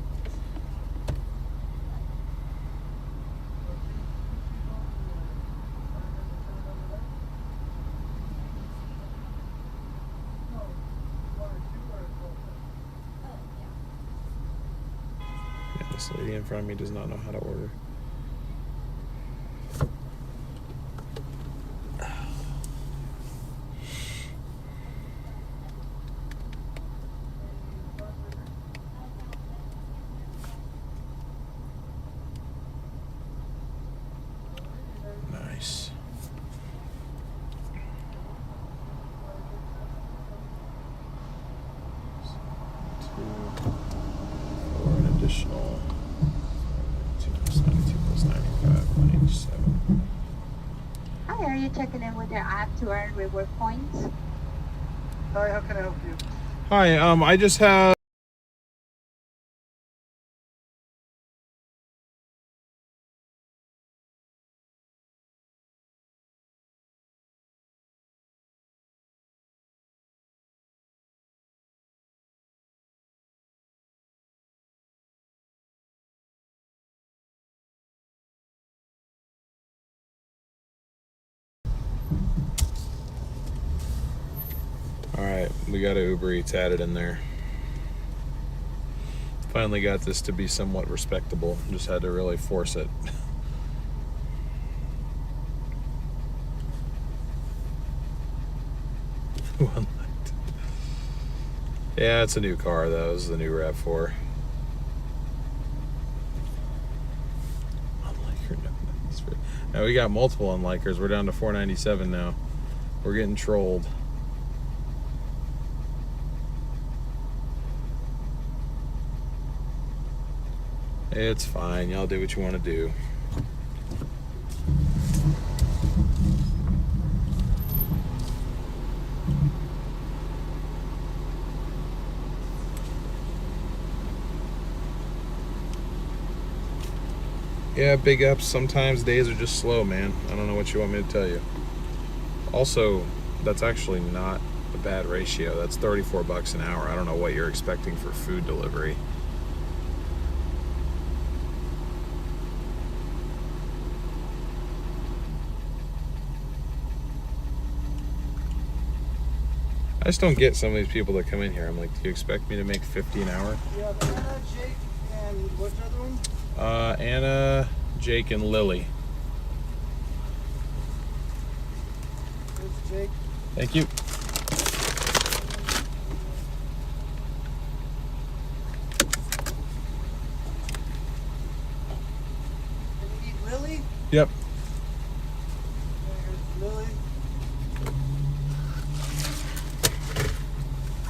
Yeah, this lady in front of me does not know how to order. Nice. For an additional 2 plus 92 plus 95, 187. Hi, are you checking in with your app to earn reward points? Hi, how can I help you? Hi, I just have. Alright, we got a Uber Eats added in there. Finally got this to be somewhat respectable. Just had to really force it. One light. Yeah, it's a new car though. This is the new RAV4. Unliker, no. Now we got multiple unlikers. We're down to 497 now. We're getting trolled. It's fine. Y'all do what you want to do. Yeah, big ups. Sometimes days are just slow, man. I don't know what you want me to tell you. Also, that's actually not a bad ratio. That's 34 bucks an hour. I don't know what you're expecting for food delivery. I just don't get some of these people that come in here. I'm like, do you expect me to make 50 an hour? Yeah, Anna, Jake, and what's the other one? Anna, Jake, and Lily. It's Jake. Thank you. And you need Lily? Yep. Here's Lily.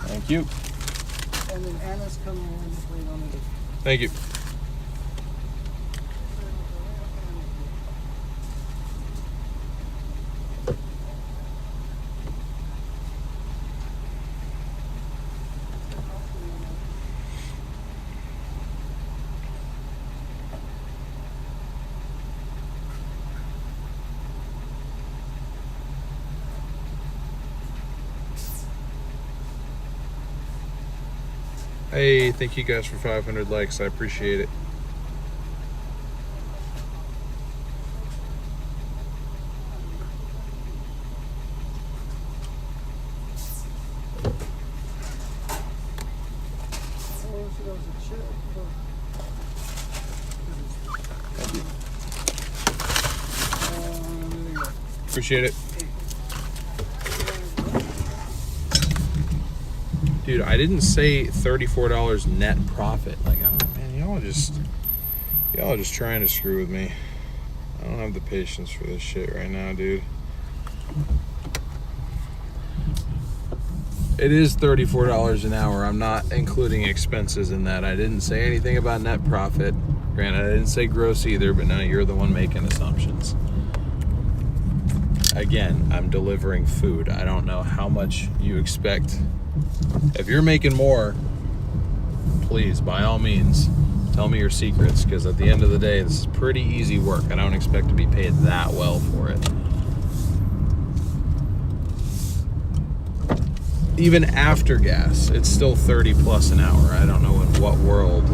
Thank you. And then Anna's coming in. Just wait on it. Thank you. Hey, thank you guys for 500 likes. I appreciate it. Appreciate it. Dude, I didn't say $34 net profit. Like, I don't, man, y'all are just trying to screw with me. I don't have the patience for this shit right now, dude. It is $34 an hour. I'm not including expenses in that. I didn't say anything about net profit. Granted, I didn't say gross either, but now you're the one making assumptions. Again, I'm delivering food. I don't know how much you expect. If you're making more, please, by all means, tell me your secrets, because at the end of the day, this is pretty easy work. I don't expect to be paid that well for it. Even after gas, it's still 30 plus an hour. I don't know in what world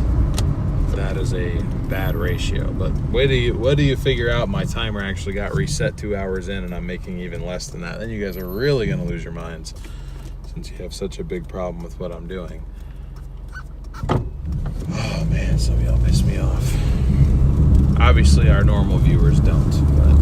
that is a bad ratio, but what do you figure out my timer actually got reset 2 hours in and I'm making even less than that? Then you guys are really gonna lose your minds, since you have such a big problem with what I'm doing. Oh man, some of y'all piss me off. Obviously our normal viewers don't, but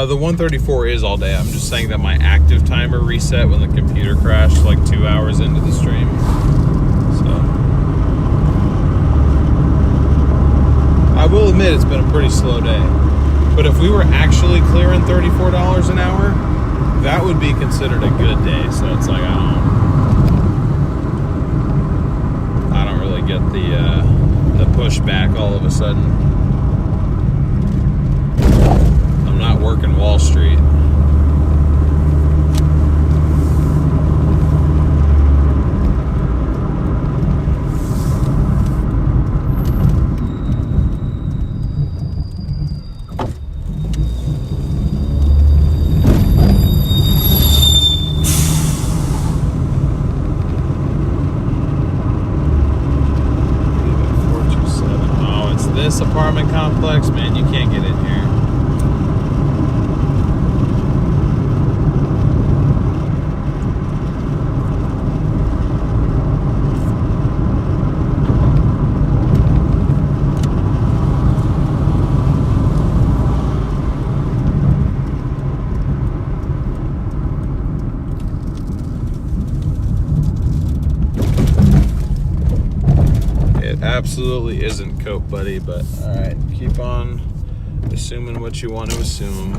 the 134 is all day. I'm just saying that my active timer reset when the computer crashed like 2 hours into the stream. So I will admit it's been a pretty slow day. But if we were actually clearing $34 an hour, that would be considered a good day. So it's like I don't really get the pushback all of a sudden. I'm not working Wall Street. Oh, it's this apartment complex? Man, you can't get in here. Absolutely isn't Coke, buddy, but all right, keep on assuming what you want to assume.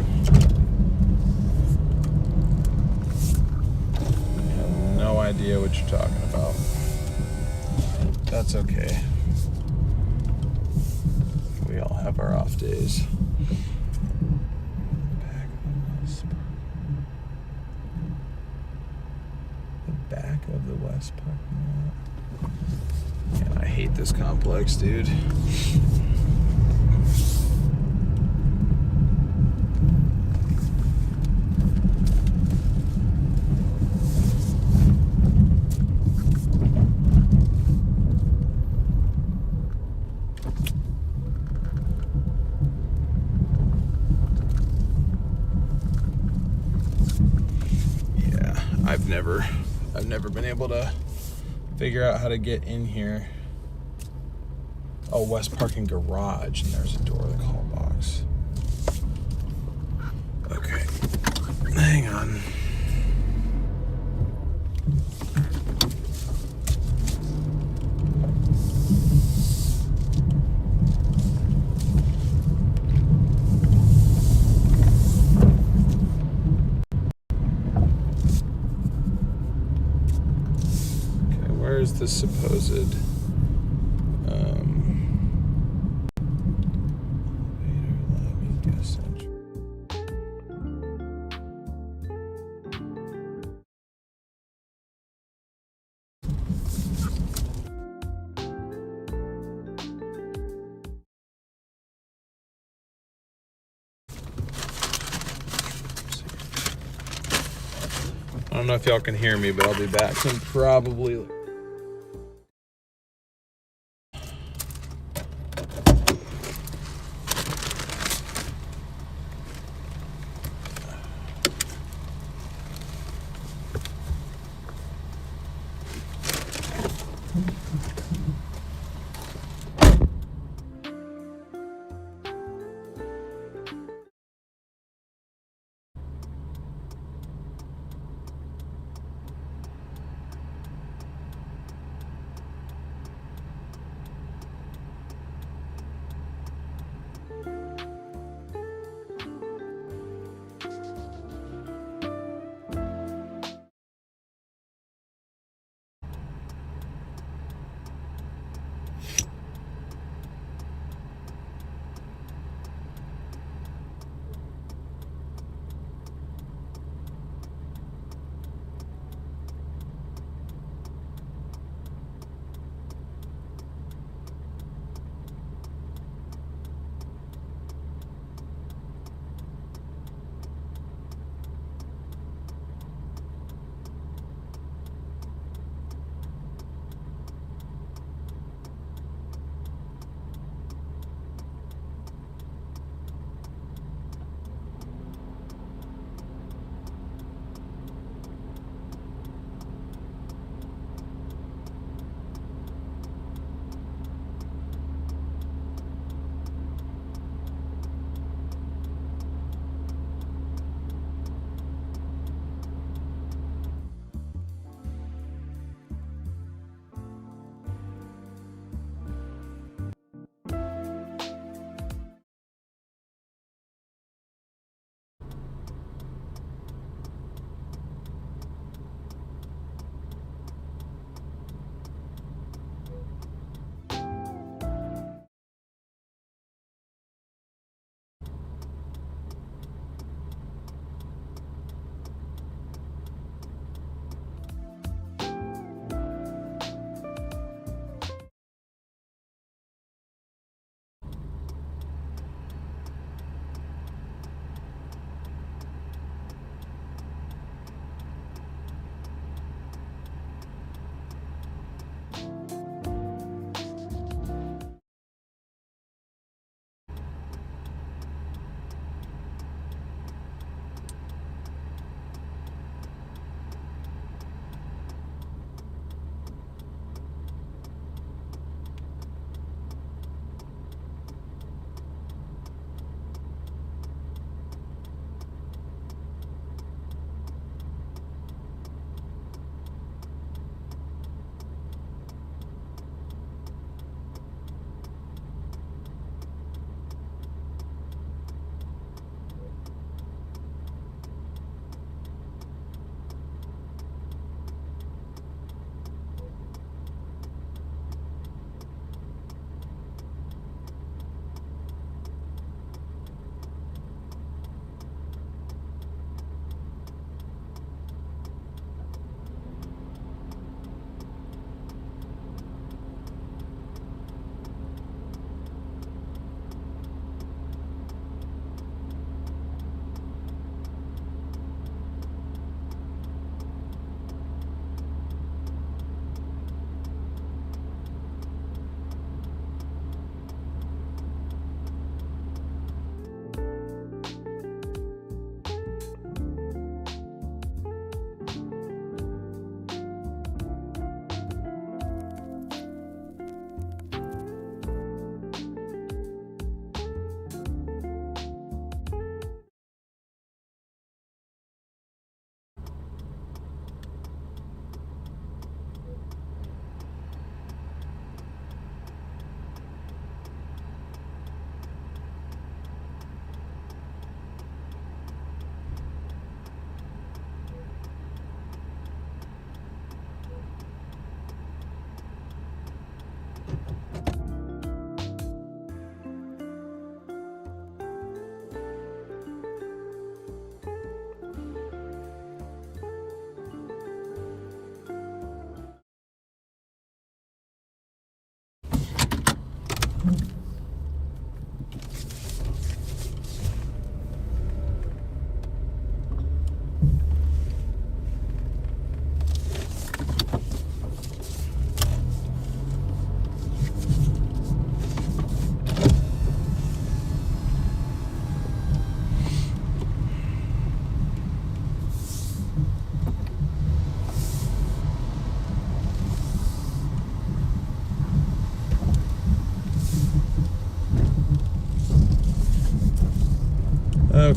I have no idea what you're talking about. That's okay. We all have our off days. The back of the West parking lot. Man, I hate this complex, dude. Yeah, I've never been able to figure out how to get in here. Oh, West Parking Garage, and there's a door, the call box. Okay, hang on. Okay, where's the supposed I don't know if y'all can hear me, but I'll be back soon probably.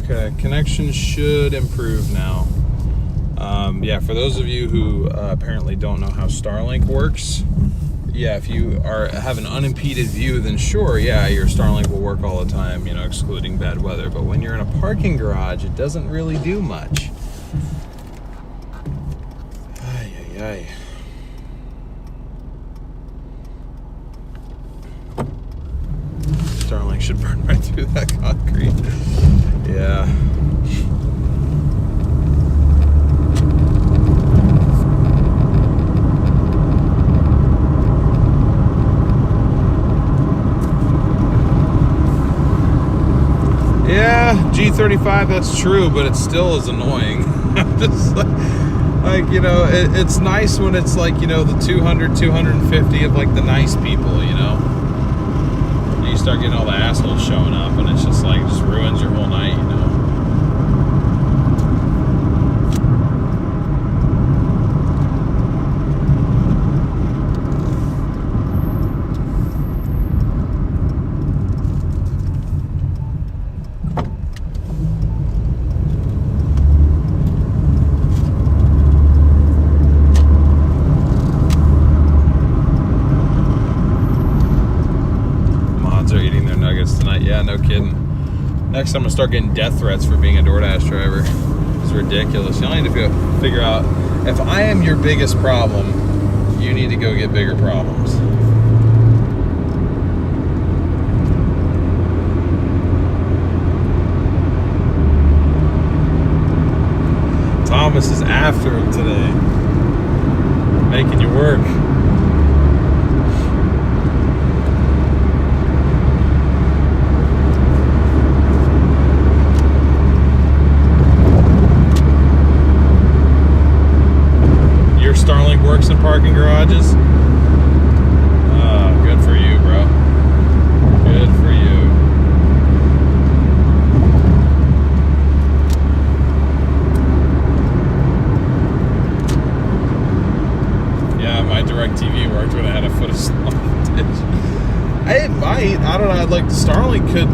Okay, connection should improve now. Yeah, for those of you who apparently don't know how Starlink works, yeah, if you have an unimpeded view, then sure, yeah, your Starlink will work all the time, you know, excluding bad weather. But when you're in a parking garage, it doesn't really do much. Ay, ay, ay. Starlink should burn right through that concrete. Yeah. Yeah, G35, that's true, but it still is annoying. Just like, you know, it's nice when it's like, you know, the 200, 250 of like the nice people, you know. You start getting all the assholes showing up and it's just like, it just ruins your whole night, you know. Yeah, no kidding. Next, I'm gonna start getting death threats for being a Doordash driver. It's ridiculous. Y'all need to figure out, if I am your biggest problem, you need to go get bigger problems. Thomas is after him today, making you work. Starlink works in parking garages. Good for you, bro. Good for you. Yeah, my DirecTV worked when I had a foot of snow in the ditch. It might. I don't know. Like Starlink could.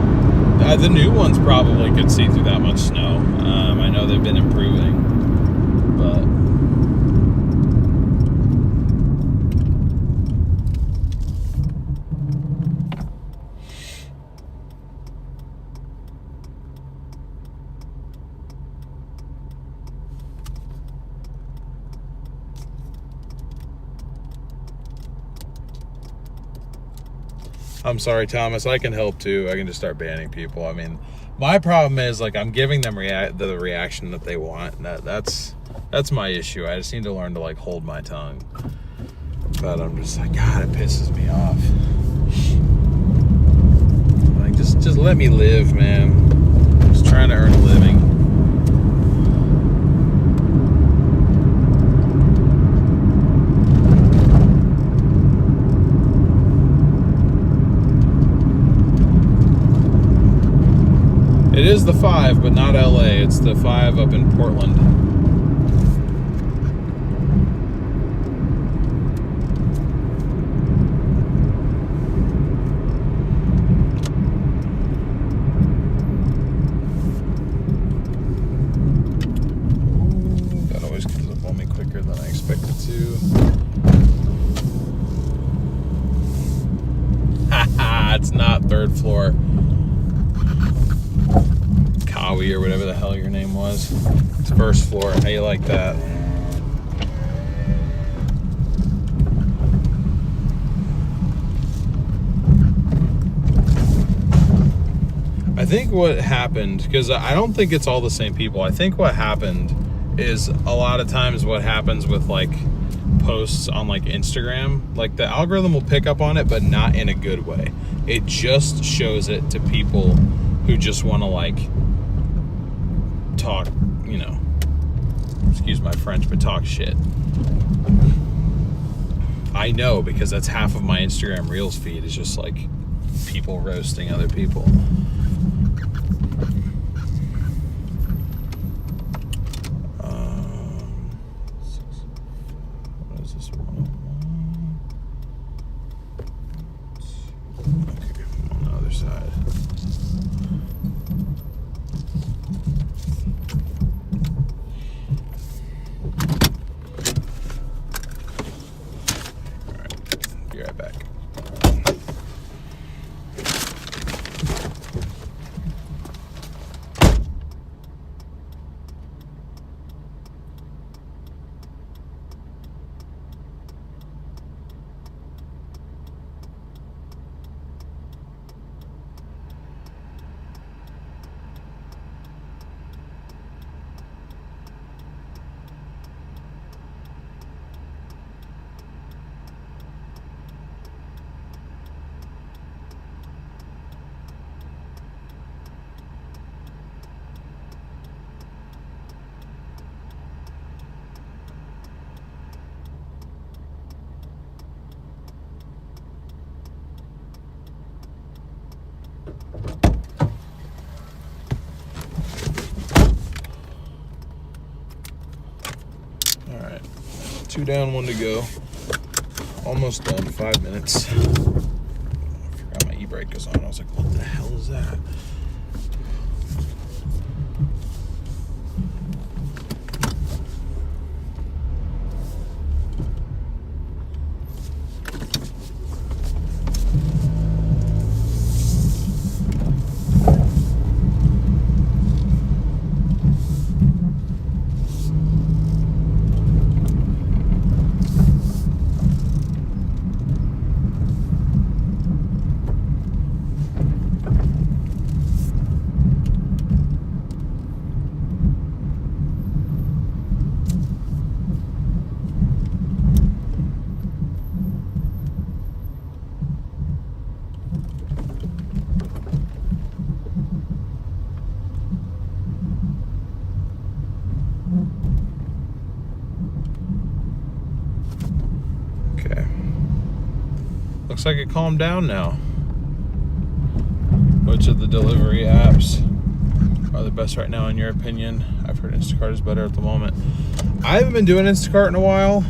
The new ones probably could see through that much snow. I know they've been improving, but. I'm sorry, Thomas. I can help too. I can just start banning people. I mean, my problem is like I'm giving them the reaction that they want. That's my issue. I just need to learn to like hold my tongue. But I'm just like, God, it pisses me off. Like just let me live, man. I'm just trying to earn a living. It is the 5, but not LA. It's the 5 up in Portland. Ooh, that always comes up on me quicker than I expect it to. Haha, it's not 3rd floor. Or whatever the hell your name was. It's 1st floor. How you like that? I think what happened, because I don't think it's all the same people. I think what happened is a lot of times what happens with like posts on like Instagram, like the algorithm will pick up on it, but not in a good way. It just shows it to people who just want to like talk, you know, excuse my French, but talk shit. I know, because that's half of my Instagram Reels feed is just like people roasting other people. What is this one? Okay, on the other side. 2 down, 1 to go. Almost done, 5 minutes. I forgot my e-brake was on. I was like, what the hell is that? Okay. Looks like it calmed down now. Which of the delivery apps are the best right now in your opinion? I've heard Instacart is better at the moment. I haven't been doing Instacart in a while,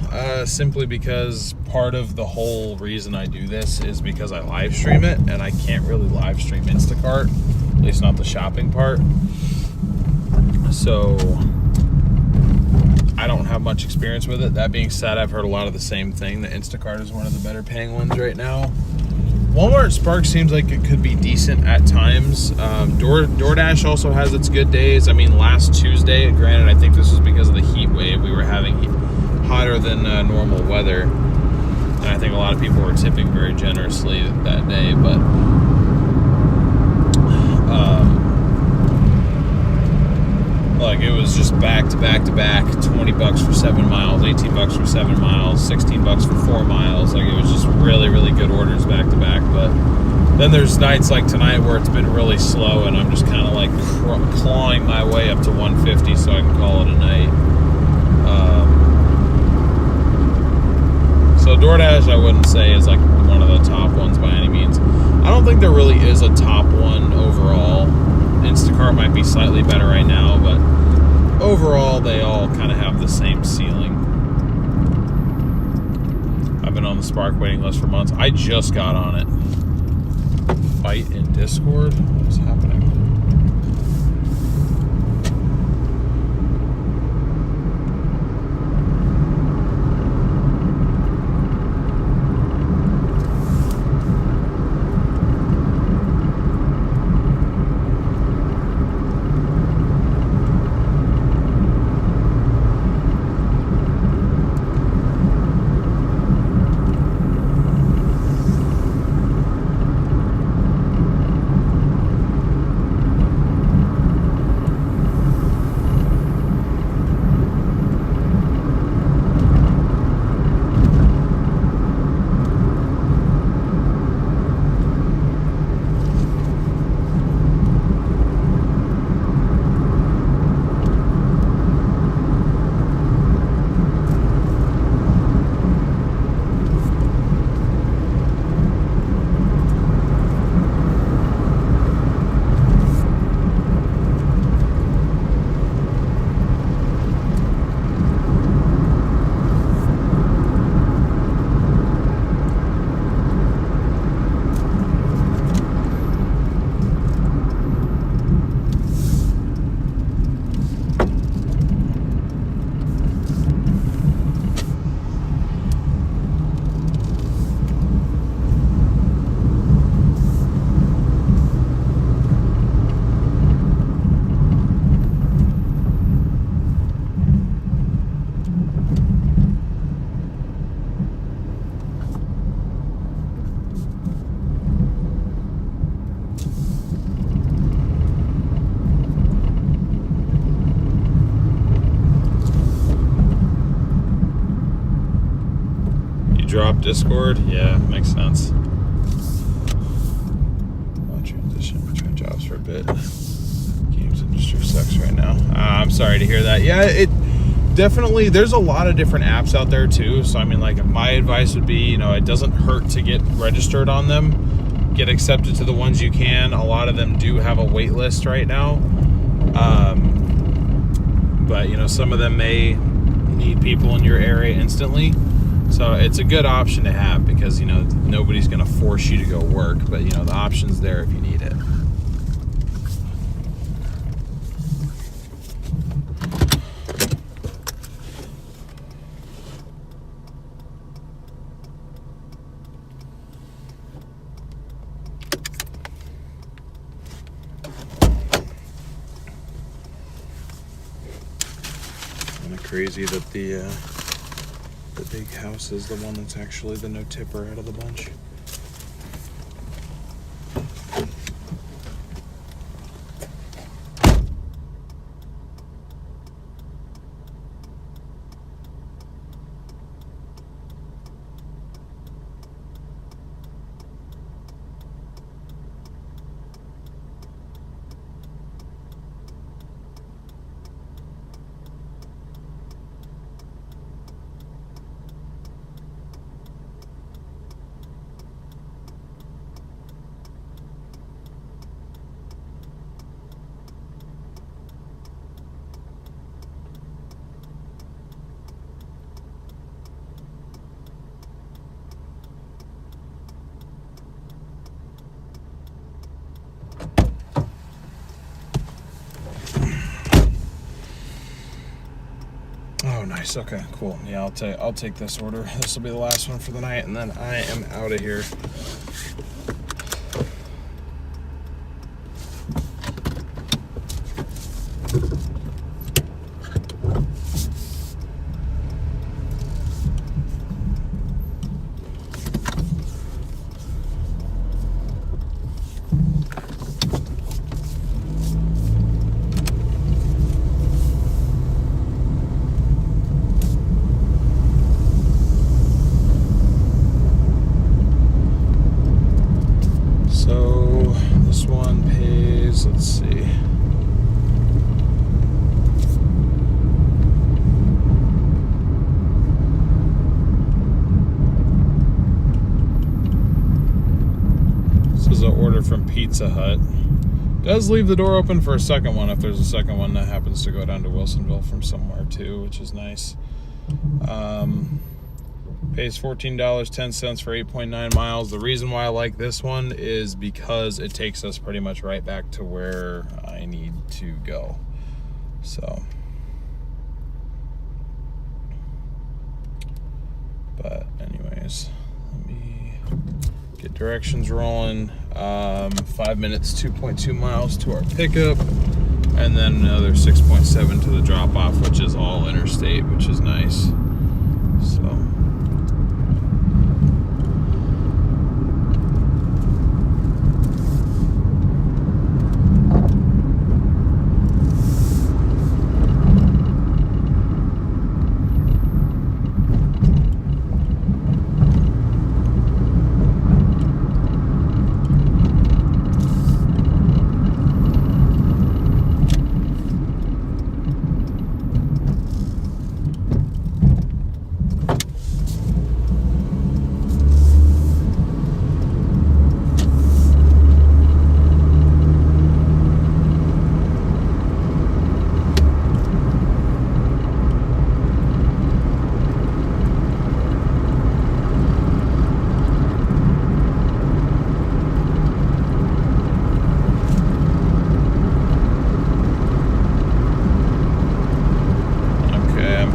simply because part of the whole reason I do this is because I live stream it, and I can't really live stream Instacart, at least not the shopping part. So I don't have much experience with it. That being said, I've heard a lot of the same thing, that Instacart is one of the better paying ones right now. Walmart Spark seems like it could be decent at times. Doordash also has its good days. I mean, last Tuesday, granted, I think this was because of the heat wave. We were having hotter than normal weather. And I think a lot of people were tipping very generously that day. But like, it was just back to back to back, 20 bucks for 7 miles, 18 bucks for 7 miles, 16 bucks for 4 miles. Like, it was just really, really good orders back to back. But then there's nights like tonight where it's been really slow, and I'm just kind of like clawing my way up to 150 so I can call it a night. So DoorDash, I wouldn't say is like one of the top ones by any means. I don't think there really is a top one overall. Instacart might be slightly better right now, but overall they all kind of have the same ceiling. I've been on the Spark waiting list for months. I just got on it. Fight in Discord? What is happening? Drop Discord? Yeah, makes sense. I'll transition between jobs for a bit. Games industry sucks right now. I'm sorry to hear that. Yeah, it definitely, there's a lot of different apps out there too. So I mean, like, my advice would be, you know, it doesn't hurt to get registered on them. Get accepted to the ones you can. A lot of them do have a wait list right now. But you know, some of them may need people people in your area instantly. So it's a good option to have because, you know, nobody's going to force you to go work, but, you know, the option's there if you need it. Kind of crazy that the big house is the one that's actually the no tipper out of the bunch. Oh, nice. Okay, cool. Yeah, I'll take this order. This will be the last one for the night, and then I am out of here. Let's see. This is an order from Pizza Hut. Does leave the door open for a second one if there's a second one that happens to go down to Wilsonville from somewhere too, which is nice. Pays $14.10 for 8.9 miles. The reason why I like this one is because it takes us pretty much right back to where I need to go. So, but anyways, let me get directions rolling. 5 minutes, 2.2 miles to our pickup, and then another 6.7 to the drop off, which is all interstate, which is nice. So.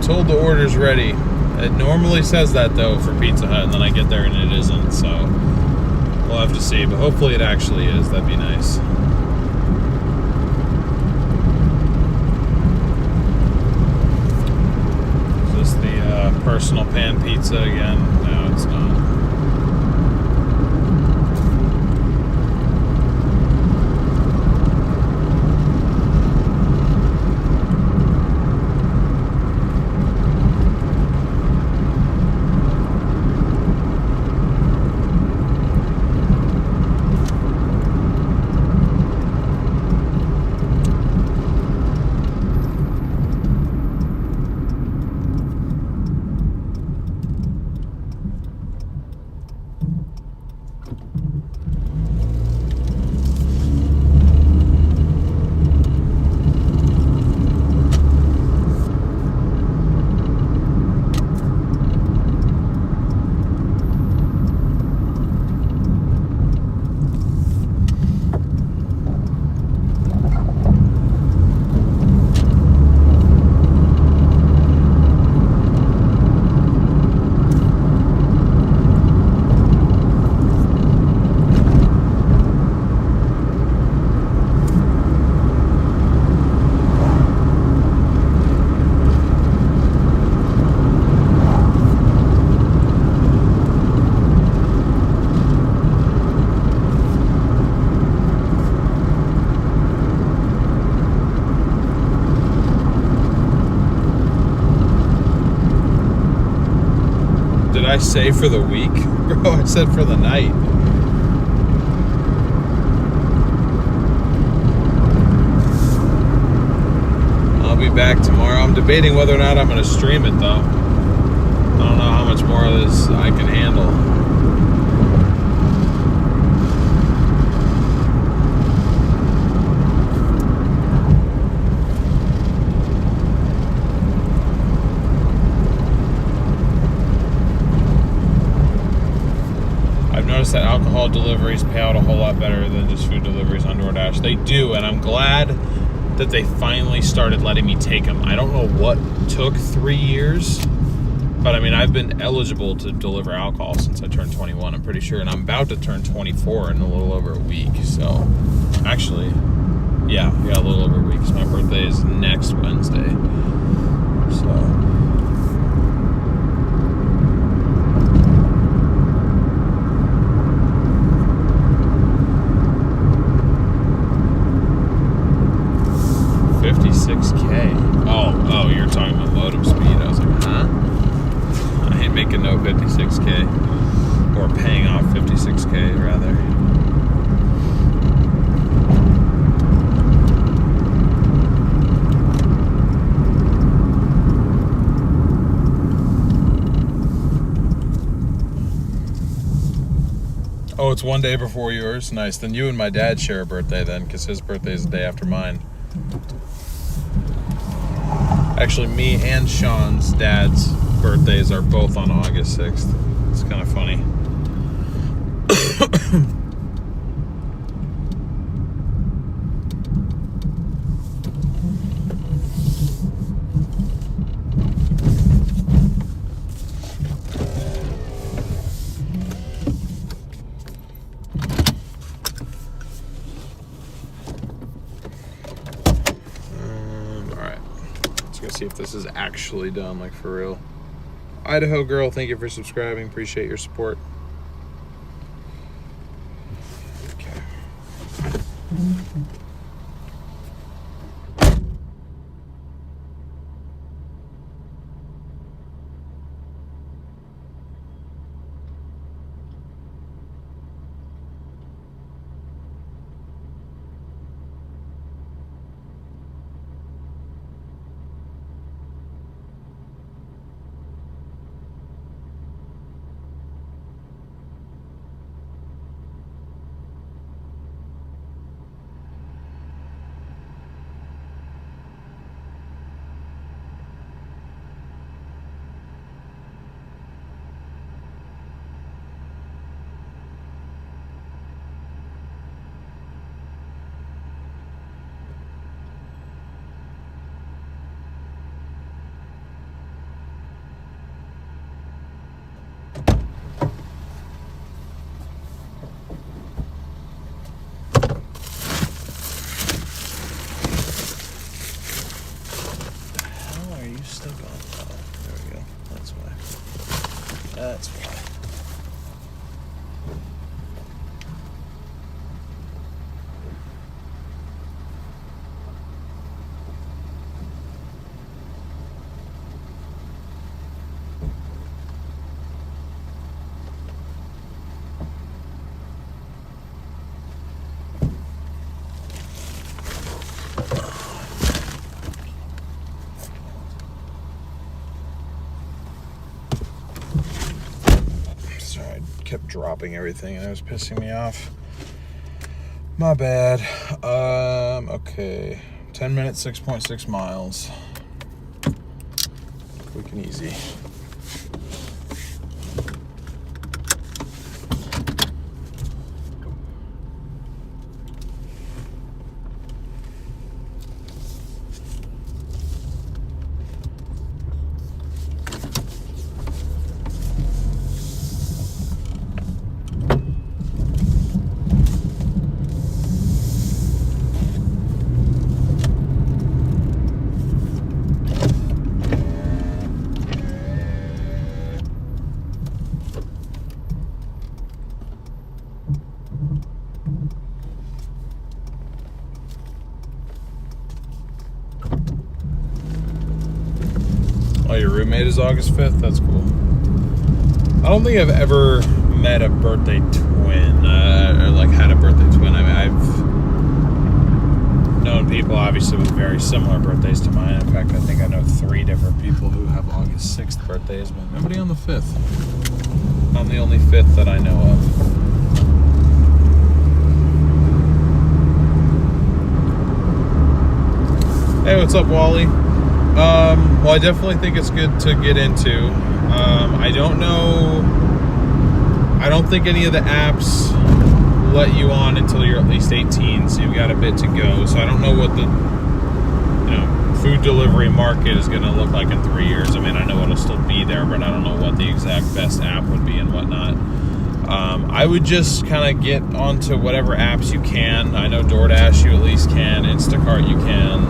Told the order's ready. It normally says that though for Pizza Hut, and then I get there and it isn't, so we'll have to see, but hopefully it actually is. That'd be nice. Is this the personal pan pizza again? No, it's not. I say for the week? Bro, I said for the night. I'll be back tomorrow. I'm debating whether or not I'm going to stream it, though. I don't know how much more of this I can handle. Notice that alcohol deliveries pay out a whole lot better than just food deliveries on DoorDash. They do, and I'm glad that they finally started letting me take them. I don't know what took 3 years, but I mean, I've been eligible to deliver alcohol since I turned 21, I'm pretty sure, and I'm about to turn 24 in a little over a week. So, actually, yeah, a little over a week, because my birthday is next Wednesday. So... $56K. Oh, you're talking about modem speed. I was like, huh? I ain't making no 56K. Or paying off 56K, rather. Oh, it's one day before yours? Nice. Then you and my dad share a birthday then, because his birthday is the day after mine. Actually, me and Sean's dad's birthdays are both on August 6th. It's kind of funny. See if this is actually done, like for real. Idaho girl, thank you for subscribing. Appreciate your support. Okay. That's why. Kept dropping everything and it was pissing me off. My bad. Okay. 10 minutes, 6.6 miles. Quick and easy. Oh, your roommate is August 5th? That's cool. I don't think I've ever met a birthday twin, or like had a birthday twin. I mean, I've known people obviously with very similar birthdays to mine. In fact, I think I know 3 different people who have August 6th birthdays, but nobody on the 5th. I'm the only 5th that I know of. Hey, what's up, Wally? Well, I definitely think it's good to get into. I don't know. I don't think any of the apps let you on until you're at least 18, so you've got a bit to go. So I don't know what the food delivery market is going to look like in 3 years. I mean, I know it'll still be there, but I don't know what the exact best app would be and whatnot. I would just kind of get onto whatever apps you can. I know Doordash you at least can, Instacart you can.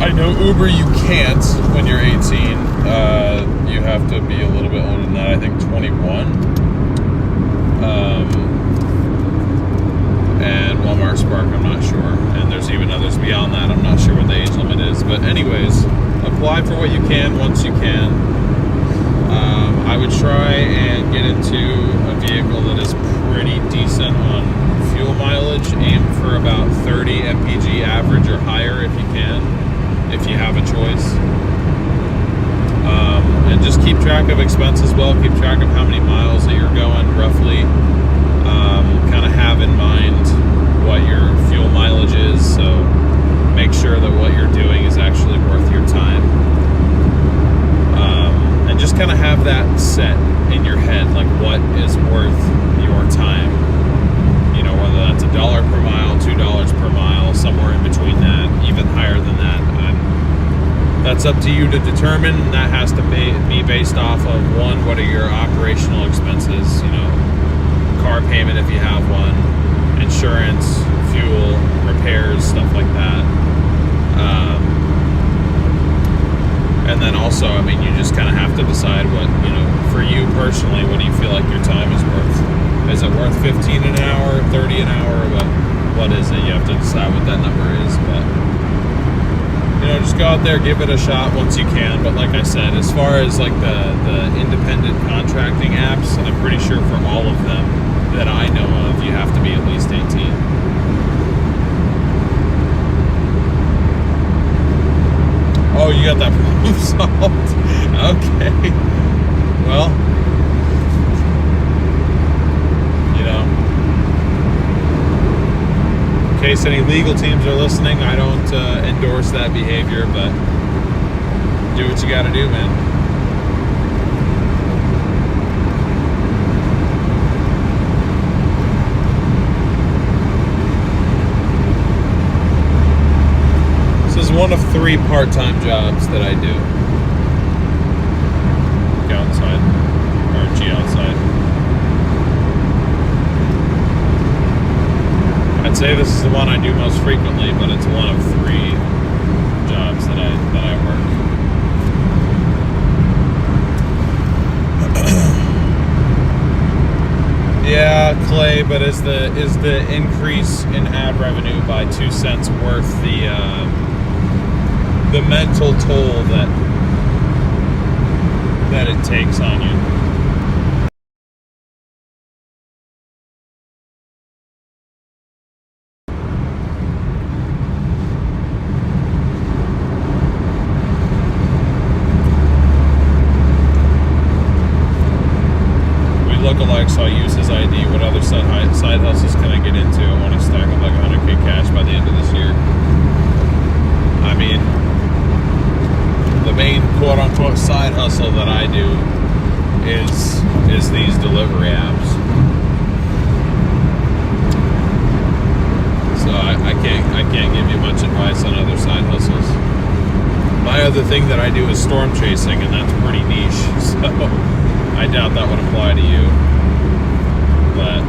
I know Uber you can't when you're 18. You have to be a little bit older than that. I think 21. And Walmart Spark, I'm not sure. And there's even others beyond that. I'm not sure what the age limit is. But anyways, apply for what you can once you can. I would try and get into a vehicle that is pretty decent on fuel mileage. Aim for about 30 mpg average or higher if you can, if you have a choice. And just keep track of expenses well. Keep track of how many miles that you're going roughly. Kind of have in mind what your fuel mileage is, so make sure that what you're doing is actually worth your time. And just kind of have that set in your head, like what is worth your time. You know, whether that's $1 per mile, $2 per mile, somewhere in between that, even higher than that. That's up to you to determine. That has to be based off of, one, what are your operational expenses, car payment if you have one, insurance, fuel, repairs, stuff like that. And then also, I mean, you just kind of have to decide what, for you personally, what do you feel like your time is worth? Is it worth 15 an hour, 30 an hour? What is it? You have to decide what that number is, but just go out there, give it a shot once you can. But like I said, as far as like the independent contracting apps, I'm pretty sure for all of them that I know of, you have to be at least 18. Oh, you got that problem solved? Okay. Well, in case any legal teams are listening, I don't endorse that behavior, but do what you gotta do, man. This is one of 3 part-time jobs that I do. Go outside, or G outside. I'd say this is the one I do most frequently, but it's one of 3 jobs that I work. Yeah, Clay, but is the increase in ad revenue by 2 cents worth the mental toll that it takes on you? Lookalikes, so I use his ID. What other side hustles can I get into? I want to stack up like 100K cash by the end of this year. I mean, the main quote-unquote side hustle that I do is these delivery apps. So I can't give you much advice on other side hustles. My other thing that I do is storm chasing, and that's pretty niche. So I doubt that would apply to you, but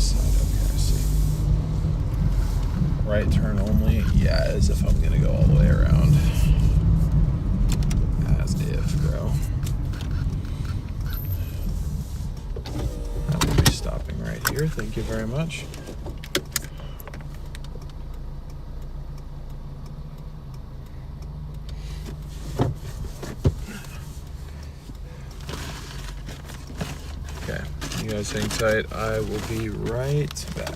this side. Okay, I see. Right turn only? Yeah, as if I'm gonna go all the way around. As if, bro. I will be stopping right here. Thank you very much. Okay, you guys hang tight. I will be right back.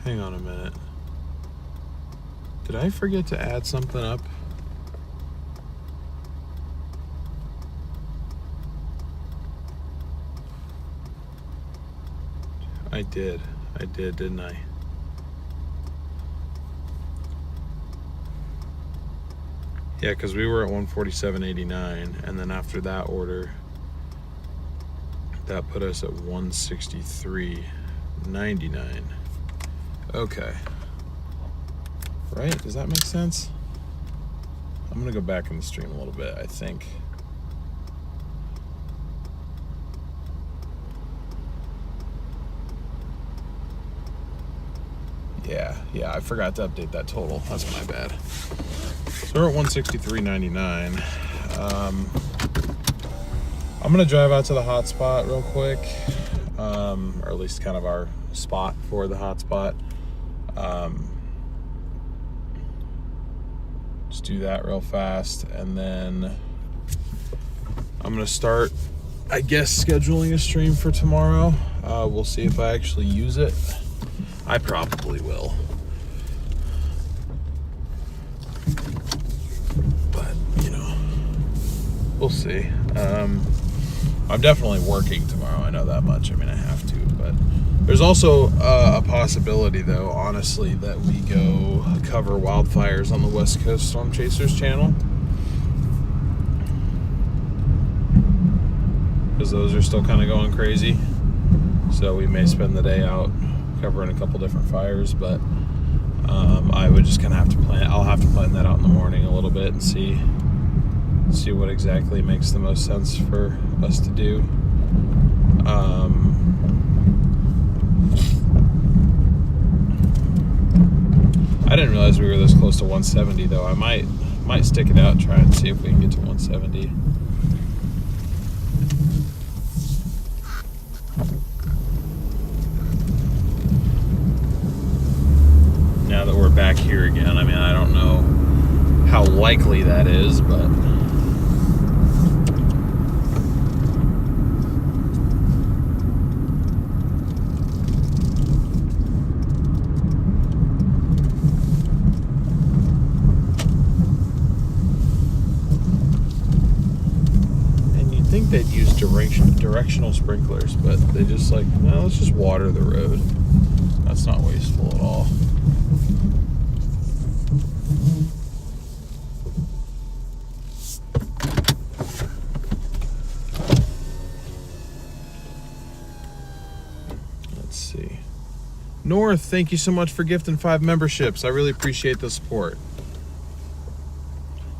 Hang on a minute. Did I forget to add something up? I did, didn't I? Yeah, because we were at 147.89, and then after that order, that put us at 163.99. Okay. Right? Does that make sense? I'm gonna go back in the stream a little bit, I think. Yeah, I forgot to update that total. That's my bad. So we're at 163.99. I'm gonna drive out to the hotspot real quick, or at least kind of our spot for the hotspot. Just do that real fast, and then I'm gonna start, I guess, scheduling a stream for tomorrow. We'll see if I actually use it. I probably will. But, you know, we'll see. I'm definitely working tomorrow, I know that much. I mean, I have to, but there's also a possibility, though, honestly, that we go cover wildfires on the West Coast Storm Chasers channel, because those are still kind of going crazy. So we may spend the day out covering a couple different fires, but I would just kind of have to plan. I'll have to plan that out in the morning a little bit and see what exactly makes the most sense for us to do. I didn't realize we were this close to 170, though. I might stick it out and try and see if we can get to 170. Now that we're back here again, I mean, I don't know how likely that is, but they'd use directional sprinklers, but they just like, well, let's just water the road. That's not wasteful at all. Let's see. North, thank you so much for gifting 5 memberships. I really appreciate the support.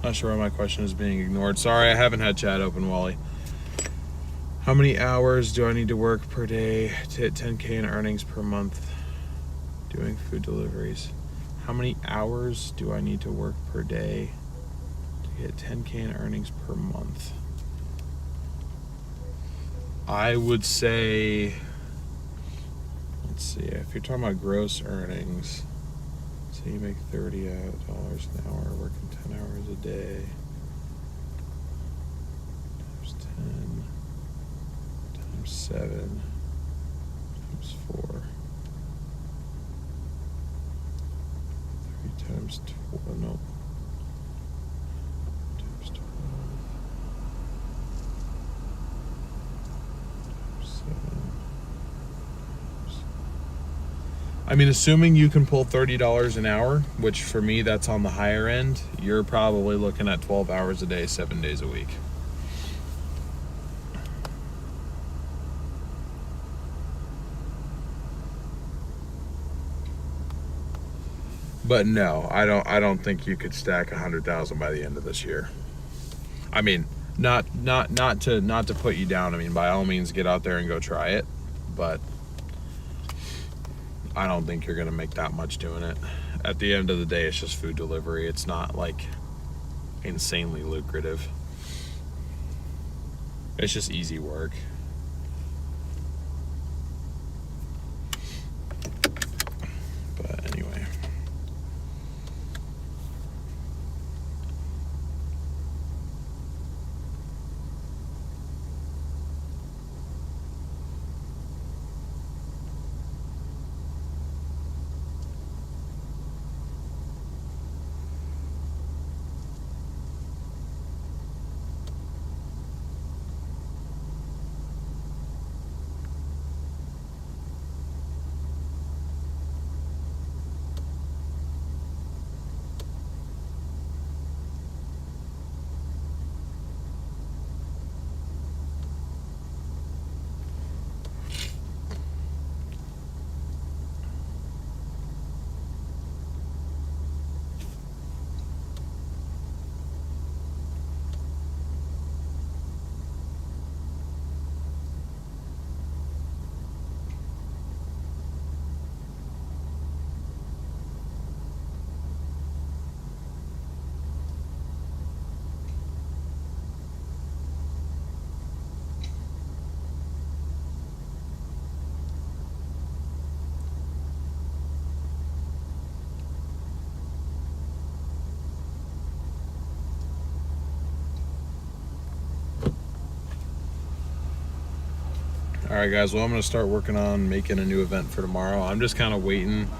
Not sure why my question is being ignored. Sorry, I haven't had chat open, Wally. How many hours do I need to work per day to hit 10K in earnings per month doing food deliveries? How many hours do I need to work per day to get 10K in earnings per month? I would say, let's see, if you're talking about gross earnings, say you make $30 an hour working 10 hours a day, times 10, times 7, times 4, 3 times 12, no, times 12, times 7, I mean, assuming you can pull $30 an hour, which for me, that's on the higher end, you're probably looking at 12 hours a day, 7 days a week. But no, I don't think you could stack 100,000 by the end of this year. I mean, not to put you down. I mean, by all means, get out there and go try it, but I don't think you're gonna make that much doing it. At the end of the day, it's just food delivery. It's not like insanely lucrative. It's just easy work. But anyway. All right, guys, well, I'm going to start working on making a new event for tomorrow. I'm just kind of waiting.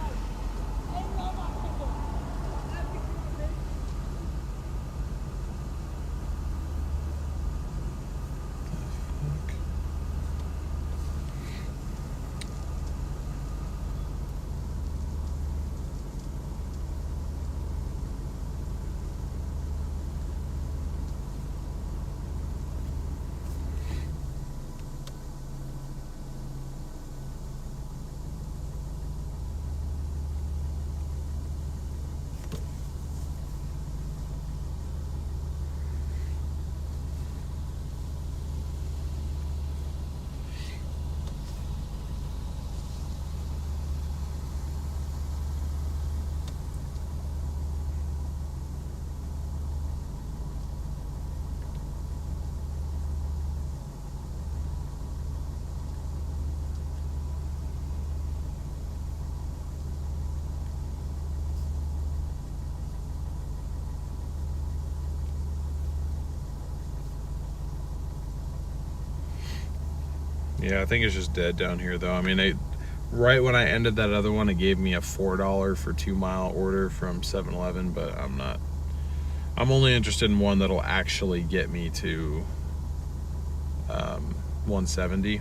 Yeah, I think it's just dead down here, though. I mean, right when I ended that other one, it gave me a $4 for 2-mile order from 7-Eleven, but I'm only interested in one that'll actually get me to 170,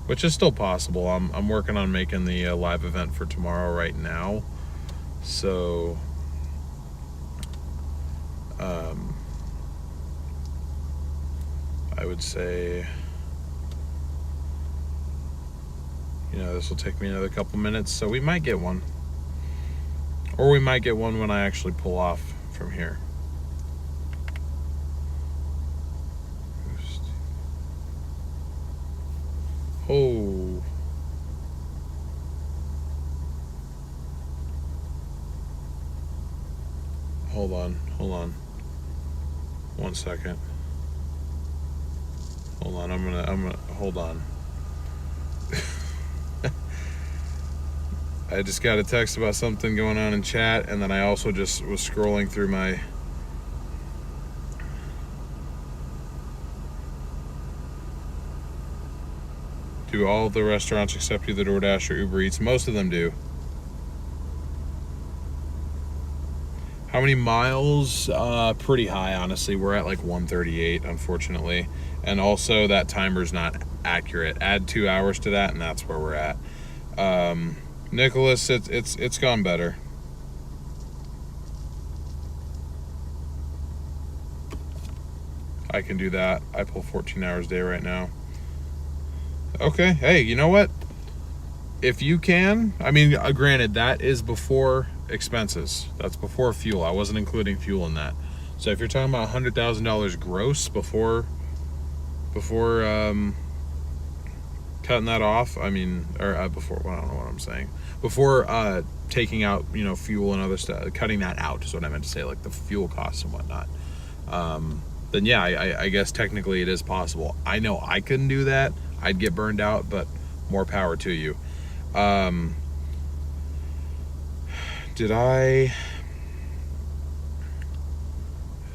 which is still possible. I'm working on making the live event for tomorrow right now, so I would say, this will take me another couple minutes, so we might get one, or we might get one when I actually pull off from here. Oh. Hold on. 1 second. Hold on, I'm gonna hold on. I just got a text about something going on in chat, and then I also just was scrolling through my Do all of the restaurants accept either DoorDash or Uber Eats? Most of them do. How many miles? Pretty high, honestly. We're at like 138, unfortunately. And also that timer's not accurate. Add 2 hours to that, and that's where we're at. Nicholas, it's gone better. I can do that. I pull 14 hours a day right now. Okay, hey, you know what? If you can, I mean, granted, that is before expenses. That's before fuel. I wasn't including fuel in that. So if you're talking about $100,000 gross before cutting that off, I mean, or before, well, I don't know what I'm saying. Before taking out, fuel and other stuff, cutting that out is what I meant to say, like the fuel costs and whatnot. Then yeah, I guess technically it is possible. I know I couldn't do that. I'd get burned out, but more power to you. Did I?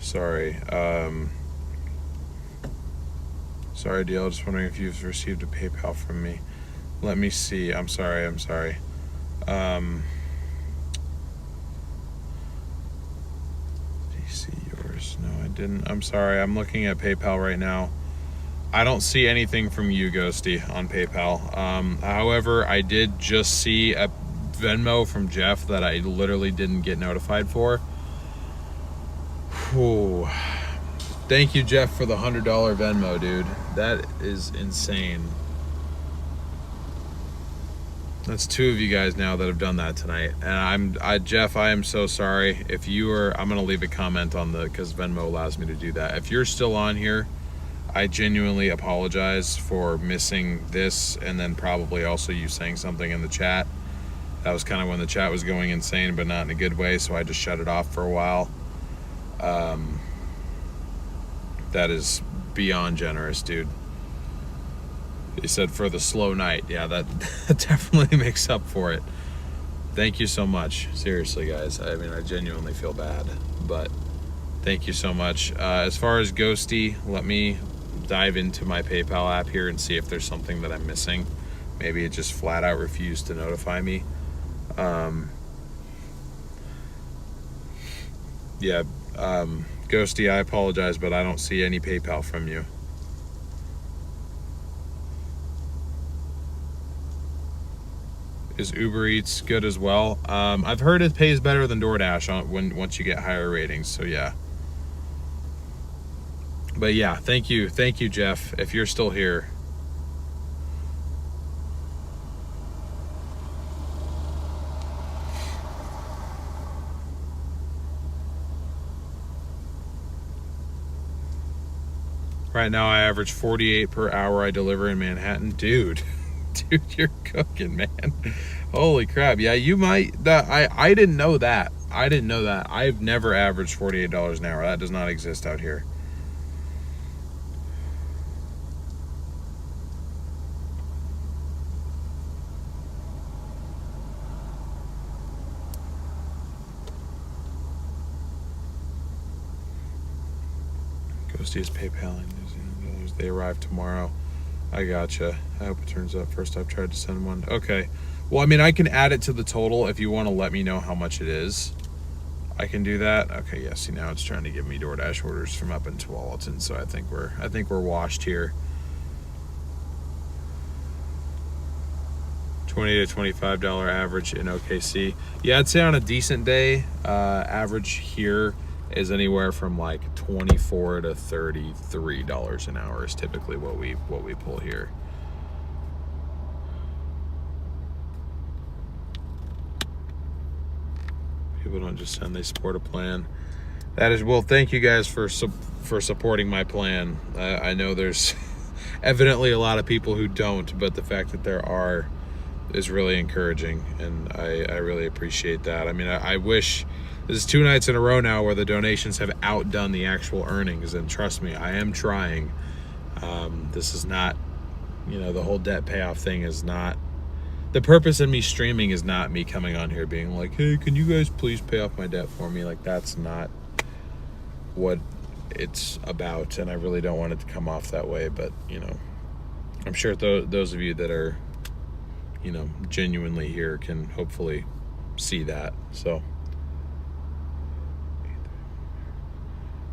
Sorry. Sorry, DL. Just wondering if you've received a PayPal from me. Let me see. I'm sorry. Do you see yours? No, I didn't. I'm sorry. I'm looking at PayPal right now. I don't see anything from you, Ghosty, on PayPal. However, I did just see a Venmo from Jeff that I literally didn't get notified for. Whew. Thank you, Jeff, for the $100 Venmo, dude. That is insane. That's 2 of you guys now that have done that tonight. And Jeff, I am so sorry. If you are, I'm gonna leave a comment on because Venmo allows me to do that. If you're still on here, I genuinely apologize for missing this, and then probably also you saying something in the chat. That was kind of when the chat was going insane, but not in a good way, so I just shut it off for a while. That is beyond generous, dude. He said for the slow night. Yeah, that definitely makes up for it. Thank you so much. Seriously, guys. I mean, I genuinely feel bad, but thank you so much. As far as Ghosty, let me dive into my PayPal app here and see if there's something that I'm missing. Maybe it just flat out refused to notify me. Ghosty, I apologize, but I don't see any PayPal from you. Is Uber Eats good as well? I've heard it pays better than DoorDash once you get higher ratings, so yeah. But yeah, thank you, Jeff, if you're still here. Right now I average 48 per hour I deliver in Manhattan. Dude, you're cooking, man. Holy crap. Yeah, you might. I didn't know that. I've never averaged $48 an hour. That does not exist out here. Ghosty is PayPal in New Zealand dollars. They arrive tomorrow. I gotcha. I hope it turns up. First I've tried to send one. Okay. Well, I mean, I can add it to the total if you want to let me know how much it is. I can do that. Okay, yeah, see, now it's trying to give me DoorDash orders from up in Tualatin, so I think we're washed here. $20 to $25 average in OKC. Yeah, I'd say on a decent day, average here is anywhere from like $24 to $33 an hour is typically what we pull here. People don't just send, they support a plan. That is, well, thank you guys for supporting my plan. I know there's evidently a lot of people who don't, but the fact that there are is really encouraging, and I really appreciate that. I mean, I wish, this is 2 nights in a row now where the donations have outdone the actual earnings, and trust me, I am trying. This is not, you know, the whole debt payoff thing is not, the purpose of me streaming is not me coming on here being like, hey, can you guys please pay off my debt for me? Like, that's not what it's about, and I really don't want it to come off that way. But, you know, I'm sure those of you that are, you know, genuinely here can hopefully see that. So,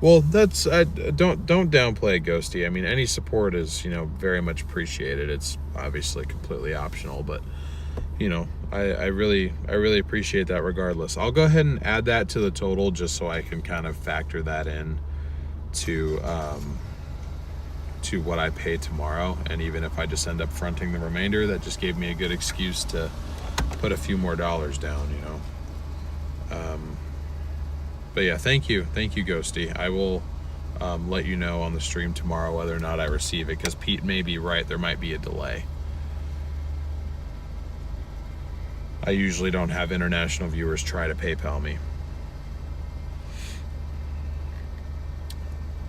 well, that's, don't downplay it, Ghosty. I mean, any support is, you know, very much appreciated. It's obviously completely optional, but, you know, I really appreciate that regardless. I'll go ahead and add that to the total just so I can kind of factor that in to what I pay tomorrow. And even if I just end up fronting the remainder, that just gave me a good excuse to put a few more dollars down, you know. But yeah, thank you, Ghosty. I will let you know on the stream tomorrow whether or not I receive it, because Pete may be right, there might be a delay. I usually don't have international viewers try to PayPal me.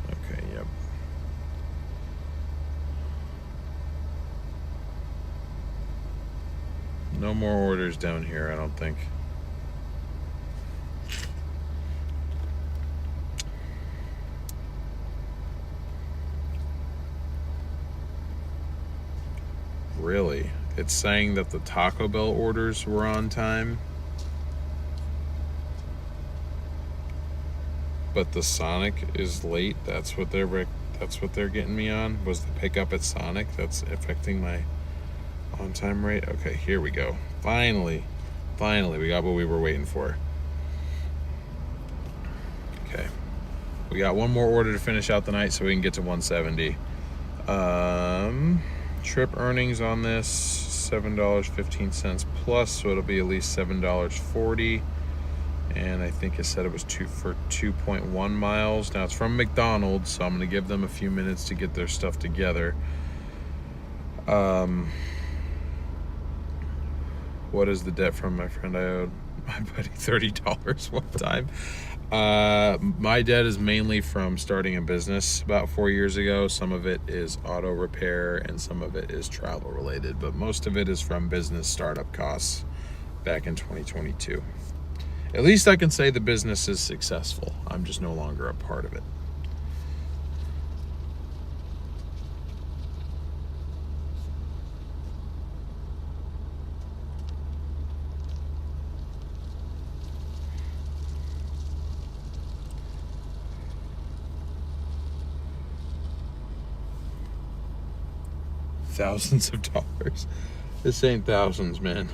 Okay, yep. No more orders down here, I don't think. Really? It's saying that the Taco Bell orders were on time, but the Sonic is late. That's what they're getting me on. Was the pickup at Sonic that's affecting my on-time rate? Okay, here we go. Finally, we got what we were waiting for. Okay, we got one more order to finish out the night so we can get to 170. Trip earnings on this $7.15 plus, so it'll be at least $7.40. And I think it said it was 2.1 miles. Now it's from McDonald's, so I'm gonna give them a few minutes to get their stuff together. What is the debt from my friend? I owed my buddy $30 one time. My debt is mainly from starting a business about 4 years ago. Some of it is auto repair and some of it is travel related, but most of it is from business startup costs back in 2022. At least I can say the business is successful. I'm just no longer a part of it. Thousands of dollars. This ain't thousands, man.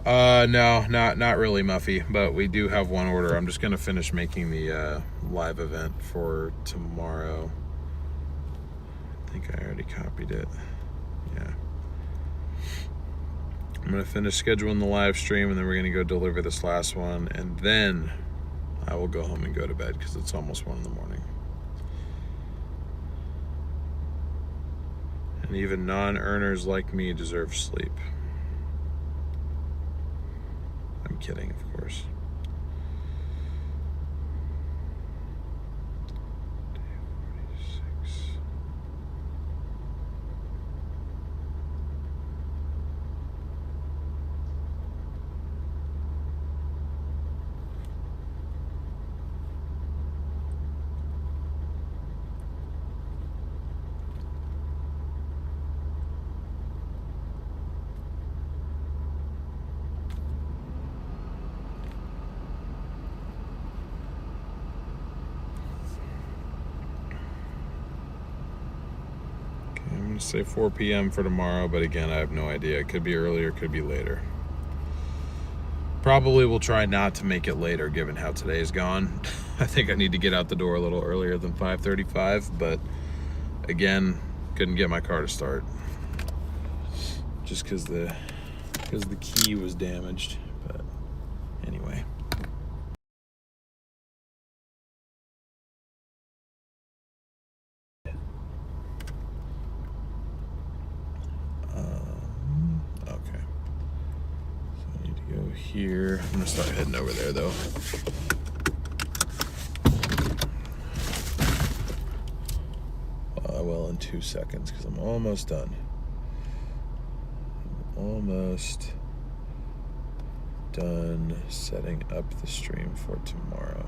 No, not really, Muffy, but we do have one order. I'm just gonna finish making the live event for tomorrow. I think I already copied it. Yeah. I'm gonna finish scheduling the live stream, and then we're gonna go deliver this last one, and then I will go home and go to bed because it's almost 1 in the morning. And even non-earners like me deserve sleep. I'm kidding, of course. Day 46. say 4 p.m. for tomorrow, but again, I have no idea. It could be earlier, could be later. Probably will try not to make it later given how today's gone. I think I need to get out the door a little earlier than 5:35, but again, couldn't get my car to start. Just because the key was damaged, but anyway. Okay. So I need to go here. I'm gonna start heading over there though. I will in 2 seconds because I'm almost done. Almost done setting up the stream for tomorrow.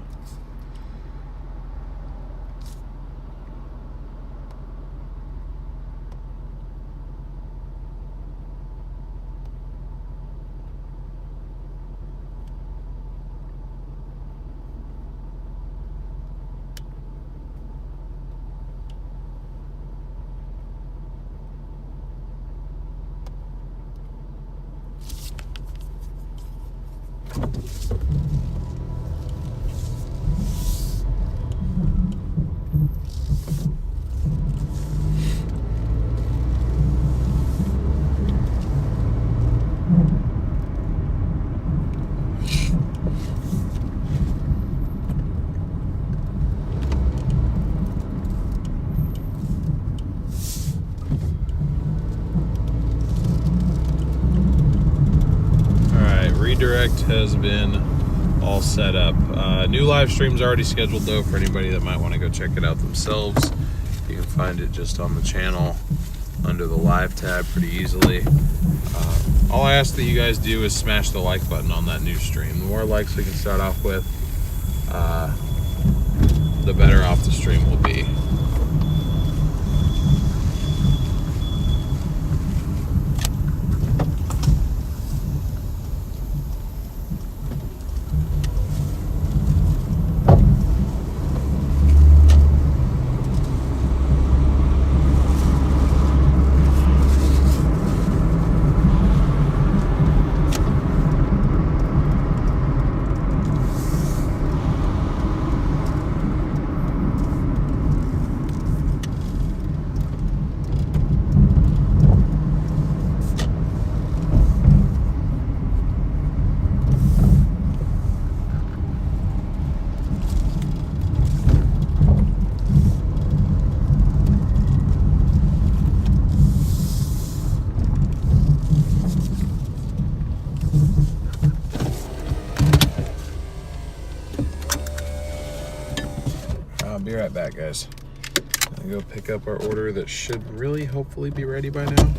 Redirect has been all set up. New live stream's already scheduled though for anybody that might want to go check it out themselves. You can find it just on the channel under the live tab pretty easily. All I ask that you guys do is smash the like button on that new stream. The more likes we can start off with, the better off the stream will be. I'll be right back, guys. I'll go pick up our order that should really hopefully be ready by now.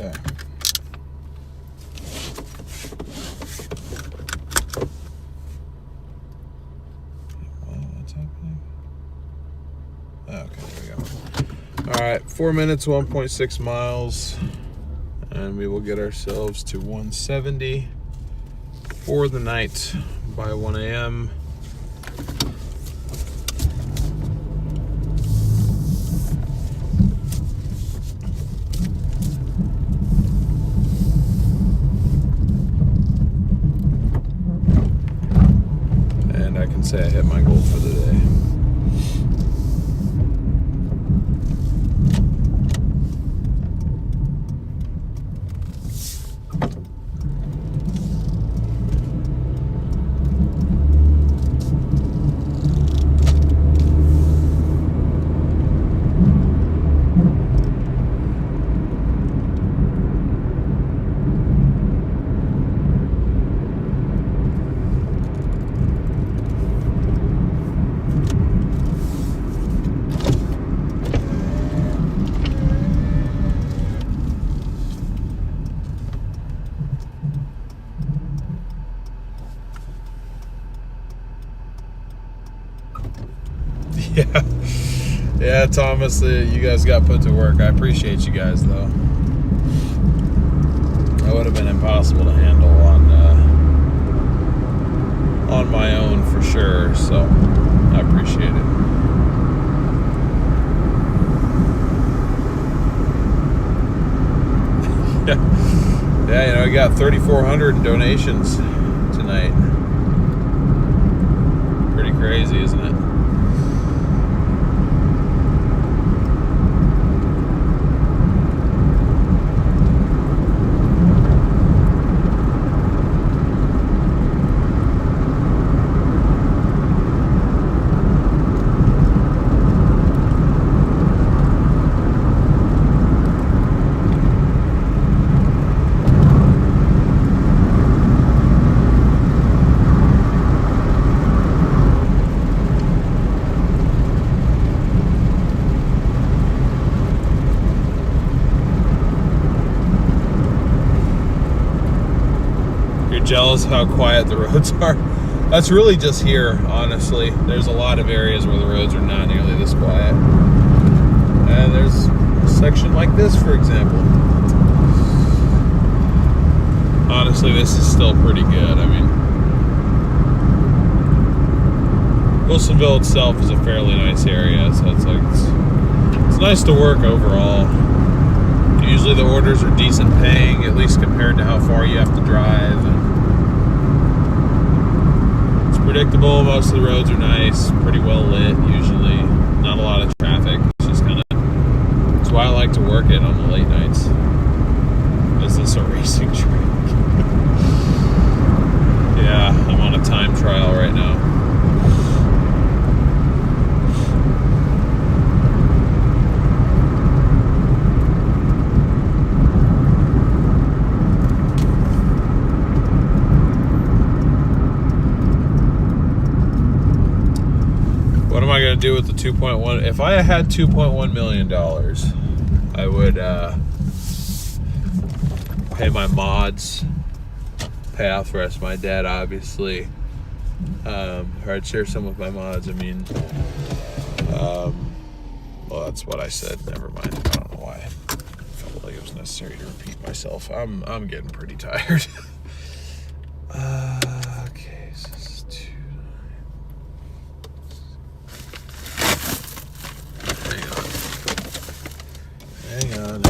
Okay. What's happening? Okay, there we go. All right, 4 minutes, 1.6 miles, and we will get ourselves to 170 for the night by 1 a.m. And I can say I hit my goal for the day. Yeah, Thomas, you guys got put to work. I appreciate you guys, though. That would have been impossible to handle on my own for sure. So I appreciate it. Yeah, you know, we got 3,400 in donations tonight. Pretty crazy, isn't it? Jealous how quiet the roads are. That's really just here, honestly. There's a lot of areas where the roads are not nearly this quiet. And there's a section like this, for example. Honestly, this is still pretty good. I mean, Wilsonville itself is a fairly nice area, so it's like it's nice to work overall. Usually the orders are decent paying, at least compared to how far you have to drive. And predictable. Most of the roads are nice, pretty well lit usually. Not a lot of traffic. It's just kind of, that's why I like to work it on the late nights. Is this a racing track? Yeah, I'm on a time trial right now. What am I going to do with the 2.1? If I had $2.1 million, I would pay my mods, pay off the rest of my debt, obviously. Or I'd share some with my mods. I mean, well, that's what I said. Never mind. I don't know why I felt like it was necessary to repeat myself. I'm getting pretty tired. Okay, so this is 2. Hang on.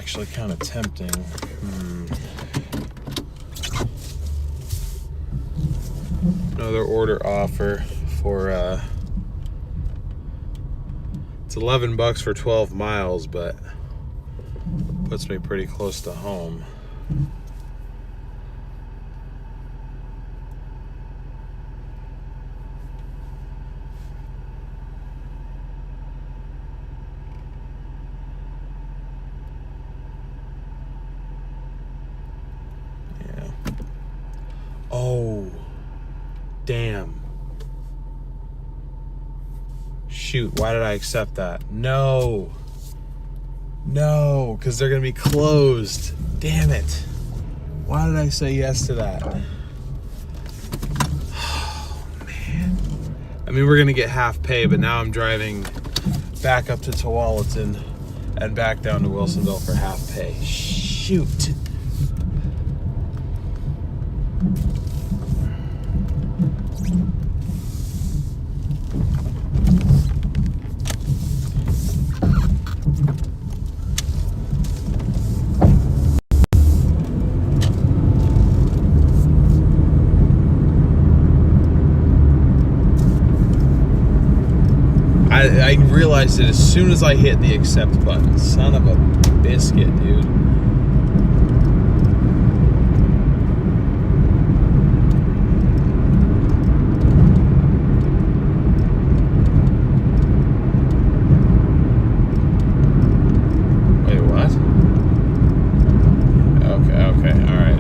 actually kind of tempting. Another order offer for it's $11 for 12 miles, but puts me pretty close to home. Yeah. Oh, damn. Shoot, why did I accept that? No, because they're gonna be closed. Damn it. Why did I say yes to that? Oh, man. I mean, we're gonna get half pay, but now I'm driving back up to Tualatin and back down to Wilsonville for half pay. Shoot. I realized it as soon as I hit the accept button. Son of a biscuit, dude. Wait, what? Okay, all right.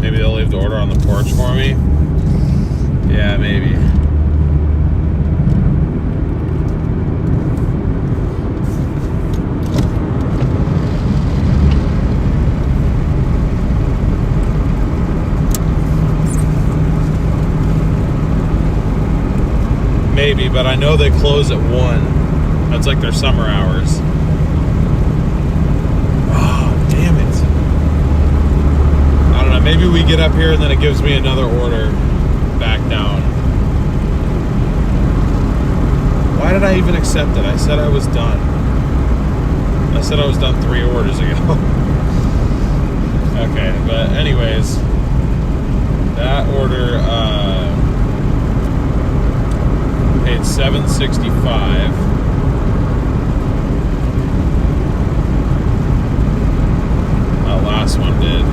Maybe they'll leave the order on the porch for me. Yeah, maybe. Maybe, but I know they close at 1. That's like their summer hours. Oh, damn it. I don't know, maybe we get up here and then it gives me another order back down. Why did I even accept it? I said I was done. I said I was done 3 orders ago. Okay, but anyways, that order paid $7.65. That last one did.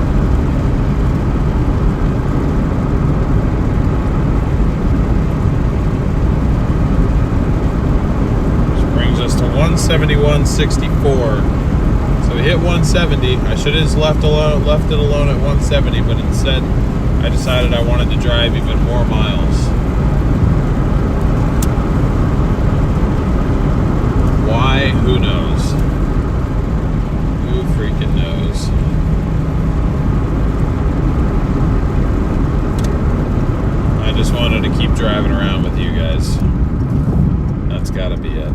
$171.64. So we hit 170. I should have just left it alone at 170, but instead I decided I wanted to drive even more miles. Why? Who knows? Who freaking knows? I just wanted to keep driving around with you guys. That's gotta be it.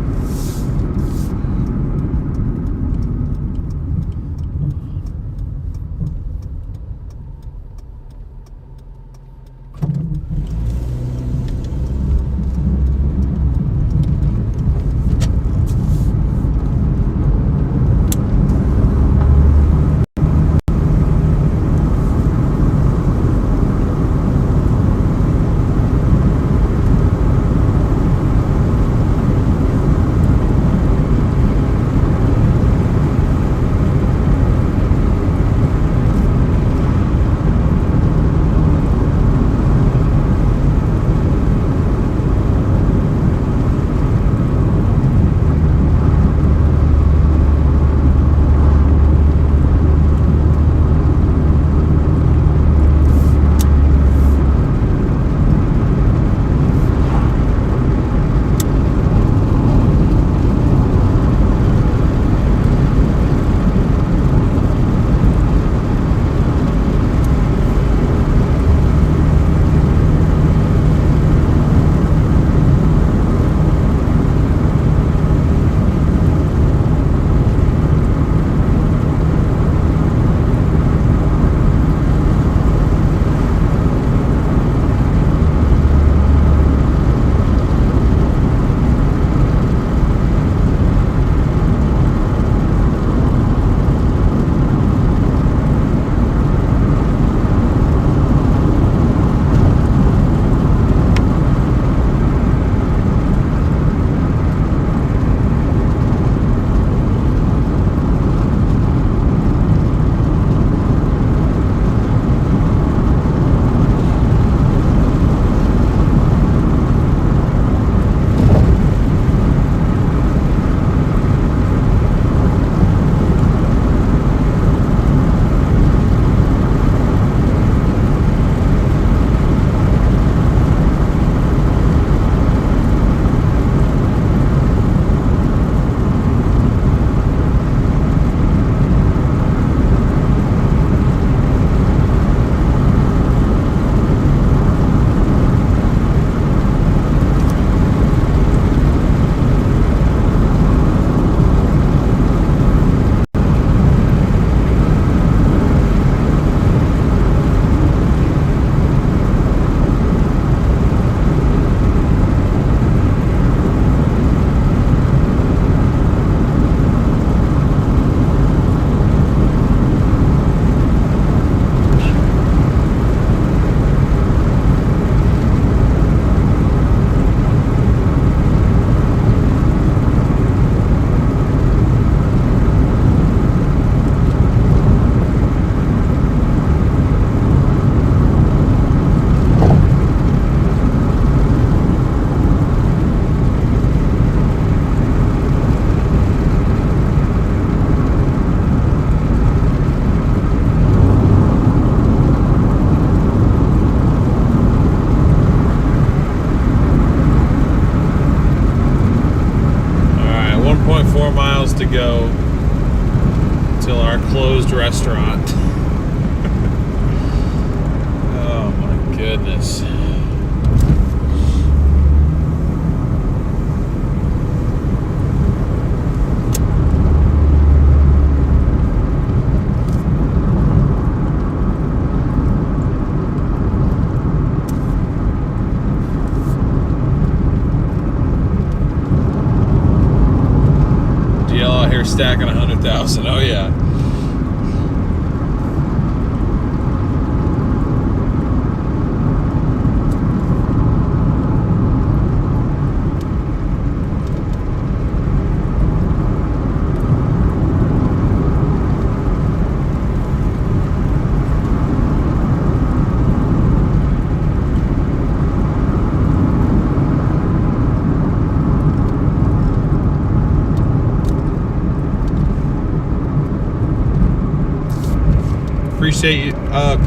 more miles to go till our closed restaurant. Oh my goodness. DL out here stacking 100,000. Oh yeah.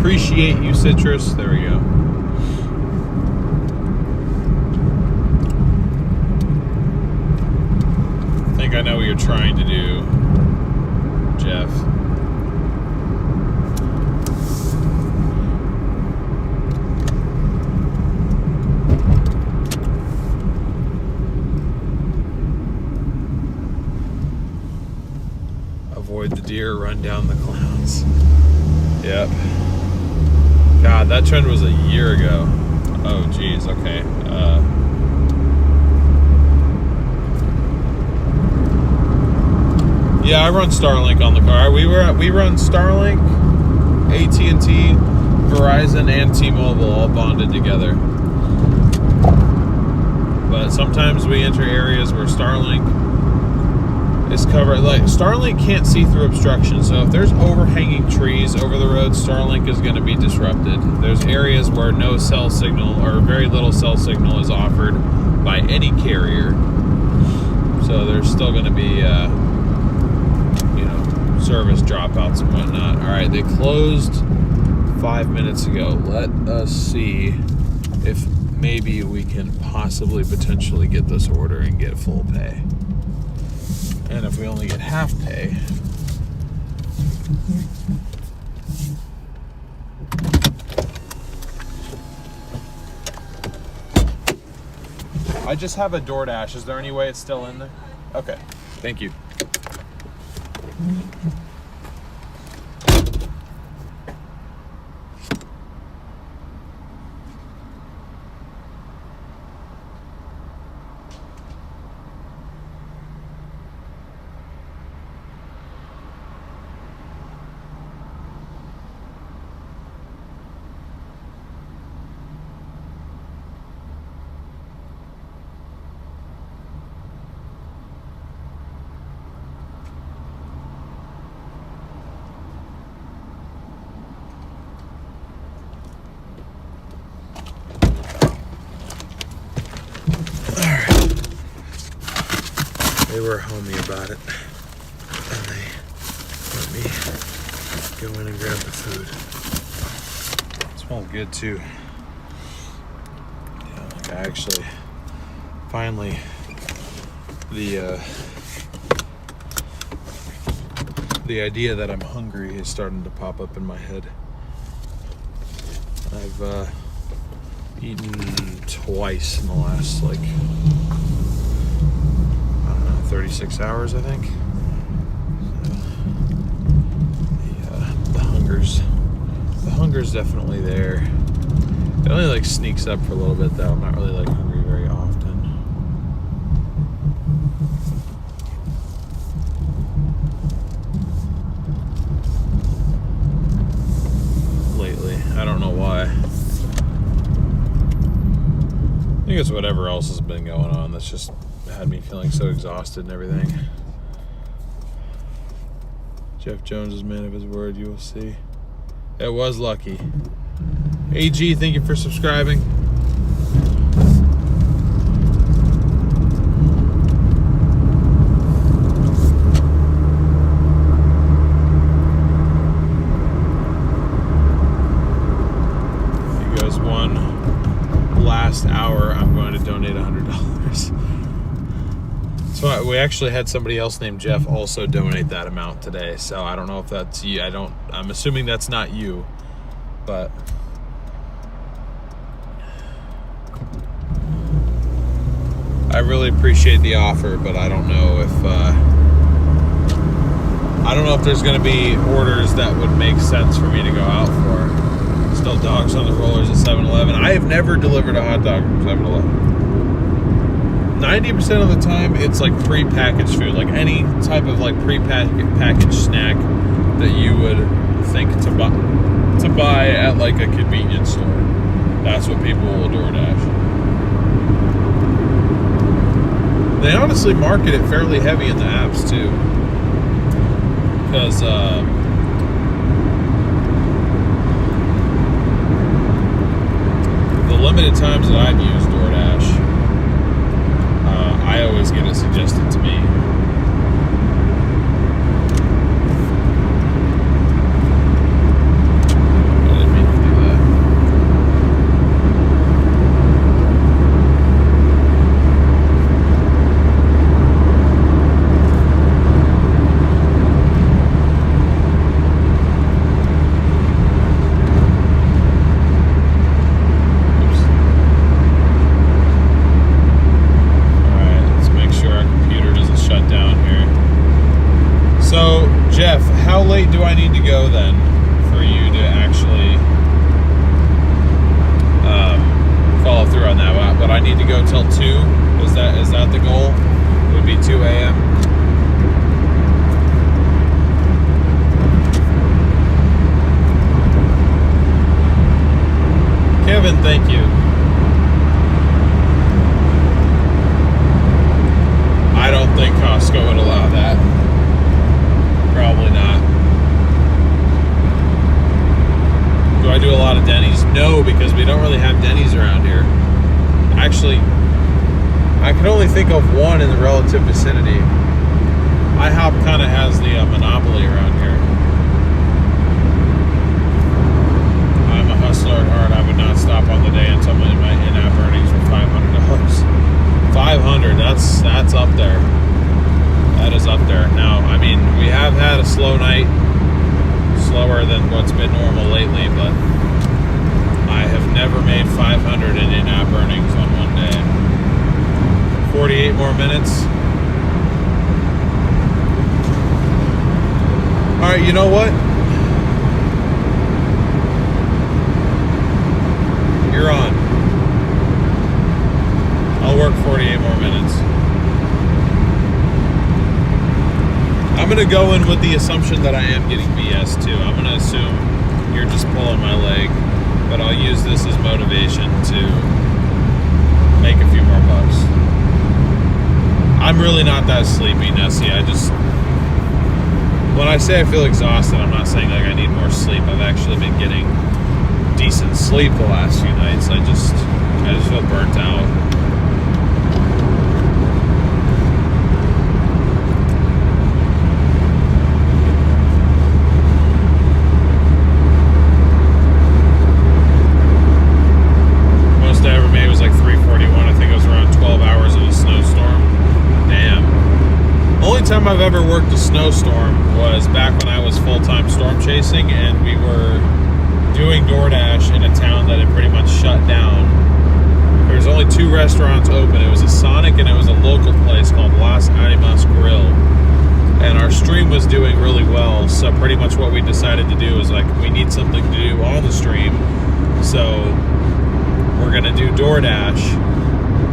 Appreciate you, Citrus. There we go. I think I know what you're trying to do, Jeff. Avoid the deer, run down the clouds. Yep. God, that trend was a year ago. Oh, geez. Okay. Yeah, I run Starlink on the car. We run Starlink, AT&T, Verizon, and T-Mobile all bonded together. But sometimes we enter areas where Starlink is covered. Like, Starlink can't see through obstruction, so if there's overhanging trees over the road, Starlink is going to be disrupted. There's areas where no cell signal or very little cell signal is offered by any carrier, so there's still going to be service dropouts and whatnot. All right, they closed 5 minutes ago. Let us see if maybe we can potentially get this order and get full pay. And if we only get half pay, I just have a Doordash. Is there any way it's still in there? Okay, thank you. They were homey about it, and they let me go in and grab the food. It smelled good too. Yeah, like I actually, finally, the idea that I'm hungry is starting to pop up in my head. I've eaten twice in the last 36 hours, I think. The hunger's definitely there. It only sneaks up for a little bit though. I'm not really hungry very often. Lately, I don't know why. I think it's whatever else has been going on that's just had me feeling so exhausted and everything. Jeff Jones is man of his word, you will see. It was lucky. AG, thank you for subscribing. You guys won last hour. I'm going to donate $100. It's So we actually had somebody else named Jeff also donate that amount today. So I don't know if that's you. I'm assuming that's not you, but I really appreciate the offer, but I don't know if there's going to be orders that would make sense for me to go out for. Still dogs on the rollers at 7-Eleven. I have never delivered a hot dog from 7-Eleven. 90% of the time, it's like pre-packaged food, like any type of like pre-packaged snack that you would think to buy at like a convenience store. That's what people will DoorDash. They honestly market it fairly heavy in the apps too, because the limited times that I've used DoorDash, I always get it suggested to me. I didn't mean to do that. Jeff, how late do I need to go then for you to actually follow through on that? But I need to go till 2? Is that the goal? It would be 2 a.m. Kevin, thank you. I don't think Costco would allow that. Probably not. Do I do a lot of Denny's? No, because we don't really have Denny's around here. Actually, I can only think of one in the relative vicinity. IHOP kind of has the monopoly around here. I'm a hustler at heart. I would not stop on the day until my in-app earnings were $500. 500. That's up there. That is up there. Now, I mean, we have had a slow night, slower than what's been normal lately, but I have never made 500 in in-app earnings on one day. 48 more minutes. All right, you know what? You're on. I'll work 48 more minutes. I'm going to go in with the assumption that I am getting BS too. I'm going to assume you're just pulling my leg, but I'll use this as motivation to make a few more bucks. I'm really not that sleepy, Nessie. When I say I feel exhausted, I'm not saying like I need more sleep. I've actually been getting decent sleep the last few nights. I just feel burnt out. Time I've ever worked a snowstorm was back when I was full-time storm chasing, and we were doing DoorDash in a town that had pretty much shut down. There was only 2 restaurants open. It was a Sonic and it was a local place called Las Animas Grill, and our stream was doing really well. So pretty much what we decided to do is like, we need something to do on the stream, so we're gonna do DoorDash.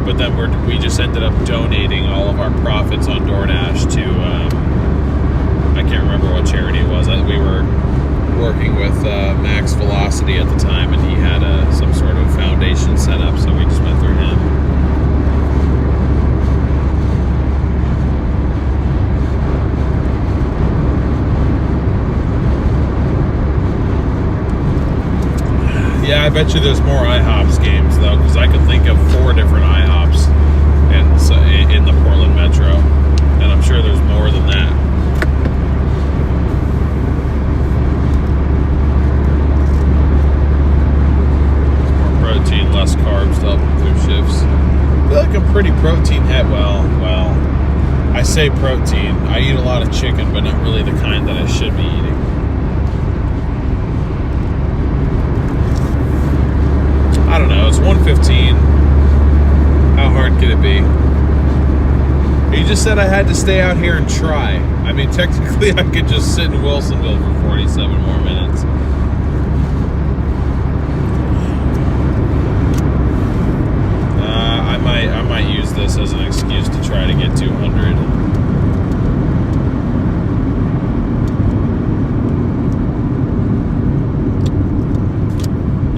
But then we just ended up donating all of our profits on DoorDash to, I can't remember what charity it was. We were working with Max Velocity at the time, and he had some sort of foundation set up, so we just went through him. Yeah, I bet you there's more IHOPs games though, because I could think of 4 different IHOPs in the Portland Metro, and I'm sure there's more than that. More protein, less carbs to help improve shifts. I feel like I'm pretty protein heavy. Well, I say protein. I eat a lot of chicken, but not really the kind that I should be eating. I don't know. It's 1:15. How hard could it be? He just said I had to stay out here and try. I mean, technically, I could just sit in Wilsonville for 47 more minutes. I might use this as an excuse to try to get 200.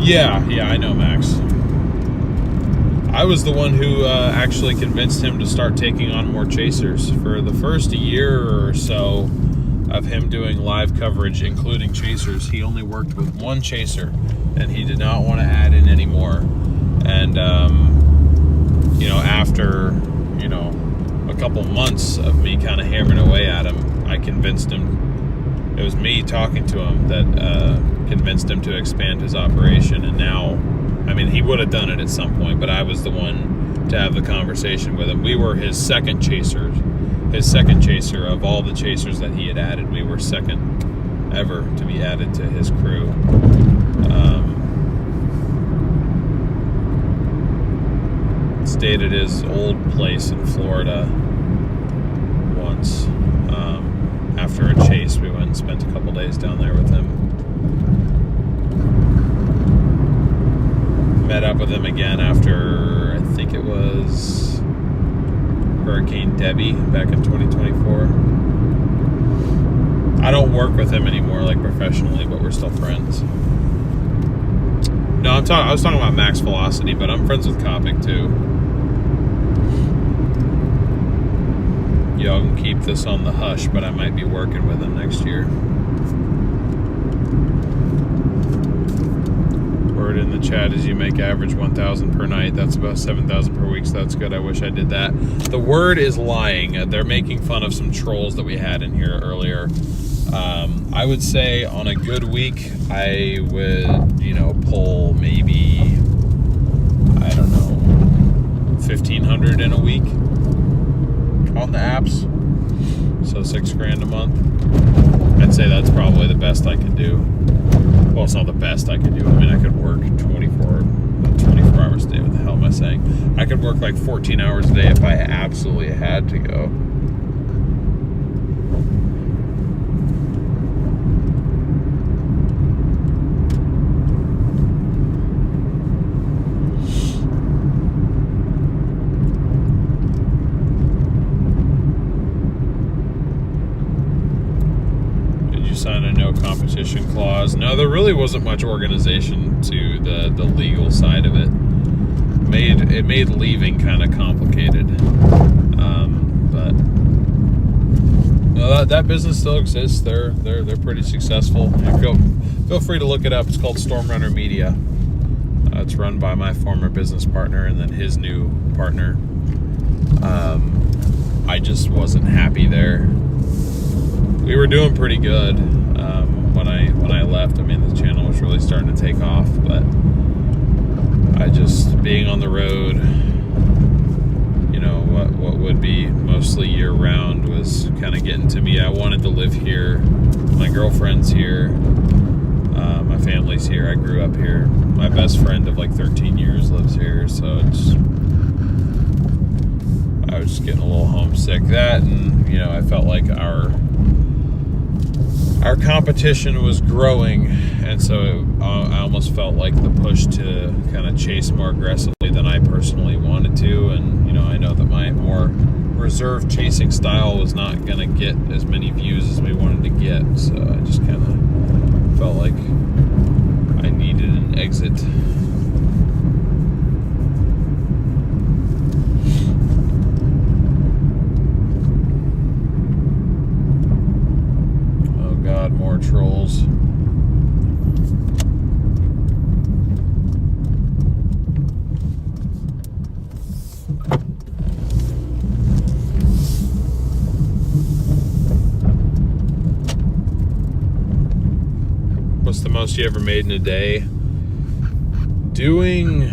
Yeah, I know, Max. I was the one who actually convinced him to start taking on more chasers. For the first year or so of him doing live coverage, including chasers, he only worked with one chaser, and he did not want to add in any more. And after a couple months of me kind of hammering away at him, I convinced him. It was me talking to him that convinced him to expand his operation, and now, I mean, he would have done it at some point, but I was the one to have the conversation with him. We were his second chaser of all the chasers that he had added. We were second ever to be added to his crew. Stayed at his old place in Florida once. After a chase, we went and spent a couple days down there with him. Met up with him again after, I think it was Hurricane Debbie back in 2024. I don't work with him anymore, like professionally, but we're still friends. No, I was talking about Max Velocity, but I'm friends with Kopic too. Y'all can keep this on the hush, but I might be working with him next year. Word in the chat is you make average 1,000 per night. That's about 7,000 per week, so that's good. I wish I did that. The word is lying. They're making fun of some trolls that we had in here earlier. I would say on a good week, I would, pull maybe, I don't know, 1,500 in a week on the apps. So $6,000 a month. I'd say that's probably the best I could do. Well, it's not the best I could do. I mean, I could work 24 hours a day. What the hell am I saying? I could work like 14 hours a day if I absolutely had to go. Sign a no competition clause. No, there really wasn't much organization to the legal side of it. It made leaving kind of complicated. But no, that business still exists. They're pretty successful. Feel free to look it up. It's called Stormrunner Media. It's run by my former business partner and then his new partner. I just wasn't happy there. We were doing pretty good when I left. I mean, the channel was really starting to take off, but being on the road, what would be mostly year round was kind of getting to me. I wanted to live here. My girlfriend's here. My family's here. I grew up here. My best friend of like 13 years lives here, so I was just getting a little homesick. That, and I felt like our competition was growing, and so I almost felt like the push to kind of chase more aggressively than I personally wanted to. And I know that my more reserved chasing style was not going to get as many views as we wanted to get, so I just kind of felt like I needed an exit. More trolls. What's the most you ever made in a day? Doing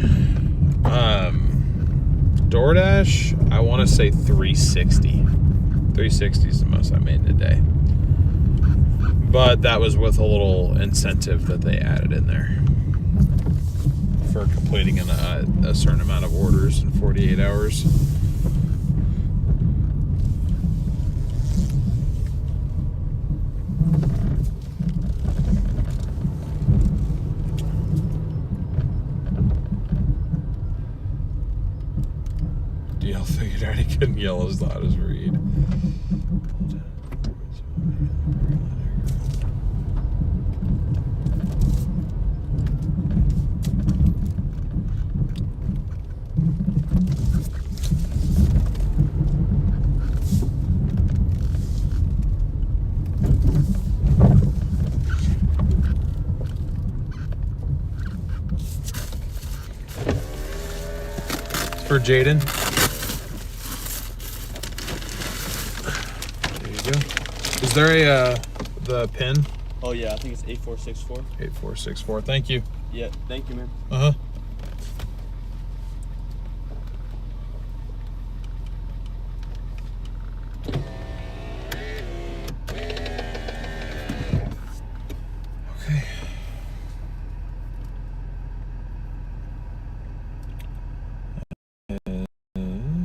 Doordash, I want to say 360. 360 is the most I made in a day. But that was with a little incentive that they added in there for completing a certain amount of orders in 48 hours. DL figured out he couldn't yell as loud as Reed. For Jaden. There you go. Is there the pin? Oh yeah, I think it's 8464. 8464. Thank you. Yeah, thank you, man. Uh-huh. Okay.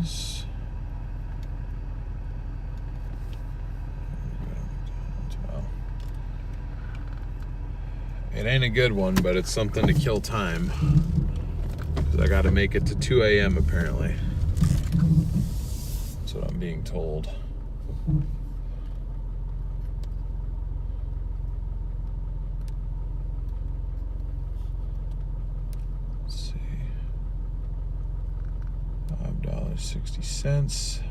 Is well, it ain't a good one, but it's something to kill time. 'Cause I got to make it to 2 a.m. apparently. That's what I'm being told. Let's see. $5.60.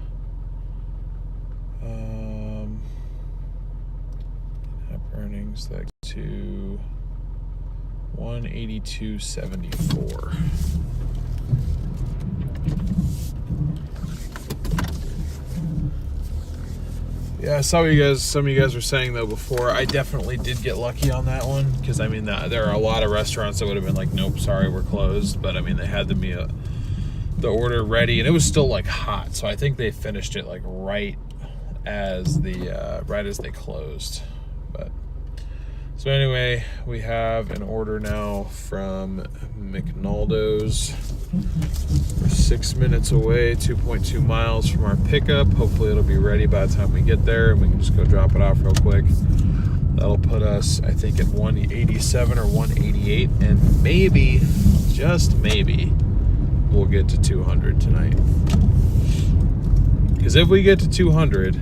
App earnings like to 182.74. Yeah, I saw some of you guys were saying though before. I definitely did get lucky on that one because I mean there are a lot of restaurants that would have been like, nope, sorry, we're closed. But I mean they had the order ready and it was still like hot, so I think they finished it like right as they closed. But so anyway, we have an order now from McNaldo's. We're 6 minutes away, 2.2 miles from our pickup. Hopefully it'll be ready by the time we get there and we can just go drop it off real quick. That'll put us, I think, at 187 or 188, and maybe, just maybe, we'll get to 200 tonight. Because if we get to 200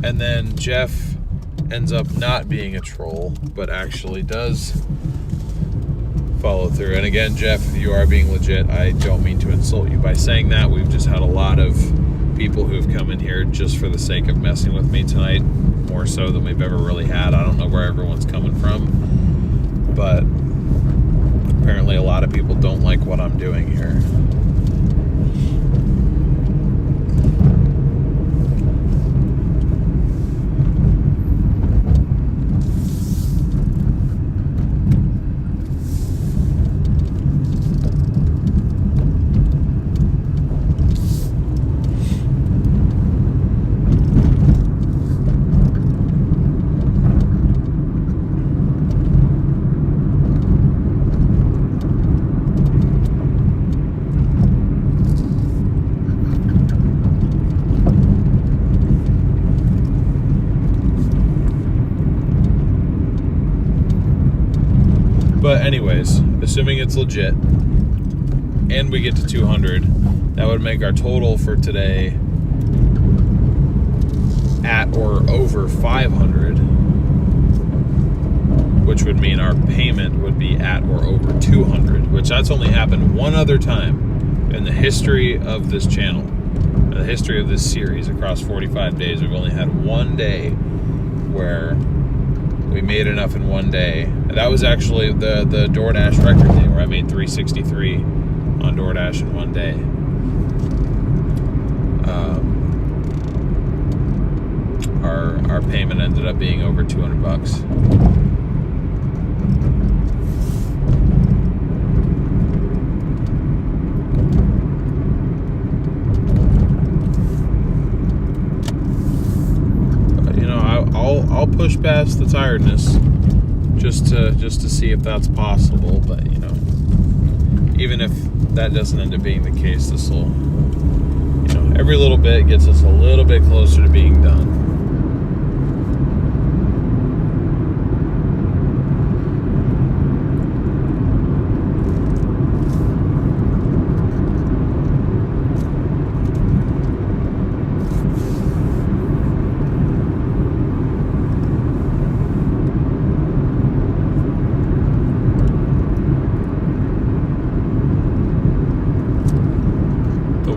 and then Jeff ends up not being a troll but actually does follow through, and again, Jeff, if you are being legit, I don't mean to insult you by saying that. We've just had a lot of people who've come in here just for the sake of messing with me tonight, more so than we've ever really had. I don't know where everyone's coming from, but apparently a lot of people don't like what I'm doing here. But anyways, assuming it's legit and we get to 200, that would make our total for today at or over 500, which would mean our payment would be at or over 200, which that's only happened one other time in the history of this channel, in the history of this series across 45 days. We've only had one day where we made enough in one day. And that was actually the Doordash record day where I made 363 on Doordash in one day. Our payment ended up being over $200. I'll push past the tiredness just to see if that's possible. But you know, even if that doesn't end up being the case, this will, you know, every little bit gets us a little bit closer to being done.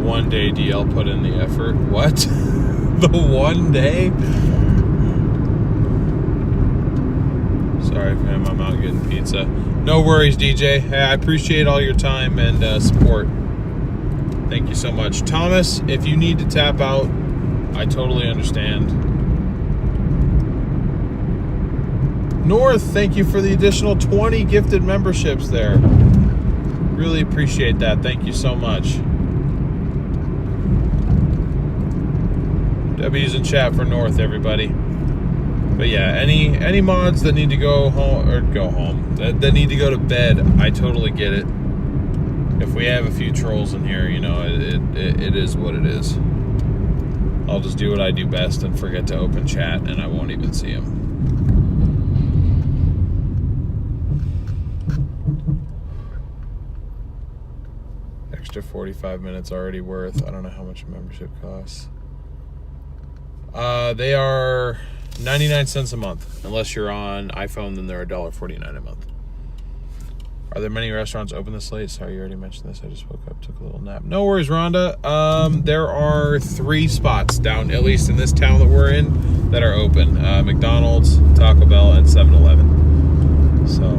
One day DL put in the effort. What? The one day? Sorry, fam, I'm out getting pizza. No worries, DJ. Hey, I appreciate all your time and support. Thank you so much. Thomas, if you need to tap out, I totally understand. North, thank you for the additional 20 gifted memberships there. Really appreciate that. Thank you so much. W's in chat for North, everybody. But yeah, any mods that need to go home, that need to go to bed, I totally get it. If we have a few trolls in here, you know, it is what it is. I'll just do what I do best and forget to open chat, and I won't even see them. Extra 45 minutes already worth. I don't know how much a membership costs. They are 99 cents a month. Unless you're on iPhone, then they're $1.49 a month. Are there many restaurants open this late? Sorry, you already mentioned this. I just woke up, took a little nap. No worries, Rhonda. There are 3 spots down, at least in this town that we're in, that are open. McDonald's, Taco Bell, and 7-Eleven. So,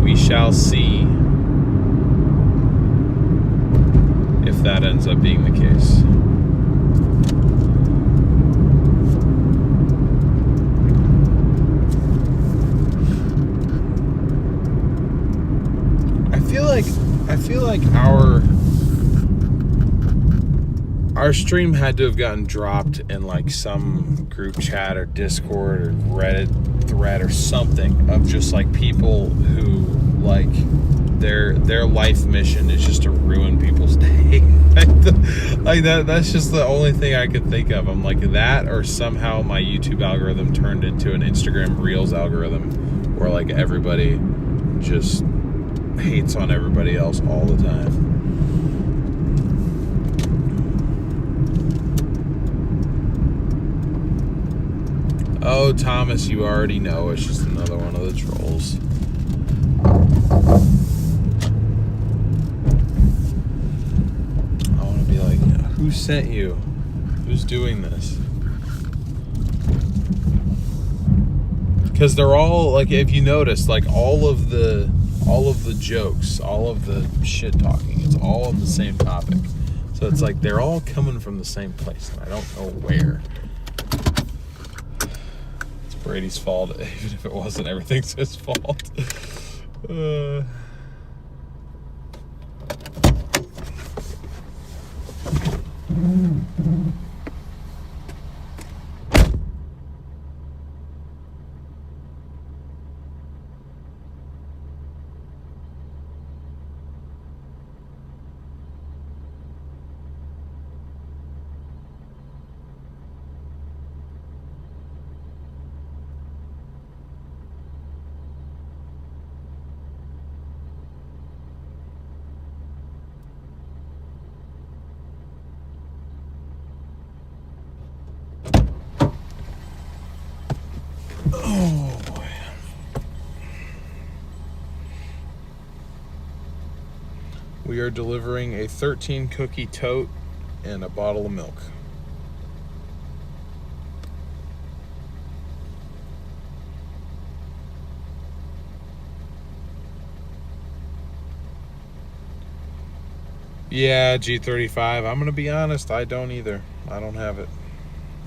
we shall see if that ends up being the case. I feel like our stream had to have gotten dropped in like some group chat or Discord or Reddit thread or something of just like people who like their life mission is just to ruin people's day. Like that's just the only thing I could think of. I'm like that, or somehow my YouTube algorithm turned into an Instagram Reels algorithm where like everybody just hates on everybody else all the time. Oh, Thomas, you already know. It's just another one of the trolls. I want to be like, who sent you? Who's doing this? Because they're all, like, if you notice, like, all of the jokes, all of the shit talking, it's all on the same topic. So it's like they're all coming from the same place, and I don't know where. It's Brady's fault, even if it wasn't. Everything's his fault. Oh boy. We are delivering a 13 cookie tote and a bottle of milk. Yeah, G35. I'm gonna be honest, I don't either. I don't have it.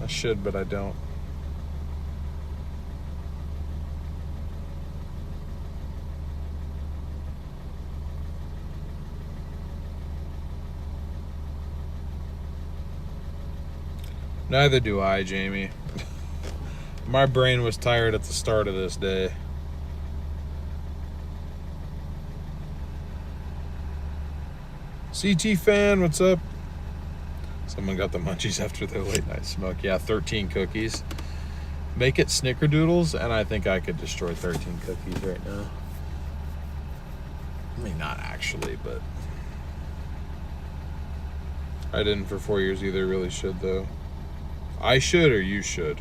I should, but I don't. Neither do I, Jamie. My brain was tired at the start of this day. CT fan, what's up? Someone got the munchies after their late night smoke. Yeah, 13 cookies. Make it snickerdoodles, and I think I could destroy 13 cookies right now. I mean, not actually, but I didn't for 4 years either. Really should, though. I should, or you should?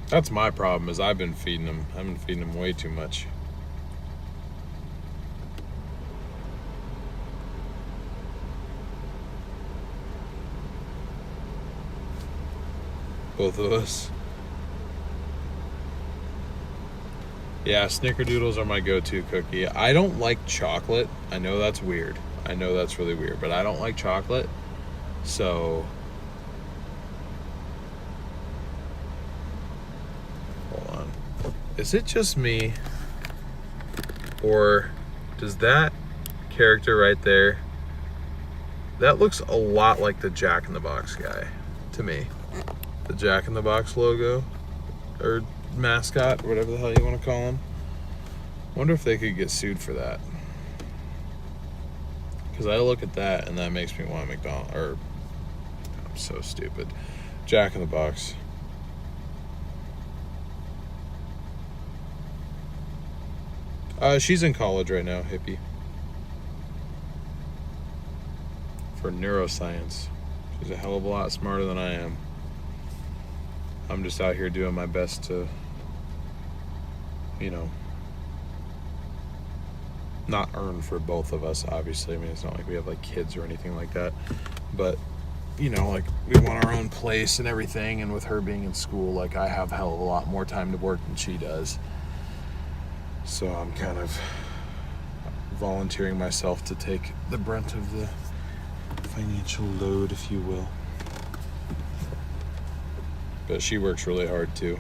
That's my problem, is I've been feeding them. I've been feeding them way too much. Both of us. Yeah, snickerdoodles are my go-to cookie. I don't like chocolate. I know that's weird. I know that's really weird, but I don't like chocolate. So is it just me, or does that character right there, that looks a lot like the Jack in the Box guy to me? The Jack in the Box logo, or mascot, whatever the hell you want to call him. Wonder if they could get sued for that. Because I look at that and that makes me want McDonald's, or I'm so stupid, Jack in the Box. She's in college right now, hippie. For neuroscience. She's a hell of a lot smarter than I am. I'm just out here doing my best to, you know, not earn for both of us, obviously. I mean, it's not like we have like kids or anything like that. But, you know, like we want our own place and everything. And with her being in school, like I have a hell of a lot more time to work than she does. So I'm kind of volunteering myself to take the brunt of the financial load, if you will. But she works really hard too.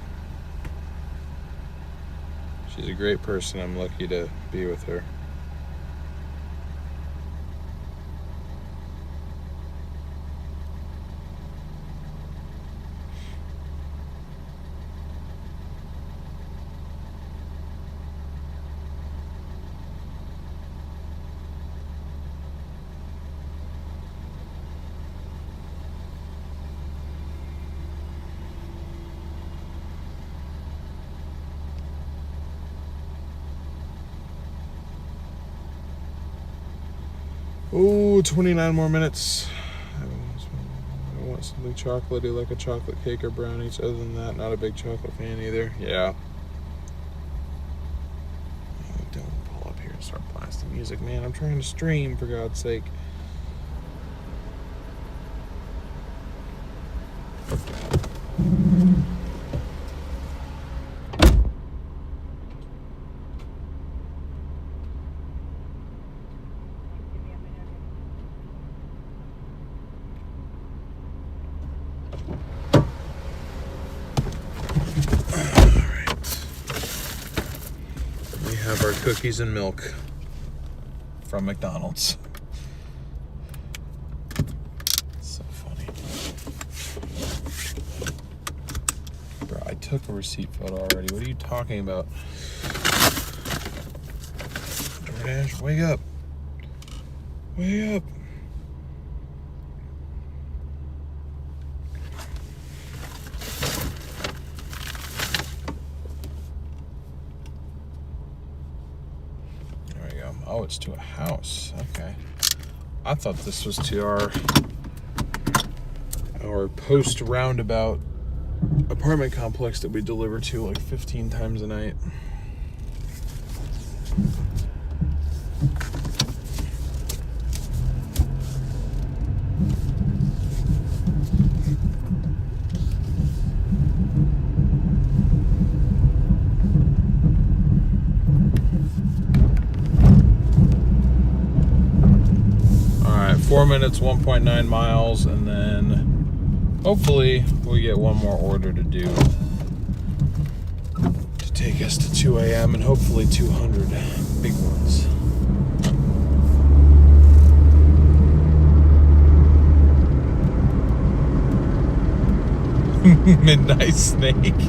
She's a great person. I'm lucky to be with her. Oh, 29 more minutes. I want something chocolatey, like a chocolate cake or brownies. Other than that, not a big chocolate fan either. Yeah. Oh, don't pull up here and start blasting music, man. I'm trying to stream, for God's sake. Our cookies and milk from McDonald's. So funny. Bro, I took a receipt photo already. What are you talking about? Doordash, wake up. Wake up. Oh, it's to a house. Okay. I thought this was to our post roundabout apartment complex that we deliver to like 15 times a night. All right, 4 minutes, 1.9 miles, and then hopefully we get one more order to do to take us to 2 a.m. and hopefully 200 big ones. Midnight snake?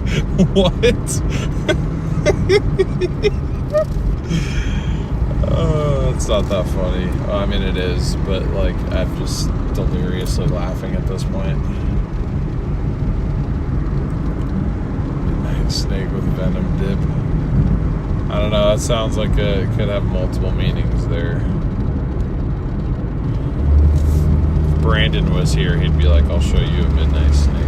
What? Oh, it's not that funny. I mean, it is, but like, I'm just deliriously laughing at this point. Midnight snake with venom dip. I don't know, that sounds like it could have multiple meanings there. If Brandon was here, he'd be like, I'll show you a midnight snake.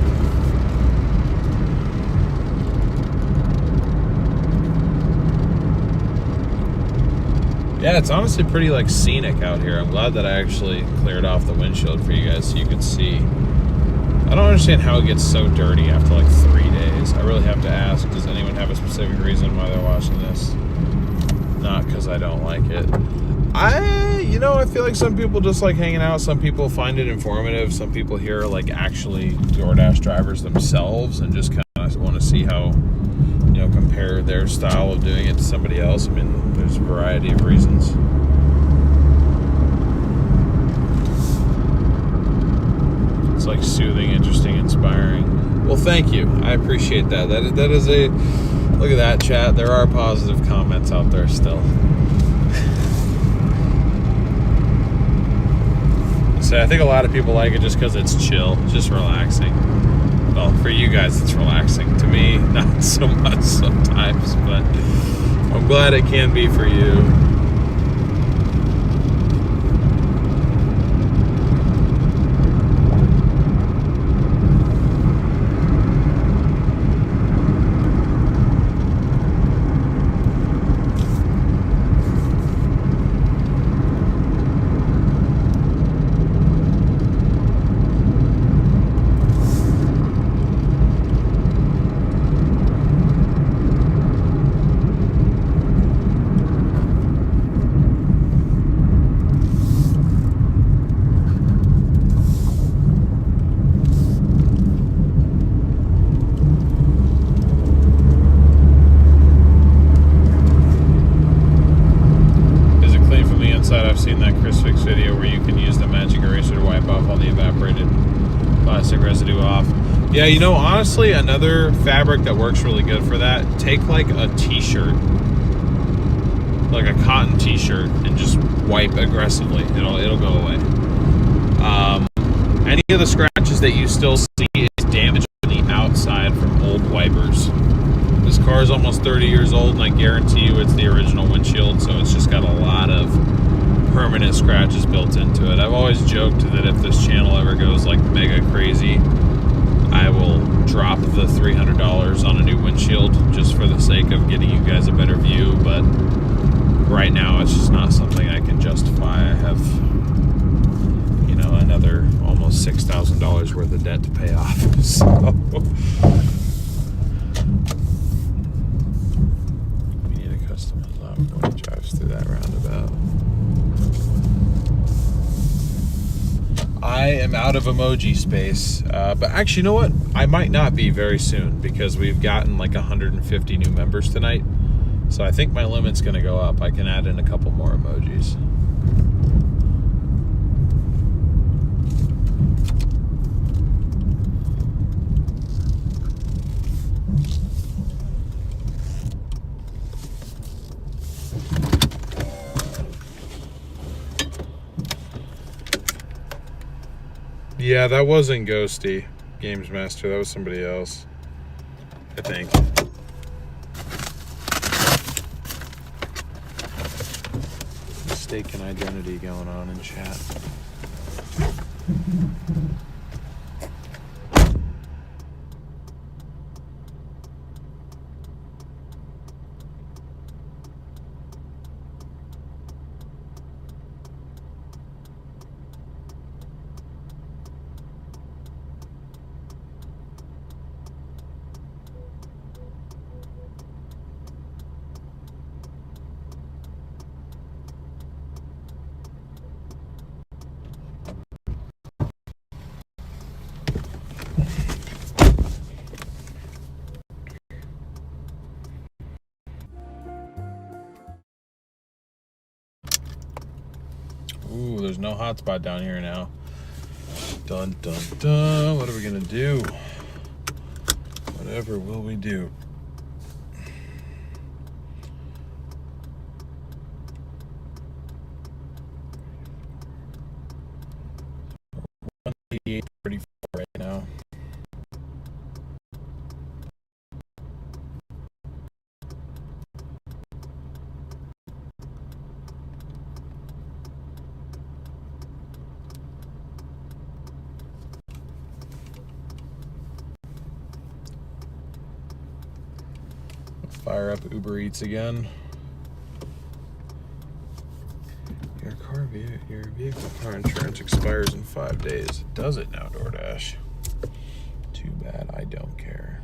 Yeah, it's honestly pretty like scenic out here. I'm glad that I actually cleared off the windshield for you guys so you could see. I don't understand how it gets so dirty after like 3 days. I really have to ask, does anyone have a specific reason why they're watching this? Not because I don't like it. I feel like some people just like hanging out. Some people find it informative. Some people here are like actually DoorDash drivers themselves and just kind of want to see how, compare their style of doing it to somebody else. I mean, there's a variety of reasons. It's like soothing, interesting, inspiring. Well, thank you. I appreciate that. That is a look at that, chat. There are positive comments out there still. So I think a lot of people like it just because it's chill, just relaxing. Well, for you guys, it's relaxing. To me, not so much sometimes, but I'm glad it can be for you. I've seen that Chris Fix video where you can use the magic eraser to wipe off all the evaporated plastic residue off. Yeah, honestly, another fabric that works really good for that, take like a t-shirt, like a cotton t-shirt, and just wipe aggressively. It'll go away. Any of the scratches that you still see is damage on the outside from old wipers. This car is almost 30 years old, and I guarantee you it's the original windshield, so it's just got a lot of permanent scratches built into it. I've always joked that if this channel ever goes like mega crazy, I will drop the $300 on a new windshield just for the sake of getting you guys a better view, but right now it's just not something I can justify. I have, another almost $6,000 worth of debt to pay off, so we need a custom love when it drives through that roundabout. I am out of emoji space, but actually, you know what? I might not be very soon because we've gotten like 150 new members tonight. So I think my limit's going to go up. I can add in a couple more emojis. Yeah, that wasn't Ghosty, Games Master. That was somebody else, I think. Mistaken identity going on in chat. there's no hotspot down here now. Dun, dun, dun. What are we going to do? Whatever will we do? $188.34 right now. Fire up Uber Eats again. Your vehicle car insurance expires in 5 days. Does it now, Doordash? Too bad, I don't care.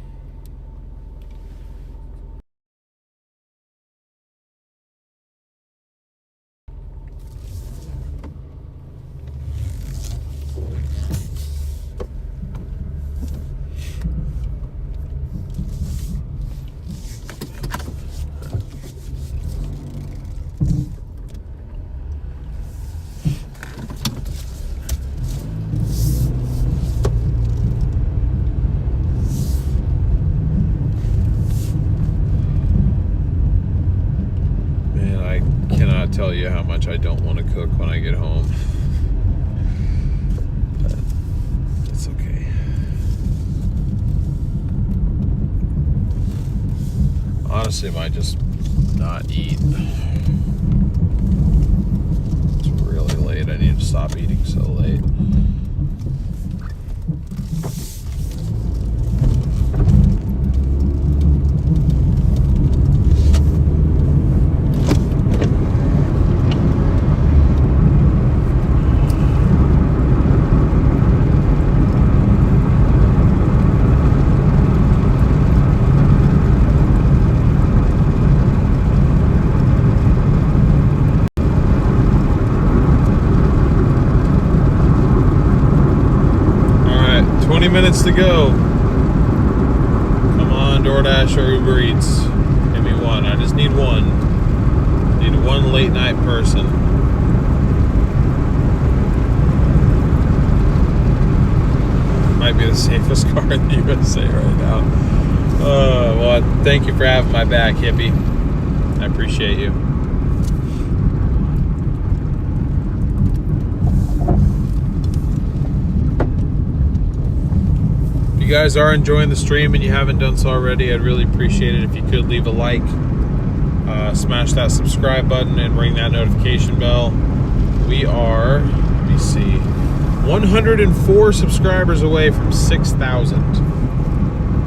Tell you how much I don't want to cook when I get home. But it's okay. Honestly, I might just not eat. It's really late. I need to stop eating so late. Minutes to go. Come on, DoorDash or Uber Eats. Give me one. I just need one. Need one late night person. Might be the safest car in the USA right now. Well, thank you for having my back, hippie. I appreciate you. If you guys are enjoying the stream and you haven't done so already, I'd really appreciate it if you could leave a like, smash that subscribe button, and ring that notification bell. We are, let me see, 104 subscribers away from 6,000.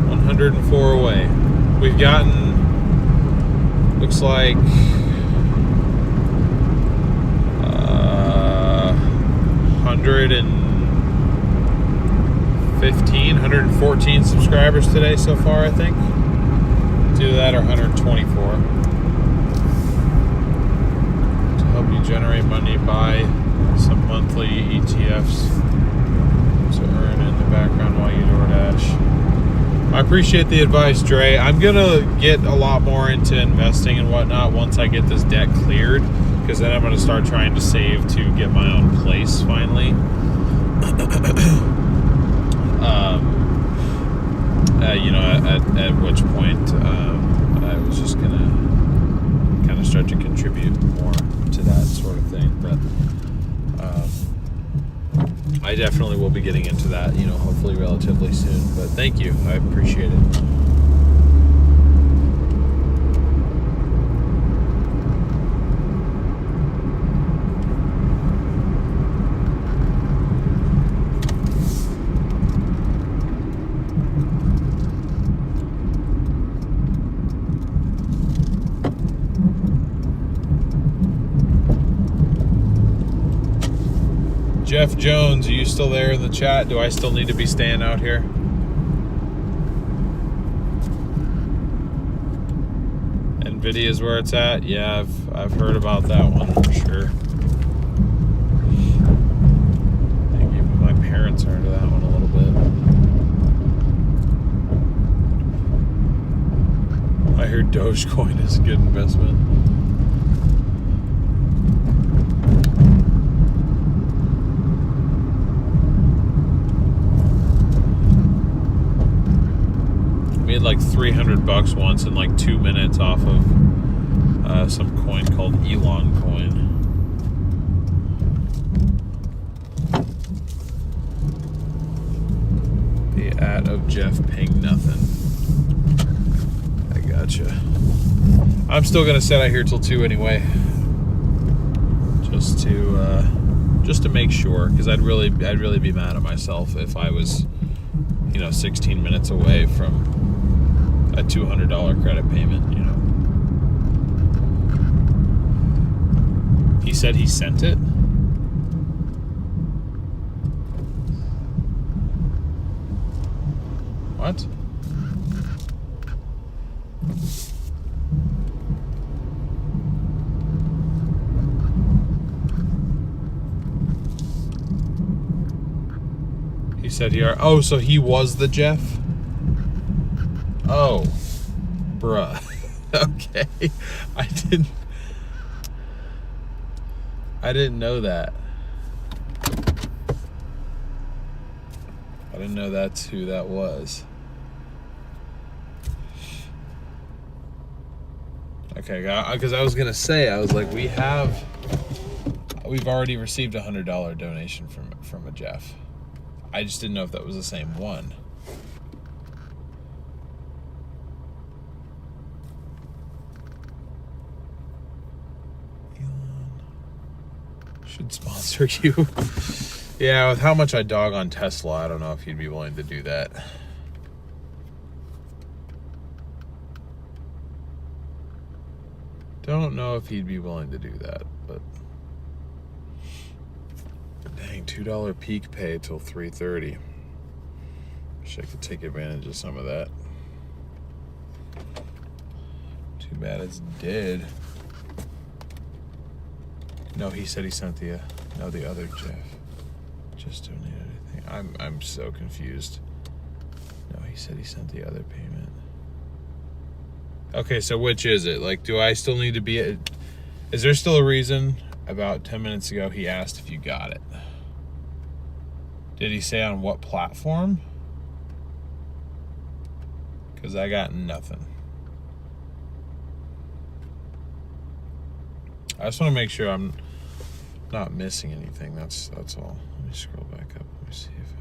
104 away. We've gotten, looks like, 114 subscribers today so far, I think. It's either that or 124. To help you generate money, buy some monthly ETFs to earn in the background while you DoorDash. I appreciate the advice, Dre. I'm gonna get a lot more into investing and whatnot once I get this debt cleared, because then I'm gonna start trying to save to get my own place finally. You know, at which point I was just gonna kind of start to contribute more to that sort of thing. But I definitely will be getting into that, you know, hopefully relatively soon. But thank you, I appreciate it. Jeff Jones, are you still there in the chat? Do I still need to be staying out here? NVIDIA is where it's at? Yeah, I've heard about that one for sure. I think even my parents are into that one a little bit. I heard Dogecoin is a good investment. made like $300 once in like 2 minutes off of some coin called Elon coin. The at of Jeff ping nothing. I gotcha. I'm still gonna sit out here till 2 anyway, just to make sure, because I'd really be mad at myself if I was, 16 minutes away from a $200 credit payment. He said he sent it. What? He said here. Oh, so he was the Jeff? Oh, bruh. Okay. I didn't know that. I didn't know that's who that was. Okay, because I was gonna say, I was like, we've already received a $100 donation from a Jeff. I just didn't know if that was the same one. Elon should sponsor you. Yeah, with how much I dog on Tesla, I don't know if he'd be willing to do that. Don't know if he'd be willing to do that, but dang, $2 peak pay till 3:30. Wish I could take advantage of some of that. Too bad it's dead. No, he said he sent the other Jeff. Just donated anything. I'm so confused. No, he said he sent the other payment. Okay, so which is it? Like, do I still need to be is there still a reason? About 10 minutes ago he asked if you got it. Did he say on what platform? Because I got nothing. I just want to make sure I'm not missing anything. That's all. Let me scroll back up. Let me see if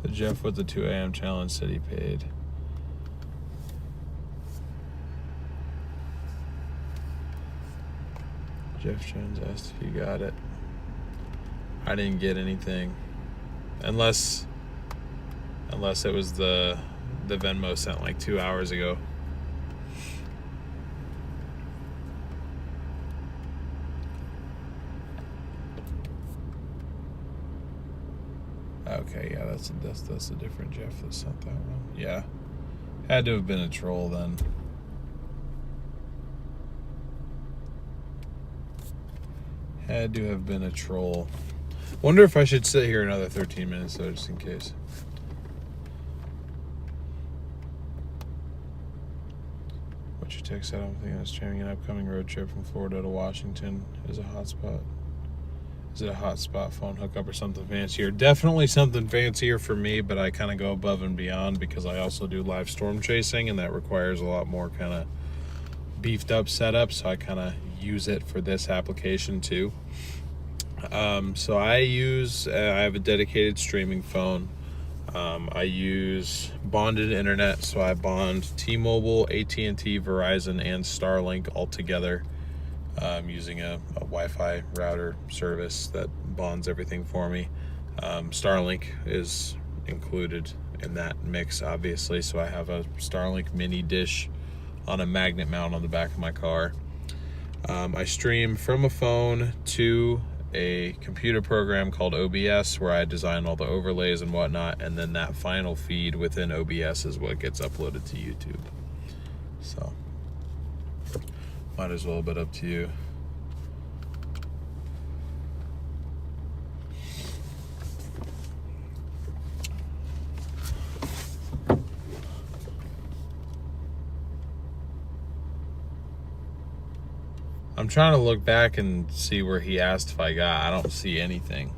the Jeff with the 2 a.m. challenge said he paid. Jeff Jones asked if you got it. I didn't get anything. Unless it was the Venmo sent like 2 hours ago. Okay, yeah, that's a different Jeff that sent that one. Yeah, had to have been a troll then. Had to have been a troll. Wonder if I should sit here another 13 minutes though, just in case. What's your text said? I'm thinking of streaming an upcoming road trip from Florida to Washington is a hotspot. Is it a hotspot phone hookup or something fancier? Definitely something fancier for me, but I kind of go above and beyond because I also do live storm chasing, and that requires a lot more kind of beefed up setup, so I kind of use it for this application too. So I have a dedicated streaming phone. I use bonded internet, so I bond T-Mobile, AT&T, Verizon, and Starlink all together. Using a Wi-Fi router service that bonds everything for me. Starlink is included in that mix, obviously, so I have a Starlink mini dish on a magnet mount on the back of my car. I stream from a phone to a computer program called OBS where I design all the overlays and whatnot, and then that final feed within OBS is what gets uploaded to YouTube. So might as well, but up to you. I'm trying to look back and see where he asked if I got. I don't see anything.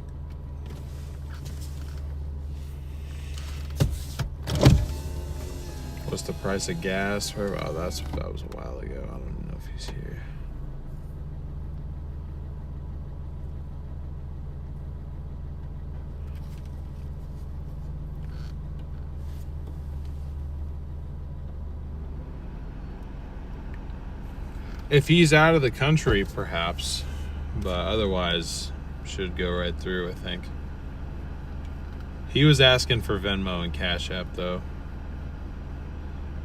What's the price of gas? Oh, that was a while ago. I don't know if he's here. If he's out of the country, perhaps, but otherwise should go right through, I think. He was asking for Venmo and Cash App, though.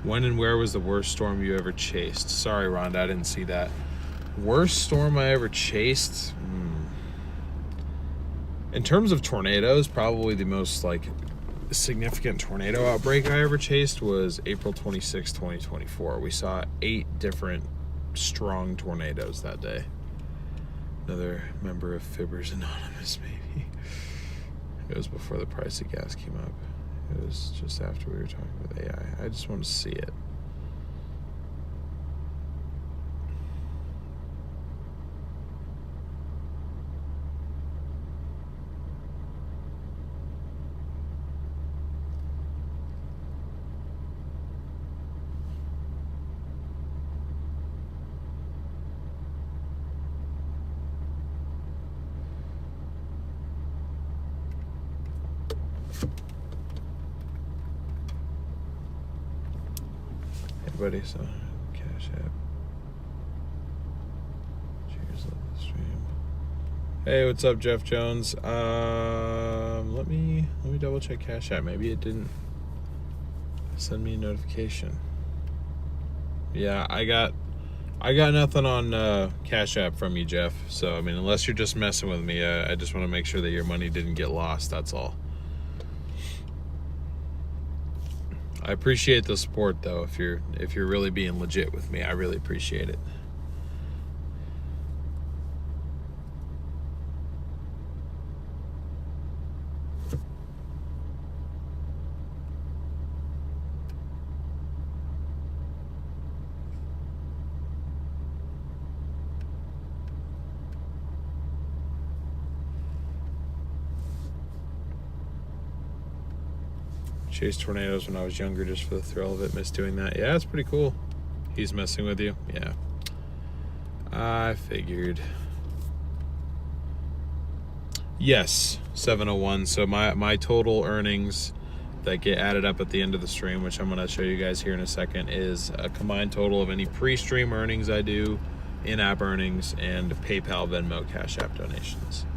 When and where was the worst storm you ever chased? Sorry, Rhonda, I didn't see that. Worst storm I ever chased? In terms of tornadoes, probably the most significant tornado outbreak I ever chased was April 26, 2024. We saw 8 different strong tornadoes that day. Another member of Fibbers Anonymous, maybe. It was before the price of gas came up. It was just after we were talking about AI. I just want to see it. Buddy, so Cash App. Cheers, love the stream. Hey, what's up, Jeff Jones? Let me double check Cash App. Maybe it didn't send me a notification. Yeah, I got nothing on Cash App from you, Jeff. So I mean, unless you're just messing with me, I just want to make sure that your money didn't get lost. That's all. I appreciate the support, though. If you're really being legit with me, I really appreciate it. Chased tornadoes when I was younger just for the thrill of it. Miss doing that. Yeah, it's pretty cool. He's messing with you. Yeah. I figured. Yes, 701. So my total earnings that get added up at the end of the stream, which I'm going to show you guys here in a second, is a combined total of any pre-stream earnings I do, in-app earnings, and PayPal, Venmo, Cash App donations.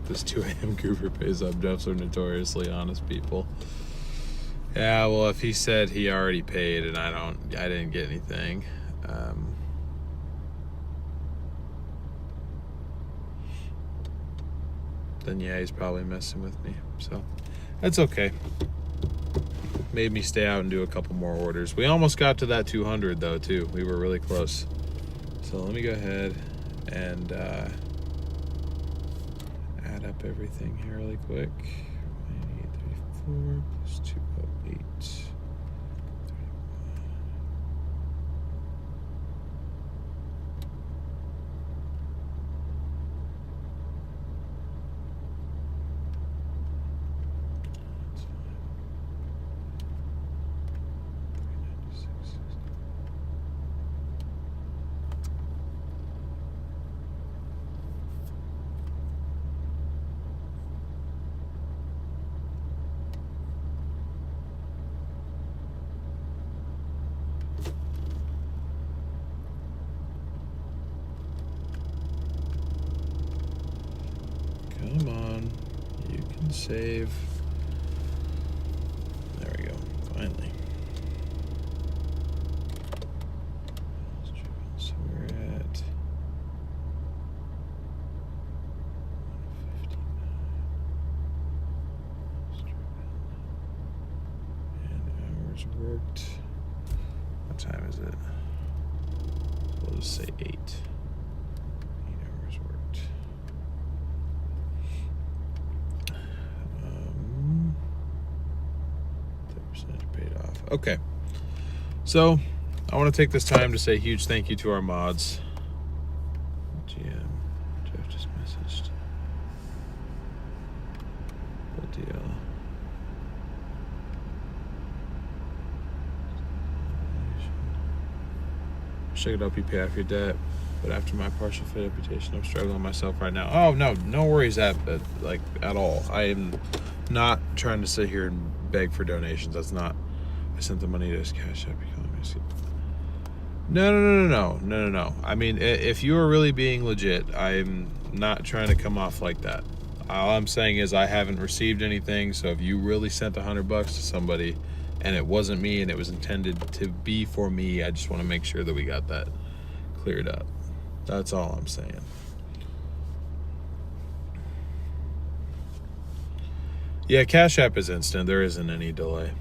This 2 a.m. Cooper pays up. Jeffs are notoriously honest people. Yeah, well, if he said he already paid and I didn't get anything. Then yeah, he's probably messing with me. So that's okay. Made me stay out and do a couple more orders. We almost got to that 200 though too. We were really close. So let me go ahead and add up everything here really quick. 9834 plus 208. 396. Come on, you can save. hours worked. What time is it? We'll just say 8. 8 hours worked. 30% paid off. Okay. So, I want to take this time to say a huge thank you to our mods. GM, Jeff just messaged. Good deal. Wish I could help you pay off your debt, but after my partial fit reputation, I'm struggling myself right now. Oh no worries at all. I am not trying to sit here and beg for donations. That's not. I sent the money to his Cash App. No. I mean, if you are really being legit, I'm not trying to come off like that. All I'm saying is I haven't received anything. So if you really sent $100 to somebody, and it wasn't me, and it was intended to be for me, I just want to make sure that we got that cleared up. That's all I'm saying. Yeah, Cash App is instant. There isn't any delay.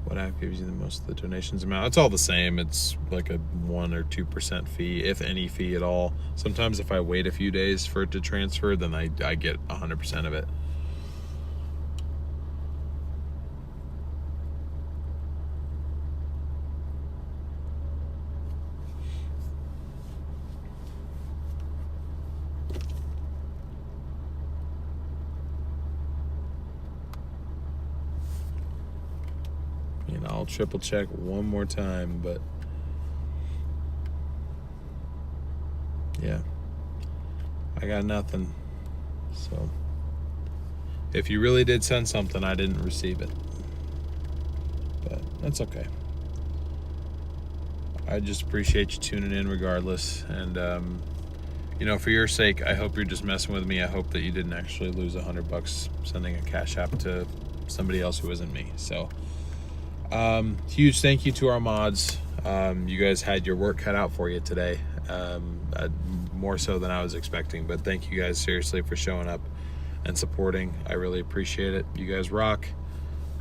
What app gives you the most of the donations amount? It's all the same. It's like a 1 or 2% fee, if any fee at all. Sometimes if I wait a few days for it to transfer, then I get 100% of it. And I'll triple check one more time, but yeah, I got nothing. So if you really did send something, I didn't receive it, but that's okay. I just appreciate you tuning in regardless. And you know, for your sake, I hope you're just messing with me. I hope that you didn't actually lose $100 sending a Cash App to somebody else who isn't me. So huge thank you to our mods. You guys had your work cut out for you today, more so than I was expecting, but thank you guys seriously for showing up and supporting. I really appreciate it. You guys rock.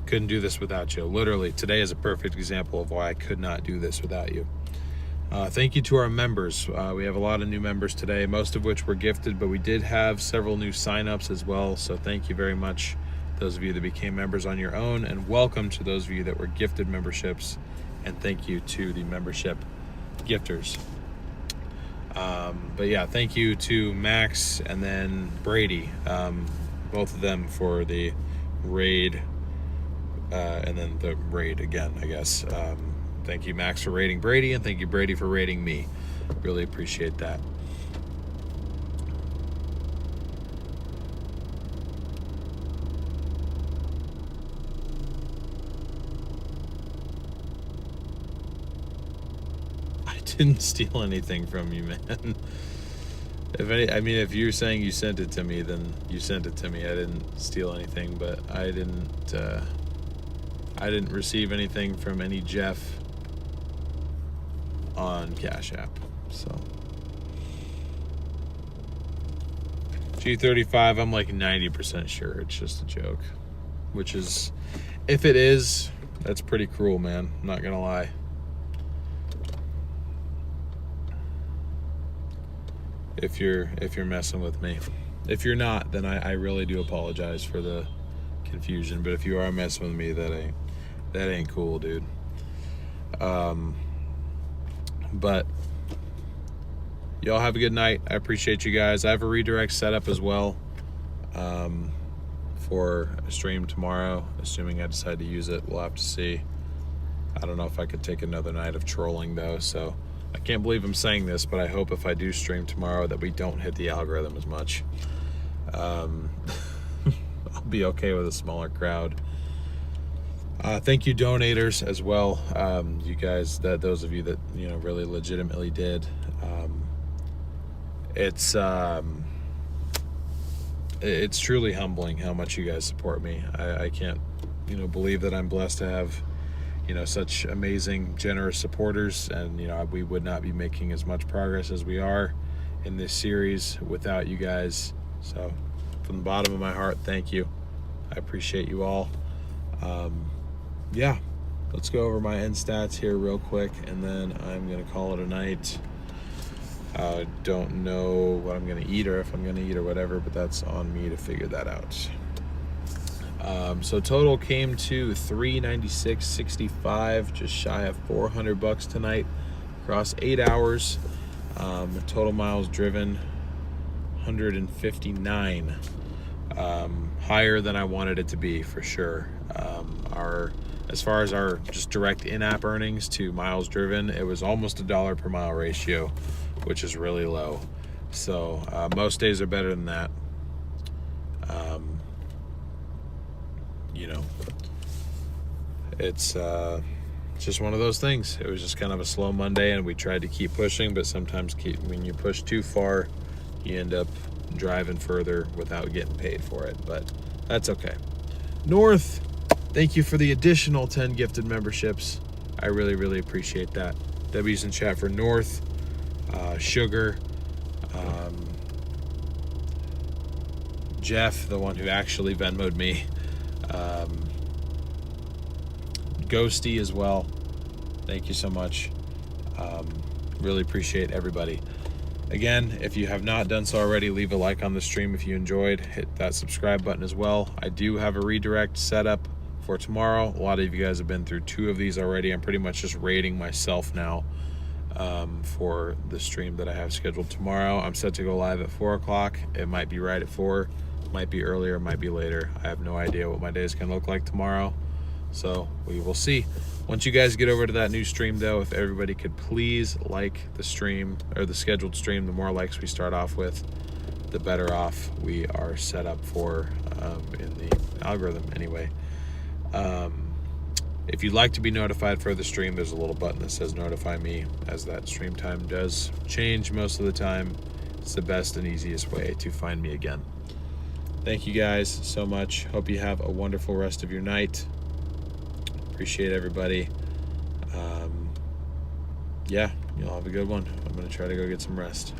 Couldn't do this without you. Literally, today is a perfect example of why I could not do this without you. Thank you to our members. We have a lot of new members today, most of which were gifted, but we did have several new signups as well, so thank you very much, those of you that became members on your own, and welcome to those of you that were gifted memberships, and thank you to the membership gifters. But yeah, thank you to Max and then Brady, both of them for the raid, and then the raid again, I guess. Thank you, Max, for raiding Brady, and thank you, Brady, for raiding me. Really appreciate that. Didn't steal anything from you, man. If you're saying you sent it to me, then you sent it to me. I didn't steal anything, but I didn't receive anything from any Jeff on Cash App. So G35, I'm like 90% sure it's just a joke, which is, if it is, that's pretty cruel, man. I'm not gonna lie. If you're messing with me. If you're not, then I really do apologize for the confusion. But if you are messing with me, that ain't cool, dude. But y'all have a good night. I appreciate you guys. I have a redirect set up as well for a stream tomorrow, assuming I decide to use it. We'll have to see. I don't know if I could take another night of trolling though, so I can't believe I'm saying this, but I hope if I do stream tomorrow that we don't hit the algorithm as much. I'll be okay with a smaller crowd. Thank you, donators, as well. You guys, those of you that really legitimately did. It's truly humbling how much you guys support me. I can't believe that I'm blessed to have such amazing, generous supporters, and we would not be making as much progress as we are in this series without you guys. So from the bottom of my heart, thank you. I appreciate you all. yeah, let's go over my end stats here real quick, and then I'm going to call it a night. Don't know what I'm going to eat or if I'm going to eat or whatever, but that's on me to figure that out. So total came to $396.65, just shy of $400 tonight across 8 hours. Total miles driven 159, higher than I wanted it to be for sure. As far as our just direct in-app earnings to miles driven, it was almost $1 per mile ratio, which is really low. So most days are better than that. You know, it's just one of those things. It was just kind of a slow Monday, and we tried to keep pushing, but sometimes when you push too far, you end up driving further without getting paid for it, but that's okay. North, thank you for the additional 10 gifted memberships. I really, really appreciate that. W's in chat for North, Sugar, Jeff, the one who actually Venmo'd me, Ghosty as well. Thank you so much. Really appreciate everybody. Again, if you have not done so already, leave a like on the stream if you enjoyed. Hit that subscribe button as well. I do have a redirect set up for tomorrow. A lot of you guys have been through 2 of these already. I'm pretty much just rating myself now for the stream that I have scheduled tomorrow. I'm set to go live at 4 o'clock. It might be right at 4, might be earlier, might be later. I have no idea what my day is going to look like tomorrow, so we will see. Once you guys get over to that new stream, though, if everybody could please like the stream, or the scheduled stream, the more likes we start off with, the better off we are set up for in the algorithm anyway. If you'd like to be notified for the stream, there's a little button that says notify me, as that stream time does change most of the time. It's the best and easiest way to find me again. Thank you guys so much. Hope you have a wonderful rest of your night. Appreciate everybody. Yeah, you'll have a good one. I'm going to try to go get some rest.